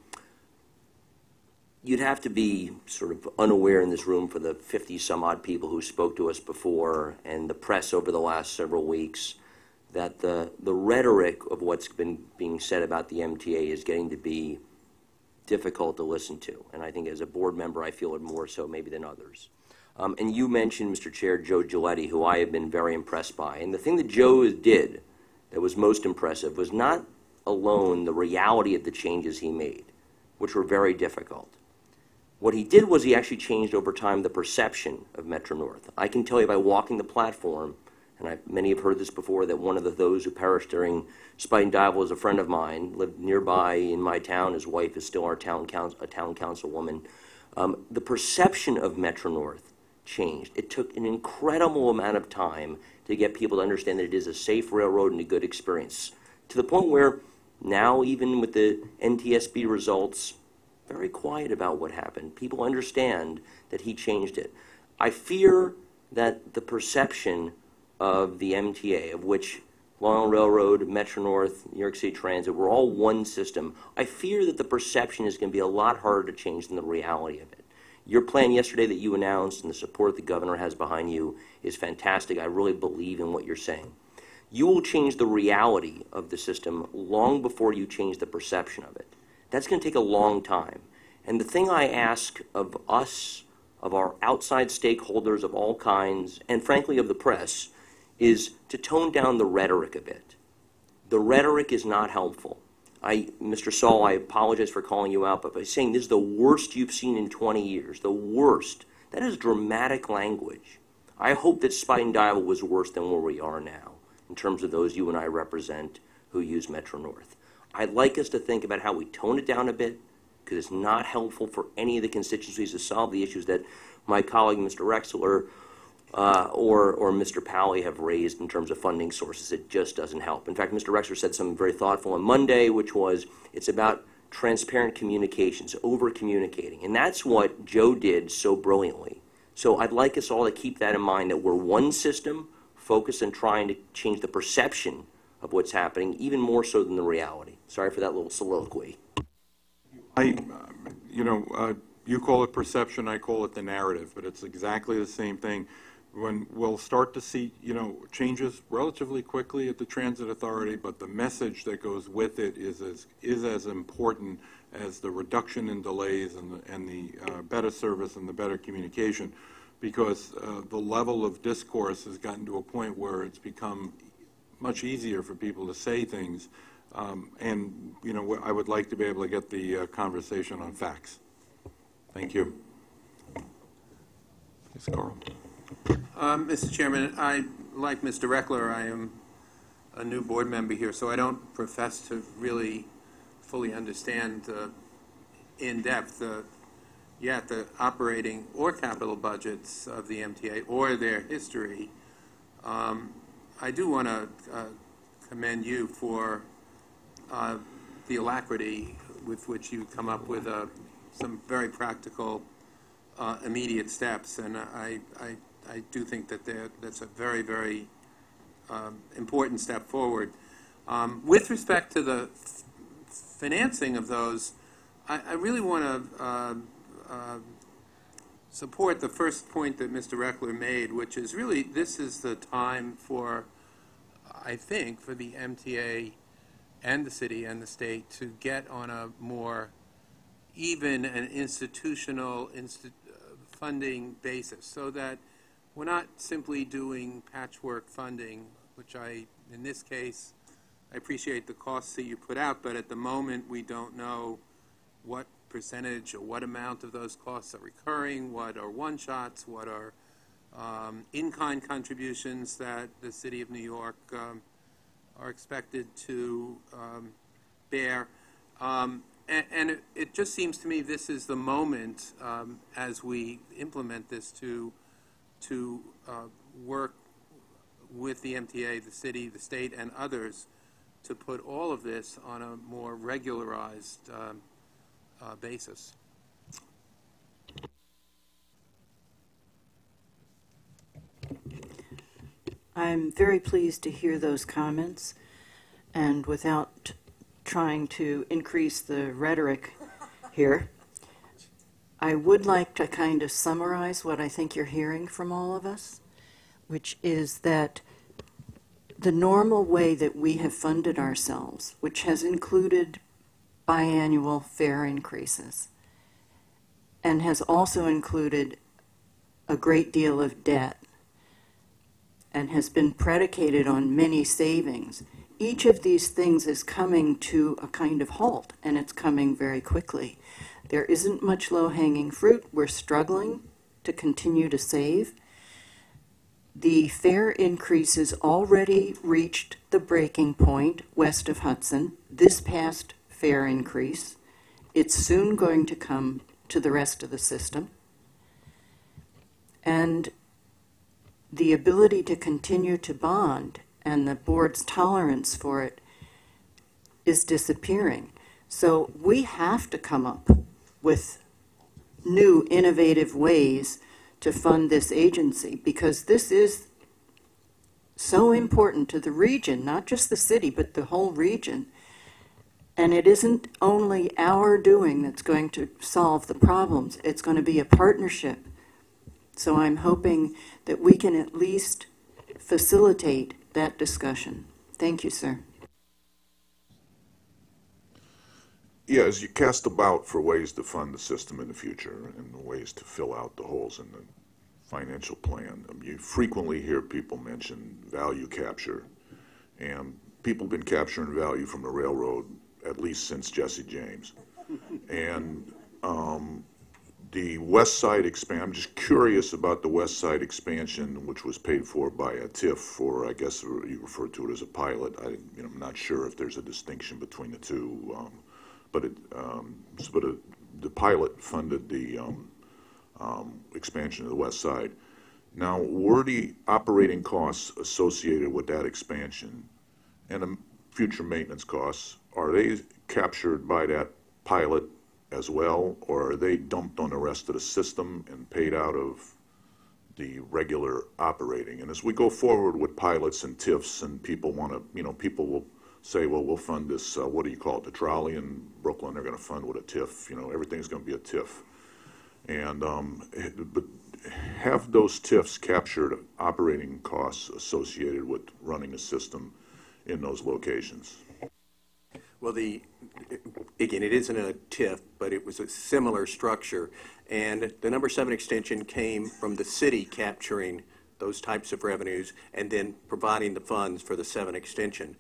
You'd have to be sort of unaware in this room for the 50-some-odd people who spoke to us before and the press over the last several weeks that the rhetoric of what's been being said about the MTA is getting to be difficult to listen to. And I think as a board member, I feel it more so maybe than others. And you mentioned, Mr. Chair, Joe Giletti, who I have been very impressed by. And the thing that Joe did that was most impressive was not alone the reality of the changes he made, which were very difficult. What he did was he actually changed over time the perception of Metro-North. I can tell you by walking the platform, and many have heard this before, that one of those who perished during Spite and Dival is a friend of mine, lived nearby in my town. His wife is still a town councilwoman. The perception of Metro-North changed. It took an incredible amount of time to get people to understand that it is a safe railroad and a good experience, to the point where now, even with the NTSB results, very quiet about what happened. People understand that he changed it. I fear that the perception of the MTA, of which Long Island Railroad, Metro-North, New York City Transit, we're all one system. I fear that the perception is going to be a lot harder to change than the reality of it. Your plan yesterday that you announced and the support the governor has behind you is fantastic. I really believe in what you're saying. You will change the reality of the system long before you change the perception of it. That's going to take a long time. And the thing I ask of us, of our outside stakeholders of all kinds, and frankly of the press, is to tone down the rhetoric a bit. The rhetoric is not helpful. Mr. Saul, I apologize for calling you out, but by saying this is the worst you've seen in 20 years, the worst, that is dramatic language. I hope that Spite and Dial was worse than where we are now, in terms of those you and I represent who use Metro-North. I'd like us to think about how we tone it down a bit, because it's not helpful for any of the constituencies to solve the issues that my colleague, Mr. Rexler, or Mr. Pally have raised in terms of funding sources. It just doesn't help. In fact, Mr. Rexler said something very thoughtful on Monday, which was it's about transparent communications, over-communicating. And that's what Joe did so brilliantly. So I'd like us all to keep that in mind, that we're one system, focused on trying to change the perception of what's happening, even more so than the reality. Sorry for that little soliloquy. You call it perception, I call it the narrative, but it's exactly the same thing. When we'll start to see, changes relatively quickly at the Transit Authority, but the message that goes with it is as important as the reduction in delays and the better service and the better communication, because the level of discourse has gotten to a point where it's become much easier for people to say things, and I would like to be able to get the conversation on facts. Thank you. Ms. Carl. Mr. Chairman, like Mr. Reckler, I am a new board member here, so I don't profess to really fully understand in depth the operating or capital budgets of the MTA or their history. I do want to commend you for the alacrity with which you come up with some very practical, immediate steps, and I do think that that's a very, very important step forward. With respect to the financing of those, I really want to support the first point that Mr. Reckler made, which is really this is the time for, I think, for the MTA and the city and the state to get on a more even and institutional funding basis, so that we're not simply doing patchwork funding, which in this case, I appreciate the costs that you put out, but at the moment we don't know what percentage or what amount of those costs are recurring, what are one-shots, what are in-kind contributions that the City of New York are expected to bear. And it just seems to me this is the moment as we implement this to work with the MTA, the city, the state, and others to put all of this on a more regularized basis. I'm very pleased to hear those comments, and without trying to increase the rhetoric here, I would like to kind of summarize what I think you're hearing from all of us, which is that the normal way that we have funded ourselves, which has included biannual fare increases and has also included a great deal of debt and has been predicated on many savings, each of these things is coming to a kind of halt, and it's coming very quickly. There isn't much low-hanging fruit. We're struggling to continue to save. The fare increases already reached the breaking point west of Hudson. This past fare increase, it's soon going to come to the rest of the system. And the ability to continue to bond and the board's tolerance for it is disappearing. So we have to come up with new, innovative ways to fund this agency, because this is so important to the region, not just the city, but the whole region. And it isn't only our doing that's going to solve the problems. It's going to be a partnership. So I'm hoping that we can at least facilitate that discussion. Thank you, sir. Yeah, as you cast about for ways to fund the system in the future and ways to fill out the holes in the financial plan, you frequently hear people mention value capture. And people have been capturing value from the railroad at least since Jesse James. And the West Side expansion, I'm just curious about the West Side expansion, which was paid for by a TIF, or I guess you referred to it as a pilot. I'm not sure if there's a distinction between the two, the pilot funded the expansion of the West Side. Now, were the operating costs associated with that expansion and the future maintenance costs, are they captured by that pilot as well, or are they dumped on the rest of the system and paid out of the regular operating? And as we go forward with pilots and TIFs, and people want to, people will say, well, we'll fund this, what do you call it, the trolley in Brooklyn, they're going to fund with a TIF, everything's going to be a TIF. And, but have those TIFs captured operating costs associated with running a system in those locations? Well, again, it isn't a TIF, but it was a similar structure. And the number 7 extension came from the city capturing those types of revenues and then providing the funds for the 7 extension.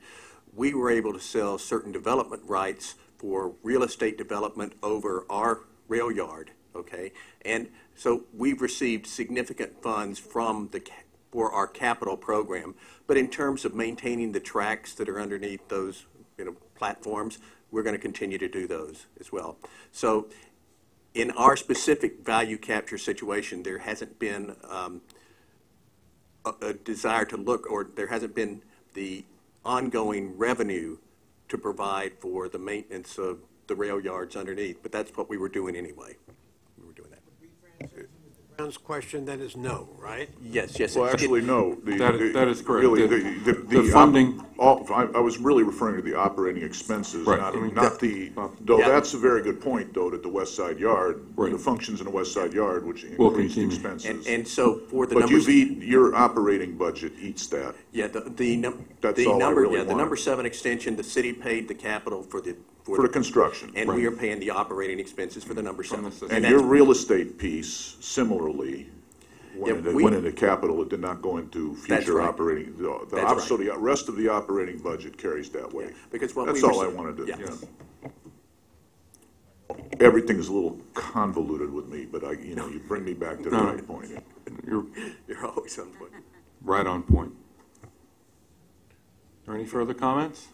We were able to sell certain development rights for real estate development over our rail yard, okay? And so we've received significant funds for our capital program. But in terms of maintaining the tracks that are underneath those platforms, we're going to continue to do those as well. So in our specific value capture situation, there hasn't been a desire to look, or there hasn't been the ongoing revenue to provide for the maintenance of the rail yards underneath, but that's what we were doing anyway. We were doing that. Brown's question then is no, right? Yes, yes. Well, actually, no. That is correct. Really, the funding. I was really referring to the operating expenses, Right. though that's a very good point, though, that the West Side Yard, the functions in the West Side Yard, which increase the expenses. And so for the but numbers. Your operating budget eats that. Yeah, the number 7 extension, the city paid the capital for the construction. And we are paying the operating expenses for the number 7. And your real estate piece, similarly, when it went into capital, it did not go into future operating. So the rest of the operating budget carries that way. Because that's all I wanted to. Everything is a little convoluted with me, but you bring me back to the right point. You're always on point. Right on point. Are there any further comments?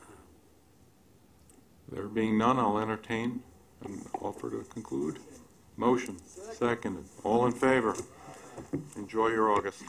There being none, I'll entertain an offer to conclude. Motion, seconded. All in favor? Enjoy your August.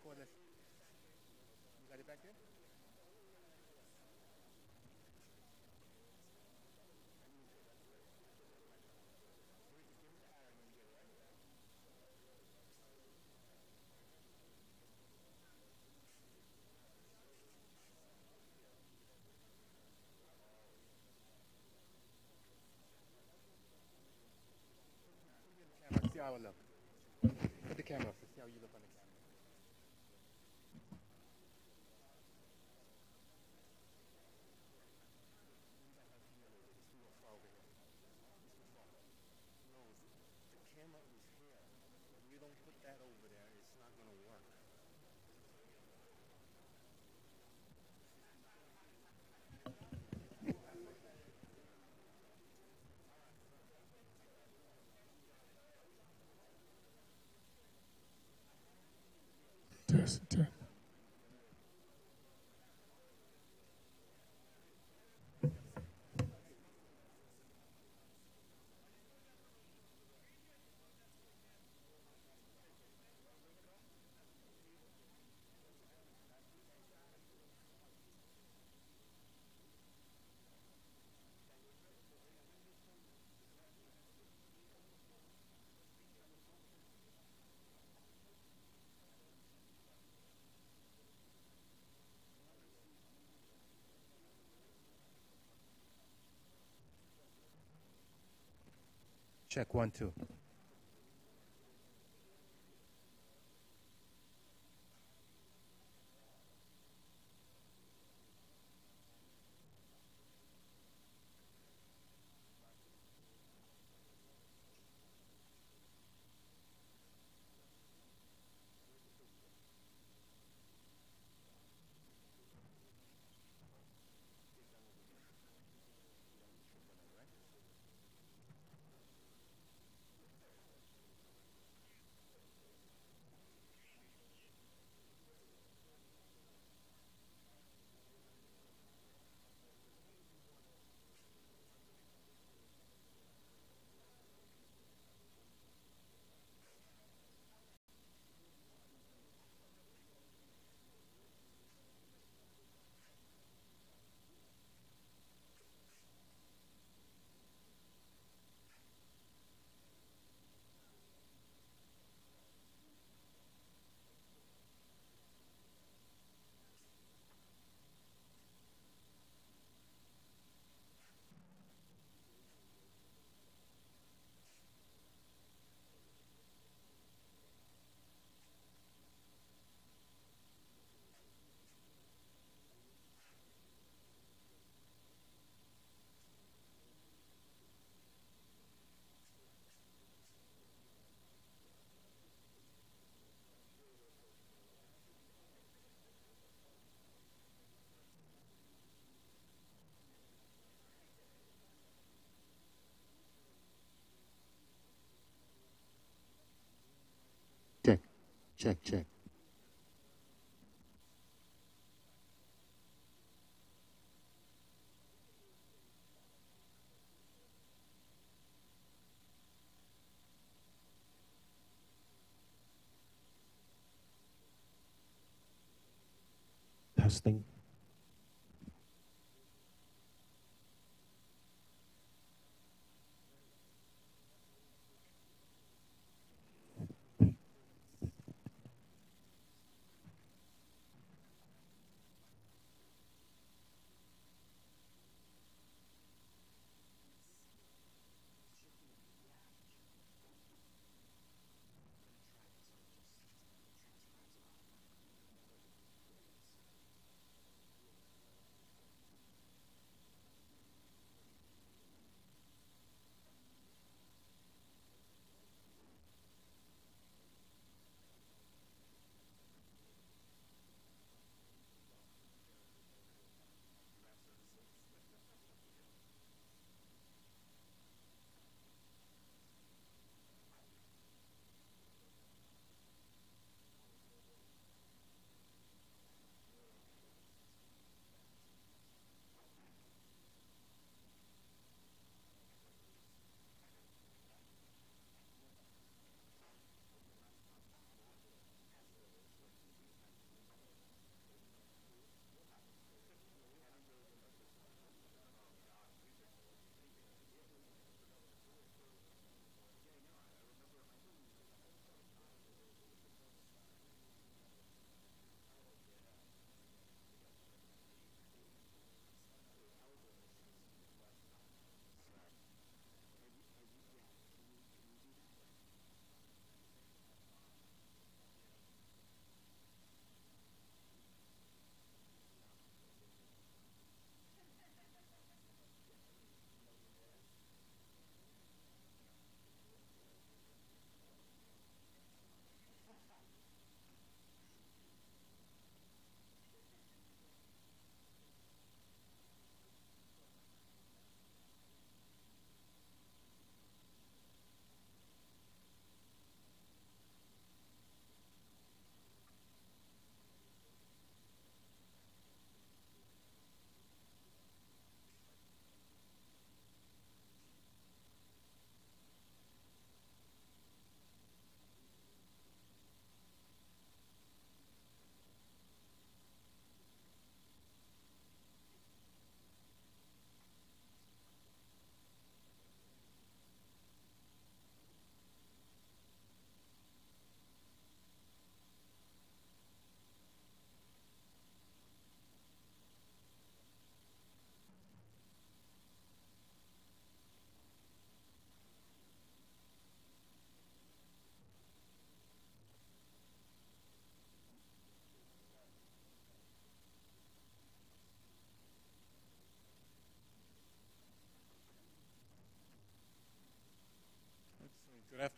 got it back there? See how I look. Put the camera up. See how you look on the camera. The camera is here. If you don't put that over there, it's not going to work. Test. Check 1, 2. Check. Testing.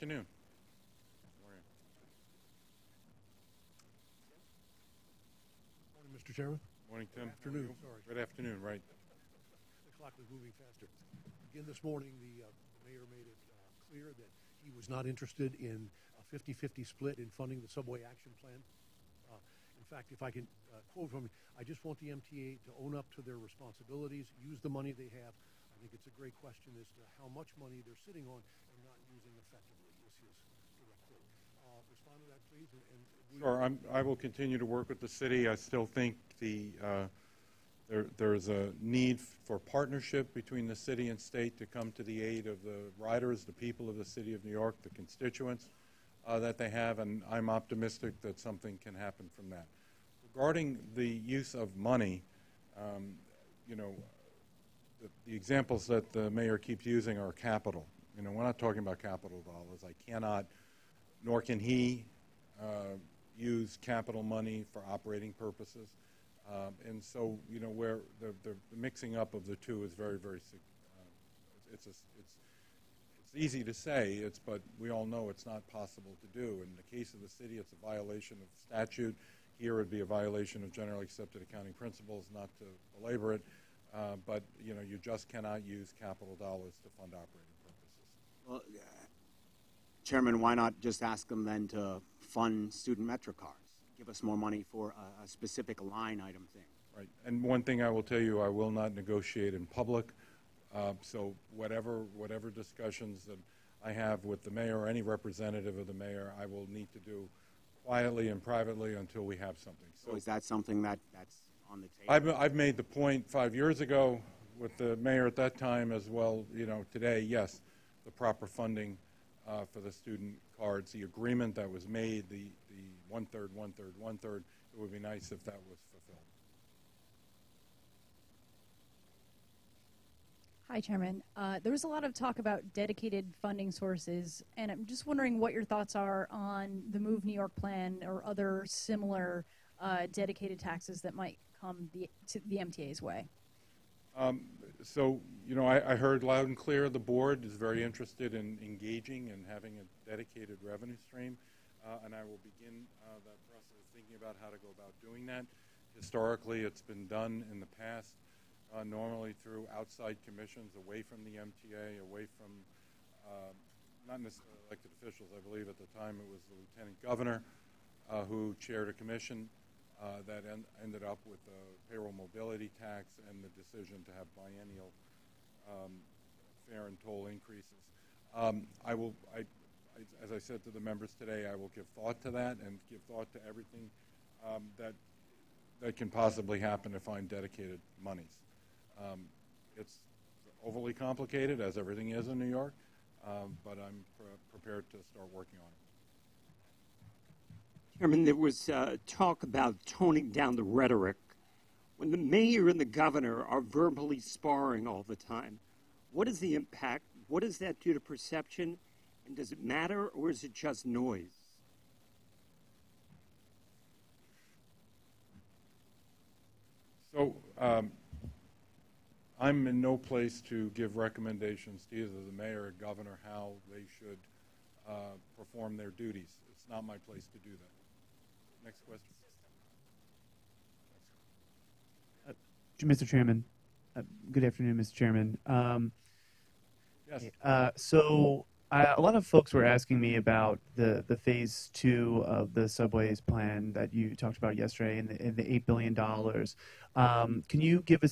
afternoon. Morning, Mr. Chairman. Morning, Tim. Afternoon, sorry. Good afternoon, right. The clock was moving faster. Again, this morning, the mayor made it clear that he was not interested in a 50-50 split in funding the subway action plan. In fact, if I can quote from him, I just want the MTA to own up to their responsibilities, use the money they have. I think it's a great question as to how much money they're sitting on and not using effectively, is his direct quote. Respond to that, please. Sure, I will continue to work with the city. I still think there's a need for partnership between the city and state to come to the aid of the riders, the people of the city of New York, the constituents that they have, and I'm optimistic that something can happen from that. Regarding the use of money, you know, the examples that the mayor keeps using are capital. You know, we're not talking about capital dollars. I cannot, nor can he, use capital money for operating purposes. And so, you know, where the mixing up of the two is very, very, it's easy to say, but we all know it's not possible to do. In the case of the city, it's a violation of statute. Here it would be a violation of generally accepted accounting principles, not to belabor it. But, you know, you just cannot use capital dollars to fund operating purposes. Well, Chairman, why not just ask them then to fund student Metro cards? Give us more money for a specific line item thing. Right. And one thing I will tell you, I will not negotiate in public. So whatever discussions that I have with the mayor or any representative of the mayor, I will need to do quietly and privately until we have something. So is that something that's on the table? I've made the point 5 years ago with the mayor at that time as well, you know, today, yes, the proper funding for the student cards, the agreement that was made, the one-third, one-third, one-third, it would be nice if that was fulfilled. Hi, Chairman. There was a lot of talk about dedicated funding sources, and I'm just wondering what your thoughts are on the Move New York plan or other similar dedicated taxes that might come to the MTA's way. So, you know, I heard loud and clear the board is very interested in engaging and having a dedicated revenue stream, and I will begin that process of thinking about how to go about doing that. Historically, it's been done in the past normally through outside commissions, away from the MTA, away from not necessarily elected officials. I believe at the time it was the lieutenant governor who chaired a commission that ended up with the payroll mobility tax and the decision to have biennial fare and toll increases. As I said to the members today, I will give thought to that and give thought to everything that can possibly happen to find dedicated monies. It's overly complicated, as everything is in New York, but I'm prepared to start working on it. Chairman, there was talk about toning down the rhetoric. When the mayor and the governor are verbally sparring all the time, what is the impact? What does that do to perception? And does it matter, or is it just noise? So I'm in no place to give recommendations to either the mayor or governor how they should perform their duties. It's not my place to do that. Next question. Mr. Chairman, good afternoon, Mr. Chairman. Yes. So a lot of folks were asking me about the phase 2 of the subways plan that you talked about yesterday and the $8 billion. Can you give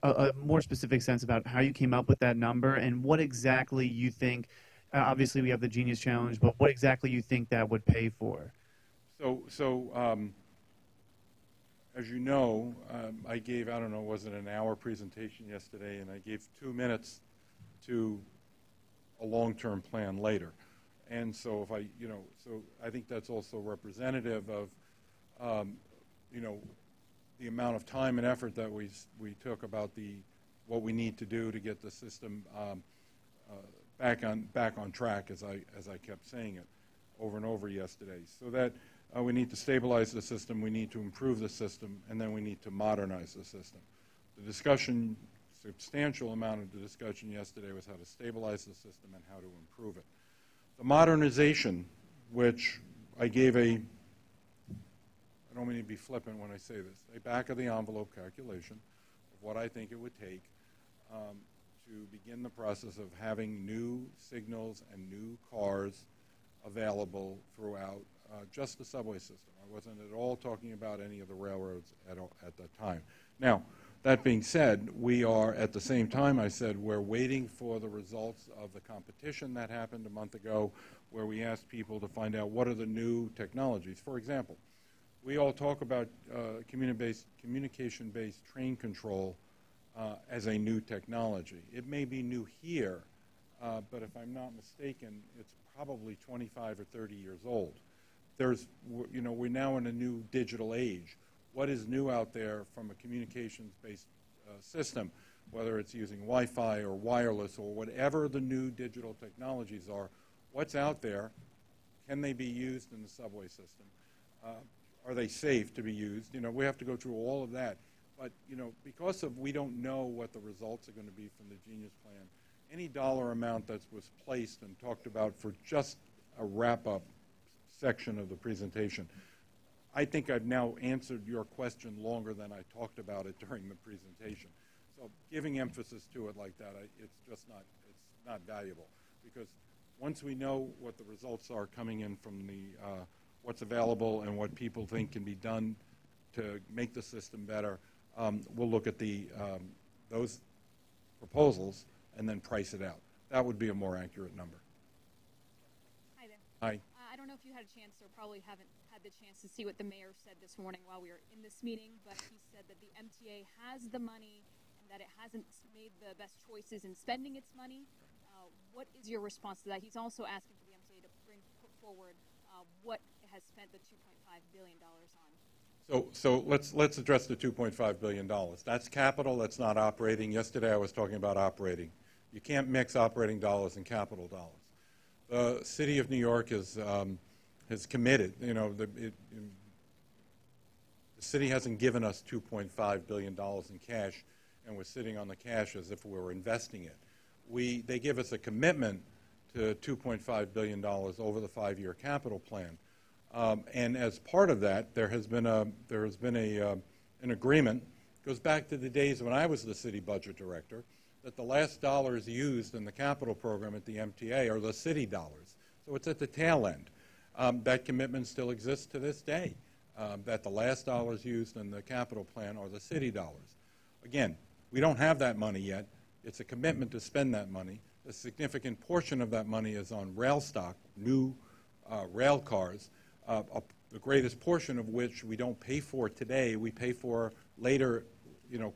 a more specific sense about how you came up with that number and what exactly you think, obviously we have the Genius Challenge, but what exactly you think that would pay for? So as you know, I gave, I don't know, was it an hour presentation yesterday, and I gave 2 minutes to a long-term plan later. And so if so I think that's also representative of, the amount of time and effort that we took about what we need to do to get the system back on track, as I kept saying it over and over yesterday. So that we need to stabilize the system, we need to improve the system, and then we need to modernize the system. The discussion, substantial amount of the discussion yesterday was how to stabilize the system and how to improve it. The modernization, which I gave I don't mean to be flippant when I say this, a back-of-the-envelope calculation of what I think it would take to begin the process of having new signals and new cars available throughout just the subway system. I wasn't at all talking about any of the railroads at that time. Now, that being said, we are, at the same time, I said, we're waiting for the results of the competition that happened a month ago, where we asked people to find out what are the new technologies. For example, we all talk about communication-based train control as a new technology. It may be new here, but if I'm not mistaken, it's probably 25 or 30 years old. We're now in a new digital age. What is new out there from a communications-based system, whether it's using Wi-Fi or wireless or whatever the new digital technologies are, what's out there? Can they be used in the subway system? Are they safe to be used? We have to go through all of that. But, because we don't know what the results are going to be from the Genius Plan, any dollar amount that was placed and talked about for just a wrap-up section of the presentation, I think I've now answered your question longer than I talked about it during the presentation. So giving emphasis to it like that, it's not valuable, because once we know what the results are coming in from what's available and what people think can be done to make the system better, we'll look at those proposals and then price it out. That would be a more accurate number. Hi there. Hi. I don't know if you had a chance, or probably haven't had the chance to see what the mayor said this morning while we were in this meeting, but he said that the MTA has the money and that it hasn't made the best choices in spending its money. What is your response to that? He's also asking for the MTA to put forward what it has spent the $2.5 billion on. So let's address the $2.5 billion. That's capital, that's not operating. Yesterday I was talking about operating. You can't mix operating dollars and capital dollars. The City of New York has committed, the city hasn't given us $2.5 billion in cash, and we're sitting on the cash as if we were investing it. They give us a commitment to $2.5 billion over the 5-year capital plan. And as part of that, there has been an agreement, goes back to the days when I was the city budget director, that the last dollars used in the capital program at the MTA are the city dollars. So it's at the tail end. That commitment still exists to this day, that the last dollars used in the capital plan are the city dollars. Again, we don't have that money yet. It's a commitment to spend that money. A significant portion of that money is on rail stock, new rail cars, the greatest portion of which we don't pay for today, we pay for later,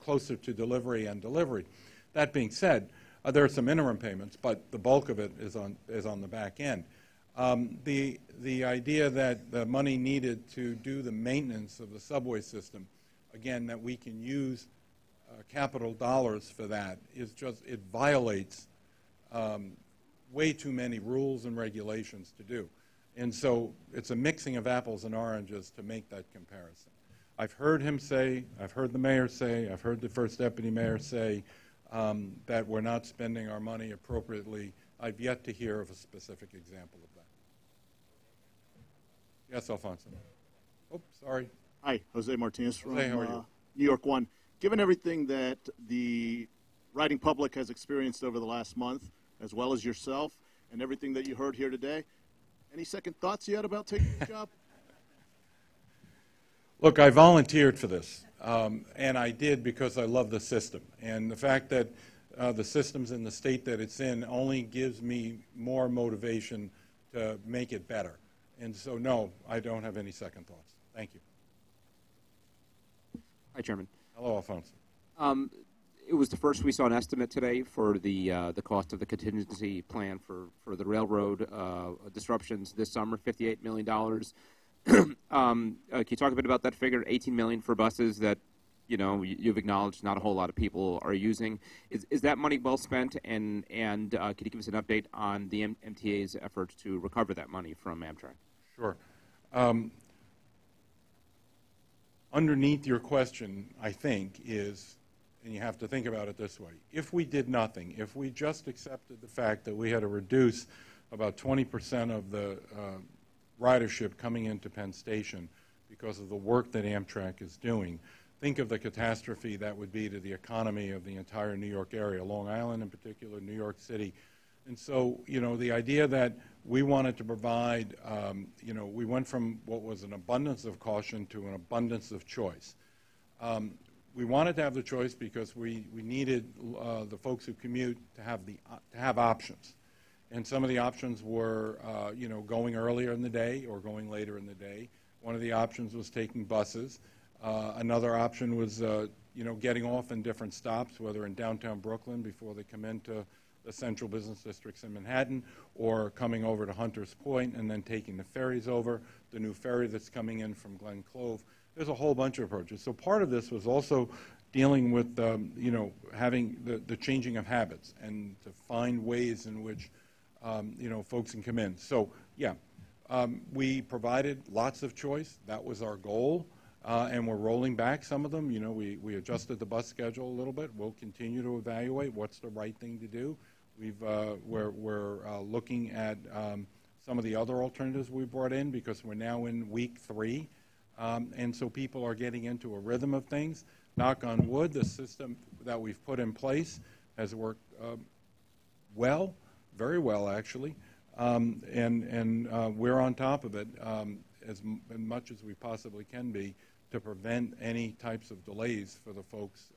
closer to delivery and delivery. That being said, there are some interim payments, but the bulk of it is on the back end. The idea that the money needed to do the maintenance of the subway system, again, that we can use capital dollars for that, it violates way too many rules and regulations to do. And so it's a mixing of apples and oranges to make that comparison. I've heard him say, I've heard the mayor say, I've heard the first deputy mayor say that we're not spending our money appropriately. I've yet to hear of a specific example of that. Yes, Alfonso. Oh, sorry. Hi, Jose Martinez from Jose, how are you? New York One. Given everything that the writing public has experienced over the last month, as well as yourself, and everything that you heard here today, any second thoughts yet about taking the job? Look, I volunteered for this, and I did because I love the system. And the fact that the system's in the state that it's in only gives me more motivation to make it better. And so, no, I don't have any second thoughts. Thank you. Hi, Chairman. Hello, Alfonso. It was the first we saw an estimate today for the cost of the contingency plan for the railroad disruptions this summer, $58 million. Can you talk a bit about that figure? $18 million for buses that you've acknowledged not a whole lot of people are using. Is that money well spent? And can you give us an update on the MTA's efforts to recover that money from Amtrak? Sure. Underneath your question, I think, is, and you have to think about it this way, if we did nothing, if we just accepted the fact that we had to reduce about 20% of the ridership coming into Penn Station because of the work that Amtrak is doing. Think of the catastrophe that would be to the economy of the entire New York area, Long Island in particular, New York City. And so, the idea that we wanted to provide, we went from what was an abundance of caution to an abundance of choice. We wanted to have the choice because we needed the folks who commute to have options. And some of the options were, going earlier in the day or going later in the day. One of the options was taking buses. Another option was, getting off in different stops, whether in downtown Brooklyn before they come into the central business districts in Manhattan, or coming over to Hunters Point and then taking the ferries over, the new ferry that's coming in from Glen Clove. There's a whole bunch of approaches. So part of this was also dealing with, having the changing of habits and to find ways in which, folks can come in. So, yeah, we provided lots of choice. That was our goal. And we're rolling back some of them. We adjusted the bus schedule a little bit. We'll continue to evaluate what's the right thing to do. We're looking at some of the other alternatives we brought in because we're now in week 3. And so people are getting into a rhythm of things. Knock on wood, the system that we've put in place has worked well, very well actually. And we're on top of it as much as we possibly can be to prevent any types of delays for the folks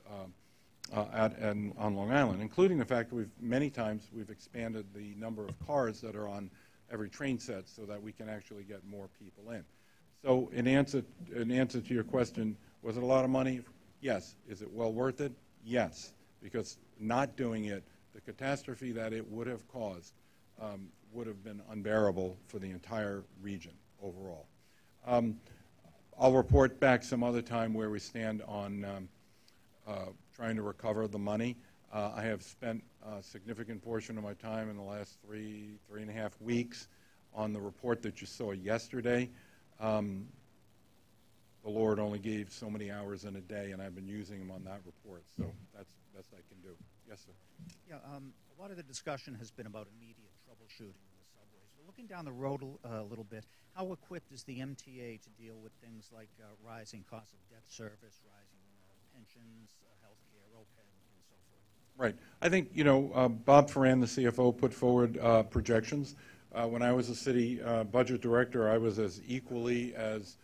on Long Island, including the fact that many times we've expanded the number of cars that are on every train set so that we can actually get more people in. So in answer to your question, was it a lot of money? Yes. Is it well worth it? Yes, because not doing it, the catastrophe that it would have caused would have been unbearable for the entire region overall. I'll report back some other time where we stand on trying to recover the money. I have spent a significant portion of my time in the last three and a half weeks on the report that you saw yesterday. The Lord only gave so many hours in a day, and I've been using them on that report, so that's the best I can do. Yes, sir. Yeah, a lot of the discussion has been about immediate troubleshooting in the subways. But looking down the road a little bit, how equipped is the MTA to deal with things like rising costs of debt service, rising pensions, health care, OPEB, and so forth? Right. I think, Bob Ferran, the CFO, put forward projections. When I was a city budget director, I was as equally as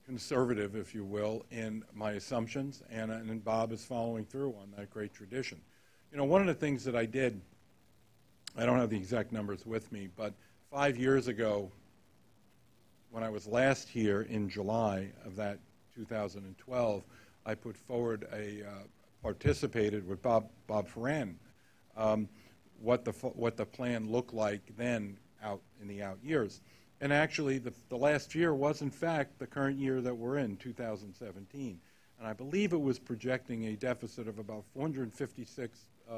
conservative, if you will, in my assumptions, and Bob is following through on that great tradition. One of the things that I did, I don't have the exact numbers with me, but 5 years ago, when I was last here in July of that 2012, I put forward participated with Bob Ferran, what the plan looked like then out in the out years. And actually, the last year was, in fact, the current year that we're in, 2017. And I believe it was projecting a deficit of about $456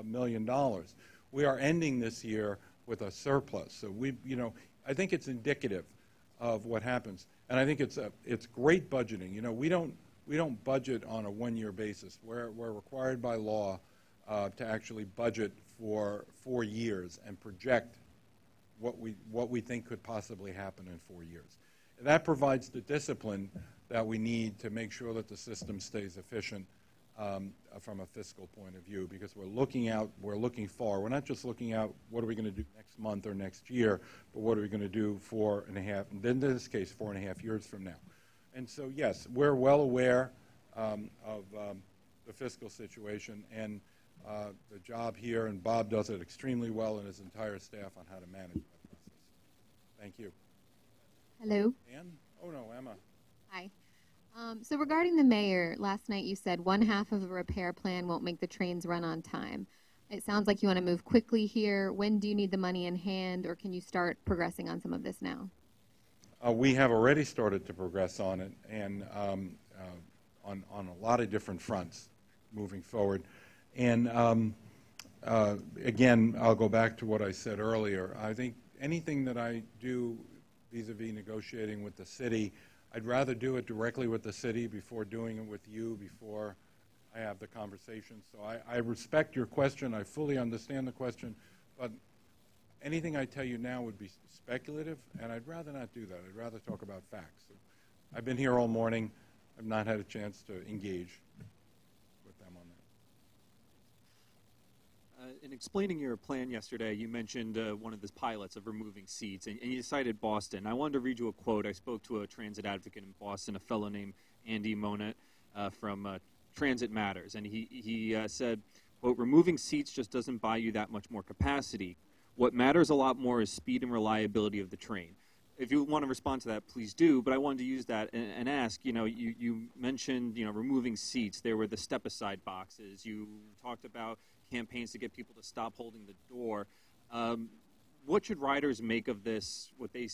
million. We are ending this year with a surplus. So I think it's indicative of what happens. And I think it's great budgeting. We don't budget on a one-year basis. We're required by law to actually budget for 4 years and project what we think could possibly happen in 4 years. And that provides the discipline that we need to make sure that the system stays efficient from a fiscal point of view, because we're looking far. We're not just looking out what are we going to do next month or next year, but what are we going to do 4.5, in this case, 4.5 years from now. And so, yes, we're well aware of the fiscal situation and the job here, and Bob does it extremely well and his entire staff on how to manage that process. Thank you. Hello. Ann? Oh, no, Emma. Hi. So regarding the mayor, last night you said 1/2 of a repair plan won't make the trains run on time. It sounds like you want to move quickly here. When do you need the money in hand, or can you start progressing on some of this now? We have already started to progress on it, and on a lot of different fronts moving forward. And again, I'll go back to what I said earlier. I think anything that I do vis-a-vis negotiating with the city, I'd rather do it directly with the city before doing it with you, before I have the conversation. So I respect your question. I fully understand the question, But anything I tell you now would be speculative, and I'd rather not do that. I'd rather talk about facts. I've been here all morning. I've not had a chance to engage with them on that. In explaining your plan yesterday, you mentioned one of the pilots of removing seats, and you cited Boston. I wanted to read you a quote. I spoke to a transit advocate in Boston, a fellow named Andy Monet from Transit Matters, and he said, quote, "Removing seats just doesn't buy you that much more capacity. What matters a lot more is speed and reliability of the train." If you want to respond to that, please do, but I wanted to use that and ask, you mentioned, removing seats. There were the step-aside boxes. You talked about campaigns to get people to stop holding the door. What should riders make of this, what they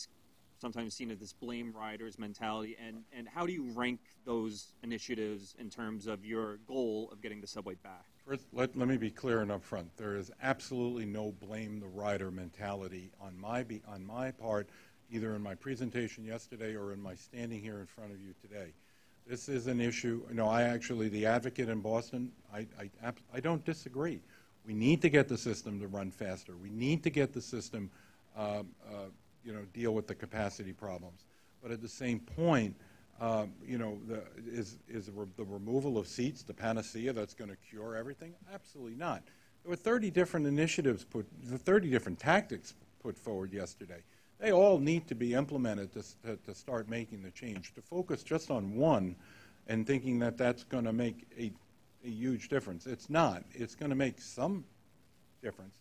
sometimes seen as this blame riders mentality, and how do you rank those initiatives in terms of your goal of getting the subway back? First, let me be clear and upfront. There is absolutely no blame the rider mentality on my part, either in my presentation yesterday or in my standing here in front of you today. This is an issue. The advocate in Boston, I don't disagree. We need to get the system to run faster. We need to get the system, deal with the capacity problems. But at the same point, is the removal of seats the panacea that's going to cure everything? Absolutely not. There were 30 different initiatives 30 different tactics put forward yesterday. They all need to be implemented to start making the change. To focus just on one and thinking that that's going to make a huge difference. It's not. It's going to make some difference.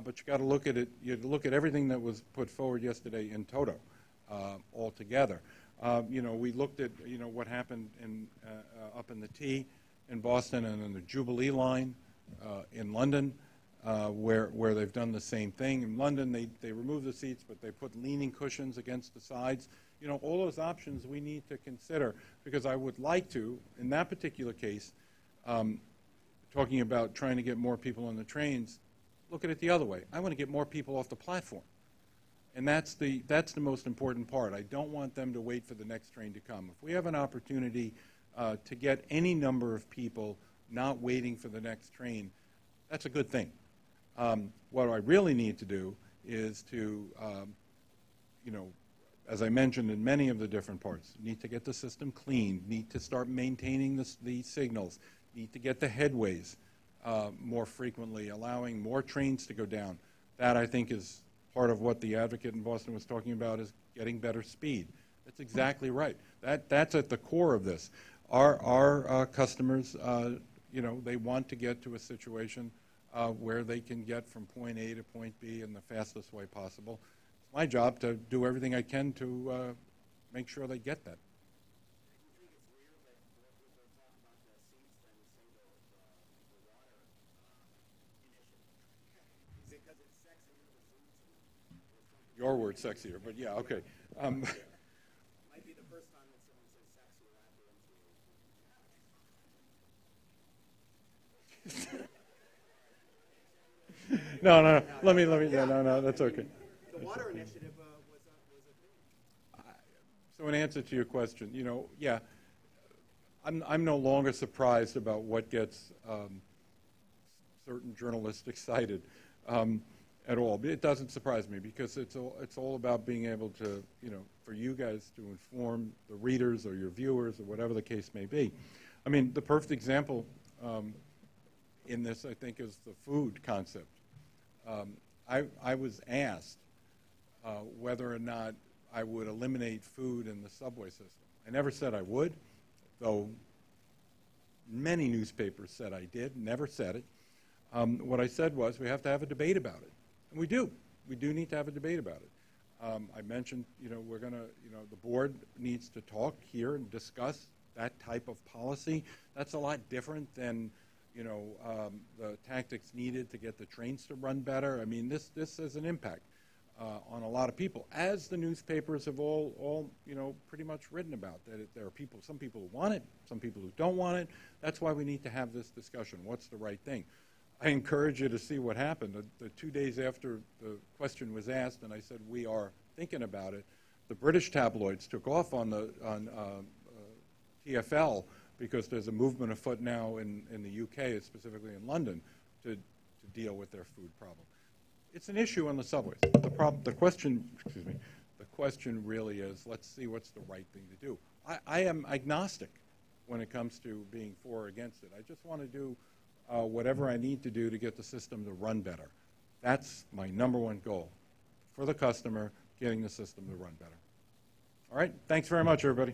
But you got to look at it. You look at everything that was put forward yesterday in toto, altogether. We looked at what happened up in the T in Boston and in the Jubilee line in London, where they've done the same thing. In London, they removed the seats, but they put leaning cushions against the sides. All those options we need to consider, because I would like to, in that particular case, talking about trying to get more people on the trains, look at it the other way. I want to get more people off the platform. And that's the most important part. I don't want them to wait for the next train to come. If we have an opportunity to get any number of people not waiting for the next train, that's a good thing. What I really need to do is to, as I mentioned in many of the different parts, need to get the system clean, need to start maintaining the signals, need to get the headways more frequently, allowing more trains to go down. That, I think, is part of what the advocate in Boston was talking about, is getting better speed. That's exactly right. That's at the core of this. Our customers, they want to get to a situation where they can get from point A to point B in the fastest way possible. It's my job to do everything I can to make sure they get that. Your word, sexier, but yeah, okay. Might be the first time that someone says sexier after No, let me, no, that's okay. The water initiative was a thing. So in answer to your question, yeah, I'm no longer surprised about what gets certain journalists excited at all. It doesn't surprise me, because it's all about being able to, for you guys to inform the readers or your viewers or whatever the case may be. I mean, the perfect example in this, I think, is the food concept. I was asked whether or not I would eliminate food in the subway system. I never said I would, though many newspapers said I did, never said it. What I said was we have to have a debate about it. And we do. We do need to have a debate about it. I mentioned, we're going to, the board needs to talk here and discuss that type of policy. That's a lot different than, the tactics needed to get the trains to run better. I mean, this has an impact on a lot of people, as the newspapers have all pretty much written about. That there are some people who want it, some people who don't want it. That's why we need to have this discussion. What's the right thing? I encourage you to see what happened. The 2 days after the question was asked, and I said we are thinking about it, the British tabloids took off on TfL, because there's a movement afoot now in the UK, specifically in London, to deal with their food problem. It's an issue on the subways. The question really is, let's see what's the right thing to do. I am agnostic when it comes to being for or against it. I just want to do whatever I need to do to get the system to run better. That's my number one goal for the customer, getting the system to run better. All right, thanks very much, everybody.